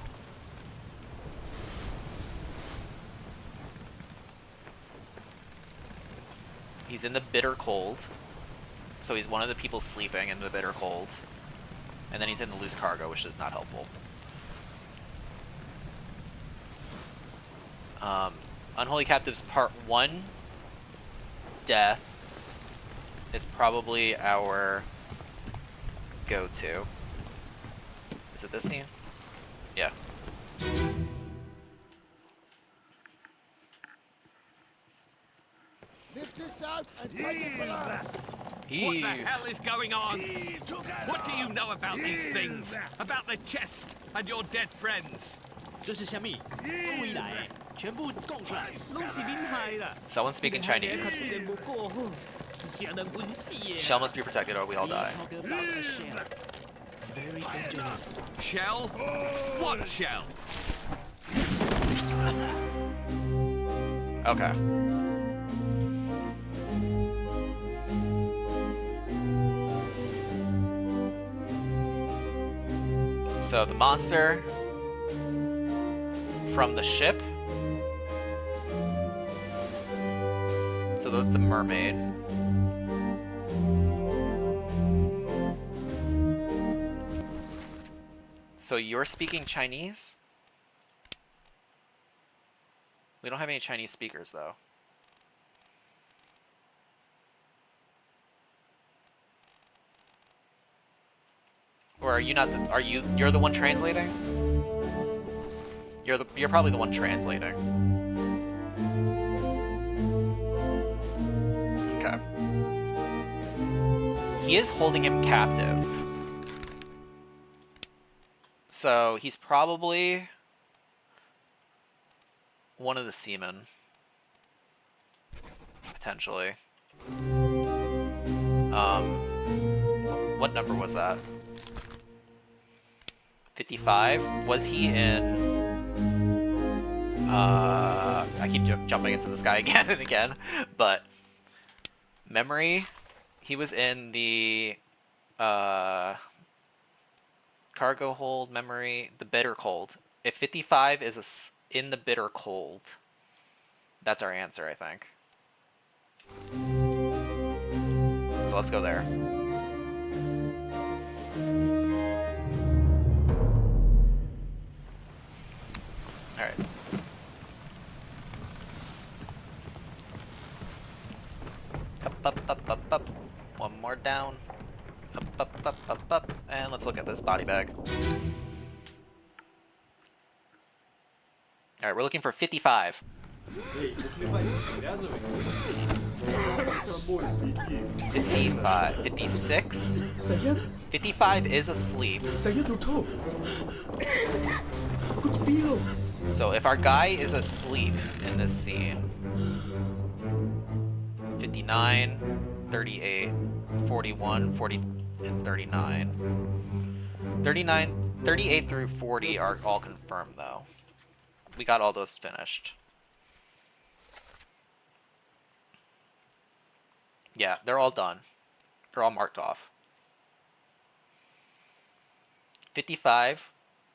Speaker 1: He's in the bitter cold. So he's one of the people sleeping in the bitter cold. And then he's in the loose cargo, which is not helpful. Unholy Captives Part 1, Death, is probably our go-to. Is it this scene? Yeah.
Speaker 10: Lift this out and take it below.
Speaker 5: What the hell is going on? What do you know about these things? About the chest and your dead friends?
Speaker 9: 这是虾米？回来，全部供出来，拢是恁害啦！
Speaker 1: Someone speaking Chinese.
Speaker 9: 无过好，是人温死耶。
Speaker 1: Shell must be protected or we all die.
Speaker 9: Talk about the shell. Very dangerous.
Speaker 5: Shell? What shell?
Speaker 1: Okay. So the monster from the ship. So those the mermaid. So you're speaking Chinese? We don't have any Chinese speakers though. Or are you not the, you're the one translating? You're probably the one translating. Okay. He is holding him captive. So he's probably one of the seamen. Potentially. What number was that? 55? Was he in... I keep jumping into this guy again and again, but... Memory, he was in the... cargo hold, memory, the bitter cold. If 55 is in the bitter cold, that's our answer, I think. So let's go there. Alright. Up. One more down. Up. And let's look at this body bag. Alright, we're looking for 55. 55. 56? 55 is asleep. So if our guy is asleep in this scene, 59, 38, 41, 40, and 39. 38 through 40 are all confirmed though. We got all those finished. Yeah, they're all done. They're all marked off. 55,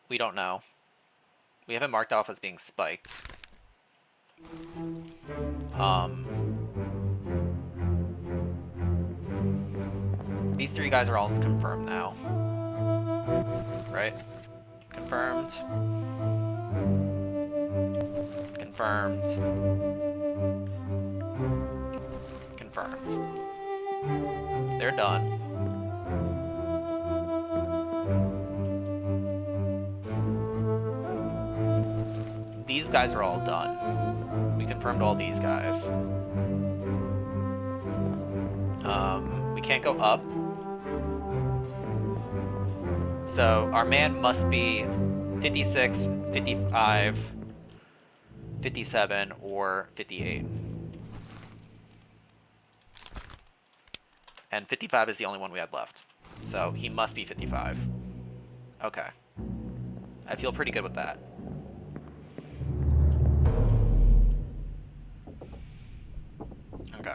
Speaker 1: we don't know. We have it marked off as being spiked. These three guys are all confirmed now. Right? Confirmed. Confirmed. Confirmed. They're done. These guys are all done. We confirmed all these guys. We can't go up. So our man must be 56, 55, 57, or 58. And 55 is the only one we had left. So he must be 55. Okay. I feel pretty good with that. Okay.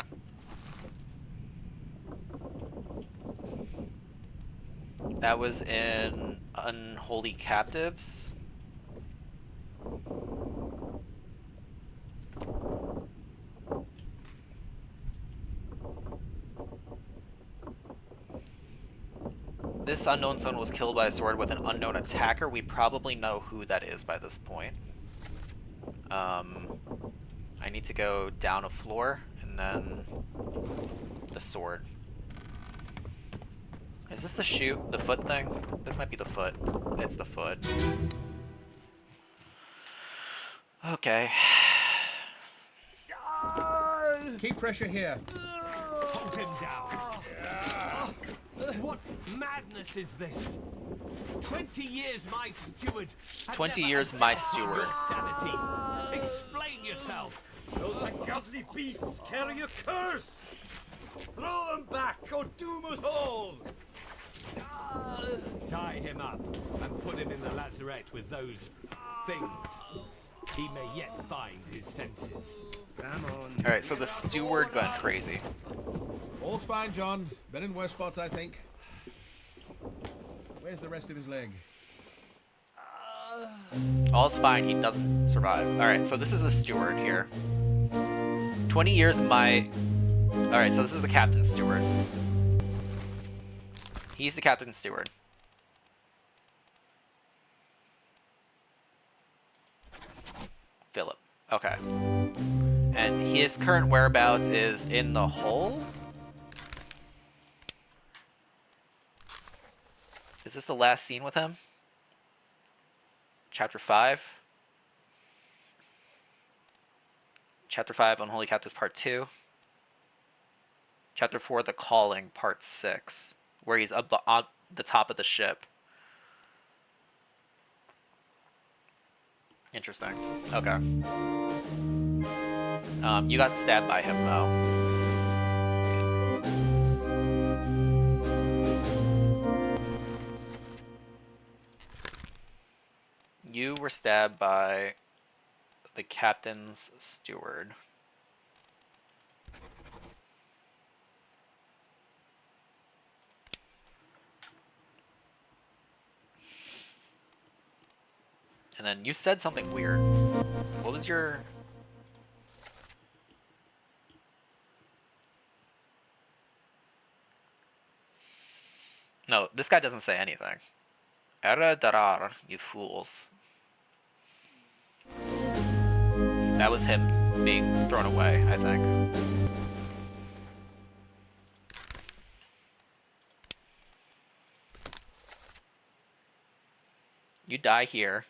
Speaker 1: That was in Unholy Captives. This unknown zone was killed by a sword with an unknown attacker. We probably know who that is by this point. I need to go down a floor and then the sword. Is this the shoe? The foot thing? This might be the foot. It's the foot. Okay.
Speaker 8: Keep pressure here.
Speaker 5: Hold him down. What madness is this? 20 years my steward.
Speaker 1: 20 years my steward.
Speaker 5: Sanity. Explain yourself.
Speaker 6: Those ungodly beasts carry a curse! Throw them back or doom us all!
Speaker 5: Tie him up and put him in the lazarette with those things. He may yet find his senses.
Speaker 6: Come on.
Speaker 1: Alright, so the steward went crazy.
Speaker 8: All's fine, John. Been in worse spots, I think. Where's the rest of his leg?
Speaker 1: All's fine, he doesn't survive. Alright, so this is the steward here. 20 years my... Alright, so this is the captain steward. He's the captain steward. Philip. Okay. And his current whereabouts is in the hole? Is this the last scene with him? Chapter 5? Chapter 5, Unholy Captives Part 2. Chapter 4, The Calling, Part 6. Where he's up on the top of the ship. Interesting. Okay. You got stabbed by him, though. You were stabbed by the captain's steward. And then you said something weird. What was your... No, this guy doesn't say anything. Era darar, you fools. That was him being thrown away, I think. You die here.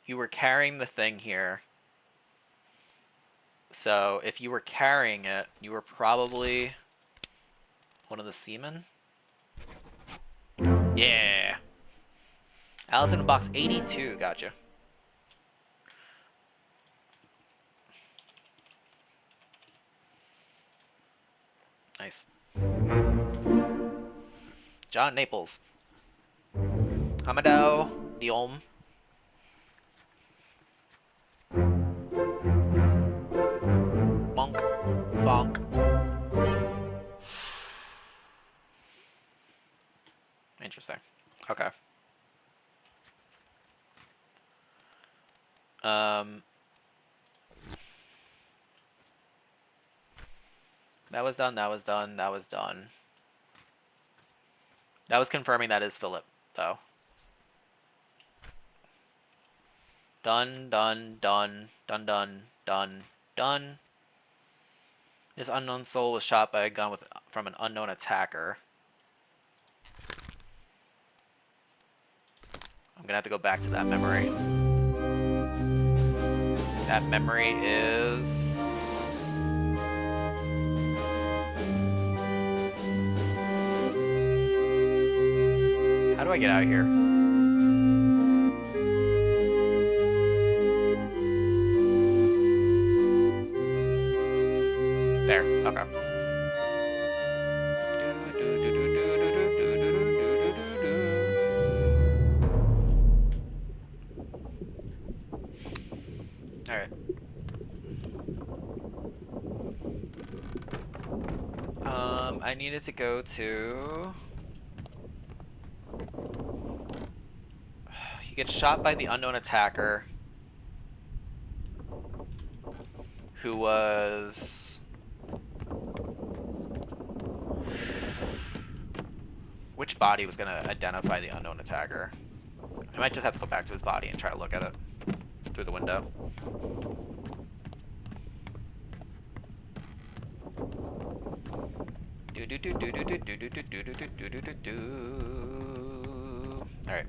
Speaker 1: You were carrying the thing here. So if you were carrying it, you were probably one of the seamen? Yeah. Alice in box 82, gotcha. Nice. John Naples. Hamadao Diom. Bonk. Bonk. Interesting. Okay. That was done, that was done, that was done. That was confirming that is Philip, though. Done, done, done, done, done, done, done. This unknown soul was shot by a gun from an unknown attacker. I'm gonna have to go back to that memory. That memory is... How do I get out of here? There, okay. Alright. I needed to go to... He gets shot by the unknown attacker, who was... Which body was going to identify the unknown attacker? I might just have to go back to his body and try to look at it through the window. All right.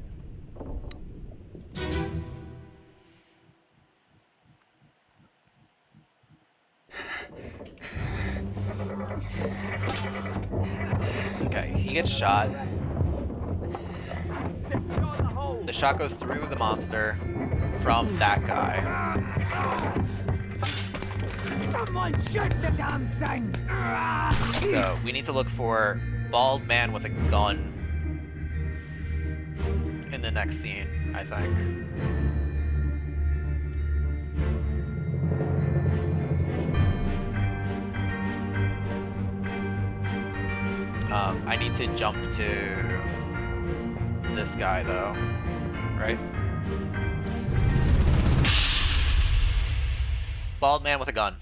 Speaker 1: Okay, he gets shot. The shot goes through the monster from that guy.
Speaker 12: Someone shoot the damn thing!
Speaker 1: So we need to look for bald man with a gun in the next scene, I think. I need to jump to this guy though, right? Bald man with a gun.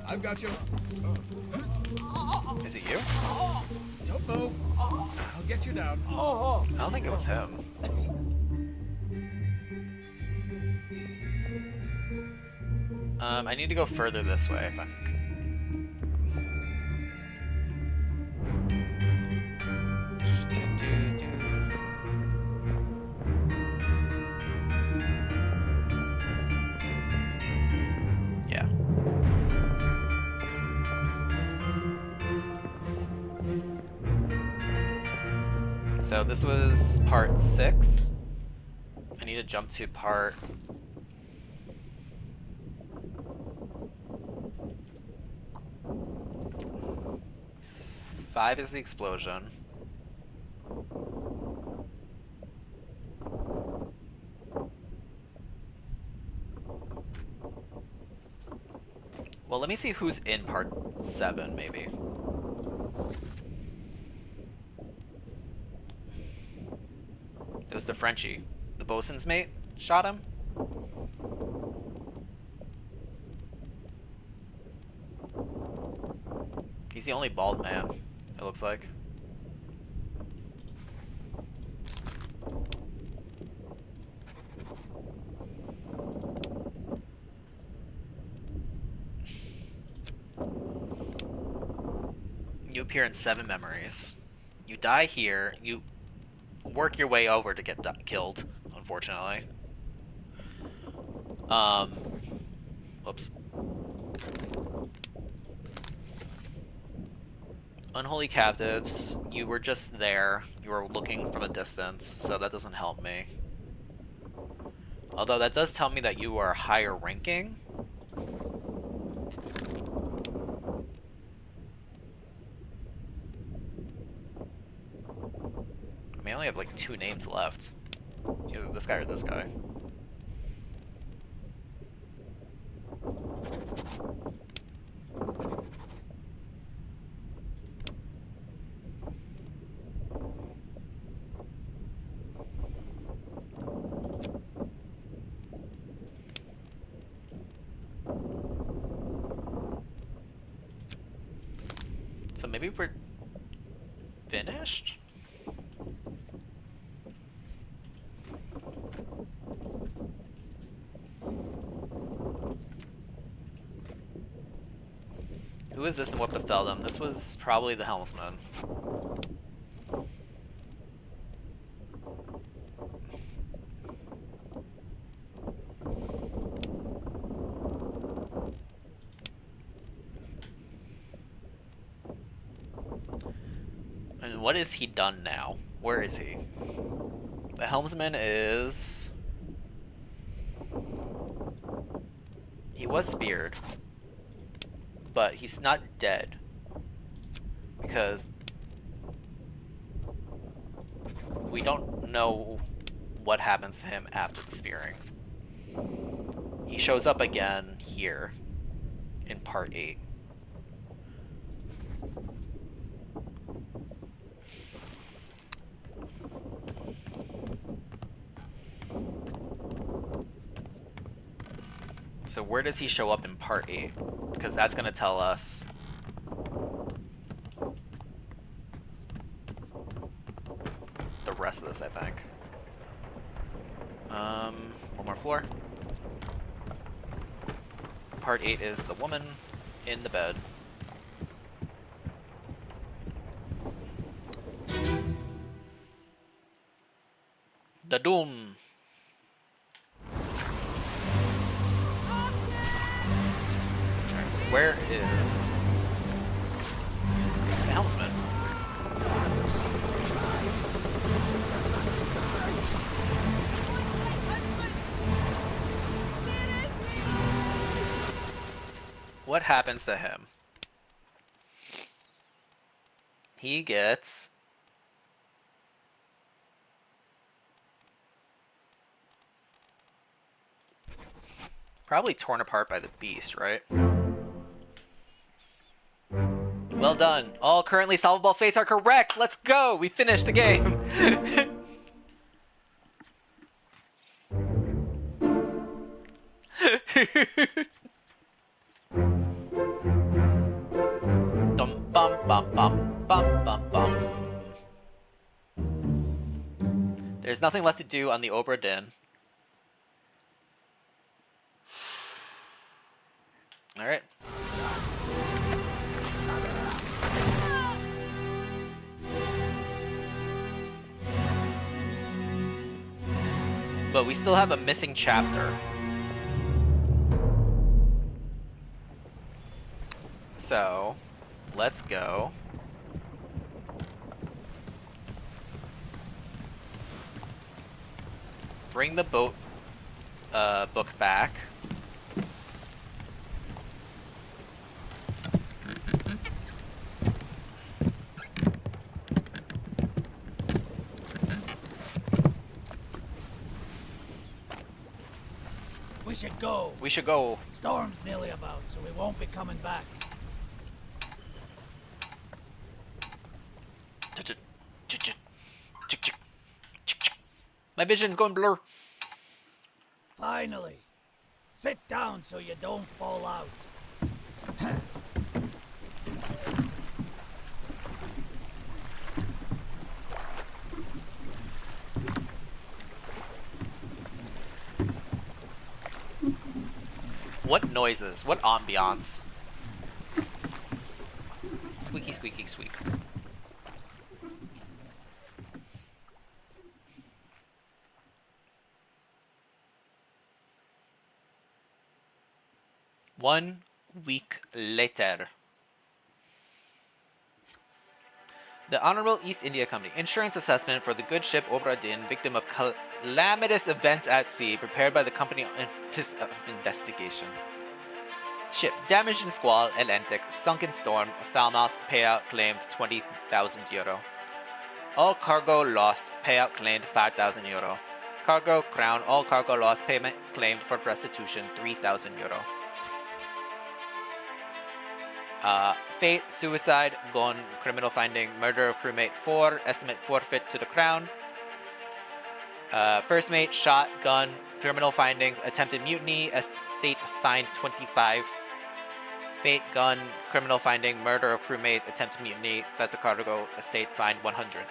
Speaker 8: I've got you.
Speaker 1: Is it you?
Speaker 8: Don't move. I'll get you down.
Speaker 1: I don't think it was him. I need to go further this way, I think. Yeah. So this was part 6. I need to jump to part... Five is the explosion. Well, let me see who's in part 7, maybe. It was the Frenchie. The bosun's mate shot him? He's the only bald man, it looks like. You appear in 7 memories. You die here, you work your way over to get killed, unfortunately. Whoops. Unholy captives. You were just there. You were looking from a distance, so that doesn't help me. Although that does tell me that you are higher ranking. I mean, I only have like 2 names left. Either this guy or this guy. So maybe we're finished? Who is this and what befell them? This was probably the helmsman. And what has he done now? Where is he? The helmsman is... He was speared. But he's not dead. Because... we don't know what happens to him after the spearing. He shows up again here in part 8. So where does he show up in part 8? Because that's going to tell us the rest of this, I think. One more floor. Part 8 is the woman in the bed. The Doom. Where is the helmsman? What happens to him? He gets... probably torn apart by the beast, right? Well done. All currently solvable fates are correct. Let's go. We finished the game. Dum bum bum bum bum bum bum. There's nothing left to do on the Obra Dinn. All right. But we still have a missing chapter. So, let's go. bring the boat book back.
Speaker 12: We should go.
Speaker 1: We should go.
Speaker 12: Storm's nearly about, so we won't be coming back.
Speaker 1: My vision's going blur.
Speaker 12: Finally. Sit down so you don't fall out.
Speaker 1: What noises? What ambiance? Squeaky, squeaky, squeak. One week later. The Honorable East India Company insurance assessment for the good ship Obra Dinn, victim of calamitous events at sea, prepared by the company Office of Investigation. Ship damaged in squall, Atlantic, sunk in storm, Falmouth, payout claimed €20,000. All cargo lost, payout claimed €5,000. Cargo crown, all cargo lost, payment claimed for restitution €3,000. Fate, suicide, gone, criminal finding, murder of crewmate 4, estimate forfeit to the crown. First mate, shot, gun, criminal findings, attempted mutiny, estate fined 25. Fate, gun, criminal finding, murder of crewmate, attempted mutiny, theft of cargo, estate fined 100.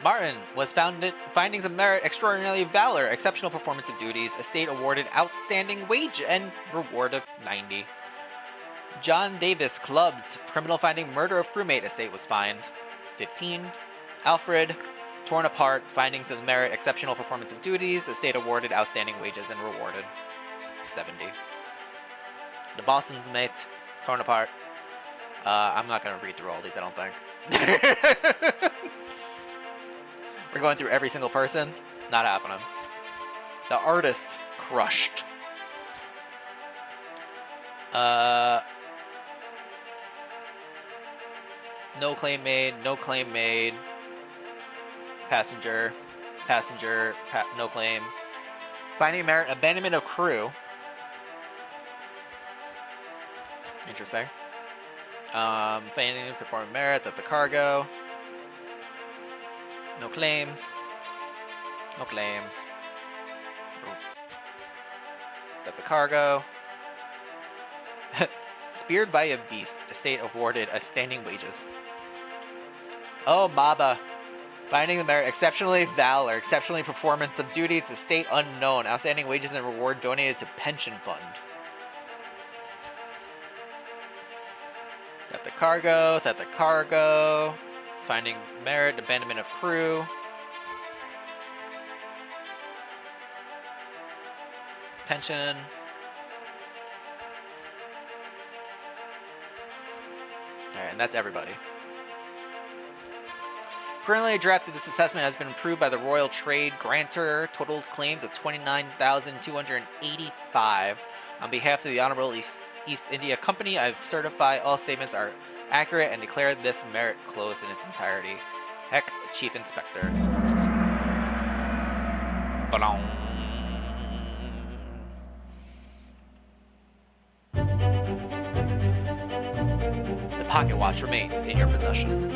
Speaker 1: Martin was findings of merit, extraordinary valor, exceptional performance of duties, estate awarded outstanding wage and reward of 90. John Davis clubbed, criminal finding, murder of crewmate, estate was fined 15. Alfred, torn apart, findings of merit, exceptional performance of duties, estate awarded outstanding wages and rewarded 70. The Boston's mate, torn apart. I'm not gonna read through all these, I don't think. We're going through every single person. Not happening. The artist, crushed. No claim made, no claim made. Passenger, no claim. Finding merit, abandonment of crew. Interesting. Finding performing merit, that's the cargo. No claims. No claims. That's the cargo. Speared via beast. Estate awarded outstanding wages. Oh, Baba. Finding the merit. Exceptionally valor. Exceptionally performance of duties. Estate unknown. Outstanding wages and reward donated to pension fund. That the cargo. That the cargo. Finding merit. Abandonment of crew. Pension. Alright, and that's everybody. Preliminary draft of this assessment has been approved by the Royal Trade Grantor. Totals claimed of 29,285. On behalf of the Honorable East India Company, I certify all statements are accurate and declare this merit closed in its entirety. Heck, Chief Inspector. Ba-dong. The pocket watch remains in your possession.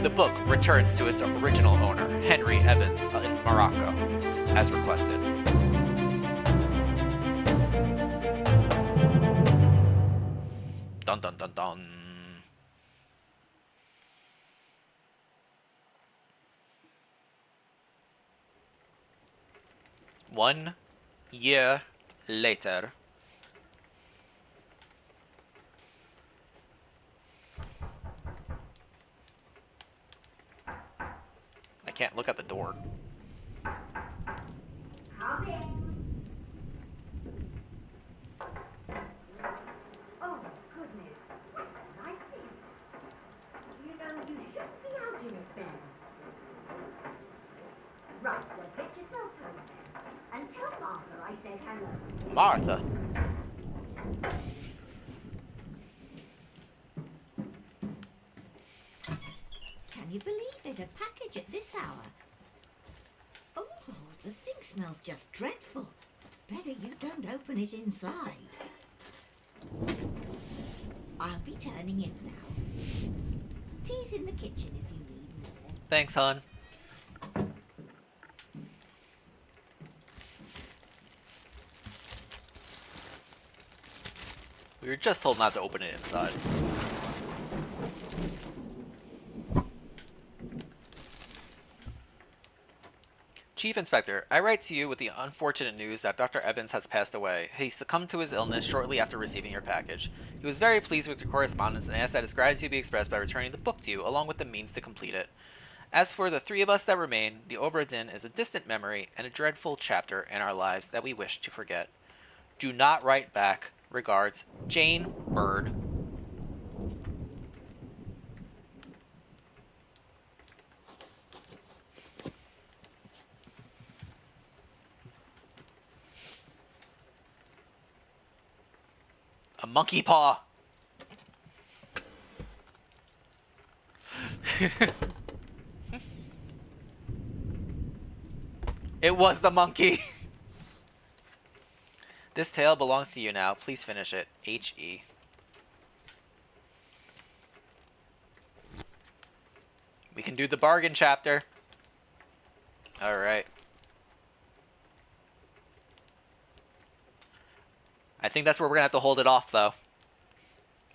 Speaker 1: The book returns to its original owner, Henry Evans, in Morocco, as requested. Dun dun dun dun. One year later. I can't look at the door.
Speaker 14: Come in. Oh, goodness. What a night.
Speaker 1: Martha.
Speaker 14: Can you believe it? A package at this hour. Oh, the thing smells just dreadful. Better you don't open it inside. I'll be turning in now. Tea's in the kitchen if you need more.
Speaker 1: Thanks, hon. We were just told not to open it inside. Chief Inspector, I write to you with the unfortunate news that Dr. Evans has passed away. He succumbed to his illness shortly after receiving your package. He was very pleased with your correspondence and asked that his gratitude be expressed by returning the book to you, along with the means to complete it. As for the three of us that remain, the Obra Dinn is a distant memory and a dreadful chapter in our lives that we wish to forget. Do not write back. Regards, Jane Bird. A monkey paw. It was the monkey. This tale belongs to you now. Please finish it. H.E. We can do the bargain chapter. Alright. I think that's where we're going to have to hold it off, though.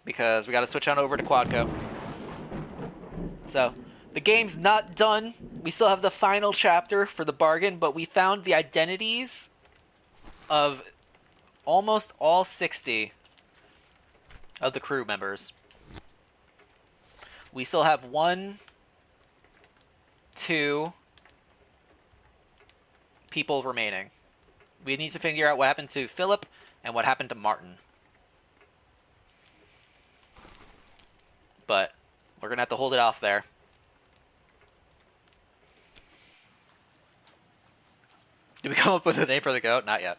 Speaker 1: Because we got to switch on over to Quadco. So, the game's not done. We still have the final chapter for the bargain, but we found the identities of almost all 60 of the crew members. We still have 1, 2 people remaining. We need to figure out what happened to Philip and what happened to Martin. But we're going to have to hold it off there. Did we come up with a name for the goat? Not yet.